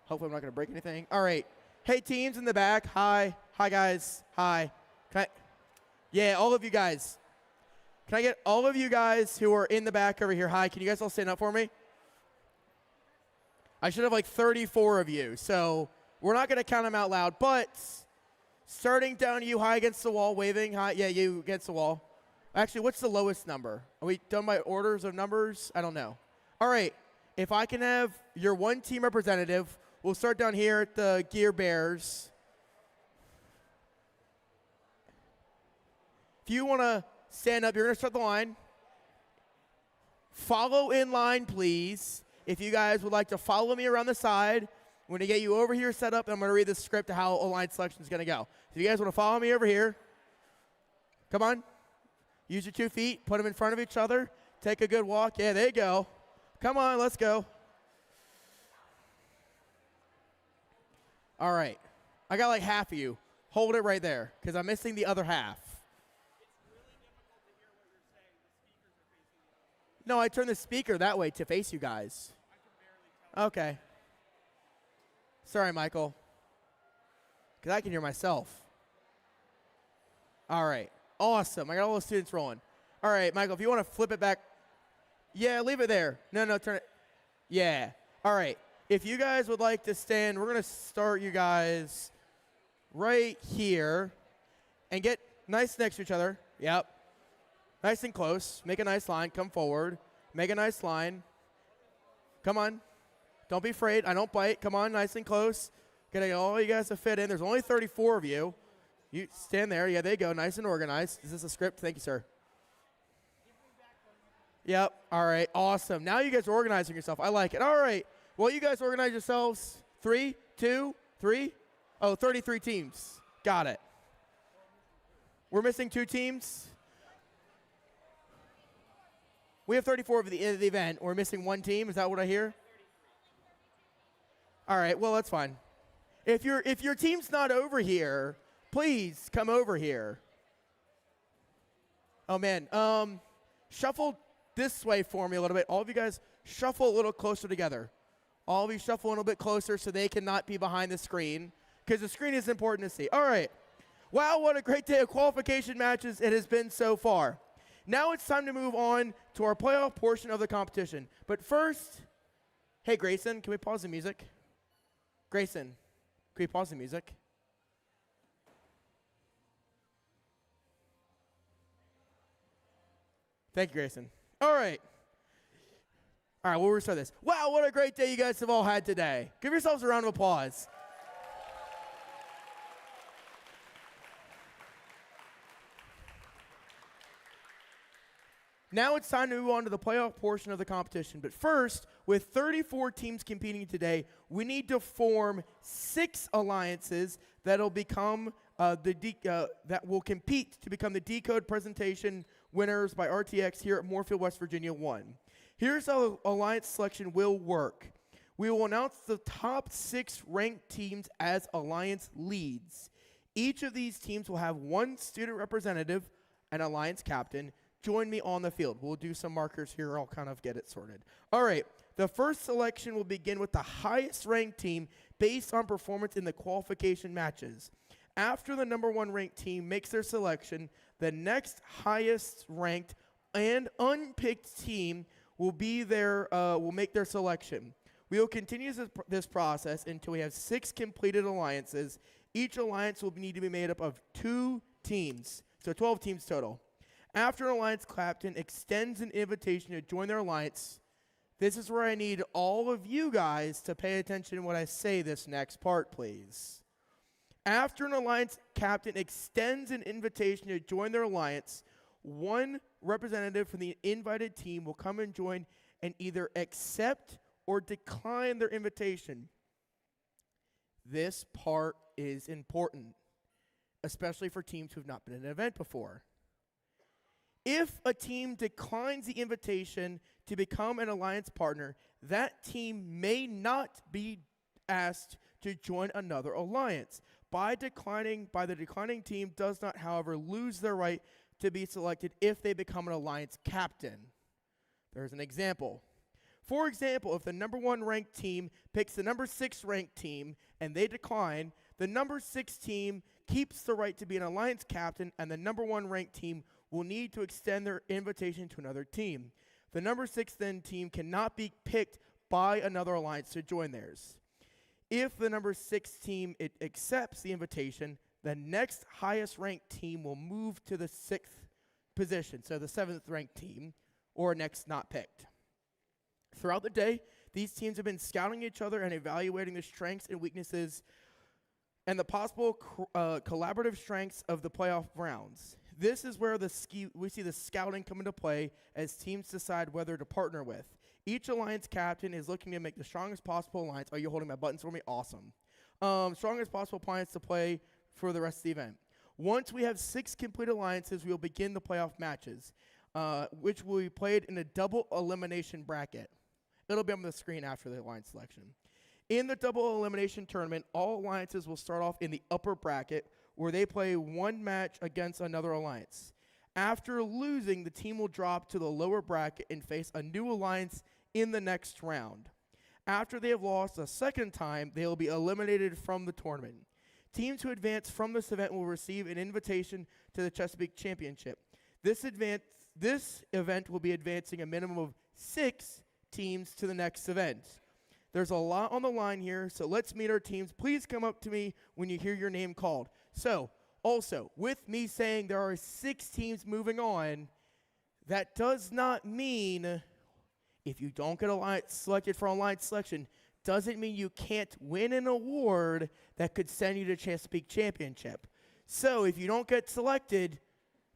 Hopefully I'm not going to break anything. All right. Hey, teams in the back. Hi. Hi, guys. Hi. Yeah, all of you guys. Can I get all of you guys who are in the back over here? Hi. Can you guys all stand up for me? I should have like 34 of you, so we're not going to count them out loud, but starting down you, hi against the wall, waving. Hi. Yeah, you against the wall. Actually, what's the lowest number? Are we done by orders of numbers? I don't know. All right. If I can have your one team representative, we'll start down here at the Gear Bears. If you want to stand up, you're going to start the line. Follow in line, please. If you guys would like to follow me around the side, I'm going to get you over here set up, and I'm going to read the script of how Alliance selection is going to go. If you guys want to follow me over here, come on. Use your 2 feet. Put them in front of each other. Take a good walk. Yeah, there you go. Come on, let's go. All right. I got like half of you. Hold it right there because I'm missing the other half. No, I turned the speaker that way to face you guys. Okay. Sorry, Michael. Because I can hear myself. All right. Awesome. I got all the students rolling. All right, Michael, if you want to flip it back. Yeah, leave it there. No, turn it. Yeah. All right. If you guys would like to stand, we're going to start you guys right here and get nice next to each other. Yep. Nice and close. Make a nice line. Come forward. Make a nice line. Come on. Don't be afraid. I don't bite. Come on, nice and close. Get all you guys to fit in. There's only 34 of you. You stand there. Yeah, there you go. Nice and organized. Is this a script? Thank you, sir. Yep. All right. Awesome. Now you guys are organizing yourself. I like it. All right. Well, you guys organize yourselves. 3, 2, 3. Oh, 33 teams. Got it. We're missing 2 teams. We have 34 of the event. We're missing 1 team. Is that what I hear? All right, well, that's fine. If your team's not over here, please come over here. Oh, man. Shuffle this way for me a little bit. All of you guys shuffle a little closer together. All of you shuffle a little bit closer so they cannot be behind the screen, because the screen is important to see. All right. Wow, what a great day of qualification matches it has been so far. Now it's time to move on to our playoff portion of the competition. But first, hey, Grayson, can we pause the music? Grayson, can we pause the music? Thank you, Grayson. All right. All right, we'll restart this. Wow, what a great day you guys have all had today. Give yourselves a round of applause. Now it's time to move on to the playoff portion of the competition. But first, with 34 teams competing today, we need to form 6 alliances that'll become that will compete to become the Decode presentation winners by RTX here at Moorefield, West Virginia 1. Here's how alliance selection will work. We will announce the top 6 ranked teams as alliance leads. Each of these teams will have 1 student representative, an alliance captain. Join me on the field. We'll do some markers here. I'll kind of get it sorted. All right. The first selection will begin with the highest ranked team based on performance in the qualification matches. After the number 1 ranked team makes their selection, the next highest ranked and unpicked team will make their selection. We will continue this process until we have 6 completed alliances. Each alliance will need to be made up of 2 teams, so 12 teams total. After an alliance captain extends an invitation to join their alliance, this is where I need all of you guys to pay attention when I say this next part, please. After an alliance captain extends an invitation to join their alliance, 1 representative from the invited team will come and join and either accept or decline their invitation. This part is important, especially for teams who have not been in an event before. If a team declines the invitation to become an alliance partner, that team may not be asked to join another alliance. The declining team does not, however, lose their right to be selected if they become an alliance captain. There's an example. For example, if the number 1 ranked team picks the number 6 ranked team and they decline, the number 6 team keeps the right to be an alliance captain, and the number 1 ranked team will need to extend their invitation to another team. The number 6 team cannot be picked by another alliance to join theirs. If the number 6 team accepts the invitation, the next highest ranked team will move to the 6th position, so the 7th ranked team, or next not picked. Throughout the day, these teams have been scouting each other and evaluating the strengths and weaknesses and the possible collaborative strengths of the playoff rounds. This is where we see the scouting come into play as teams decide whether to partner with. Each alliance captain is looking to make the strongest possible alliance. Oh, you're holding my buttons for me? Awesome. Strongest possible alliance to play for the rest of the event. Once we have 6 complete alliances, we will begin the playoff matches, which will be played in a double elimination bracket. It'll be on the screen after the alliance selection. In the double elimination tournament, all alliances will start off in the upper bracket, where they play 1 match against another alliance. After losing, the team will drop to the lower bracket and face a new alliance in the next round. After they have lost a second time, they will be eliminated from the tournament. Teams who advance from this event will receive an invitation to the Chesapeake Championship. This event will be advancing a minimum of 6 teams to the next event. There's a lot on the line here, so let's meet our teams. Please come up to me when you hear your name called. So, also, with me saying there are 6 teams moving on, that does not mean if you don't get selected for alliance selection, doesn't mean you can't win an award that could send you to Chesapeake Championship. So, if you don't get selected,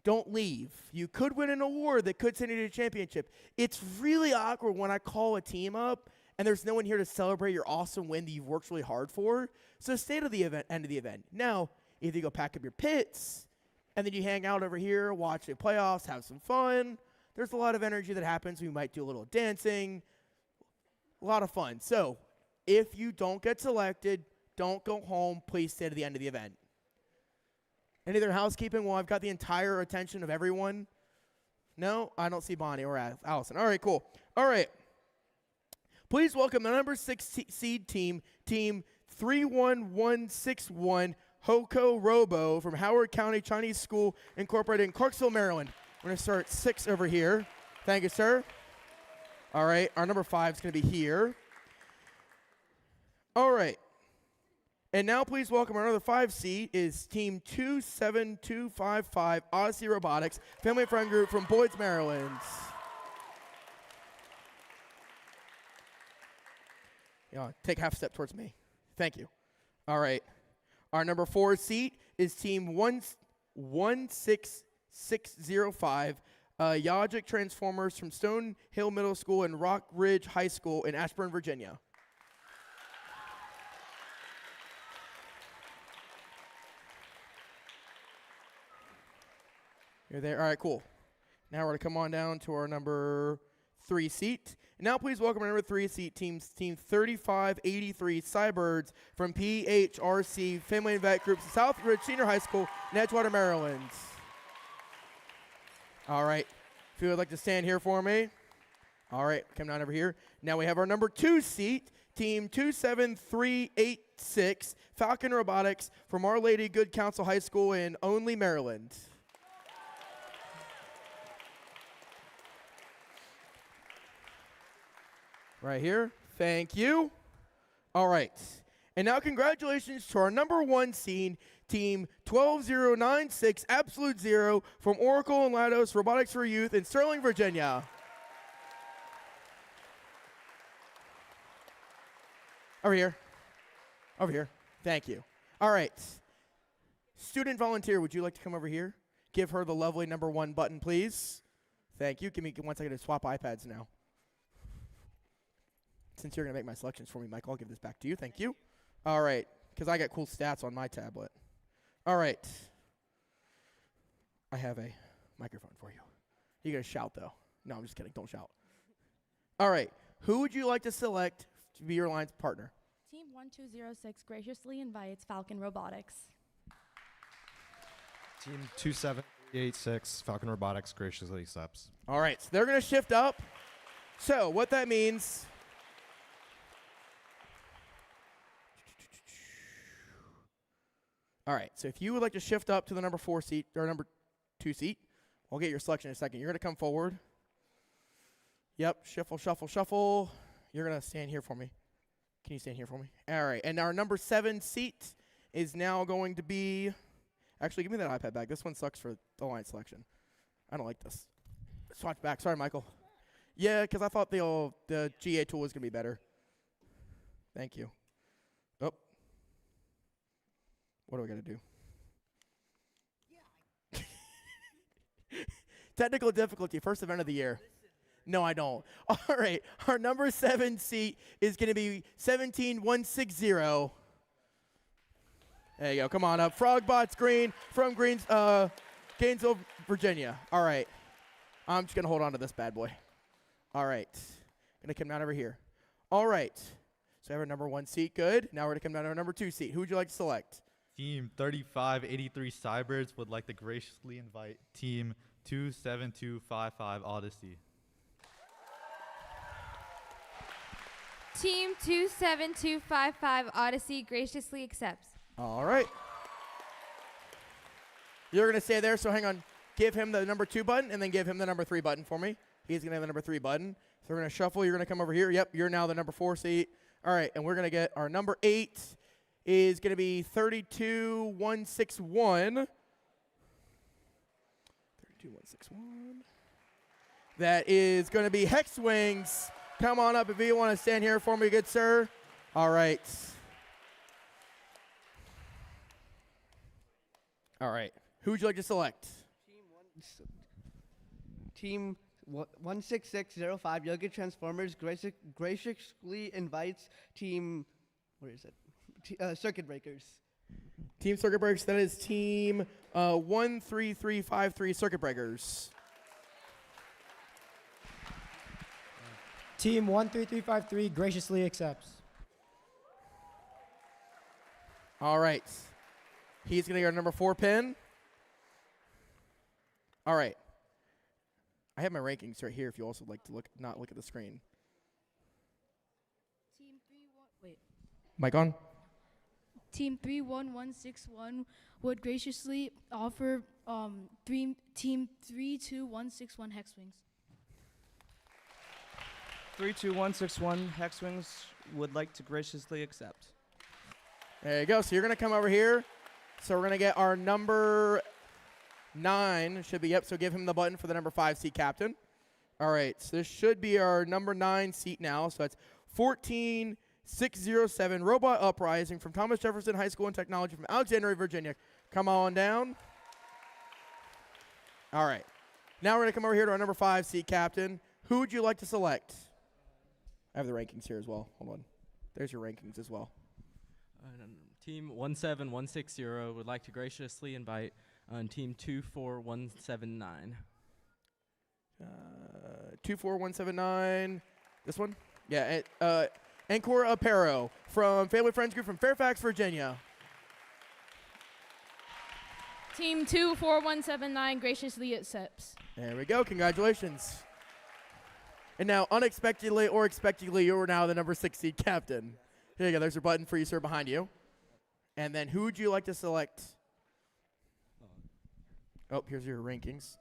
don't leave. You could win an award that could send you to the championship. It's really awkward when I call a team up and there's no one here to celebrate your awesome win that you've worked really hard for. So stay to the end of the event. Now, either you go pack up your pits, and then you hang out over here, watch the playoffs, have some fun. There's a lot of energy that happens. We might do a little dancing, a lot of fun. So If you don't get selected, don't go home. Please stay to the end of the event. Any other housekeeping? Well, I've got the entire attention of everyone. No, I don't see Bonnie or Allison. All right, cool. All right. Please welcome the number 6 seed team, Team 31161, Hoko Robo from Howard County Chinese School Incorporated in Clarksville, Maryland. We're going to start 6 over here. Thank you, sir. All right, our number 5 is going to be here. All right. And now please welcome our another 5 seed is Team 27255, Odyssey Robotics, family and friend group from Boyd's, Maryland. Yeah, take half step towards me. Thank you. All right. Our number 4 seat is Team 16605, Yajic Transformers from Stone Hill Middle School and Rock Ridge High School in Ashburn, Virginia. You're there? All right, cool. Now we're going to come on down to our number 3 seat. And now please welcome our number 3 seat, Team 3583 Cybirds from PHRC Family and Vet Groups, Southridge Senior High School in Edgewater, Maryland. All right. If you would like to stand here for me. All right, come down over here. Now we have our number 2 seat, Team 27386 Falcon Robotics from Our Lady Good Counsel High School in Only, Maryland. Right here. Thank you. All right. And now congratulations to our number 1 seed, Team 12096 Absolute Zero from Oracle and Lados Robotics for Youth in Sterling, Virginia. Over here. Over here. Thank you. All right. Student volunteer, would you like to come over here? Give her the lovely number 1 button, please. Thank you. Give me 1 second to swap iPads now. Since you're going to make my selections for me, Michael, I'll give this back to you. Thank you. All right, because I got cool stats on my tablet. All right. I have a microphone for you. You got to shout, though. No, I'm just kidding. Don't shout. All right. Who would you like to select to be your alliance partner? Team 1206 graciously invites Falcon Robotics. Team 27386 Falcon Robotics graciously accepts. All right, so they're going to shift up. So what that means... All right, so if you would like to shift up to the number 4 seat, or number 2 seat, I'll get your selection in a second. You're going to come forward. Yep, shuffle, shuffle, shuffle. You're going to stand here for me. Can you stand here for me? All right, and our number 7 seat is now going to be, actually, give me that iPad back. This one sucks for the line selection. I don't like this. Swatch back. Sorry, Michael. Yeah, because I thought the GA tool was going to be better. Thank you. Oh. What do I got to do? Yeah. Technical difficulty, first event of the year. No, I don't. All right, our number 7 seat is going to be 17160. There you go. Come on up. Frogbots Green from Gainesville, Virginia. All right. I'm just going to hold on to this bad boy. All right. Going to come down over here. All right. So I have our number 1 seat. Good. Now we're going to come down to our number 2 seat. Who would you like to select? Team 3583 Cybirds would like to graciously invite Team 27255 Odyssey. Team 27255 Odyssey graciously accepts. All right. You're going to stay there, so hang on. Give him the number 2 button, and then give him the number 3 button for me. He's going to have the number 3 button. So we're going to shuffle. You're going to come over here. Yep, you're now the number 4 seat. All right, and we're going to get our number 8 is going to be 32161. 32161. That is going to be Hex Wings. Come on up if you want to stand here for me, good sir. All right. All right. Who would you like to select? Team 16605 Yoga Transformers graciously invites Team, where is it? Circuit Breakers. Team Circuit Breakers. That is Team 13353 Circuit Breakers. Team 13353 graciously accepts. All right. He's going to get our number 4 pin. All right. I have my rankings right here if you also like to not look at the screen. Team 3-1. Wait. Mic on? Team 31161 would graciously offer Team 32161 Hex Wings. 32161 Hex Wings would like to graciously accept. There you go. So you're going to come over here. So we're going to get our number 9. Should be, yep, so give him the button for the number 5 seat captain. All right, so this should be our number 9 seat now. So that's 14607 Robot Uprising from Thomas Jefferson High School and Technology from Alexandria, Virginia. Come on down. All right. Now we're going to come over here to our number 5 seat captain. Who would you like to select? I have the rankings here as well. Hold on. There's your rankings as well. Team 17160 would like to graciously invite Team 24179. 24179. This one? Yeah. Encore Aparo from Family Friends Group from Fairfax, Virginia. Team 24179 graciously accepts. There we go. Congratulations. And now, unexpectedly or expectedly, you are now the number 6 seed captain. Here you go. There's your button for you, sir, behind you. And then who would you like to select? Oh, here's your rankings.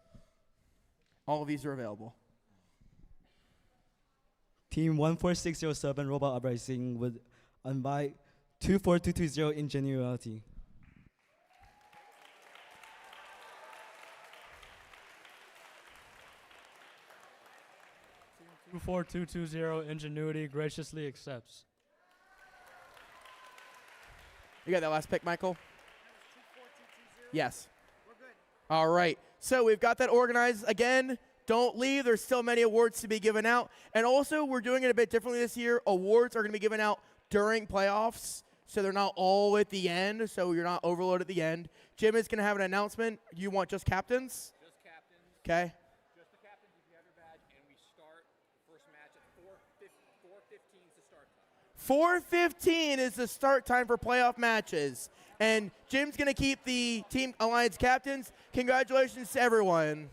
All of these are available. Team 14607 Robot Uprising would invite 24220 Ingenuity. 24220 Ingenuity graciously accepts. You got that last pick, Michael? Yes. All right. So we've got that organized. Again, don't leave. There's still many awards to be given out. And also, we're doing it a bit differently this year. Awards are going to be given out during playoffs, so they're not all at the end, so you're not overloaded at the end. Jim is going to have an announcement. You want just captains? Just captains. Okay. Just the captains if you have your badge, and we start the first match at 4:15 is the start time. 4:15 is the start time for playoff matches. And Jim's going to keep the Team Alliance captains. Congratulations to everyone.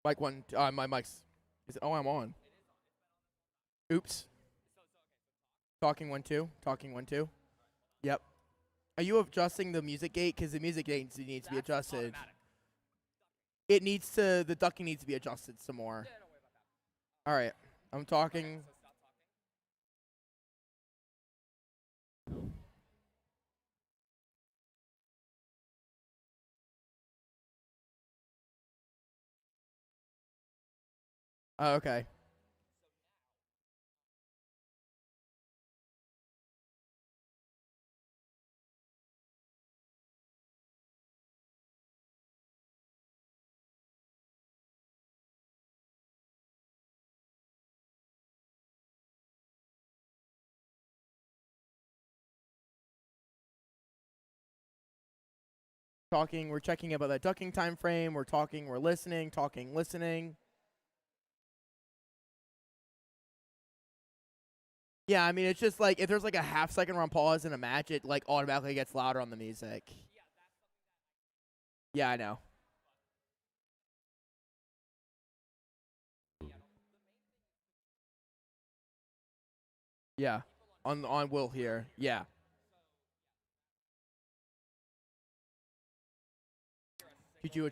Mic one. My mic's. Is it? Oh, I'm on. Oops. Talking 1 2. Talking 1 2. Yep. Are you adjusting the music gate? Because the music gate needs to be adjusted. It needs to. The ducking needs to be adjusted some more. All right. I'm talking. Oh, okay. Talking. We're checking about that ducking time frame. We're talking. We're listening. Talking. Listening. Yeah, I mean, it's just like if there's like a half-second run pause in a match, it like automatically gets louder on the music. Yeah, I know. Yeah, on Will here. Yeah. Could you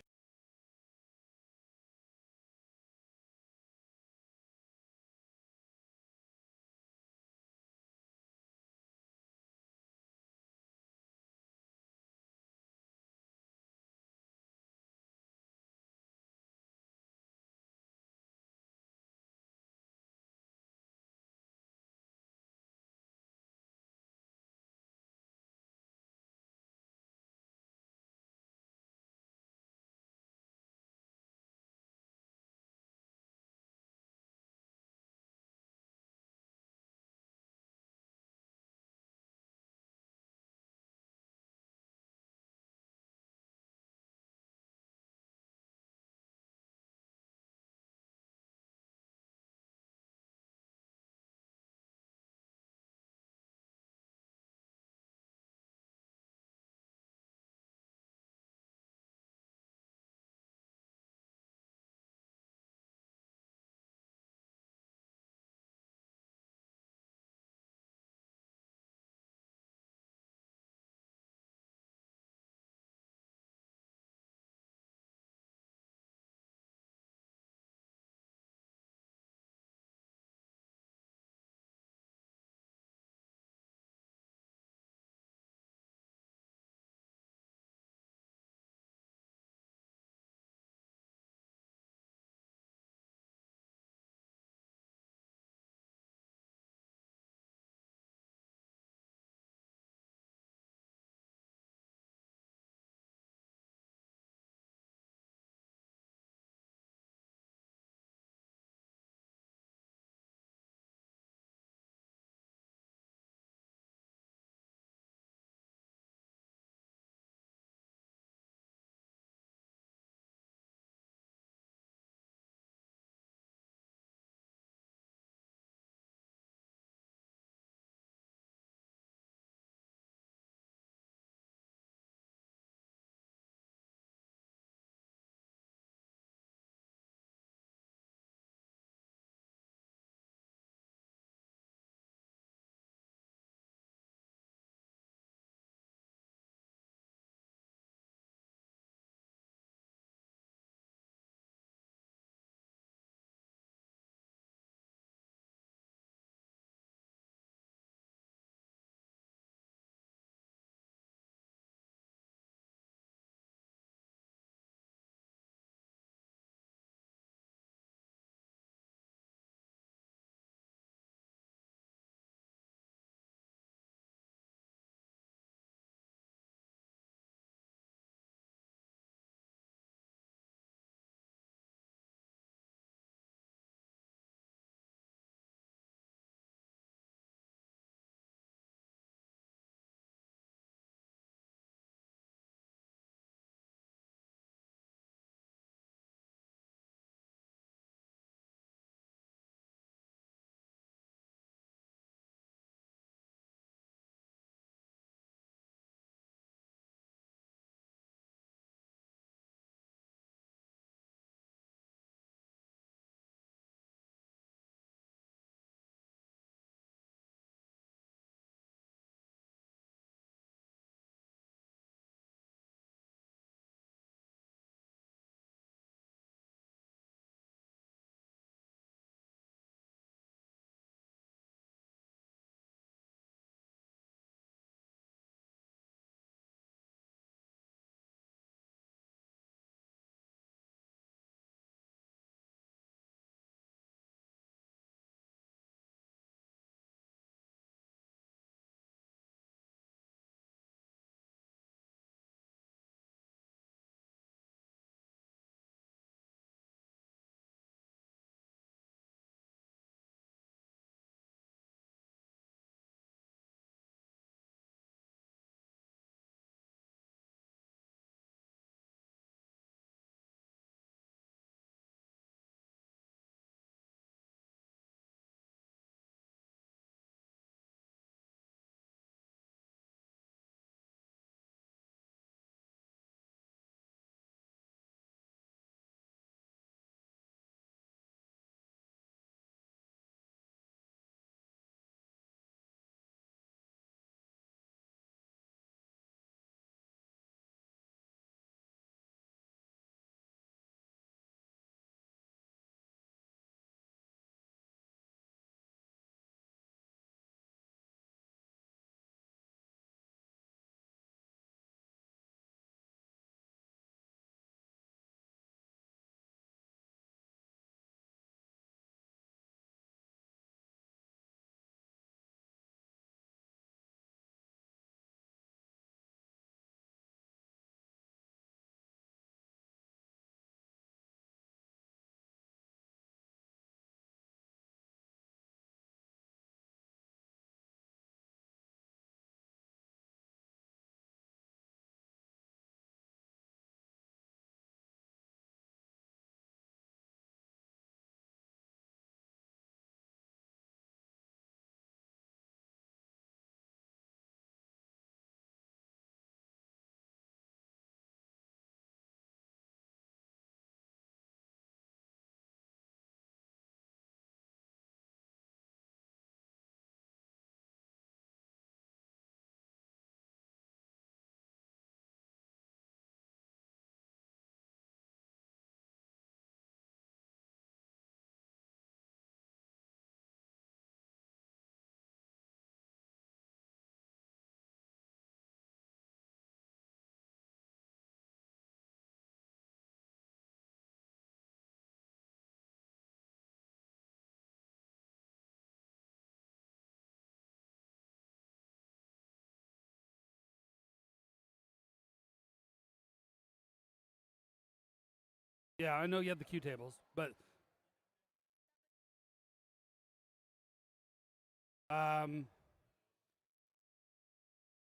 Yeah, I know you have the Q tables, but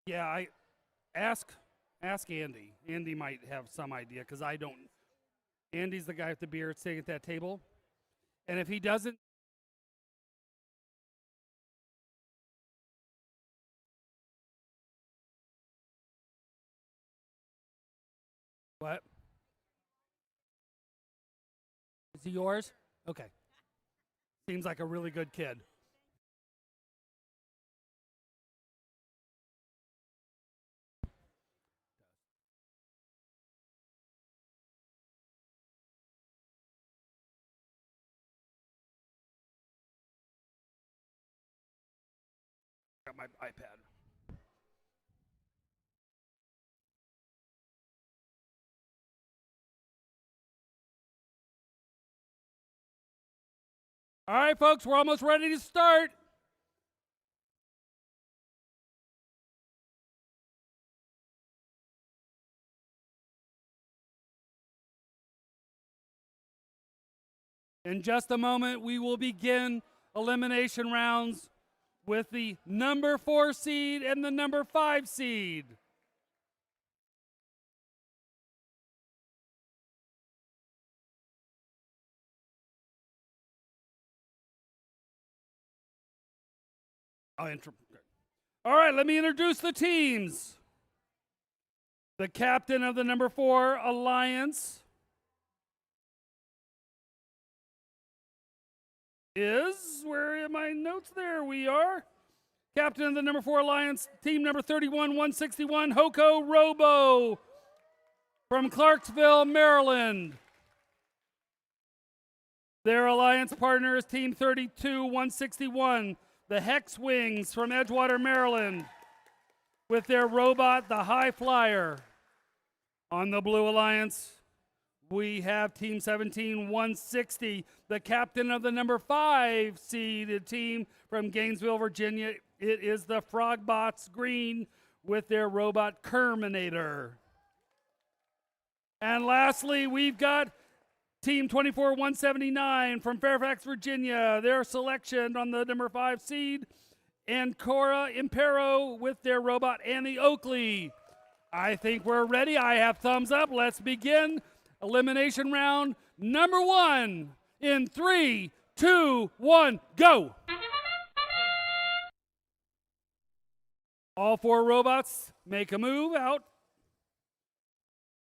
yeah, I ask Andy. Andy might have some idea because I don't. Andy's the guy with the beard sitting at that table, and if he doesn't. What? Is he yours? Okay. Seems like a really good kid. Got my iPad. All right, folks, we're almost ready to start. In just a moment, we will begin elimination rounds with the number 4 seed and the number 5 seed. All right, let me introduce the teams. The captain of the number 4 Alliance is, where are my notes? There we are. Captain of the number 4 Alliance, team number 31, 161, Hoko Robo from Clarksville, Maryland. Their alliance partner is team 32, 161, the Hex Wings from Edgewater, Maryland, with their robot, the High Flyer. On the Blue Alliance, we have Team 17, 160, the captain of the number 5 seeded team from Gainesville, Virginia. It is the Frogbots Green with their robot Kerminator. And lastly, we've got Team 24, 179 from Fairfax, Virginia. Their selection on the number 5 seed, and Cora Impero with their robot Annie Oakley. I think we're ready. I have thumbs up. Let's begin elimination round number 1 in 3, 2, 1, go. All 4 robots make a move out.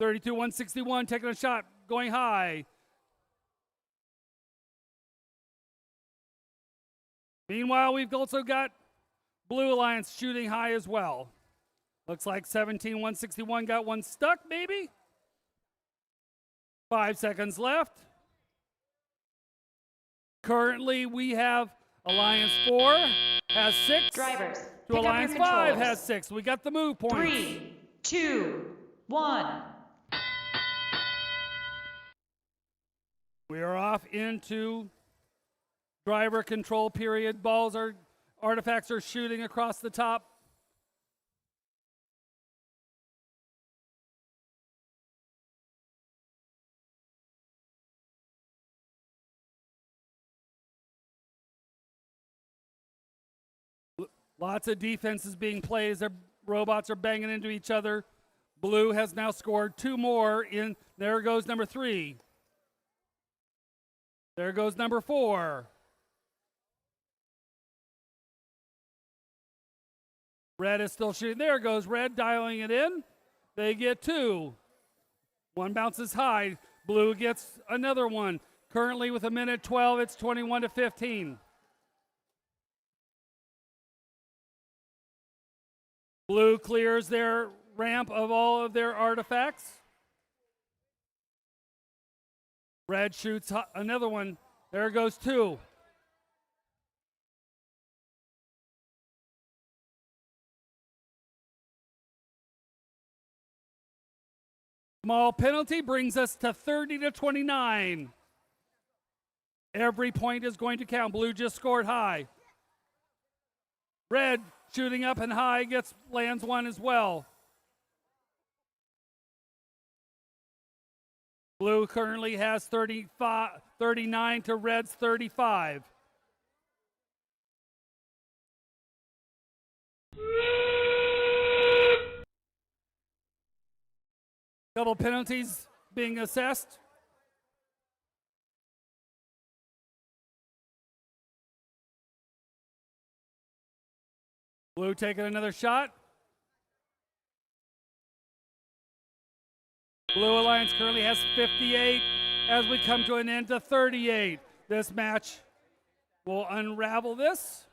32, 161 taking a shot, going high. Meanwhile, we've also got Blue Alliance shooting high as well. Looks like 17, 161 got one stuck, maybe? 5 seconds left. Currently, we have Alliance 4 has 6. Drivers, to pick Alliance up your 5 controls. has 6. We got the move points. 3, 2, 1. We are off into driver control period. Artifacts are shooting across the top. Lots of defense is being played as their robots are banging into each other. Blue has now scored 2 more in. There goes number 3. There goes number 4. Red is still shooting. There goes Red dialing it in. They get 2. One bounces high. Blue gets another one. Currently with a minute 12, it's 21 to 15. Blue clears their ramp of all of their artifacts. Red shoots another one. There goes 2. Small penalty brings us to 30 to 29. Every point is going to count. Blue just scored high. Red shooting up and high lands one as well. Blue currently has 39 to Red's 35. Couple penalties being assessed. Blue taking another shot. Blue Alliance currently has 58 as we come to an end to 38. This match will unravel this.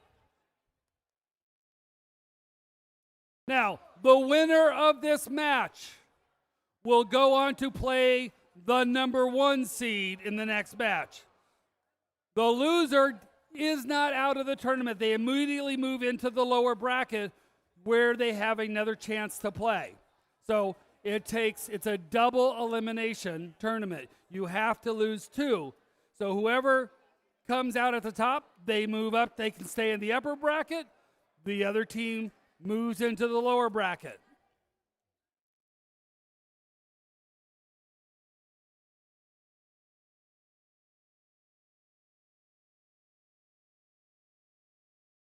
Now, the winner of this match will go on to play the number 1 seed in the next match. The loser is not out of the tournament. They immediately move into the lower bracket where they have another chance to play. So it's a double elimination tournament. You have to lose 2. So whoever comes out at the top, they move up. They can stay in the upper bracket. The other team moves into the lower bracket.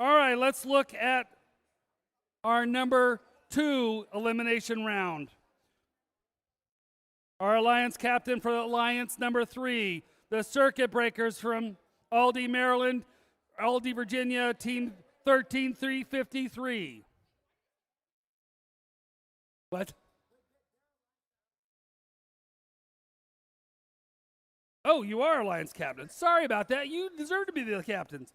All right, let's look at our number 2 elimination round. Our Alliance captain for Alliance number 3, the Circuit Breakers from Aldie, Maryland, Aldie, Virginia, team 13353. What? Oh, you are Alliance captain. Sorry about that. You deserve to be the captains.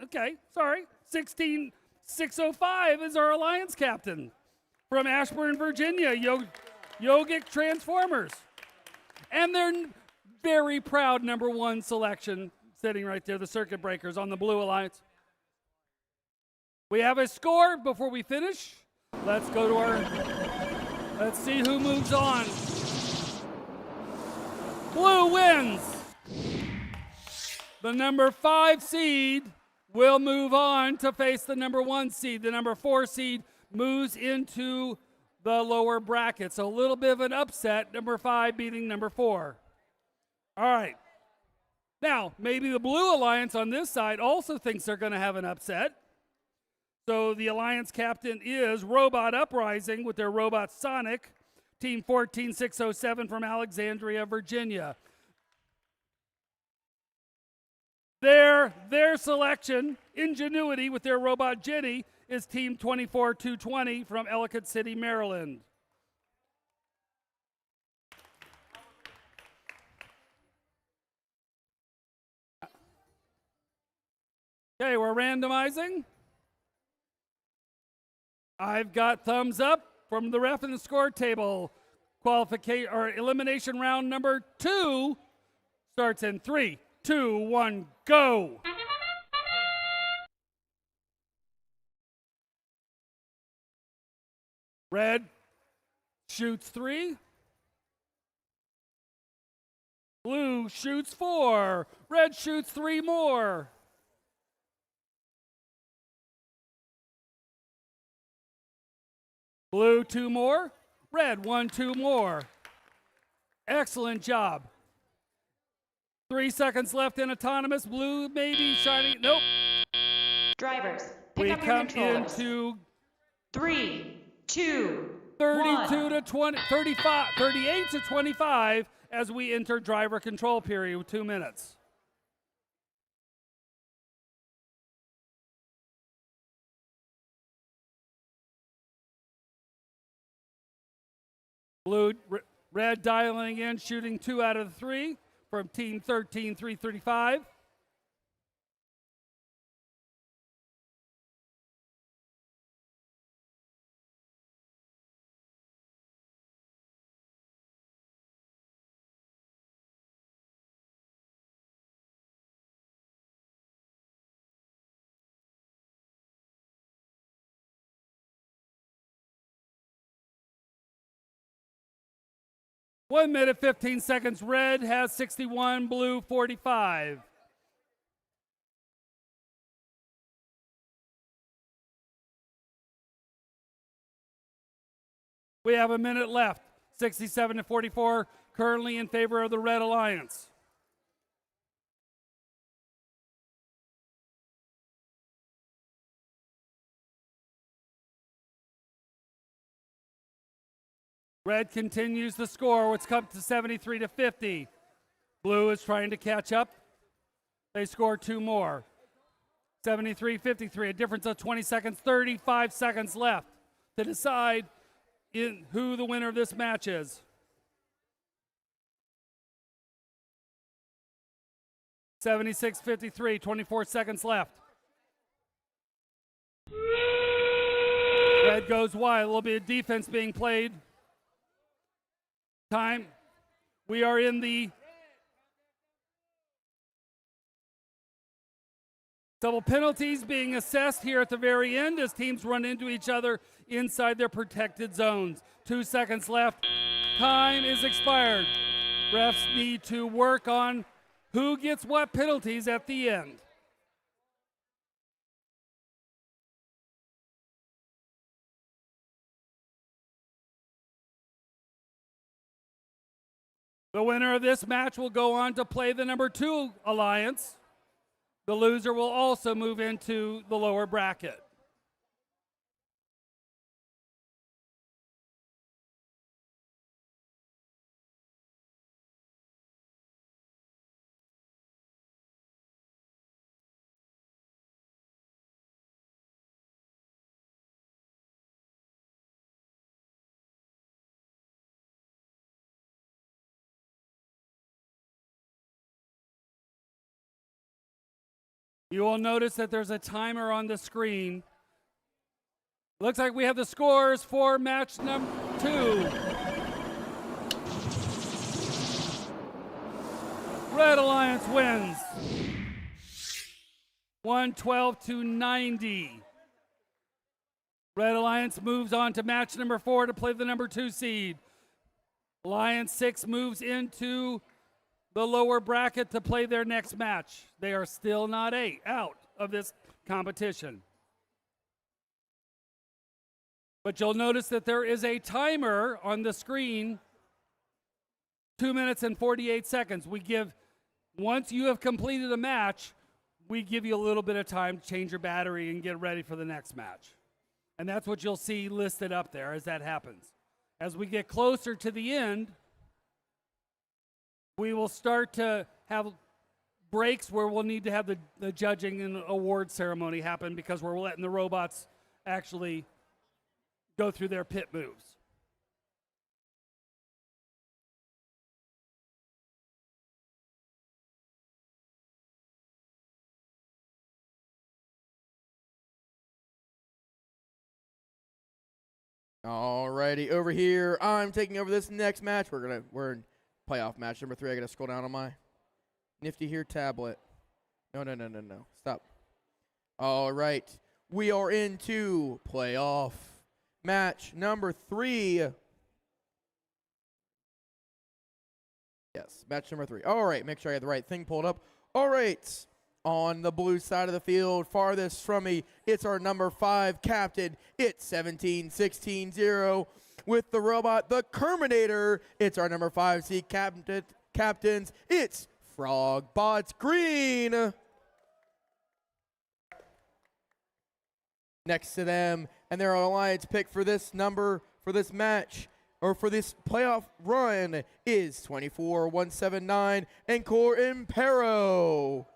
Okay, sorry. 16605 is our Alliance captain from Ashburn, Virginia, Yogic Transformers. And their very proud number 1 selection sitting right there, the Circuit Breakers on the Blue Alliance. We have a score before we finish. Let's see who moves on. Blue wins. The number 5 seed will move on to face the number 1 seed. The number 4 seed moves into the lower bracket. So a little bit of an upset, number 5 beating number 4. All right. Now, maybe the Blue Alliance on this side also thinks they're going to have an upset. So the Alliance captain is Robot Uprising with their Robot Sonic, team 14607 from Alexandria, Virginia. Their selection, Ingenuity, with their Robot Jenny, is team 24220 from Ellicott City, Maryland. Okay, we're randomizing. I've got thumbs up from the ref in the score table. Qualification or elimination round number 2 starts in 3, 2, 1, go. Red shoots 3. Blue shoots 4. Red shoots 3 more. Blue 2 more. Red 1, 2 more. Excellent job. 3 seconds left in autonomous. Blue maybe shining. Nope. Drivers, pick We up your come controllers. into 3, 2, 32 1. to 20, 35, 38 to 25 as we enter driver control period with 2 minutes. Blue, red dialing in, shooting 2 out of the 3 from team 13335. One minute, 15 seconds. Red has 61, blue 45. We have a minute left. 67-44, currently in favor of the Red Alliance. Red continues to score. It's come to 73-50. Blue is trying to catch up. They score 2 more. 73-53, a difference of 20 seconds, 35 seconds left to decide who the winner of this match is. 76-53, 24 seconds left. Red goes wide, a little bit of defense being played. Time. We are in the double penalties being assessed here at the very end as teams run into each other inside their protected zones. 2 seconds left. Time is expired. Refs need to work on who gets what penalties at the end. The winner of this match will go on to play the number 2 alliance. The loser will also move into the lower bracket. You will notice that there's a timer on the screen. Looks like we have the scores for match number 2. Red Alliance wins 112-90. Red Alliance moves on to match number 4 to play the number 2 seed. Alliance 6 moves into the lower bracket to play their next match. They are still not out of this competition. But you'll notice that there is a timer on the screen, 2 minutes and 48 seconds. Once you have completed a match, we give you a little bit of time to change your battery and get ready for the next match. And that's what you'll see listed up there as that happens. As we get closer to the end, we will start to have breaks where we'll need to have the judging and award ceremony happen because we're letting the robots actually go through their pit moves. Alrighty, over here, I'm taking over this next match. We're in playoff match number 3. I gotta scroll down on my nifty here tablet. No. Stop. All right. We are into playoff match number 3. Yes, match number 3. All right, make sure I have the right thing pulled up. All right. On the blue side of the field, farthest from me, it's our number 5 captain. It's 17-16-0. With the robot, the Kerminator, it's our number 5 seed captains. It's Frogbots Green. Next to them, and their alliance pick for this match, or for this playoff run, is 24-179 Encore Impero.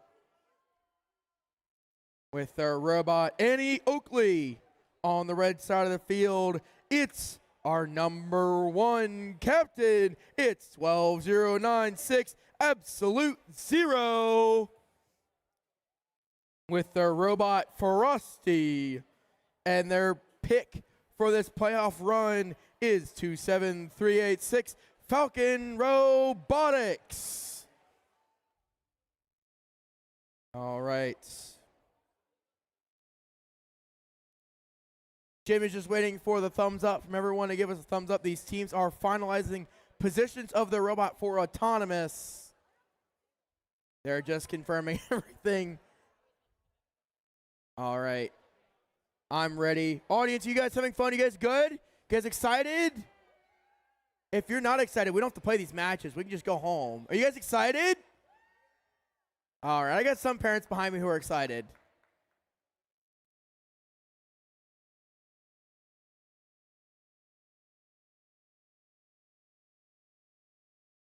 With their robot, Annie Oakley. On the red side of the field, it's our number 1 captain. It's 12096 Absolute Zero. With their robot, Frosty. And their pick for this playoff run is 27386 Falcon Robotics. All right. Jim is just waiting for the thumbs up from everyone to give us a thumbs up. These teams are finalizing positions of their robot for autonomous. They're just confirming everything. All right. I'm ready. Audience, you guys having fun? You guys good? You guys excited? If you're not excited, we don't have to play these matches. We can just go home. Are you guys excited? All right, I got some parents behind me who are excited.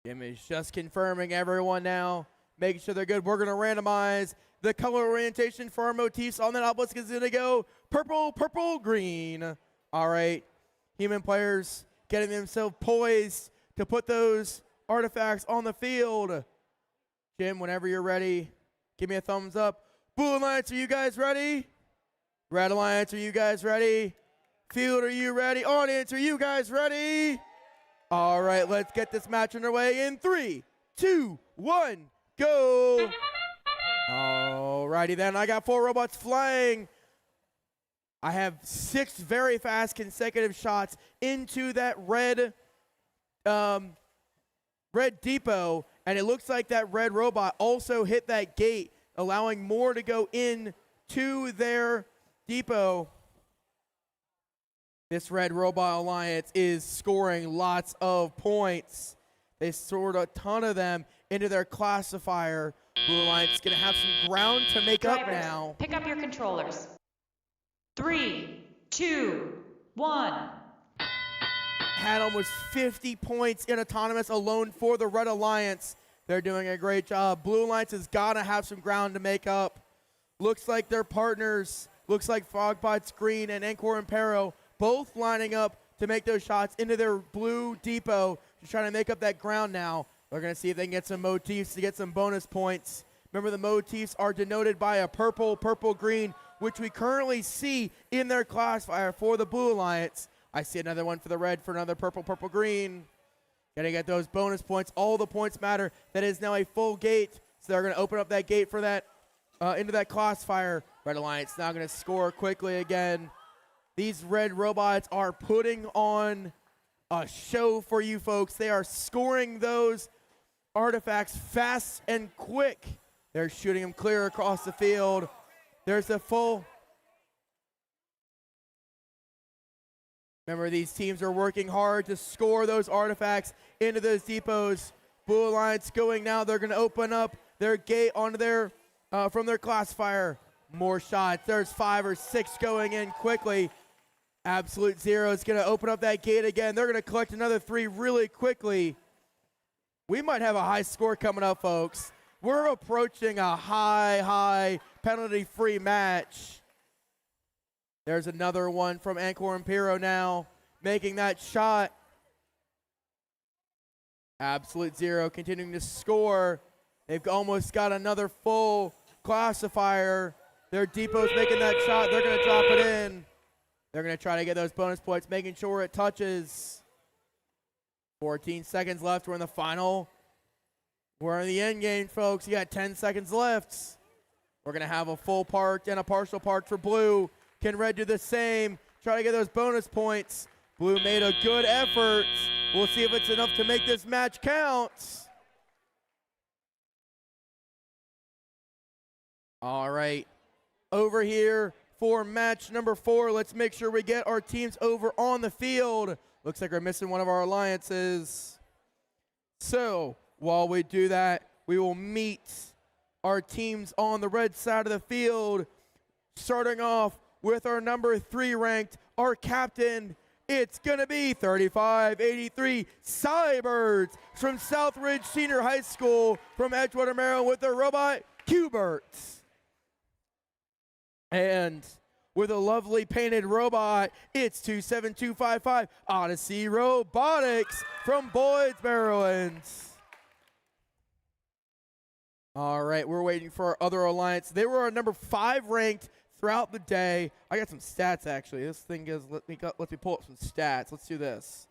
Image just confirming everyone now, making sure they're good. We're going to randomize the color orientation for our motifs on that obelisk. Is going to go purple, purple, green. All right, human players getting themselves poised to put those artifacts on the field. Jim, whenever you're ready, give me a thumbs up. Blue Alliance, are you guys ready? Red Alliance, are you guys ready? Field, are you ready? Audience, are you guys ready? All right, let's get this match underway in 3, 2, 1, go. All righty then, I got 4 robots flying. I have 6 very fast consecutive shots into that red depot, and it looks like that red robot also hit that gate, allowing more to go in to their depot. This Red Robot Alliance is scoring lots of points. They scored a ton of them into their classifier. Blue Alliance is going to have some ground to make up now. Pick up your controllers. 3, 2, 1. Had almost 50 points in autonomous alone for the Red Alliance. They're doing a great job. Blue Alliance has got to have some ground to make up. Looks like their partners, looks like Fogbots Green and Encore Impero, both lining up to make those shots into their blue depot, just trying to make up that ground now. We're going to see if they can get some motifs to get some bonus points. Remember, the motifs are denoted by a purple, purple, green, which we currently see in their classifier for the Blue Alliance. I see another one for the red for another purple, purple, green. Got to get those bonus points. All the points matter. That is now a full gate, so they're going to open up that gate for that into that classifier. Red Alliance now going to score quickly again. These red robots are putting on a show for you folks. They are scoring those artifacts fast and quick. They're shooting them clear across the field. There's a full... Remember, these teams are working hard to score those artifacts into those depots. Blue Alliance going now. They're going to open up their gate onto their from their classifier. More shots. There's 5 or 6 going in quickly. Absolute Zero is going to open up that gate again. They're going to collect another 3 really quickly. We might have a high score coming up, folks. We're approaching a high penalty-free match. There's another one from Encore Impero now, making that shot. Absolute Zero continuing to score. They've almost got another full classifier. Their depot's making that shot. They're going to drop it in. They're going to try to get those bonus points, making sure it touches. 14 seconds left. We're in the final. We're in the end game, folks. You got 10 seconds left. We're going to have a full park and a partial park for blue. Can red do the same? Try to get those bonus points. Blue made a good effort. We'll see if it's enough to make this match count. All right. Over here for match number 4. Let's make sure we get our teams over on the field. Looks like we're missing one of our alliances. So while we do that, we will meet our teams on the red side of the field. Starting off with our number 3 ranked, our captain. It's going to be 3583 Cybirds from Southridge Senior High School from Edgewater, Maryland with their robot, Qbert. And with a lovely painted robot, it's 27255 Odyssey Robotics from Boyd's, Maryland. All right, we're waiting for our other alliance. They were our number 5 ranked throughout the day. I got some stats, actually. This thing is, let me pull up some stats. Let's do this.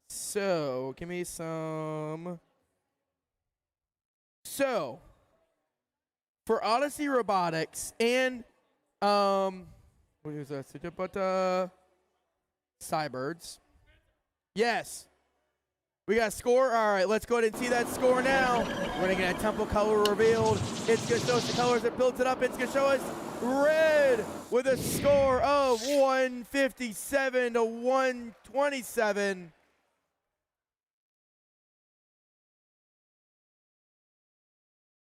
So, give me some. So, for Odyssey Robotics and what is that? But Cybirds. Yes. We got a score. All right, let's go ahead and see that score now. We're going to get a temple color revealed. It's going to show us the colors that built it up. It's going to show us red with a score of 157 to 127.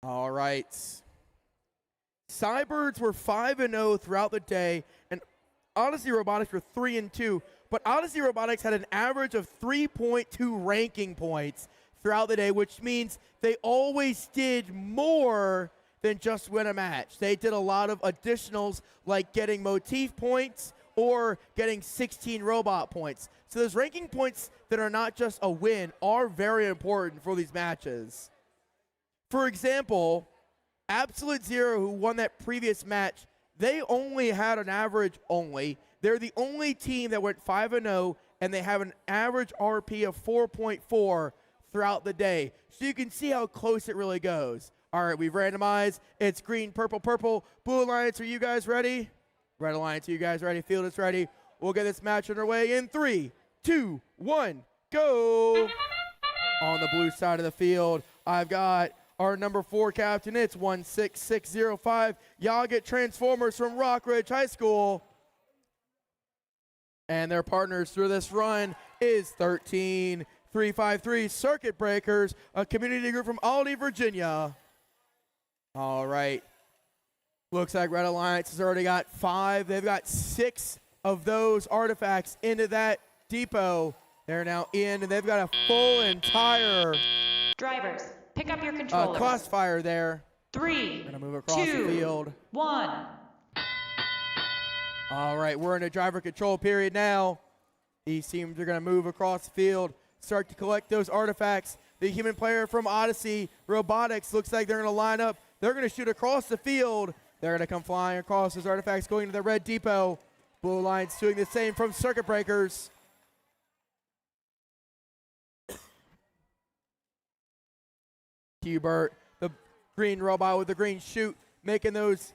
All right. Cybirds were 5-0 throughout the day, and Odyssey Robotics were 3-2. But Odyssey Robotics had an average of 3.2 ranking points throughout the day, which means they always did more than just win a match. They did a lot of additionals like getting motif points or getting 16 robot points. So those ranking points that are not just a win are very important for these matches. For example, Absolute Zero, who won that previous match, they only had an average only. They're the only team that went 5-0, and they have an average RP of 4.4 throughout the day. So you can see how close it really goes. All right, we've randomized. It's green, purple, purple. Blue Alliance, are you guys ready? Red Alliance, are you guys ready? Field is ready. We'll get this match underway in 3, 2, 1, go. On the blue side of the field, I've got our number 4 captain. It's 16605. Y'all get Transformers from Rockridge High School. And their partners through this run is 13353 Circuit Breakers, a community group from Aldie, Virginia. All right. Looks like Red Alliance has already got 5. They've got 6 of those artifacts into that depot. They're now in, and they've got a full entire Drivers, pick up your controllers. Crossfire there. 3, Gonna move across 2, the field. 1. All right, we're in a driver control period now. These teams are gonna move across the field, start to collect those artifacts. The human player from Odyssey Robotics looks like they're gonna line up. They're gonna shoot across the field. They're gonna come flying across those artifacts going to the red depot. Blue Alliance doing the same from Circuit Breakers. Hubert, the green robot with the green chute, making those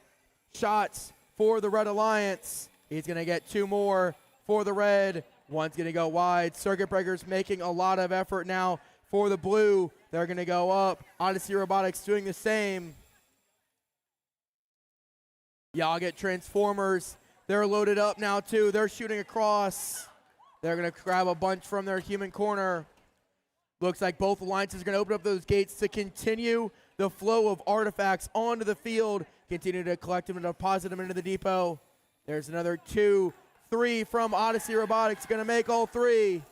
shots for the Red Alliance. He's going to get 2 more for the red. One's going to go wide. Circuit Breakers making a lot of effort now for the blue. They're going to go up. Odyssey Robotics doing the same. Y'all get Transformers. They're loaded up now, too. They're shooting across. They're going to grab a bunch from their human corner. Looks like both alliances are going to open up those gates to continue the flow of artifacts onto the field, continue to collect them and deposit them into the depot. There's another 2, 3 from Odyssey Robotics, going to make all 3.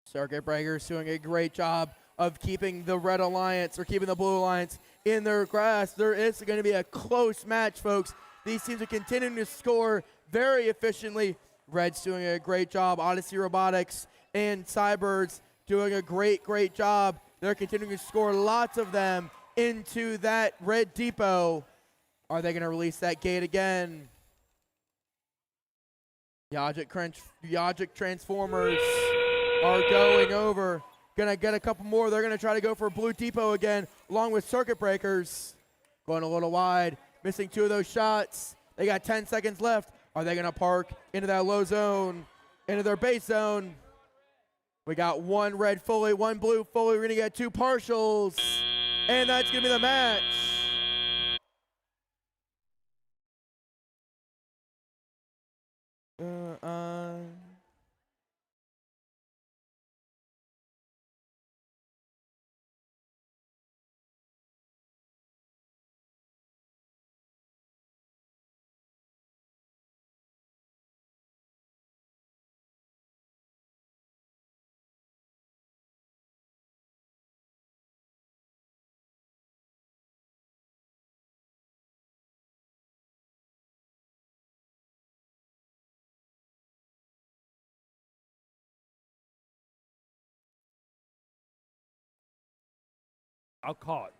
Circuit Breakers doing a great job of keeping the Red Alliance or keeping the Blue Alliance in their grasp. There is going to be a close match, folks. These teams are continuing to score very efficiently. Red's doing a great job. Odyssey Robotics and Cybirds doing a great, great job. They're continuing to score lots of them into that red depot. Are they going to release that gate again? Yajic Transformers are going over. Going to get a couple more. They're going to try to go for blue depot again, along with Circuit Breakers. Going a little wide, missing 2 of those shots. They got 10 seconds left. Are they going to park into that low zone, into their base zone? We got 1 red fully, 1 blue fully. We're going to get 2 partials. And that's going to be the match. I'll call it.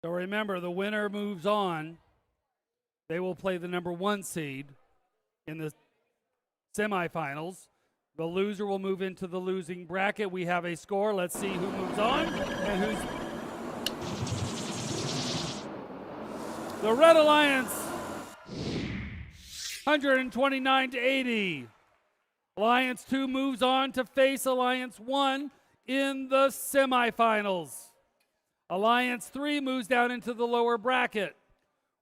So remember, the winner moves on. They will play the number 1 seed in the semifinals. The loser will move into the losing bracket. We have a score. Let's see who moves on and who's... The Red Alliance 129 to 80. Alliance 2 moves on to face Alliance 1 in the semifinals. Alliance 3 moves down into the lower bracket,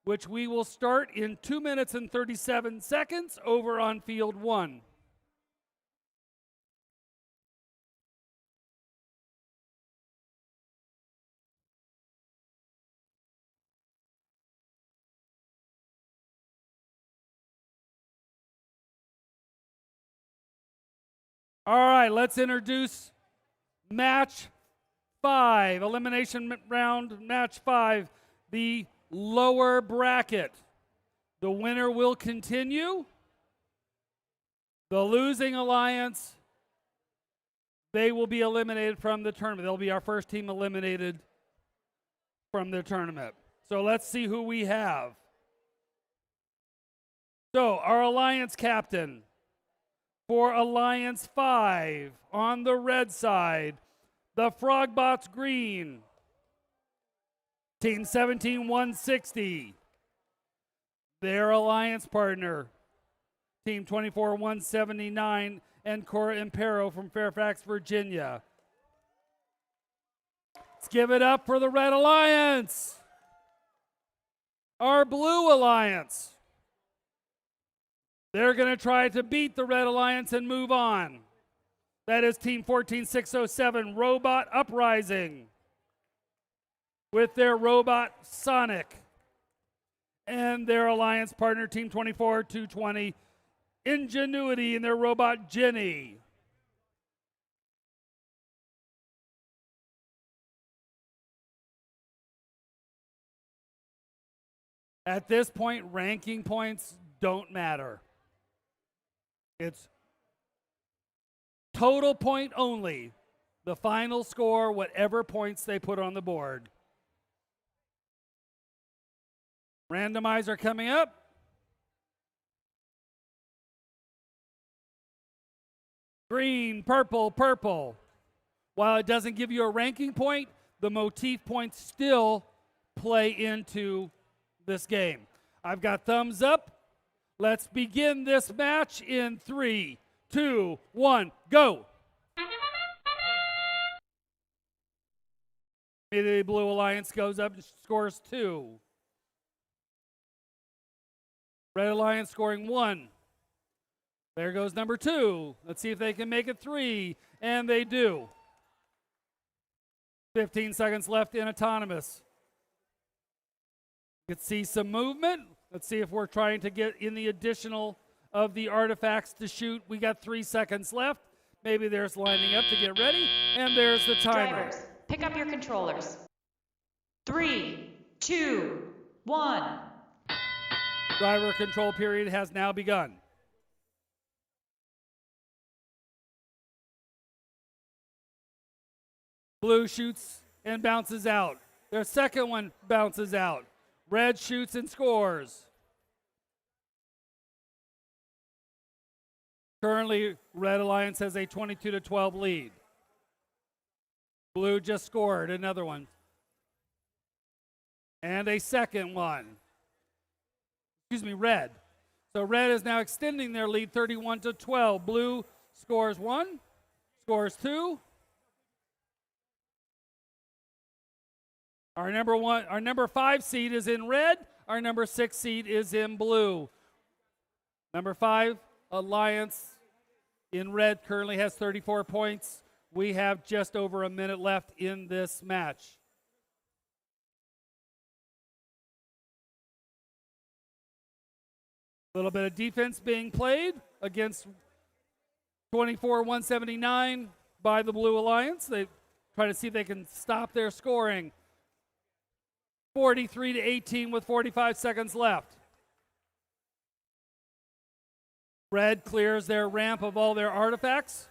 which we will start in 2 minutes and 37 seconds over on field 1. All right, let's introduce match 5, elimination round match 5, the lower bracket. The winner will continue. The losing alliance, they will be eliminated from the tournament. They'll be our first team eliminated from the tournament. So let's see who we have. So our alliance captain for Alliance 5 on the red side, the Frogbots green, Team 17-160. Their alliance partner, Team 24-179, and Cora Impero from Fairfax, Virginia. Let's give it up for the Red Alliance. Our Blue Alliance. They're going to try to beat the Red Alliance and move on. That is Team 14607, Robot Uprising, with their robot Sonic. And their alliance partner, Team 24220, Ingenuity, and their robot Jenny. At this point, ranking points don't matter. It's total point only. The final score, whatever points they put on the board. Randomizer coming up. Green, purple, purple. While it doesn't give you a ranking point, the motif points still play into this game. I've got thumbs up. Let's begin this match in 3, 2, 1, go. The Blue Alliance goes up, scores 2. Red Alliance scoring 1. There goes number 2. Let's see if they can make it 3. And they do. 15 seconds left in autonomous. You can see some movement. Let's see if we're trying to get in the additional of the artifacts to shoot. We got 3 seconds left. Maybe there's lining up to get ready. And there's the timer. Drivers, pick up your controllers. 3, 2, 1. Driver control period has now begun. Blue shoots and bounces out. Their second one bounces out. Red shoots and scores. Currently, Red Alliance has a 22-12 lead. Blue just scored another one. And a second one. Excuse me, Red. So Red is now extending their lead 31-12. Blue scores 1, scores 2. Our number 5 seed is in red. Our number 6 seed is in blue. Number 5, Alliance in red currently has 34 points. We have just over a minute left in this match. A little bit of defense being played against 24-179 by the Blue Alliance. They try to see if they can stop their scoring. 43-18 with 45 seconds left. Red clears their ramp of all their artifacts.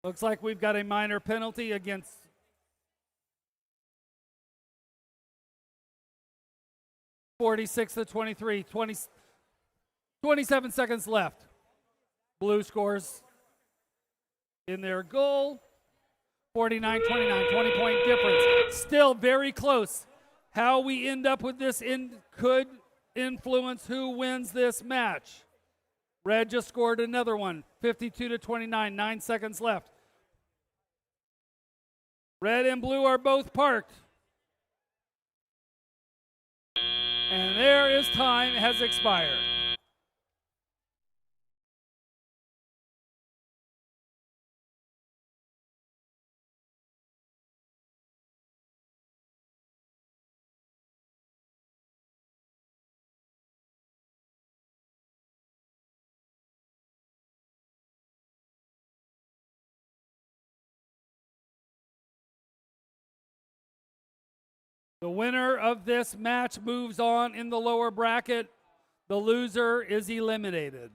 Looks like we've got a minor penalty against (46-23). 27 seconds left. Blue scores in their goal. 49-29, 20-point difference. Still very close. How we end up with this could influence who wins this match. Red just scored another one, 52-29, 9 seconds left. Red and blue are both parked. And there is time has expired. The winner of this match moves on in the lower bracket. The loser is eliminated.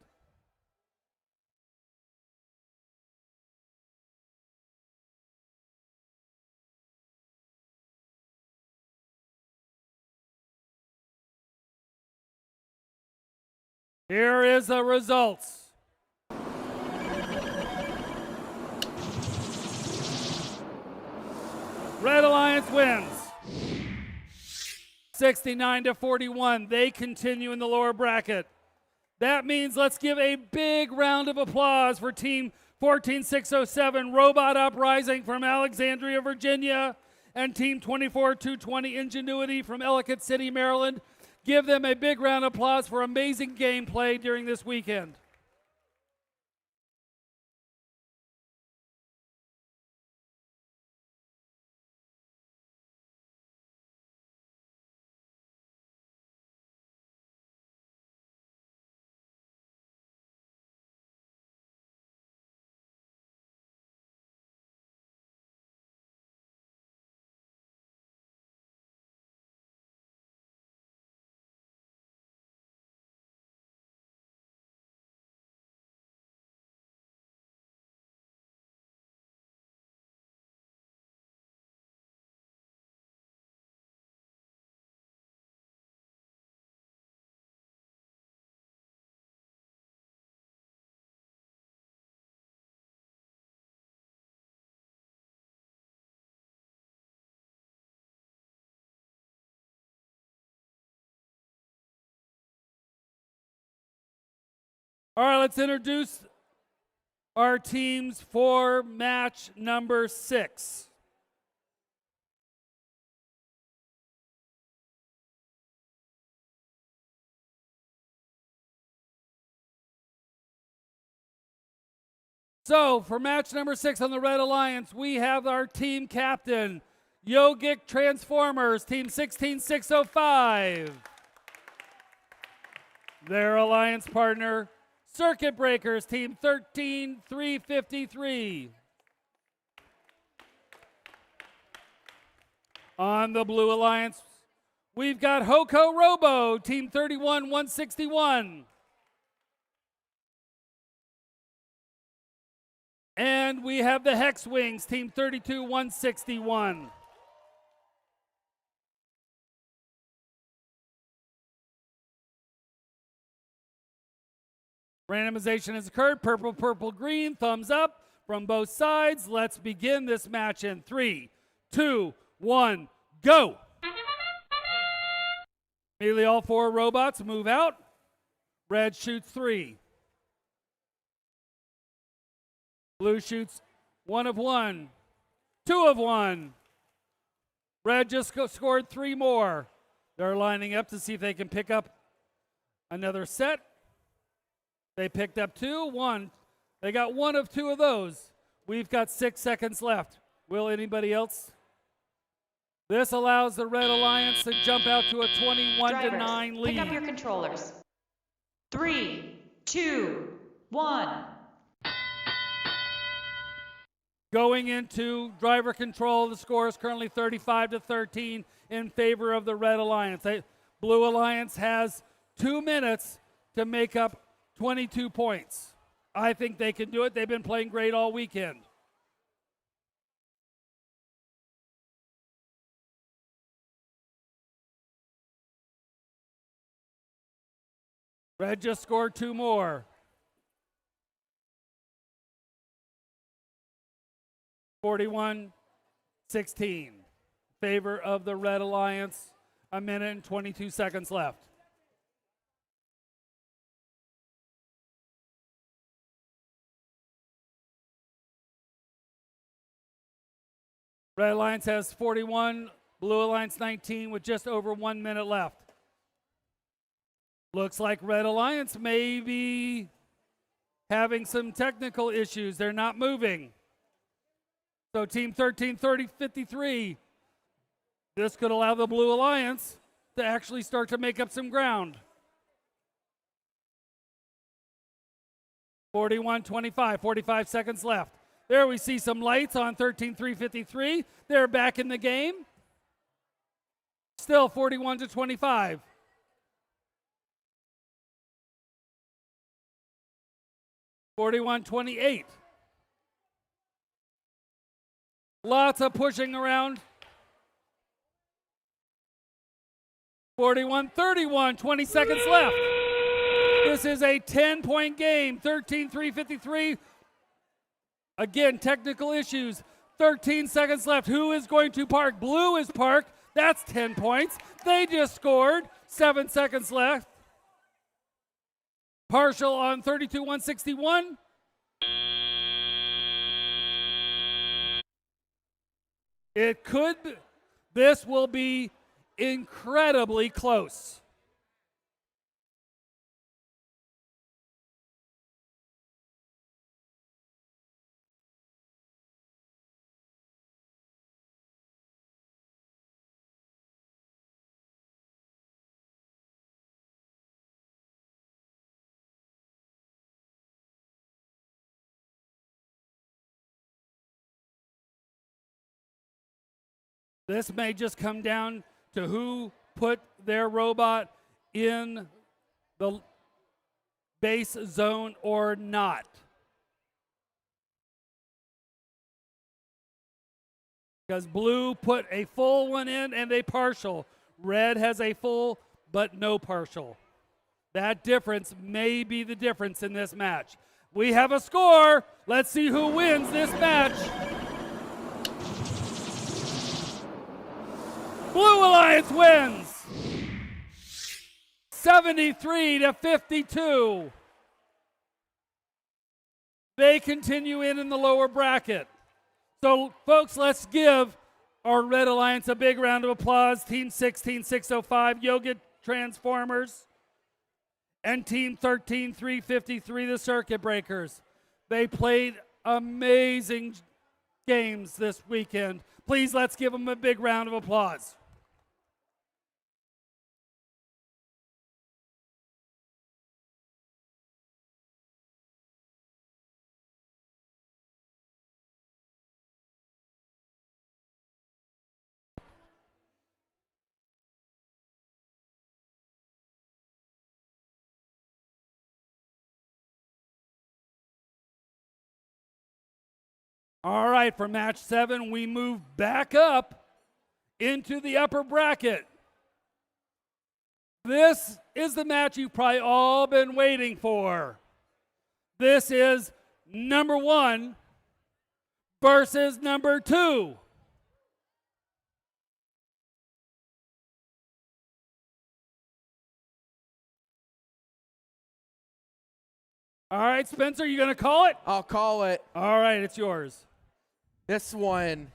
Here is the results. Red Alliance wins. 69-41. They continue in the lower bracket. That means let's give a big round of applause for Team 14607 Robot Uprising from Alexandria, Virginia, and Team 24220 Ingenuity from Ellicott City, Maryland. Give them a big round of applause for amazing gameplay during this weekend. All right, let's introduce our teams for match number 6. So, for match number 6 on the Red Alliance, we have our team captain, Yogic Transformers, Team 16605. Their alliance partner, Circuit Breakers, Team 13353. On the Blue Alliance, we've got Hoko Robo, Team 31161. And we have the Hex Wings, Team 32161. Randomization has occurred. Purple, purple, green. Thumbs up from both sides. Let's begin this match in 3, 2, 1, go. Immediately all 4 robots move out. Red shoots 3. Blue shoots 1 of 1. 2 of 1. Red just scored 3 more. They're lining up to see if they can pick up another set. They picked up 2, 1. They got 1 of 2 of those. We've got 6 seconds left. Will anybody else? This allows the Red Alliance to jump out to a 21-9 lead. Pick up your controllers. 3, 2, 1. Going into driver control, the score is currently 35-13 in favor of the Red Alliance. Blue Alliance has 2 minutes to make up 22 points. I think they can do it. They've been playing great all weekend. Red just scored 2 more. 41-16. Favor of the Red Alliance. 1 minute and 22 seconds left. Red Alliance has 41, Blue Alliance 19 with just over 1 minute left. Looks like Red Alliance may be having some technical issues. They're not moving. So team 13, 30, 53. This could allow the Blue Alliance to actually start to make up some ground. 41-25, 45 seconds left. There we see some lights on 13-353. They're back in the game. Still 41-25. (41-28). Lots of pushing around. 41-31, 20 seconds left. This is a 10-point game, 13-3-53. Again, technical issues. 13 seconds left. Who is going to park? Blue is parked. That's 10 points. They just scored. 7 seconds left. Partial on 32-161. It could, this will be incredibly close. This may just come down to who put their robot in the base zone or not. Because blue put a full one in and a partial. Red has a full but no partial. That difference may be the difference in this match. We have a score. Let's see who wins this match. Blue Alliance wins 73-52. They continue in the lower bracket. So, folks, let's give our Red Alliance a big round of applause. Team 16-605, Yoga Transformers, and Team 13-353, the Circuit Breakers. They played amazing games this weekend. Please, let's give them a big round of applause. All right, for match 7, we move back up into the upper bracket. This is the match you've probably all been waiting for. This is number 1 versus number 2. All right, Spencer, you going to call it? I'll call it. All right, it's yours. This one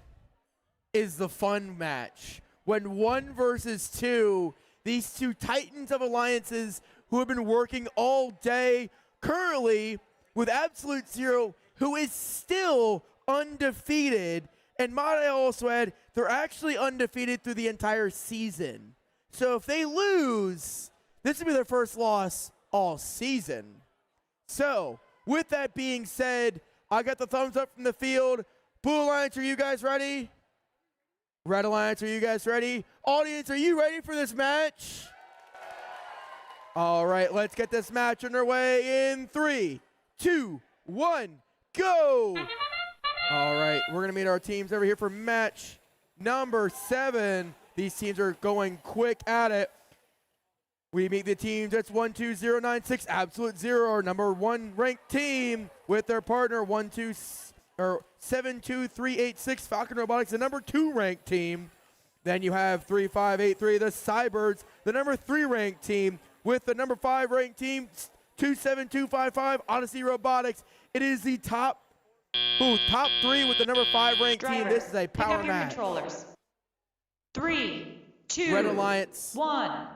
is the fun match. When 1 versus 2, these two titans of alliances who have been working all day, currently with Absolute Zero, who is still undefeated. And might I also add, they're actually undefeated through the entire season. So if they lose, this will be their first loss all season. So, with that being said, I got the thumbs up from the field. Blue Alliance, are you guys ready? Red Alliance, are you guys ready? Audience, are you ready for this match? All right, let's get this match underway in 3, 2, 1, go! All right, we're going to meet our teams over here for match number 7. These teams are going quick at it. We meet the teams that's 12096 Absolute Zero, our number 1 ranked team, with their partner 72386 Falcon Robotics, the number 2 ranked team. Then you have 3583 the Cybirds, the number 3 ranked team, with the number 5 ranked team 27255 Odyssey Robotics. It is the top Ooh, top 3 with the number 5 ranked team. Driver, This is a pick power up your match. controllers. 3, 2, Red Alliance 1.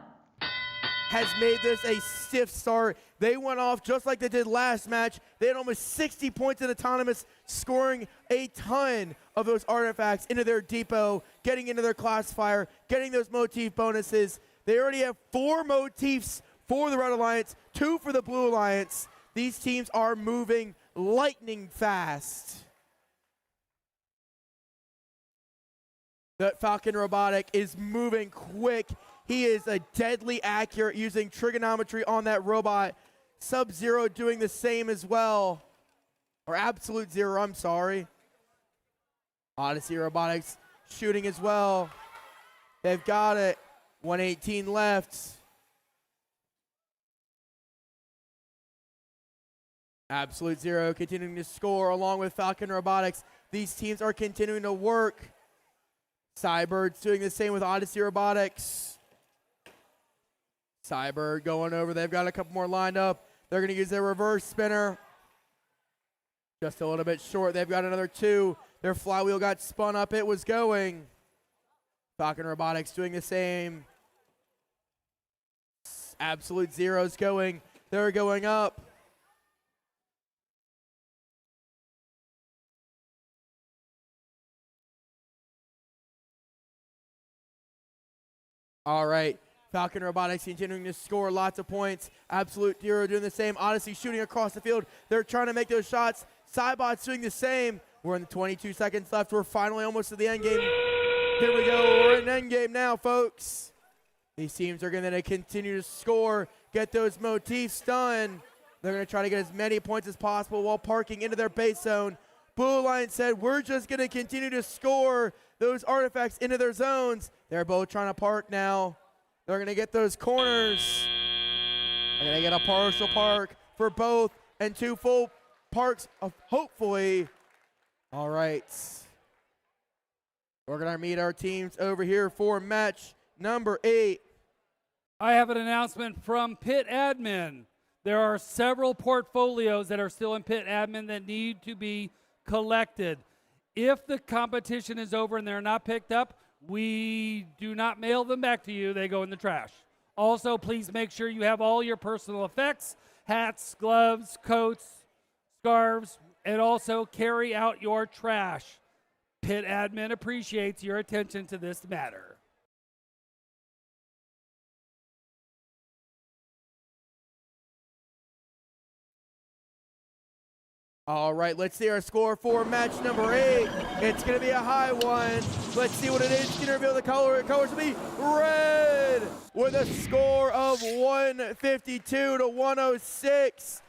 has made this a stiff start. They went off just like they did last match. They had almost 60 points in autonomous, scoring a ton of those artifacts into their depot, getting into their classifier, getting those motif bonuses. They already have 4 motifs for the Red Alliance, 2 for the Blue Alliance. These teams are moving lightning fast. That Falcon Robotic is moving quick. He is a deadly accurate using trigonometry on that robot. Sub-Zero doing the same as well. Or Absolute Zero, I'm sorry. Odyssey Robotics shooting as well. They've got it. 118 left. Absolute Zero continuing to score along with Falcon Robotics. These teams are continuing to work. Cybird's doing the same with Odyssey Robotics. Cybird going over. They've got a couple more lined up. They're going to use their reverse spinner. Just a little bit short. They've got another 2. Their flywheel got spun up. It was going. Falcon Robotics doing the same. Absolute Zero's going. They're going up. All right. Falcon Robotics continuing to score lots of points. Absolute Zero doing the same. Odyssey shooting across the field. They're trying to make those shots. Cybot's doing the same. We're in the 22 seconds left. We're finally almost to the end game. Here we go. We're in end game now, folks. These teams are going to continue to score, get those motifs done. They're going to try to get as many points as possible while parking into their base zone. Blue Alliance said, we're just going to continue to score those artifacts into their zones. They're both trying to park now. They're going to get those corners. They're going to get a partial park for both and 2 full parks, hopefully. All right. We're going to meet our teams over here for match number 8. I have an announcement from Pit Admin. There are several portfolios that are still in Pit Admin that need to be collected. If the competition is over and they're not picked up, we do not mail them back to you. They go in the trash. Also, please make sure you have all your personal effects, hats, gloves, coats, scarves, and also carry out your trash. Pit Admin appreciates your attention to this matter. All right, let's see our score for match number 8. It's going to be a high one. Let's see what it is. Can you reveal the color? The colors will be red with a score of 152 to 106.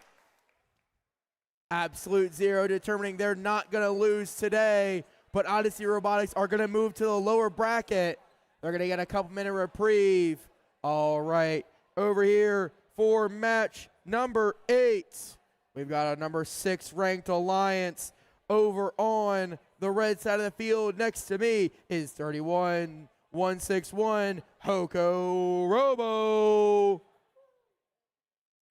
Absolute Zero determining they're not going to lose today, but Odyssey Robotics are going to move to the lower bracket. They're going to get a couple-minute reprieve. All right, over here for match number 8. We've got a number 6 ranked Alliance over on the red side of the field. Next to me is 31161 Hoko Robo.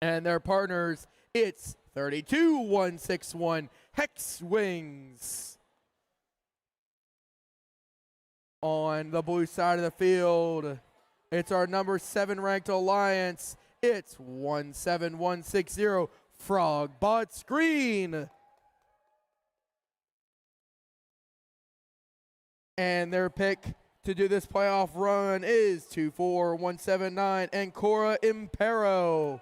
And their partners, it's 32161 Hex Wings. On the blue side of the field, it's our number 7 ranked Alliance. It's 17160 Frogbot Screen. And their pick to do this playoff run is 24179 Ancora Impero.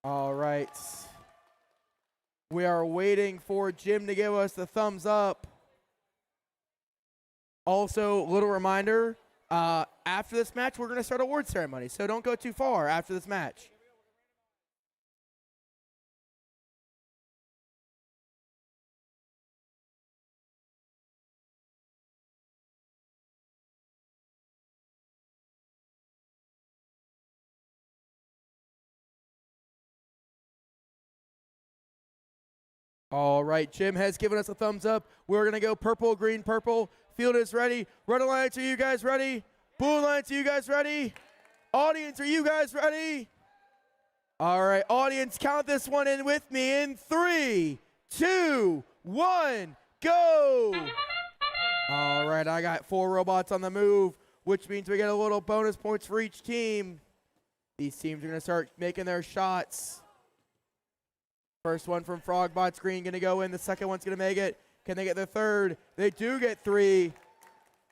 All right. We are waiting for Jim to give us the thumbs up. Also, little reminder, after this match, we're going to start award ceremony, so don't go too far after this match. All right, Jim has given us a thumbs up. We're going to go purple, green, purple. Field is ready. Red Alliance, are you guys ready? Blue Alliance, are you guys ready? Audience, are you guys ready? All right, audience, count this one in with me in 3, 2, 1, go! All right, I got 4 robots on the move, which means we get a little bonus points for each team. These teams are going to start making their shots. First one from Frogbot's Green going to go in. The second one's going to make it. Can they get the third? They do get 3.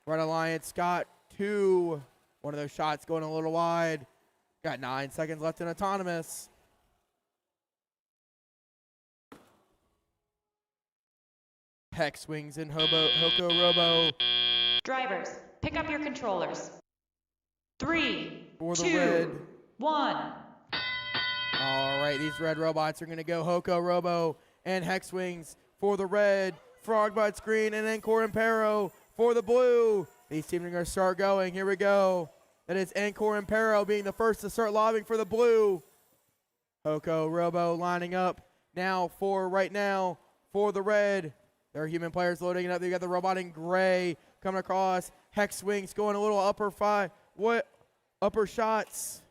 Red Alliance got 2. One of those shots going a little wide. Got 9 seconds left in autonomous. Hex Wings and Hoko Robo. Drivers, pick up your controllers. 3, For the 2, red. 1. All right, these red robots are going to go Hoko Robo and Hex Wings for the red. Frogbot's Green and Encore Impero for the blue. These teams are going to start going. Here we go. That is Encore Impero being the first to start lobbing for the blue. Hoko Robo lining up now for the red. There are human players loading it up. You got the robot in gray coming across. Hex Wings going a little upper shots.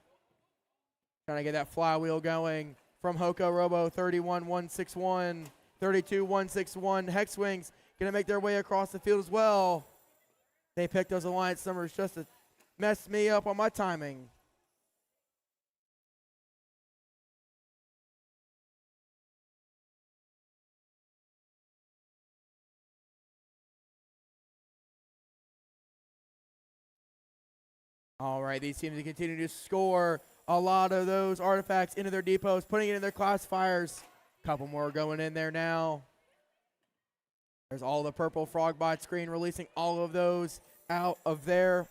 Trying to get that flywheel going from Hoko Robo. 31-161, 32-161. Hex Wings going to make their way across the field as well. They picked those alliance numbers just to mess me up on my timing. All right, these teams continue to score a lot of those artifacts into their depots, putting it in their classifiers. Couple more going in there now. There's all the purple Frogbot Screen, releasing all of those out of there.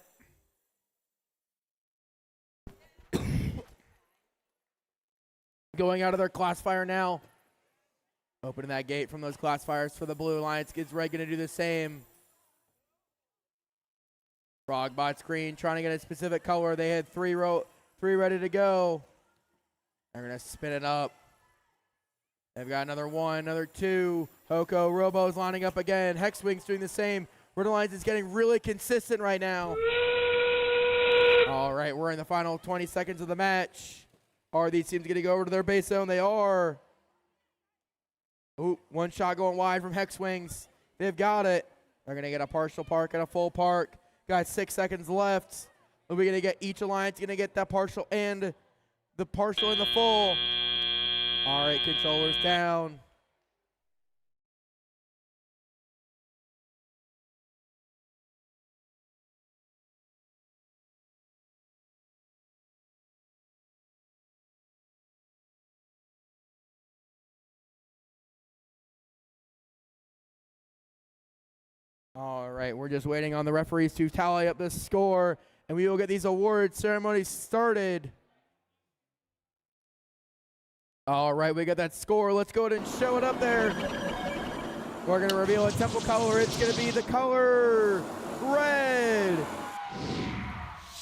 Going out of their classifier now. Opening that gate from those classifiers for the Blue Alliance. Gets Red going to do the same. Frogbot Screen trying to get a specific color. They had three ready to go. They're going to spin it up. They've got another 1, another 2. Hoko Robo's lining up again. Hexwing's doing the same. Red Alliance is getting really consistent right now. All right, we're in the final 20 seconds of the match. Are these teams going to go over to their base zone? They are. Ooh, one shot going wide from Hexwings. They've got it. They're going to get a partial park and a full park. Got 6 seconds left. Are we going to get each alliance going to get that partial and the partial and the full? All right, controllers down. All right, we're just waiting on the referees to tally up the score, and we will get these award ceremonies started. All right, we got that score. Let's go ahead and show it up there. We're going to reveal a temple color. It's going to be the color red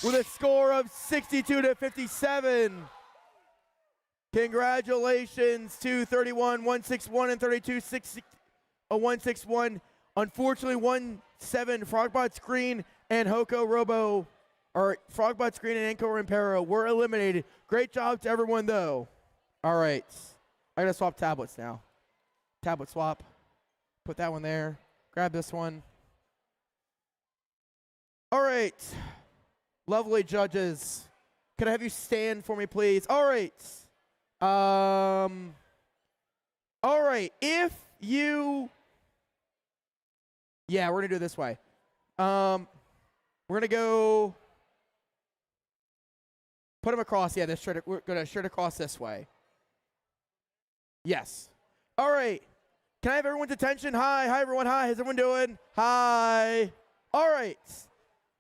with a score of 62-57. Congratulations to 31-161 and 32-161. Unfortunately, 1-7 Frogbot Screen and Hoko Robo, or Frogbot Screen and Encore Impero were eliminated. Great job to everyone, though. All right, I gotta swap tablets now. Tablet swap. Put that one there. Grab this one. All right, lovely judges. Could I have you stand for me, please? All right. All right, if you... Yeah, we're going to do it this way. We're going to go put them across. Yeah, we're going to shirt across this way. Yes. All right. Can I have everyone's attention? Hi. Hi, everyone. Hi. How's everyone doing? Hi. All right.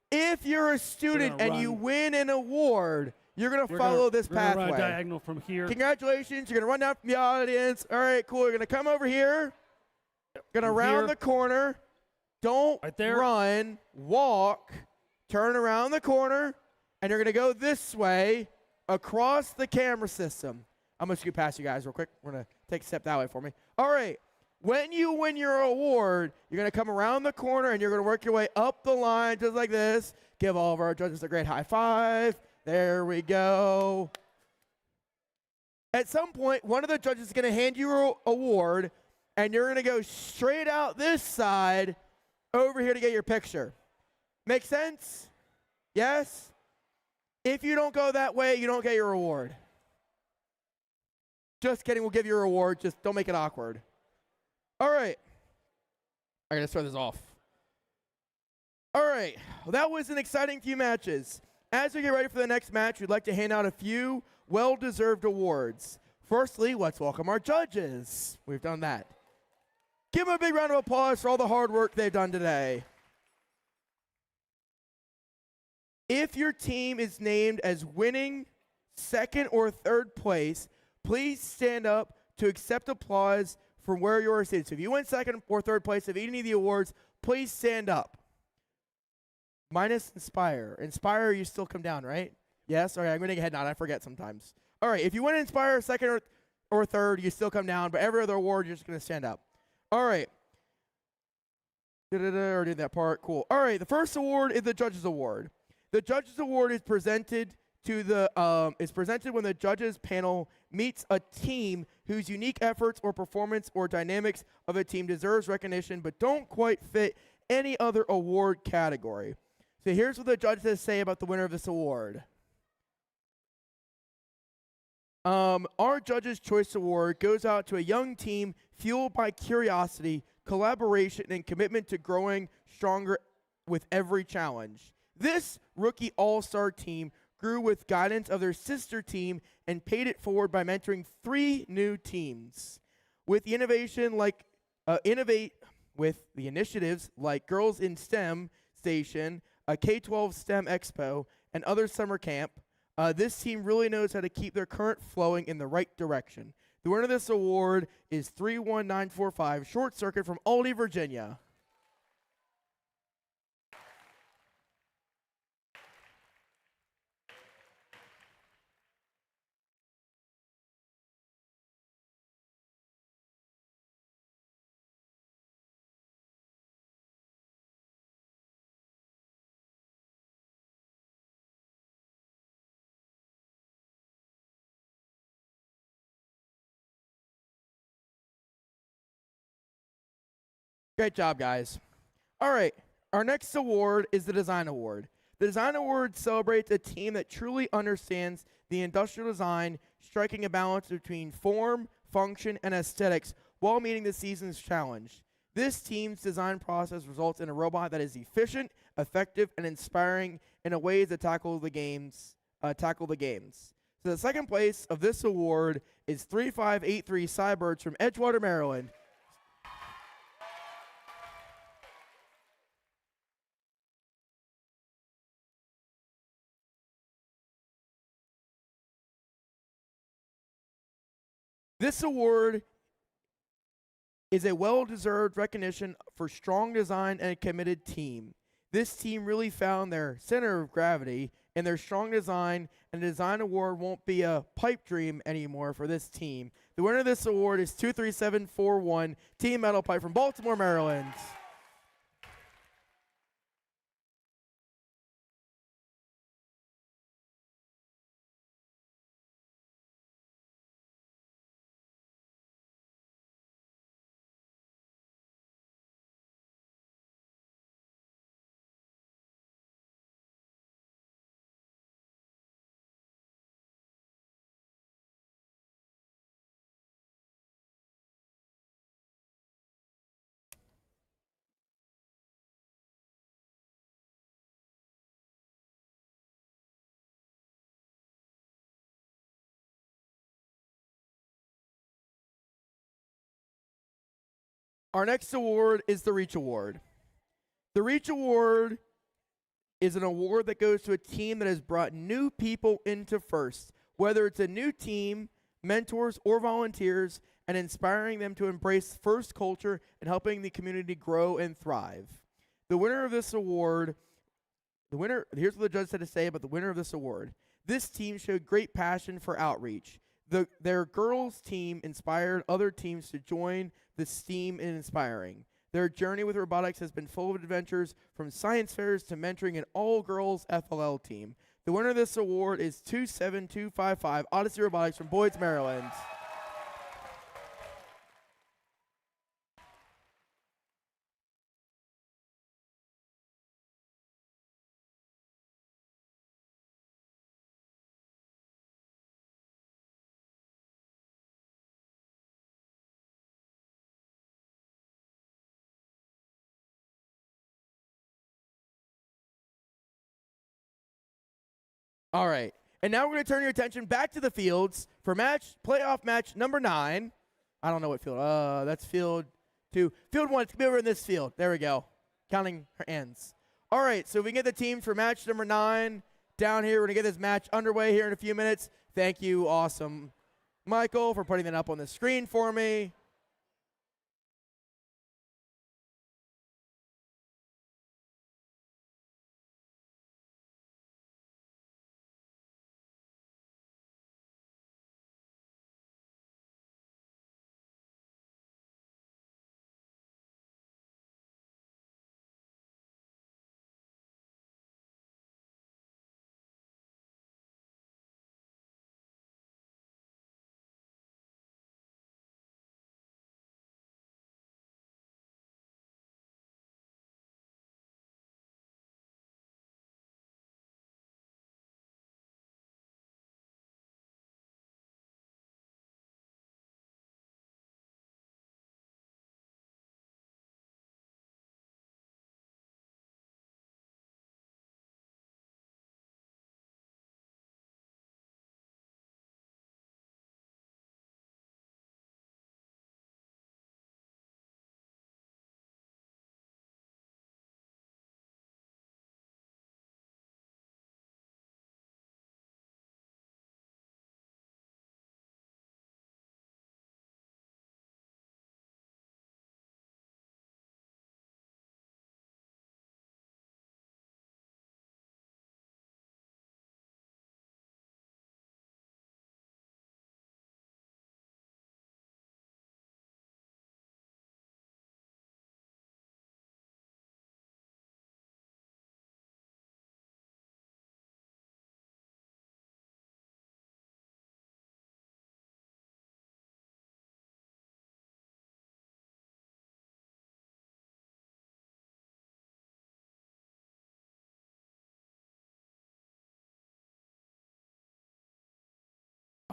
If you're a student and you win an award, you're going to follow this pathway. We're diagonal from here. Congratulations. You're going to run down from the audience. All right, cool. You're going to come over here. Going to round the corner. Don't run, walk, turn around the corner, and you're going to go this way across the camera system. I'm going to scoot past you guys real quick. We're going to take a step that way for me. All right. When you win your award, you're going to come around the corner, and you're going to work your way up the line just like this. Give all of our judges a great high five. There we go. At some point, one of the judges is going to hand you an award, and you're going to go straight out this side over here to get your picture. Make sense? Yes? If you don't go that way, you don't get your reward. Just kidding, we'll give you a reward. Just don't make it awkward. All right. I got to start this off. All right. Well, that was an exciting few matches. As we get ready for the next match, we'd like to hand out a few well-deserved awards. Firstly, let's welcome our judges. We've done that. Give them a big round of applause for all the hard work they've done today. If your team is named as winning second or third place, please stand up to accept applause from where you are seated. So if you win second or third place of any of the awards, please stand up. Minus Inspire. Inspire, you still come down, right? Yes? All right, I'm going to get a head nod. I forget sometimes. All right, if you win Inspire second or third, you still come down, but every other award, you're just going to stand up. All right. Already did that part. Cool. All right, the first award is the Judges Award. The Judges Award is presented when the judges panel meets a team whose unique efforts or performance or dynamics of a team deserves recognition but don't quite fit any other award category. So here's what the judges say about the winner of this award. Our Judges' Choice Award goes out to a young team fueled by curiosity, collaboration, and commitment to growing stronger with every challenge. This rookie all-star team grew with guidance of their sister team and paid it forward by mentoring 3 new teams. With the initiatives like Girls in STEM Station, a K-12 STEM Expo, and other summer camp, this team really knows how to keep their current flowing in the right direction. The winner of this award is 31945 Short Circuit from Aldie, Virginia. Great job, guys. All right, our next award is the Design Award. The Design Award celebrates a team that truly understands the industrial design, striking a balance between form, function, and aesthetics while meeting the season's challenge. This team's design process results in a robot that is efficient, effective, and inspiring in a ways that tackle the games. So the second place of this award is 3583 Cybirds from Edgewater, Maryland. This award is a well-deserved recognition for strong design and a committed team. This team really found their center of gravity in their strong design, and the Design Award won't be a pipe dream anymore for this team. The winner of this award is 23741 Team Metal Pipe from Baltimore, Maryland. Our next award is the Reach Award. The Reach Award is an award that goes to a team that has brought new people into FIRST, whether it's a new team, mentors, or volunteers, and inspiring them to embrace FIRST culture and helping the community grow and thrive. The winner of this award, here's what the judge had to say about the winner of this award. This team showed great passion for outreach. Their girls team inspired other teams to join the STEAM in inspiring. Their journey with robotics has been full of adventures, from science fairs to mentoring an all-girls FLL team. The winner of this award is 27255 Odyssey Robotics from Boyd's, Maryland. All right. And now we're going to turn your attention back to the fields for playoff match number 9. I don't know what field. That's field 2. Field 1, it's going to be over in this field. There we go. Counting her ends. All right, so we can get the teams for match number 9 down here. We're going to get this match underway here in a few minutes. Thank you, awesome Michael, for putting that up on the screen for me.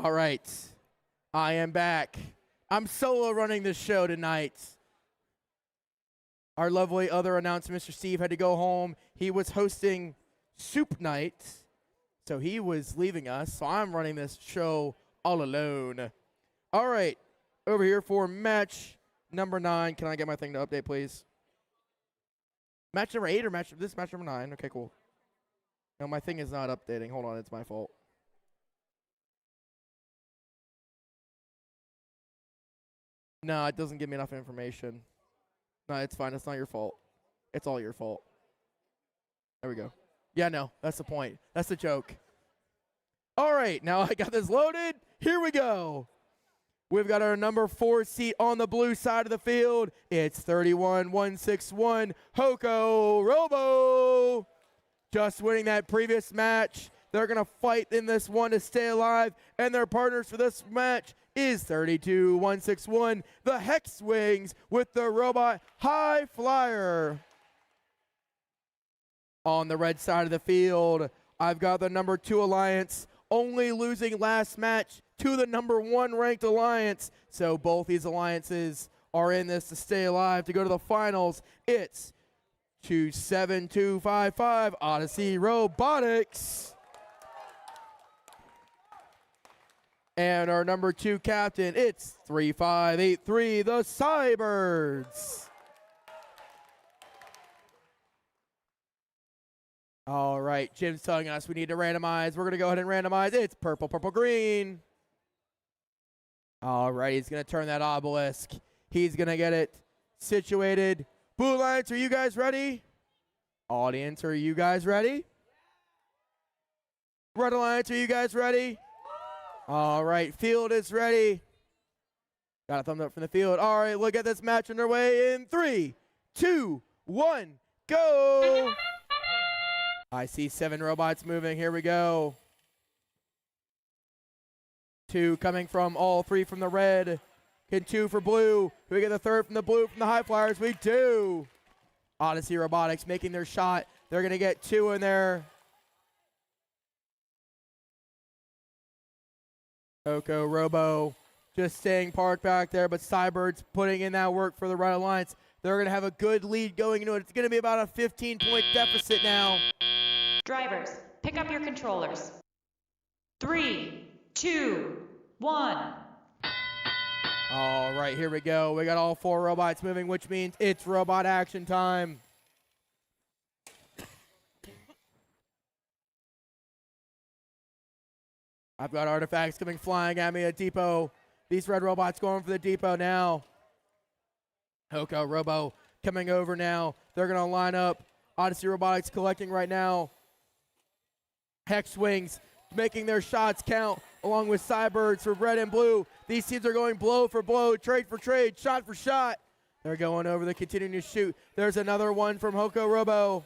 All right, I am back. I'm solo running this show tonight. Our lovely other announcer, Mr. Steve, had to go home. He was hosting Soup Night, so he was leaving us. So I'm running this show all alone. All right, over here for match number 9. Can I get my thing to update, please? Match number 8 or match number 9? Okay, cool. No, my thing is not updating. Hold on, it's my fault. No, it doesn't give me enough information. No, it's fine. It's not your fault. It's all your fault. There we go. Yeah, no, that's the point. That's the joke. All right, now I got this loaded. Here we go. We've got our number 4 seat on the blue side of the field. It's 31-161 Hoko Robo. Just winning that previous match. They're going to fight in this one to stay alive, and their partners for this match is 32-161, the Hex Wings with the robot High Flyer. On the red side of the field, I've got the number 2 Alliance, only losing last match to the number 1 ranked Alliance. So both these alliances are in this to stay alive to go to the finals. It's 27255 Odyssey Robotics. And our number 2 captain, it's 3583, the Cybirds. All right, Jim's telling us we need to randomize. We're going to go ahead and randomize. It's purple, purple, green. All right, he's going to turn that obelisk. He's going to get it situated. Blue Alliance, are you guys ready? Audience, are you guys ready? Red Alliance, are you guys ready? All right, field is ready. Got a thumbs up from the field. All right, look at this match underway in 3, 2, 1, go. I see 7 robots moving. Here we go. 2 coming from all 3 from the red. And 2 for blue. Do we get the 3rd from the blue from the High Flyers? We do. Odyssey Robotics making their shot. They're going to get 2 in there. Oko Robo just staying parked back there, but Cybirds putting in that work for the Red Alliance. They're going to have a good lead going into it. It's going to be about a 15-point deficit now. Drivers, pick up your controllers. 3, 2, 1. All right, here we go. We got all 4 robots moving, which means it's robot action time. I've got artifacts coming flying at me at depot. These red robots going for the depot now. Hoko Robo coming over now. They're going to line up. Odyssey Robotics collecting right now. Hex Wings making their shots count along with Cybirds for red and blue. These teams are going blow for blow, trade for trade, shot for shot. They're going over. They're continuing to shoot. There's another one from Hoko Robo.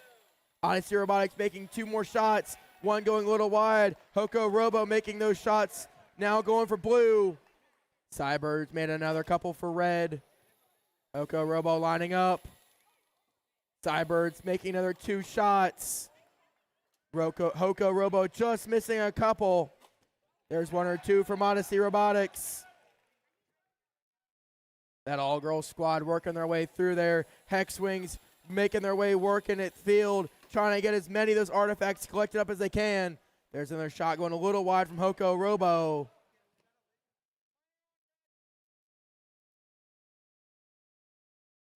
Odyssey Robotics making 2 more shots. One going a little wide. Hoko Robo making those shots. Now going for blue. Cybirds made another couple for red. Hoko Robo lining up. Cybirds making another 2 shots. Hoko Robo just missing a couple. There's 1 or 2 from Odyssey Robotics. That all-girl squad working their way through there. Hex Wings making their way, working it field, trying to get as many of those artifacts collected up as they can. There's another shot going a little wide from Hoko Robo.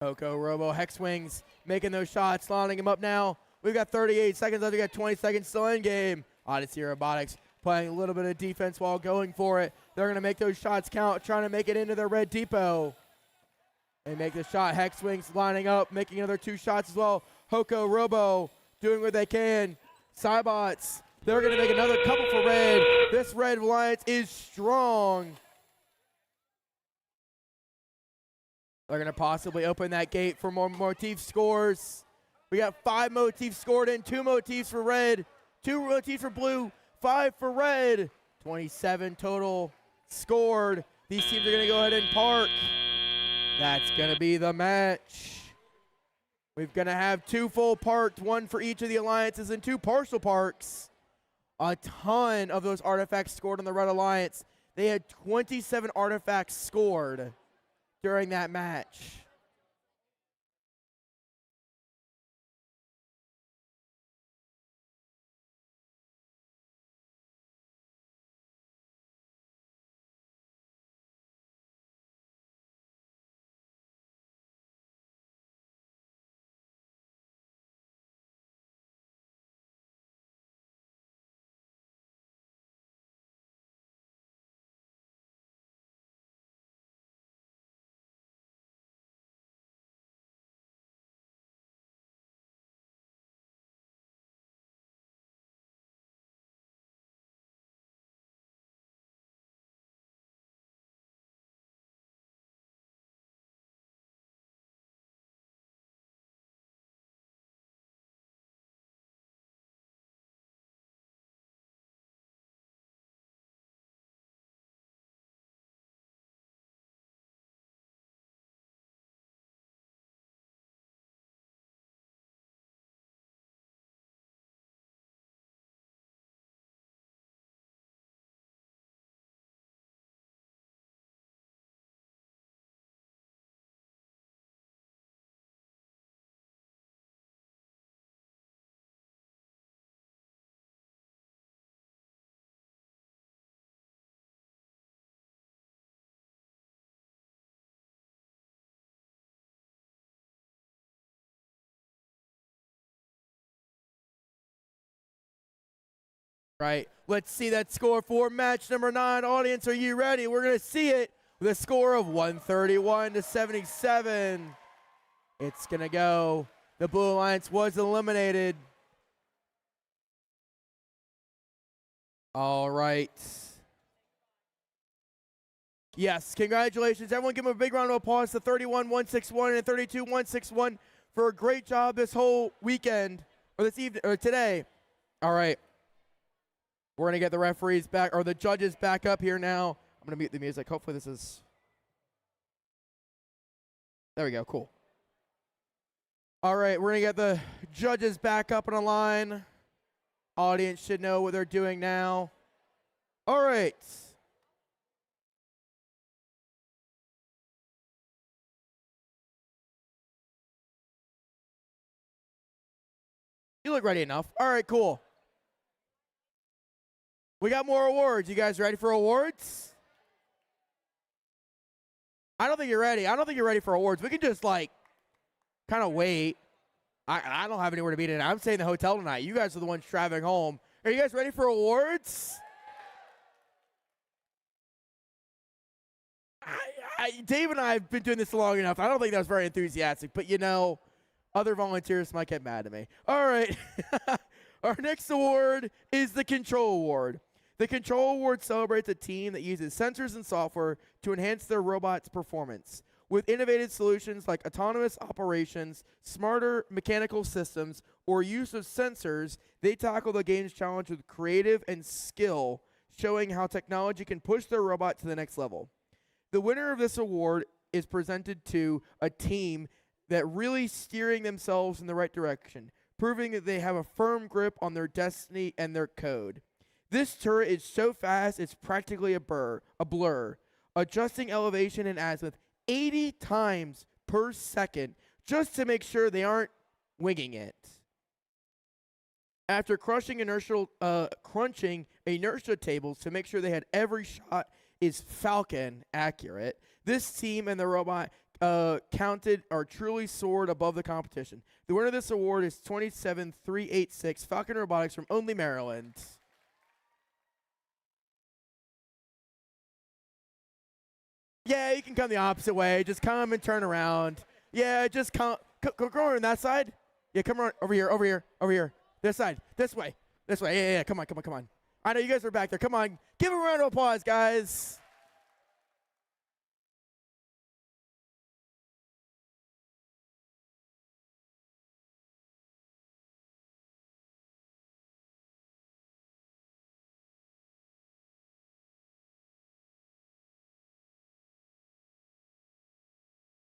Hoko Robo, Hex Wings making those shots, lining them up now. We've got 38 seconds left. We've got 20 seconds still in game. Odyssey Robotics playing a little bit of defense while going for it. They're going to make those shots count, trying to make it into their red depot. They make the shot. Hex Wings lining up, making another 2 shots as well. Hoko Robo doing what they can. Cybots, they're going to make another couple for red. This red alliance is strong. They're going to possibly open that gate for more motif scores. We got 5 motifs scored in, 2 motifs for red, 2 motifs for blue, 5 for red. 27 total scored. These teams are going to go ahead and park. That's going to be the match. We're going to have 2 full parks, 1 for each of the alliances and 2 partial parks. A ton of those artifacts scored on the Red Alliance. They had 27 artifacts scored during that match. Right, let's see that score for match number 9. Audience, are you ready? We're going to see it with a score of 131-77. It's going to go. The Blue Alliance was eliminated. All right. Yes, congratulations. Everyone give them a big round of applause to 31-161 and 32-161 for a great job this whole weekend, or this evening, or today. All right. We're going to get the referees back, or the judges back up here now. I'm going to mute the music. Hopefully this is... There we go. Cool. All right, we're going to get the judges back up on a line. Audience should know what they're doing now. All right. You look ready enough. All right, cool. We got more awards. You guys ready for awards? I don't think you're ready. I don't think you're ready for awards. We can just, like, kind of wait. I don't have anywhere to be tonight. I'm staying in the hotel tonight. You guys are the ones traveling home. Are you guys ready for awards? Dave and I have been doing this long enough. I don't think that was very enthusiastic, but you know, other volunteers might get mad at me. All right. Our next award is the Control Award. The Control Award celebrates a team that uses sensors and software to enhance their robot's performance. With innovative solutions like autonomous operations, smarter mechanical systems, or use of sensors, they tackle the game's challenge with creative and skill, showing how technology can push their robot to the next level. The winner of this award is presented to a team that really steering themselves in the right direction, proving that they have a firm grip on their destiny and their code. This turret is so fast it's practically a blur, adjusting elevation and azimuth 80 times per second just to make sure they aren't winging it. After crunching inertia tables to make sure they had every shot is Falcon accurate, this team and the robot counted are truly soared above the competition. The winner of this award is 27386 Falcon Robotics from Only, Maryland. Yeah, you can come the opposite way. Just come and turn around. Yeah, just come. Go on that side. Yeah, come around over here. This side. This way. Yeah. Come on. I know you guys are back there. Come on. Give a round of applause, guys.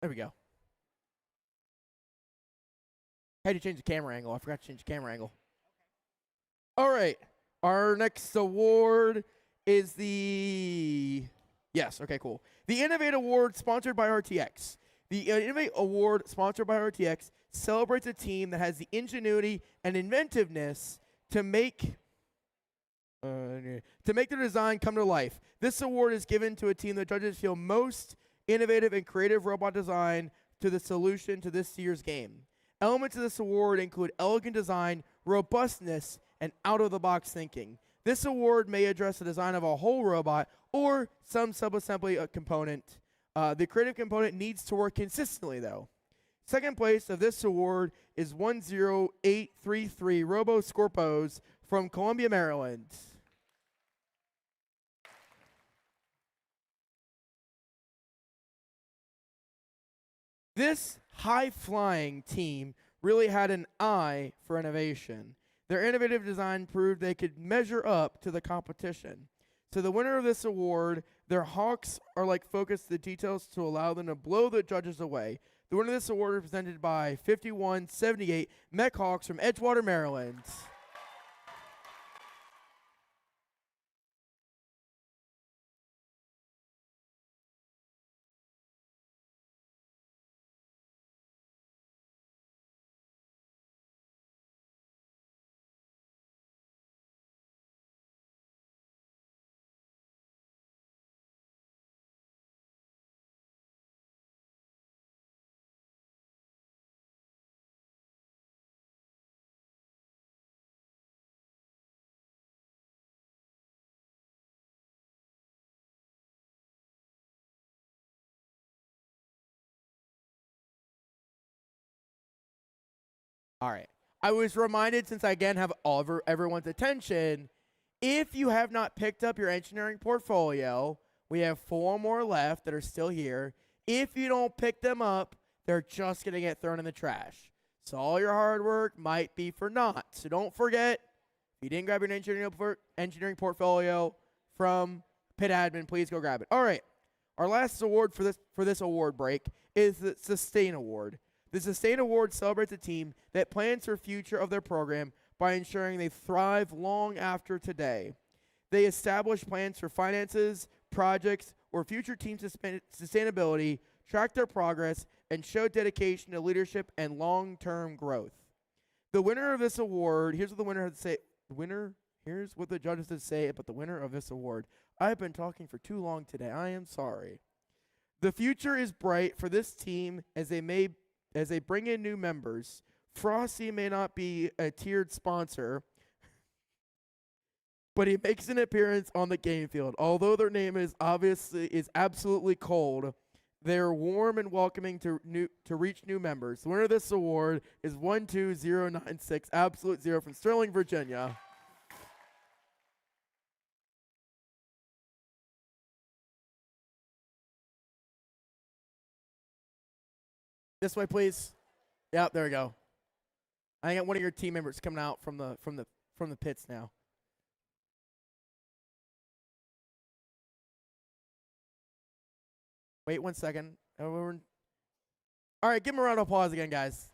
There we go. Had to change the camera angle. I forgot to change the camera angle. All right. Our next award is the... Yes, okay, cool. The Innovate Award sponsored by RTX. The Innovate Award sponsored by RTX celebrates a team that has the ingenuity and inventiveness to make their design come to life. This award is given to a team that judges feel most innovative and creative robot design to the solution to this year's game. Elements of this award include elegant design, robustness, and out-of-the-box thinking. This award may address the design of a whole robot or some subassembly component. The creative component needs to work consistently, though. Second place of this award is 10833 Robo Scorpos from Columbia, Maryland. This high-flying team really had an eye for innovation. Their innovative design proved they could measure up to the competition. So the winner of this award, their hawks are like focused the details to allow them to blow the judges away. The winner of this award is presented by 5178 Mech Hawks from Edgewater, Maryland. All right. I was reminded, since I again have everyone's attention, if you have not picked up your engineering portfolio, we have 4 more left that are still here. If you don't pick them up, they're just going to get thrown in the trash. So all your hard work might be for naught. So don't forget, if you didn't grab your engineering portfolio from Pit Admin, please go grab it. All right. Our last award for this award break is the Sustain Award. The Sustain Award celebrates a team that plans for the future of their program by ensuring they thrive long after today. They establish plans for finances, projects, or future team sustainability, track their progress, and show dedication to leadership and long-term growth. The winner of this award, here's what the winner Here's what the judges did say about the winner of this award. I've been talking for too long today. I am sorry. The future is bright for this team as they bring in new members. Frosty may not be a tiered sponsor, but he makes an appearance on the game field. Although their name is absolutely cold, they're warm and welcoming to reach new members. The winner of this award is 12096 Absolute Zero from Sterling, Virginia. This way, please. Yep, there we go. I got one of your team members coming out from the pits now. Wait 1 second. All right, give him a round of applause again, guys.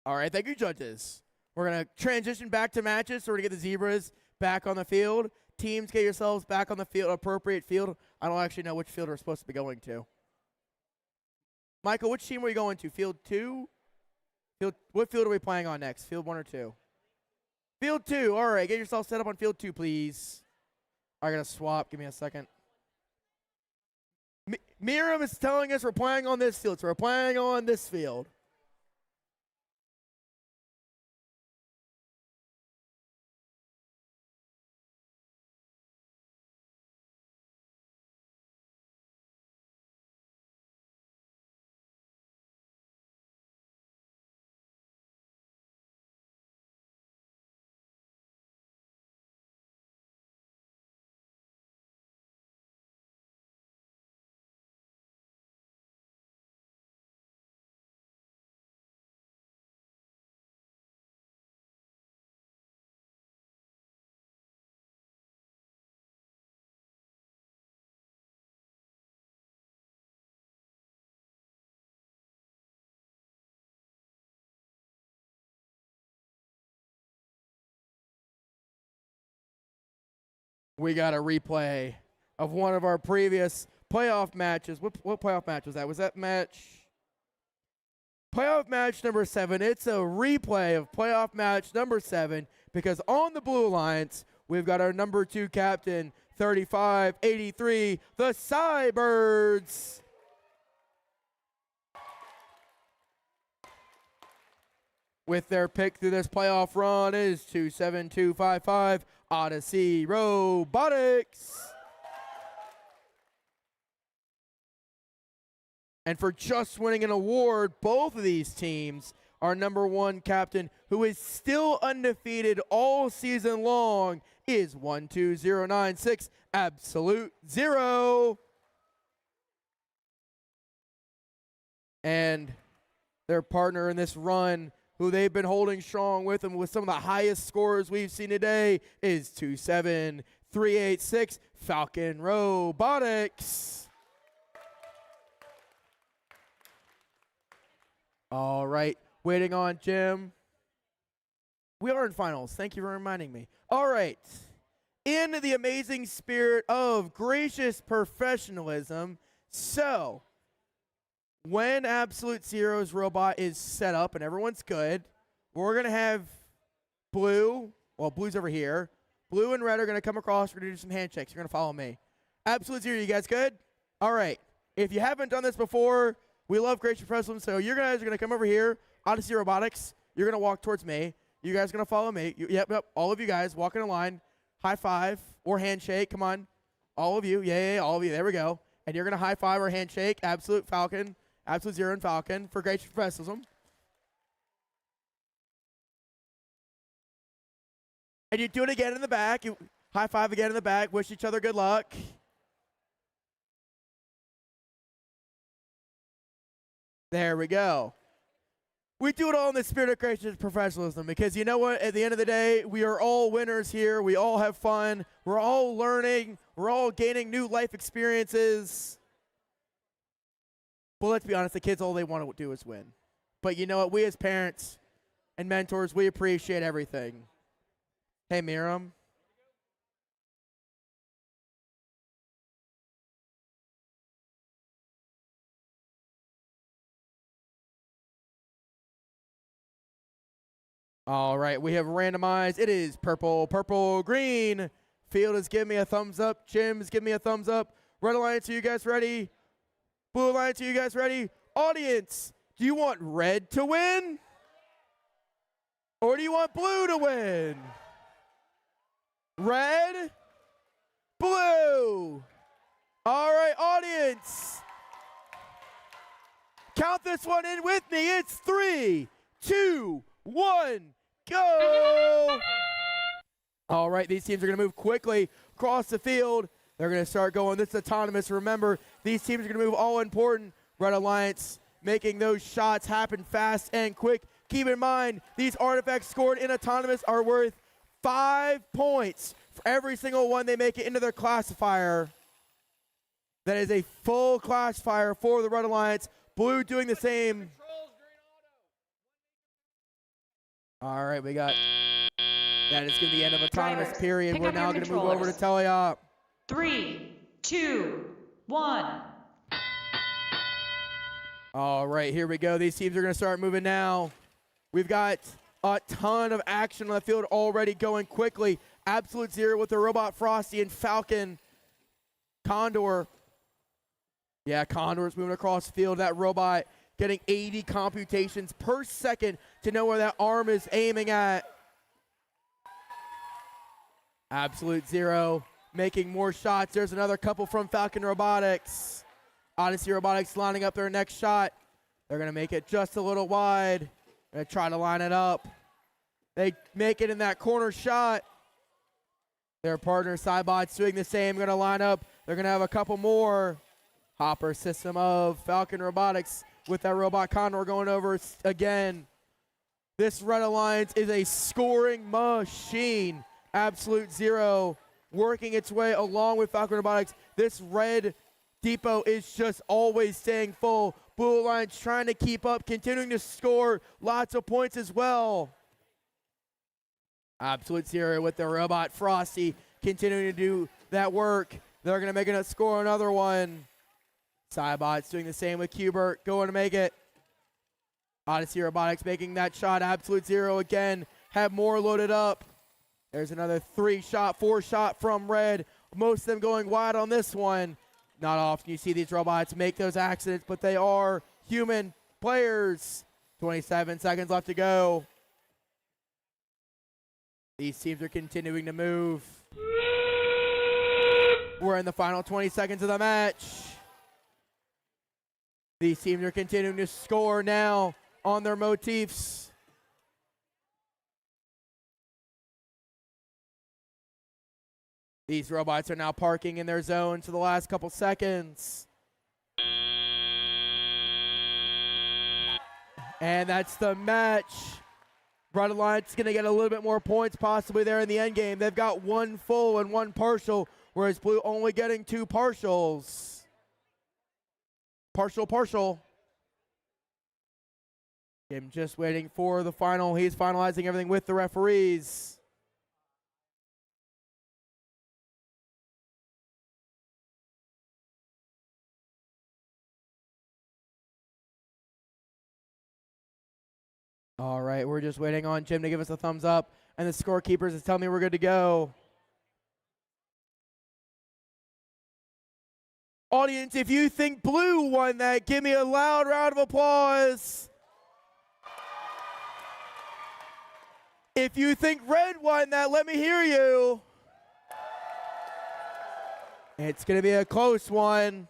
All right, thank you, judges. We're going to transition back to matches, so we're going to get the Zebras back on the field. Teams, get yourselves back on the field, appropriate field. I don't actually know which field we're supposed to be going to. Michael, which team are we going to? Field 2? What field are we playing on next? Field 1 or 2? Field 2. All right, get yourself set up on field 2, please. I got to swap. Give me a second. Miriam is telling us we're playing on this field, so we're playing on this field. We got a replay of one of our previous playoff matches. What playoff match was that? Was that match? Playoff match number 7. It's a replay of playoff match number 7 because on the Blue Alliance, we've got our number 2 captain, 3583, the Cybirds. With their pick through this playoff run is 27255 Odyssey Robotics. And for just winning an award, both of these teams, our number 1 captain, who is still undefeated all season long, is 12096 Absolute Zero. And their partner in this run, who they've been holding strong with them with some of the highest scores we've seen today, is 27386 Falcon Robotics. All right, waiting on Jim. We are in finals. Thank you for reminding me. All right. In the amazing spirit of gracious professionalism, so when Absolute Zero's robot is set up and everyone's good, we're going to have Blue, well, Blue's over here. Blue and Red are going to come across. We're going to do some handshakes. You're going to follow me. Absolute Zero, you guys good? All right. If you haven't done this before, we love gracious professionalism, so you guys are going to come over here, Odyssey Robotics. You're going to walk towards me. You guys are going to follow me. Yep, all of you guys, walk in a line. High five or handshake. Come on. All of you. Yeah, all of you. There we go. And you're going to high five or handshake. Absolute Falcon. Absolute Zero and Falcon for gracious professionalism. And you do it again in the back. You high five again in the back. Wish each other good luck. There we go. We do it all in the spirit of gracious professionalism because you know what? At the end of the day, we are all winners here. We all have fun. We're all learning. We're all gaining new life experiences. But let's be honest, the kids, all they want to do is win. But you know what? We as parents and mentors, we appreciate everything. Hey, Miriam. All right, we have randomized. It is purple, purple, green. Field is giving me a thumbs up. Jim's giving me a thumbs up. Red Alliance, are you guys ready? Blue Alliance, are you guys ready? Audience, do you want red to win? Or do you want blue to win? Red, blue. All right, audience. Count this one in with me. It's 3, 2, 1, go. All right, these teams are going to move quickly across the field. They're going to start going. This is autonomous. Remember, these teams are going to move all important. Red Alliance making those shots happen fast and quick. Keep in mind, these artifacts scored in autonomous are worth 5 points for every single one they make it into their classifier. That is a full classifier for the Red Alliance. Blue doing the same. All right, we got. That is going to be the end of autonomous Drivers, period. pick We're up your now going to move over to controllers. teleop. 3, 2, 1. All right, here we go. These teams are going to start moving now. We've got a ton of action on the field already going quickly. Absolute Zero with the robot Frosty and Falcon. Condor. Yeah, Condor's moving across the field. That robot getting 80 computations per second to know where that arm is aiming at. Absolute Zero making more shots. There's another couple from Falcon Robotics. Odyssey Robotics lining up their next shot. They're going to make it just a little wide. Going to try to line it up. They make it in that corner shot. Their partner Cybot's doing the same. Going to line up. They're going to have a couple more. Hopper system of Falcon Robotics with that robot Condor going over again. This Red Alliance is a scoring machine. Absolute Zero working its way along with Falcon Robotics. This red depot is just always staying full. Blue Alliance trying to keep up, continuing to score lots of points as well. Absolute Zero with the robot Frosty continuing to do that work. They're going to make it score another one. Cybot's doing the same with Qbert, going to make it. Odyssey Robotics making that shot. Absolute Zero again. Have more loaded up. There's another 3-shot, 4-shot from Red. Most of them going wide on this one. Not often you see these robots make those accidents, but they are human players. 27 seconds left to go. These teams are continuing to move. We're in the final 20 seconds of the match. These teams are continuing to score now on their motifs. These robots are now parking in their zones for the last couple seconds. And that's the match. Red Alliance is going to get a little bit more points possibly there in the end game. They've got 1 full and 1 partial, whereas Blue only getting 2 partials. Partial. I'm just waiting for the final. He's finalizing everything with the referees. All right, we're just waiting on Jim to give us a thumbs up, and the scorekeepers is telling me we're good to go. Audience, if you think Blue won that, give me a loud round of applause. If you think Red won that, let me hear you. It's going to be a close one.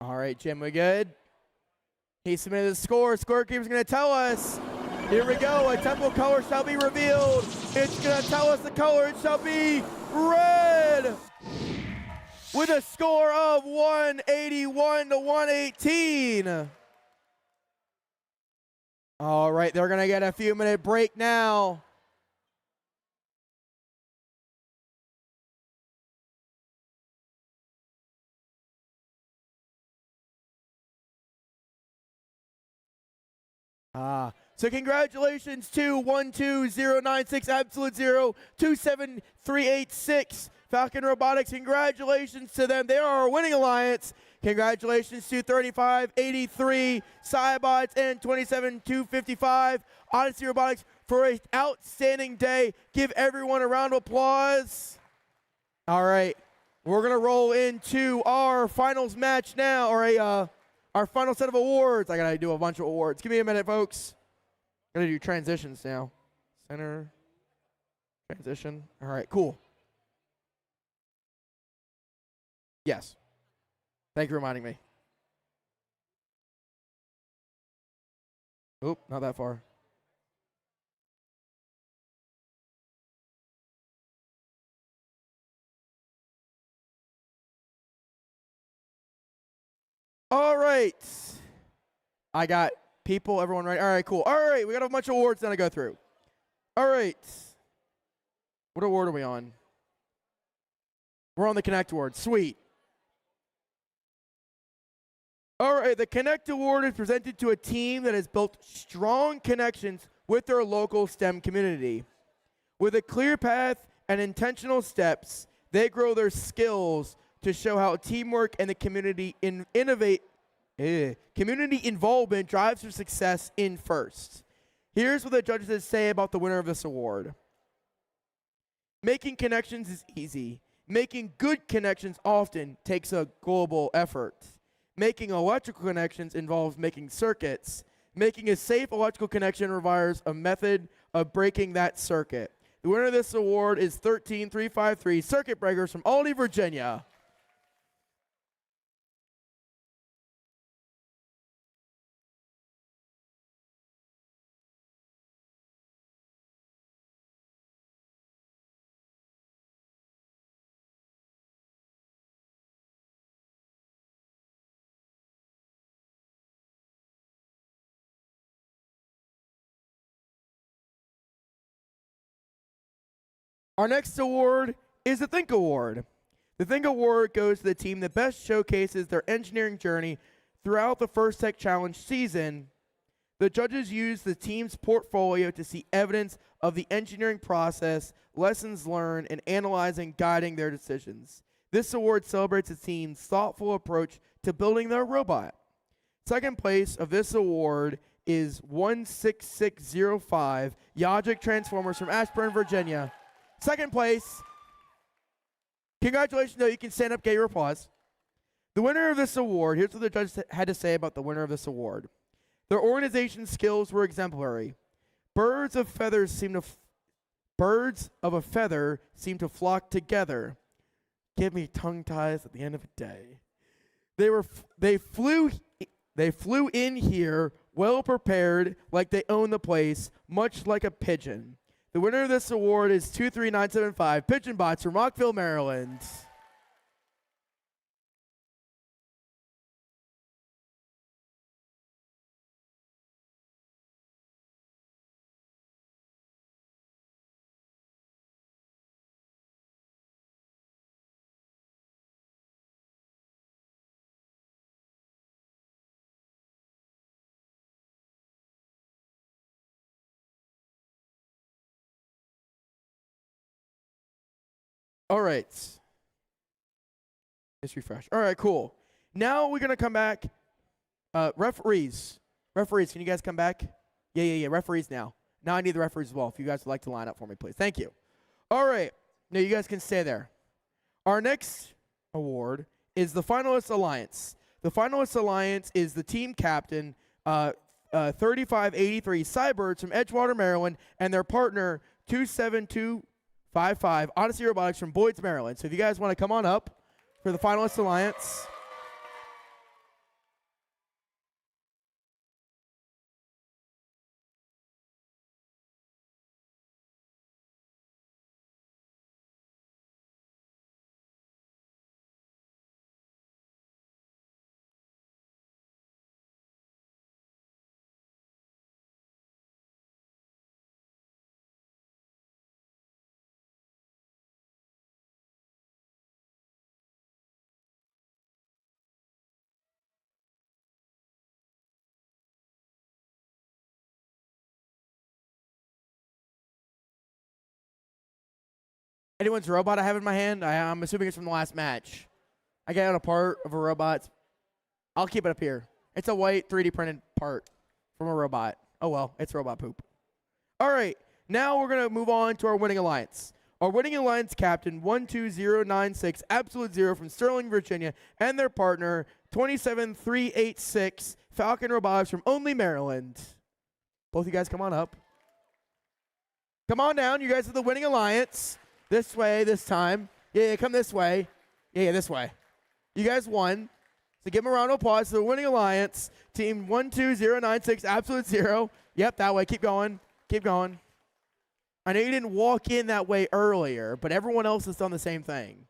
All right, Jim, we good? He submitted the score. Scorekeeper's going to tell us. Here we go. A temple color shall be revealed. It's going to tell us the color. It shall be red. With a score of 181 to 118. All right, they're going to get a few-minute break now. So congratulations to 12096 Absolute 0 27386 Falcon Robotics. Congratulations to them. They are our winning alliance. Congratulations to 3583 Cybots and 27255 Odyssey Robotics for an outstanding day. Give everyone a round of applause. All right, we're gonna roll into our finals match now, or our final set of awards. I gotta do a bunch of awards. Give me a minute, folks. Gotta do transitions now. Center, transition. All right, cool. Yes. Thank you for reminding me. Oop, not that far. All right. I got people, everyone ready? All right, cool. All right, we got a bunch of awards now to go through. All right. What award are we on? We're on the Connect Award. Sweet. All right, the Connect Award is presented to a team that has built strong connections with their local STEM community. With a clear path and intentional steps, they grow their skills to show how teamwork and the community community involvement drives their success in first. Here's what the judges say about the winner of this award. Making connections is easy. Making good connections often takes a global effort. Making electrical connections involves making circuits. Making a safe electrical connection requires a method of breaking that circuit. The winner of this award is 13353 Circuit Breakers from Albany, Virginia. Our next award is the Think Award. The Think Award goes to the team that best showcases their engineering journey throughout the First Tech Challenge season. The judges use the team's portfolio to see evidence of the engineering process, lessons learned, and analyzing guiding their decisions. This award celebrates the team's thoughtful approach to building their robot. Second place of this award is 16605 Yajic Transformers from Ashburn, Virginia. Second place. Congratulations, though. You can stand up, get your applause. The winner of this award, here's what the judges had to say about the winner of this award. Their organization skills were exemplary. Birds of a feather seem to flock together. Give me tongue ties at the end of the day. They flew in here well prepared, like they own the place, much like a pigeon. The winner of this award is 23975 Pigeon Bots from Rockville, Maryland. All right. Let's refresh. All right, cool. Now we're going to come back. Referees, can you guys come back? Yeah. Referees now. Now I need the referees as well. If you guys would like to line up for me, please. Thank you. All right. Now you guys can stay there. Our next award is the Finalist Alliance. The Finalist Alliance is the team captain, 3583 Cybirds from Edgewater, Maryland, and their partner, 27255 Odyssey Robotics from Boyd's, Maryland. So if you guys want to come on up for the Finalist Alliance. anyone's robot I have in my hand? I'm assuming it's from the last match. I got a part of a robot. I'll keep it up here. It's a white 3D printed part from a robot. Oh, well, it's robot poop. All right, now we're going to move on to our winning alliance. Our winning alliance captain, 12096, Absolute Zero from Sterling, Virginia, and their partner, 27386, Falcon Robotics from Only, Maryland. Both you guys come on up. Come on down. You guys are the winning alliance. This way, this time. Yeah, come this way. Yeah, this way. You guys won. So give them a round of applause to the winning alliance, team 12096, Absolute Zero. Yep, that way. Keep going. Keep going. I know you didn't walk in that way earlier, but everyone else has done the same thing.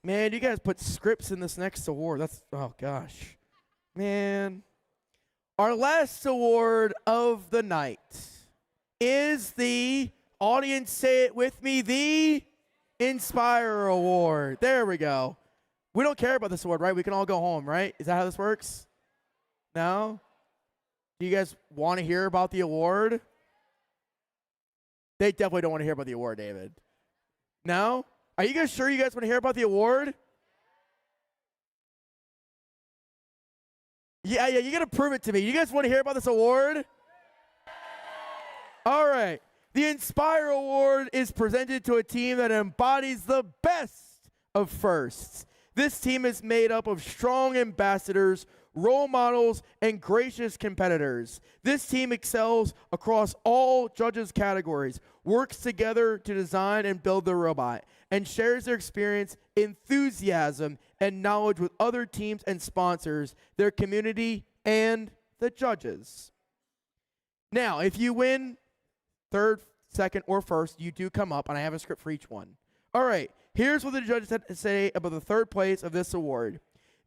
Man, you guys put scripts in this next award. That's, oh gosh. Man. Our last award of the night is the, audience say it with me, the Inspire Award. There we go. We don't care about this award, right? We can all go home, right? Is that how this works? No? Do you guys want to hear about the award? They definitely don't want to hear about the award, David. No? Are you guys sure you guys want to hear about the award? Yeah, you got to prove it to me. You guys want to hear about this award? All right. The Inspire Award is presented to a team that embodies the best of firsts. This team is made up of strong ambassadors, role models, and gracious competitors. This team excels across all judges' categories, works together to design and build the robot, and shares their experience, enthusiasm, and knowledge with other teams and sponsors, their community, and the judges. Now, if you win third, second, or first, you do come up, and I have a script for each one. All right, here's what the judges had to say about the third place of this award.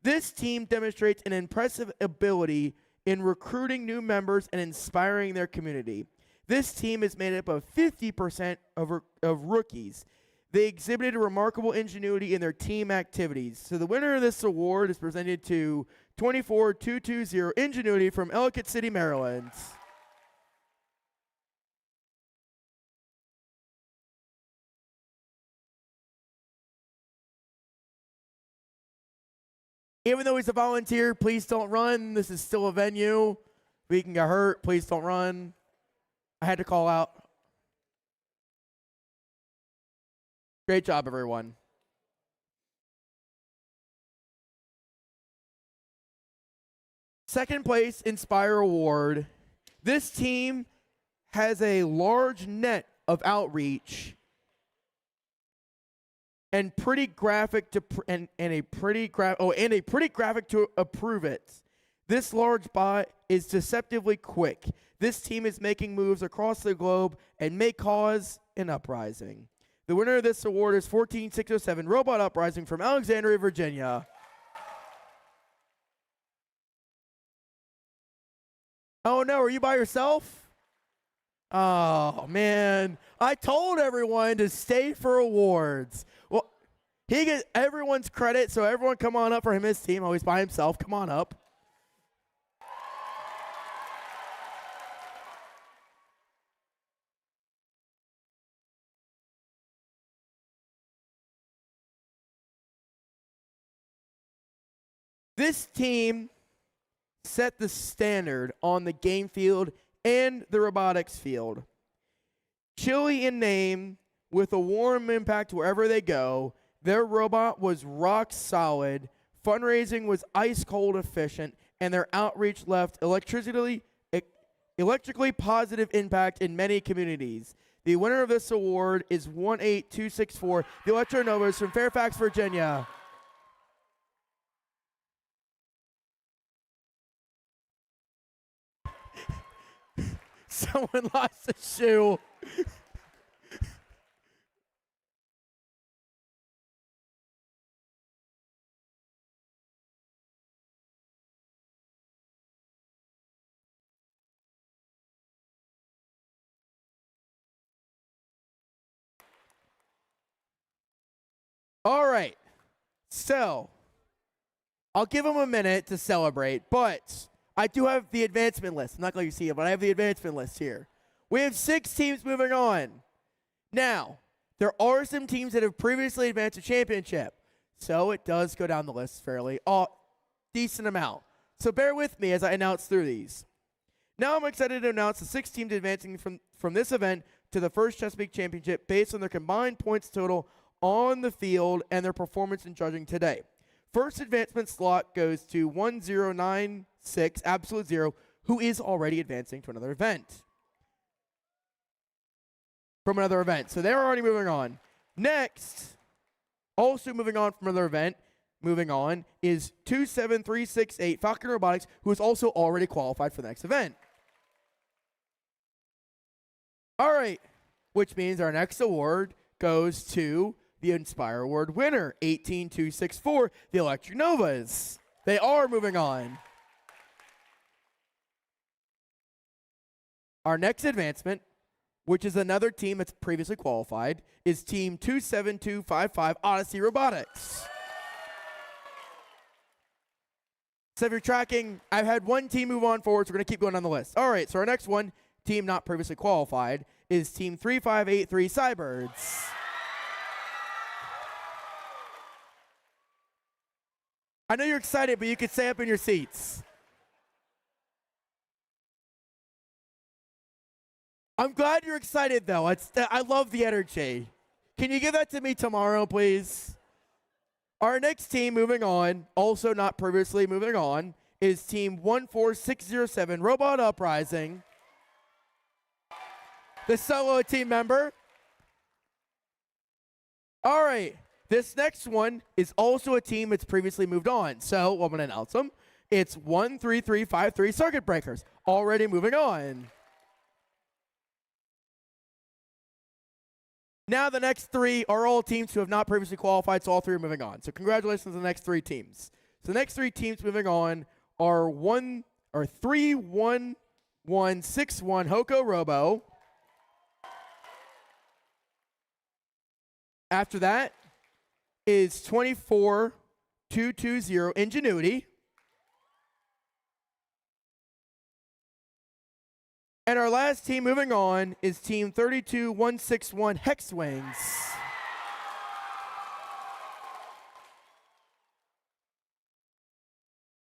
This team demonstrates an impressive ability in recruiting new members and inspiring their community. This team is made up of 50% of rookies. They exhibited a remarkable ingenuity in their team activities. So the winner of this award is presented to 24220 Ingenuity from Ellicott City, Maryland. Even though he's a volunteer, please don't run. This is still a venue. We can get hurt. Please don't run. I had to call out. Great job, everyone. Second place Inspire Award. This team has a large net of outreach and pretty graphic to a pretty graphic to approve it. This large bot is deceptively quick. This team is making moves across the globe and may cause an uprising. The winner of this award is 14607 Robot Uprising from Alexandria, Virginia. Oh no, are you by yourself? Oh man, I told everyone to stay for awards. Well, he gets everyone's credit, so everyone come on up for him, his team. Oh, he's by himself, come on up. This team set the standard on the game field and the robotics field. Chilly in name, with a warm impact wherever they go, their robot was rock solid, fundraising was ice cold efficient, and their outreach left electrically positive impact in many communities. The winner of this award is 18264, the Electronovas from Fairfax, Virginia. Someone lost a shoe. All right. So, I'll give them a minute to celebrate, but I do have the advancement list. I'm not going to see it, but I have the advancement list here. We have 6 teams moving on. Now, there are some teams that have previously advanced a championship, so it does go down the list fairly decent amount. So bear with me as I announce through these. Now I'm excited to announce the 6 teams advancing from this event to the first Chesapeake Championship based on their combined points total on the field and their performance in judging today. First advancement slot goes to 1096 Absolute Zero, who is already advancing to another event. From another event. So they're already moving on. Next, also moving on from another event, is 27368 Falcon Robotics, who is also already qualified for the next event. All right, which means our next award goes to the Inspire Award winner, 18264, the Electric Novas. They are moving on. Our next advancement, which is another team that's previously qualified, is Team 27255 Odyssey Robotics. So if you're tracking, I've had one team move on forward, so we're going to keep going on the list. All right, so our next one, team not previously qualified, is Team 3583 Cybirds. I know you're excited, but you can stay up in your seats. I'm glad you're excited, though. I love the energy. Can you give that to me tomorrow, please? Our next team moving on, also not previously moving on, is Team 14607 Robot Uprising. The solo team member. All right. This next one is also a team that's previously moved on. So I'm going to announce them. It's 13353 Circuit Breakers, already moving on. Now the next 3 are all teams who have not previously qualified, so all 3 are moving on. So congratulations to the next 3 teams. So the next 3 teams moving on are 31161 Hoko Robo. After that is 24220 Ingenuity. And our last team moving on is Team 32161 Hex Wings.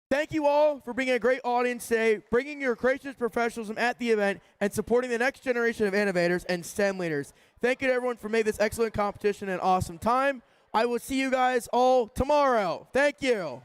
Thank you all for being a great audience today, bringing your gracious professionalism at the event, and supporting the next generation of innovators and STEM leaders. Thank you to everyone for making this excellent competition an awesome time. I will see you guys all tomorrow. Thank you.